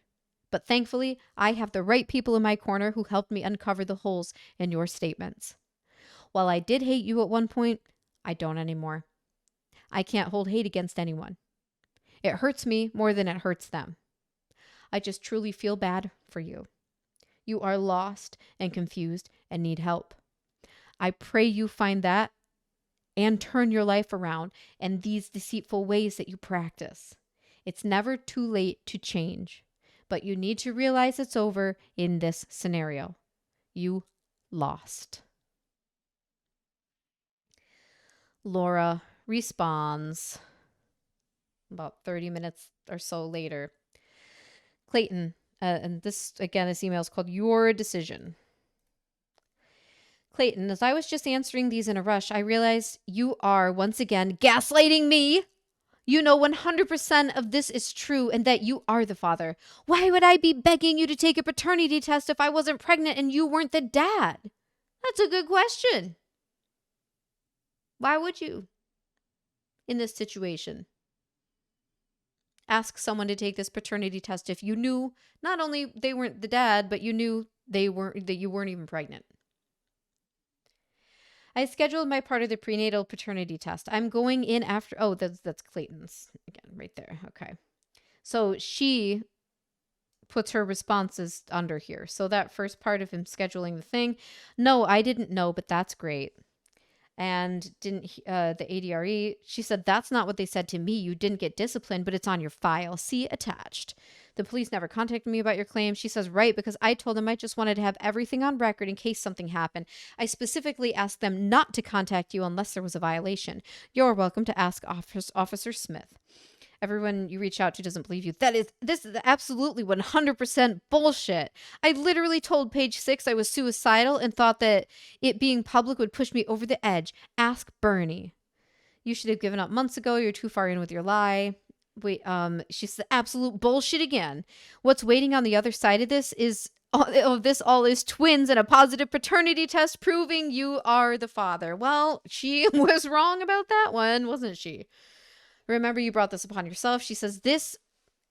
But thankfully, I have the right people in my corner who helped me uncover the holes in your statements. While I did hate you at one point, I don't anymore. I can't hold hate against anyone. It hurts me more than it hurts them. I just truly feel bad for you. You are lost and confused and need help. I pray you find that and turn your life around and these deceitful ways that you practice. It's never too late to change, but you need to realize it's over in this scenario. You lost. Laura responds about 30 minutes or so later. Clayton, and this email is called Your Decision. Clayton, as I was just answering these in a rush, I realized you are once again gaslighting me. You know 100% of this is true and that you are the father. Why would I be begging you to take a paternity test if I wasn't pregnant and you weren't the dad? That's a good question. Why would you in this situation ask someone to take this paternity test if you knew not only they weren't the dad, but you knew that you weren't even pregnant? I scheduled my part of the prenatal paternity test. I'm going in after. Oh, that's Clayton's again, right there. Okay. So she puts her responses under here. So that first part of him scheduling the thing. No, I didn't know, but that's great. And the ADRE, she said, that's not what they said to me. You didn't get disciplined, but it's on your file. See attached. The police never contacted me about your claim. She says, right, because I told them I just wanted to have everything on record in case something happened. I specifically asked them not to contact you unless there was a violation. You're welcome to ask Officer Smith. Everyone you reach out to doesn't believe you. This is absolutely 100% bullshit. I literally told Page 6 I was suicidal and thought that it being public would push me over the edge. Ask Bernie. You should have given up months ago. You're too far in with your lie. Wait, she said absolute bullshit again. What's waiting on the other side of this is this all is twins and a positive paternity test proving you are the father. Well, she was wrong about that one, wasn't she? Remember, you brought this upon yourself. She says, this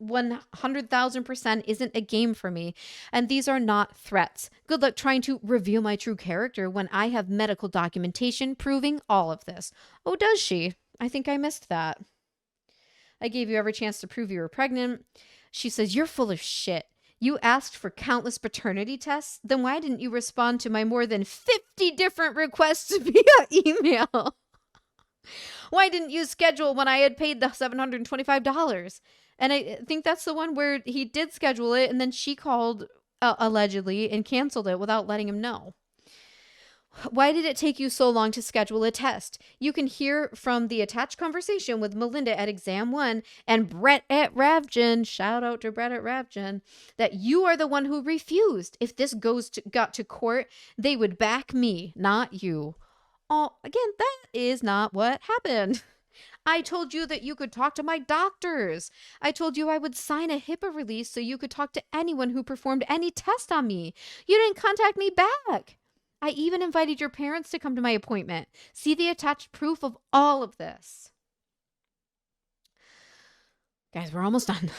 100,000% isn't a game for me, and these are not threats. Good luck trying to reveal my true character when I have medical documentation proving all of this. Oh, does she? I think I missed that. I gave you every chance to prove you were pregnant. She says, you're full of shit. You asked for countless paternity tests? Then why didn't you respond to my more than 50 different requests via email? Why didn't you schedule when I had paid the $725? And I think that's the one where he did schedule it, and then she called allegedly and canceled it without letting him know. Why did it take you so long to schedule a test? You can hear from the attached conversation with Melinda at exam 1 and Brett at Ravgen, shout out to Brett at Ravgen, that you are the one who refused. If this got to court, they would back me, not you. Oh, again, that is not what happened. I told you that you could talk to my doctors. I told you I would sign a HIPAA release so you could talk to anyone who performed any test on me. You didn't contact me back. I even invited your parents to come to my appointment. See the attached proof of all of this. Guys, we're almost done.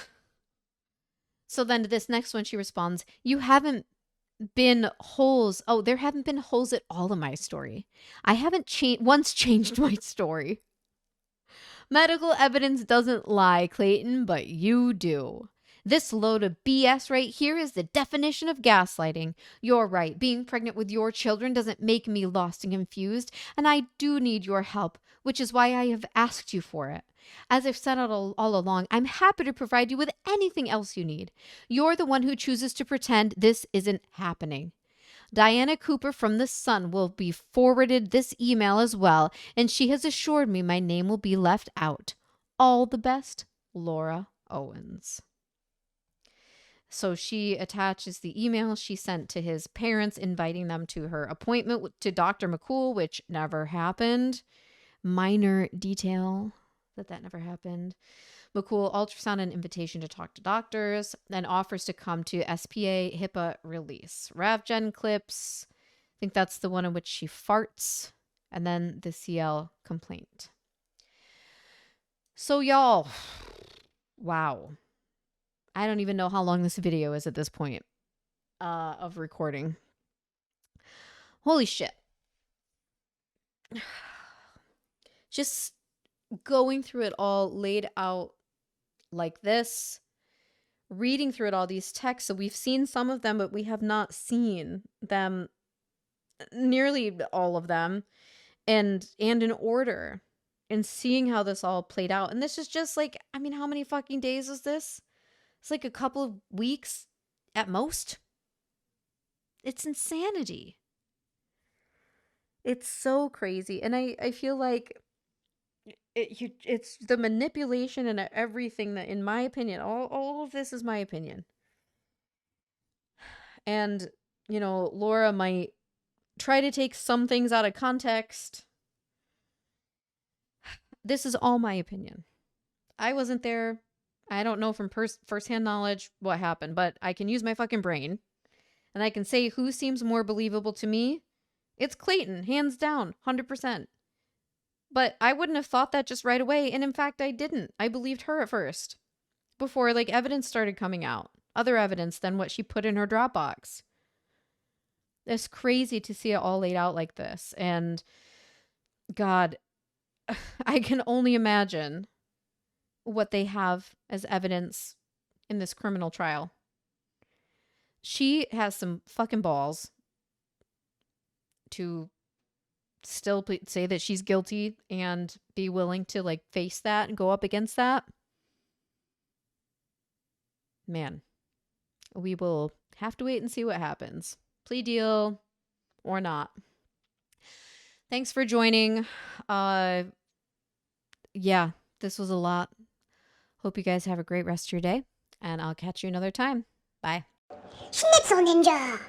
So then to this next one, she responds, you haven't been holes. Oh, there haven't been holes at all in my story. I haven't once changed my story. Medical evidence doesn't lie, Clayton, but you do. This load of BS right here is the definition of gaslighting. You're right. Being pregnant with your children doesn't make me lost and confused, and I do need your help, which is why I have asked you for it. As I've said all along, I'm happy to provide you with anything else you need. You're the one who chooses to pretend this isn't happening. Diana Cooper from The Sun will be forwarded this email as well, and she has assured me my name will be left out. All the best, Laura Owens. So she attaches the email she sent to his parents, inviting them to her appointment to Dr. McCool, which never happened. Minor detail that never happened. McCool ultrasound an invitation to talk to doctors, then offers to come to SPA HIPAA release. Ravgen clips. I think that's the one in which she farts. And then the CL complaint. So y'all, wow. I don't even know how long this video is at this point of recording. Holy shit. Just going through it all laid out like this, reading through it all, these texts. So we've seen some of them, but we have not seen them, nearly all of them, and in order, and seeing how this all played out. And this is just like, I mean, how many fucking days is this? It's like a couple of weeks at most. It's insanity. It's so crazy. And I feel like it's the manipulation and everything that, in my opinion, all of this is my opinion. And, you know, Laura might try to take some things out of context. This is all my opinion. I wasn't there. I don't know from firsthand knowledge what happened, but I can use my fucking brain. And I can say who seems more believable to me. It's Clayton, hands down, 100%. But I wouldn't have thought that just right away. And in fact, I didn't. I believed her at first. Before, like, evidence started coming out. Other evidence than what she put in her Dropbox. It's crazy to see it all laid out like this. And God, I can only imagine what they have as evidence in this criminal trial. She has some fucking balls to still say that she's guilty and be willing to, like, face that and go up against that. Man, we will have to wait and see what happens. Plea deal or not. Thanks for joining. Yeah, this was a lot. Hope you guys have a great rest of your day, and I'll catch you another time. Bye. SchnitzelNinja!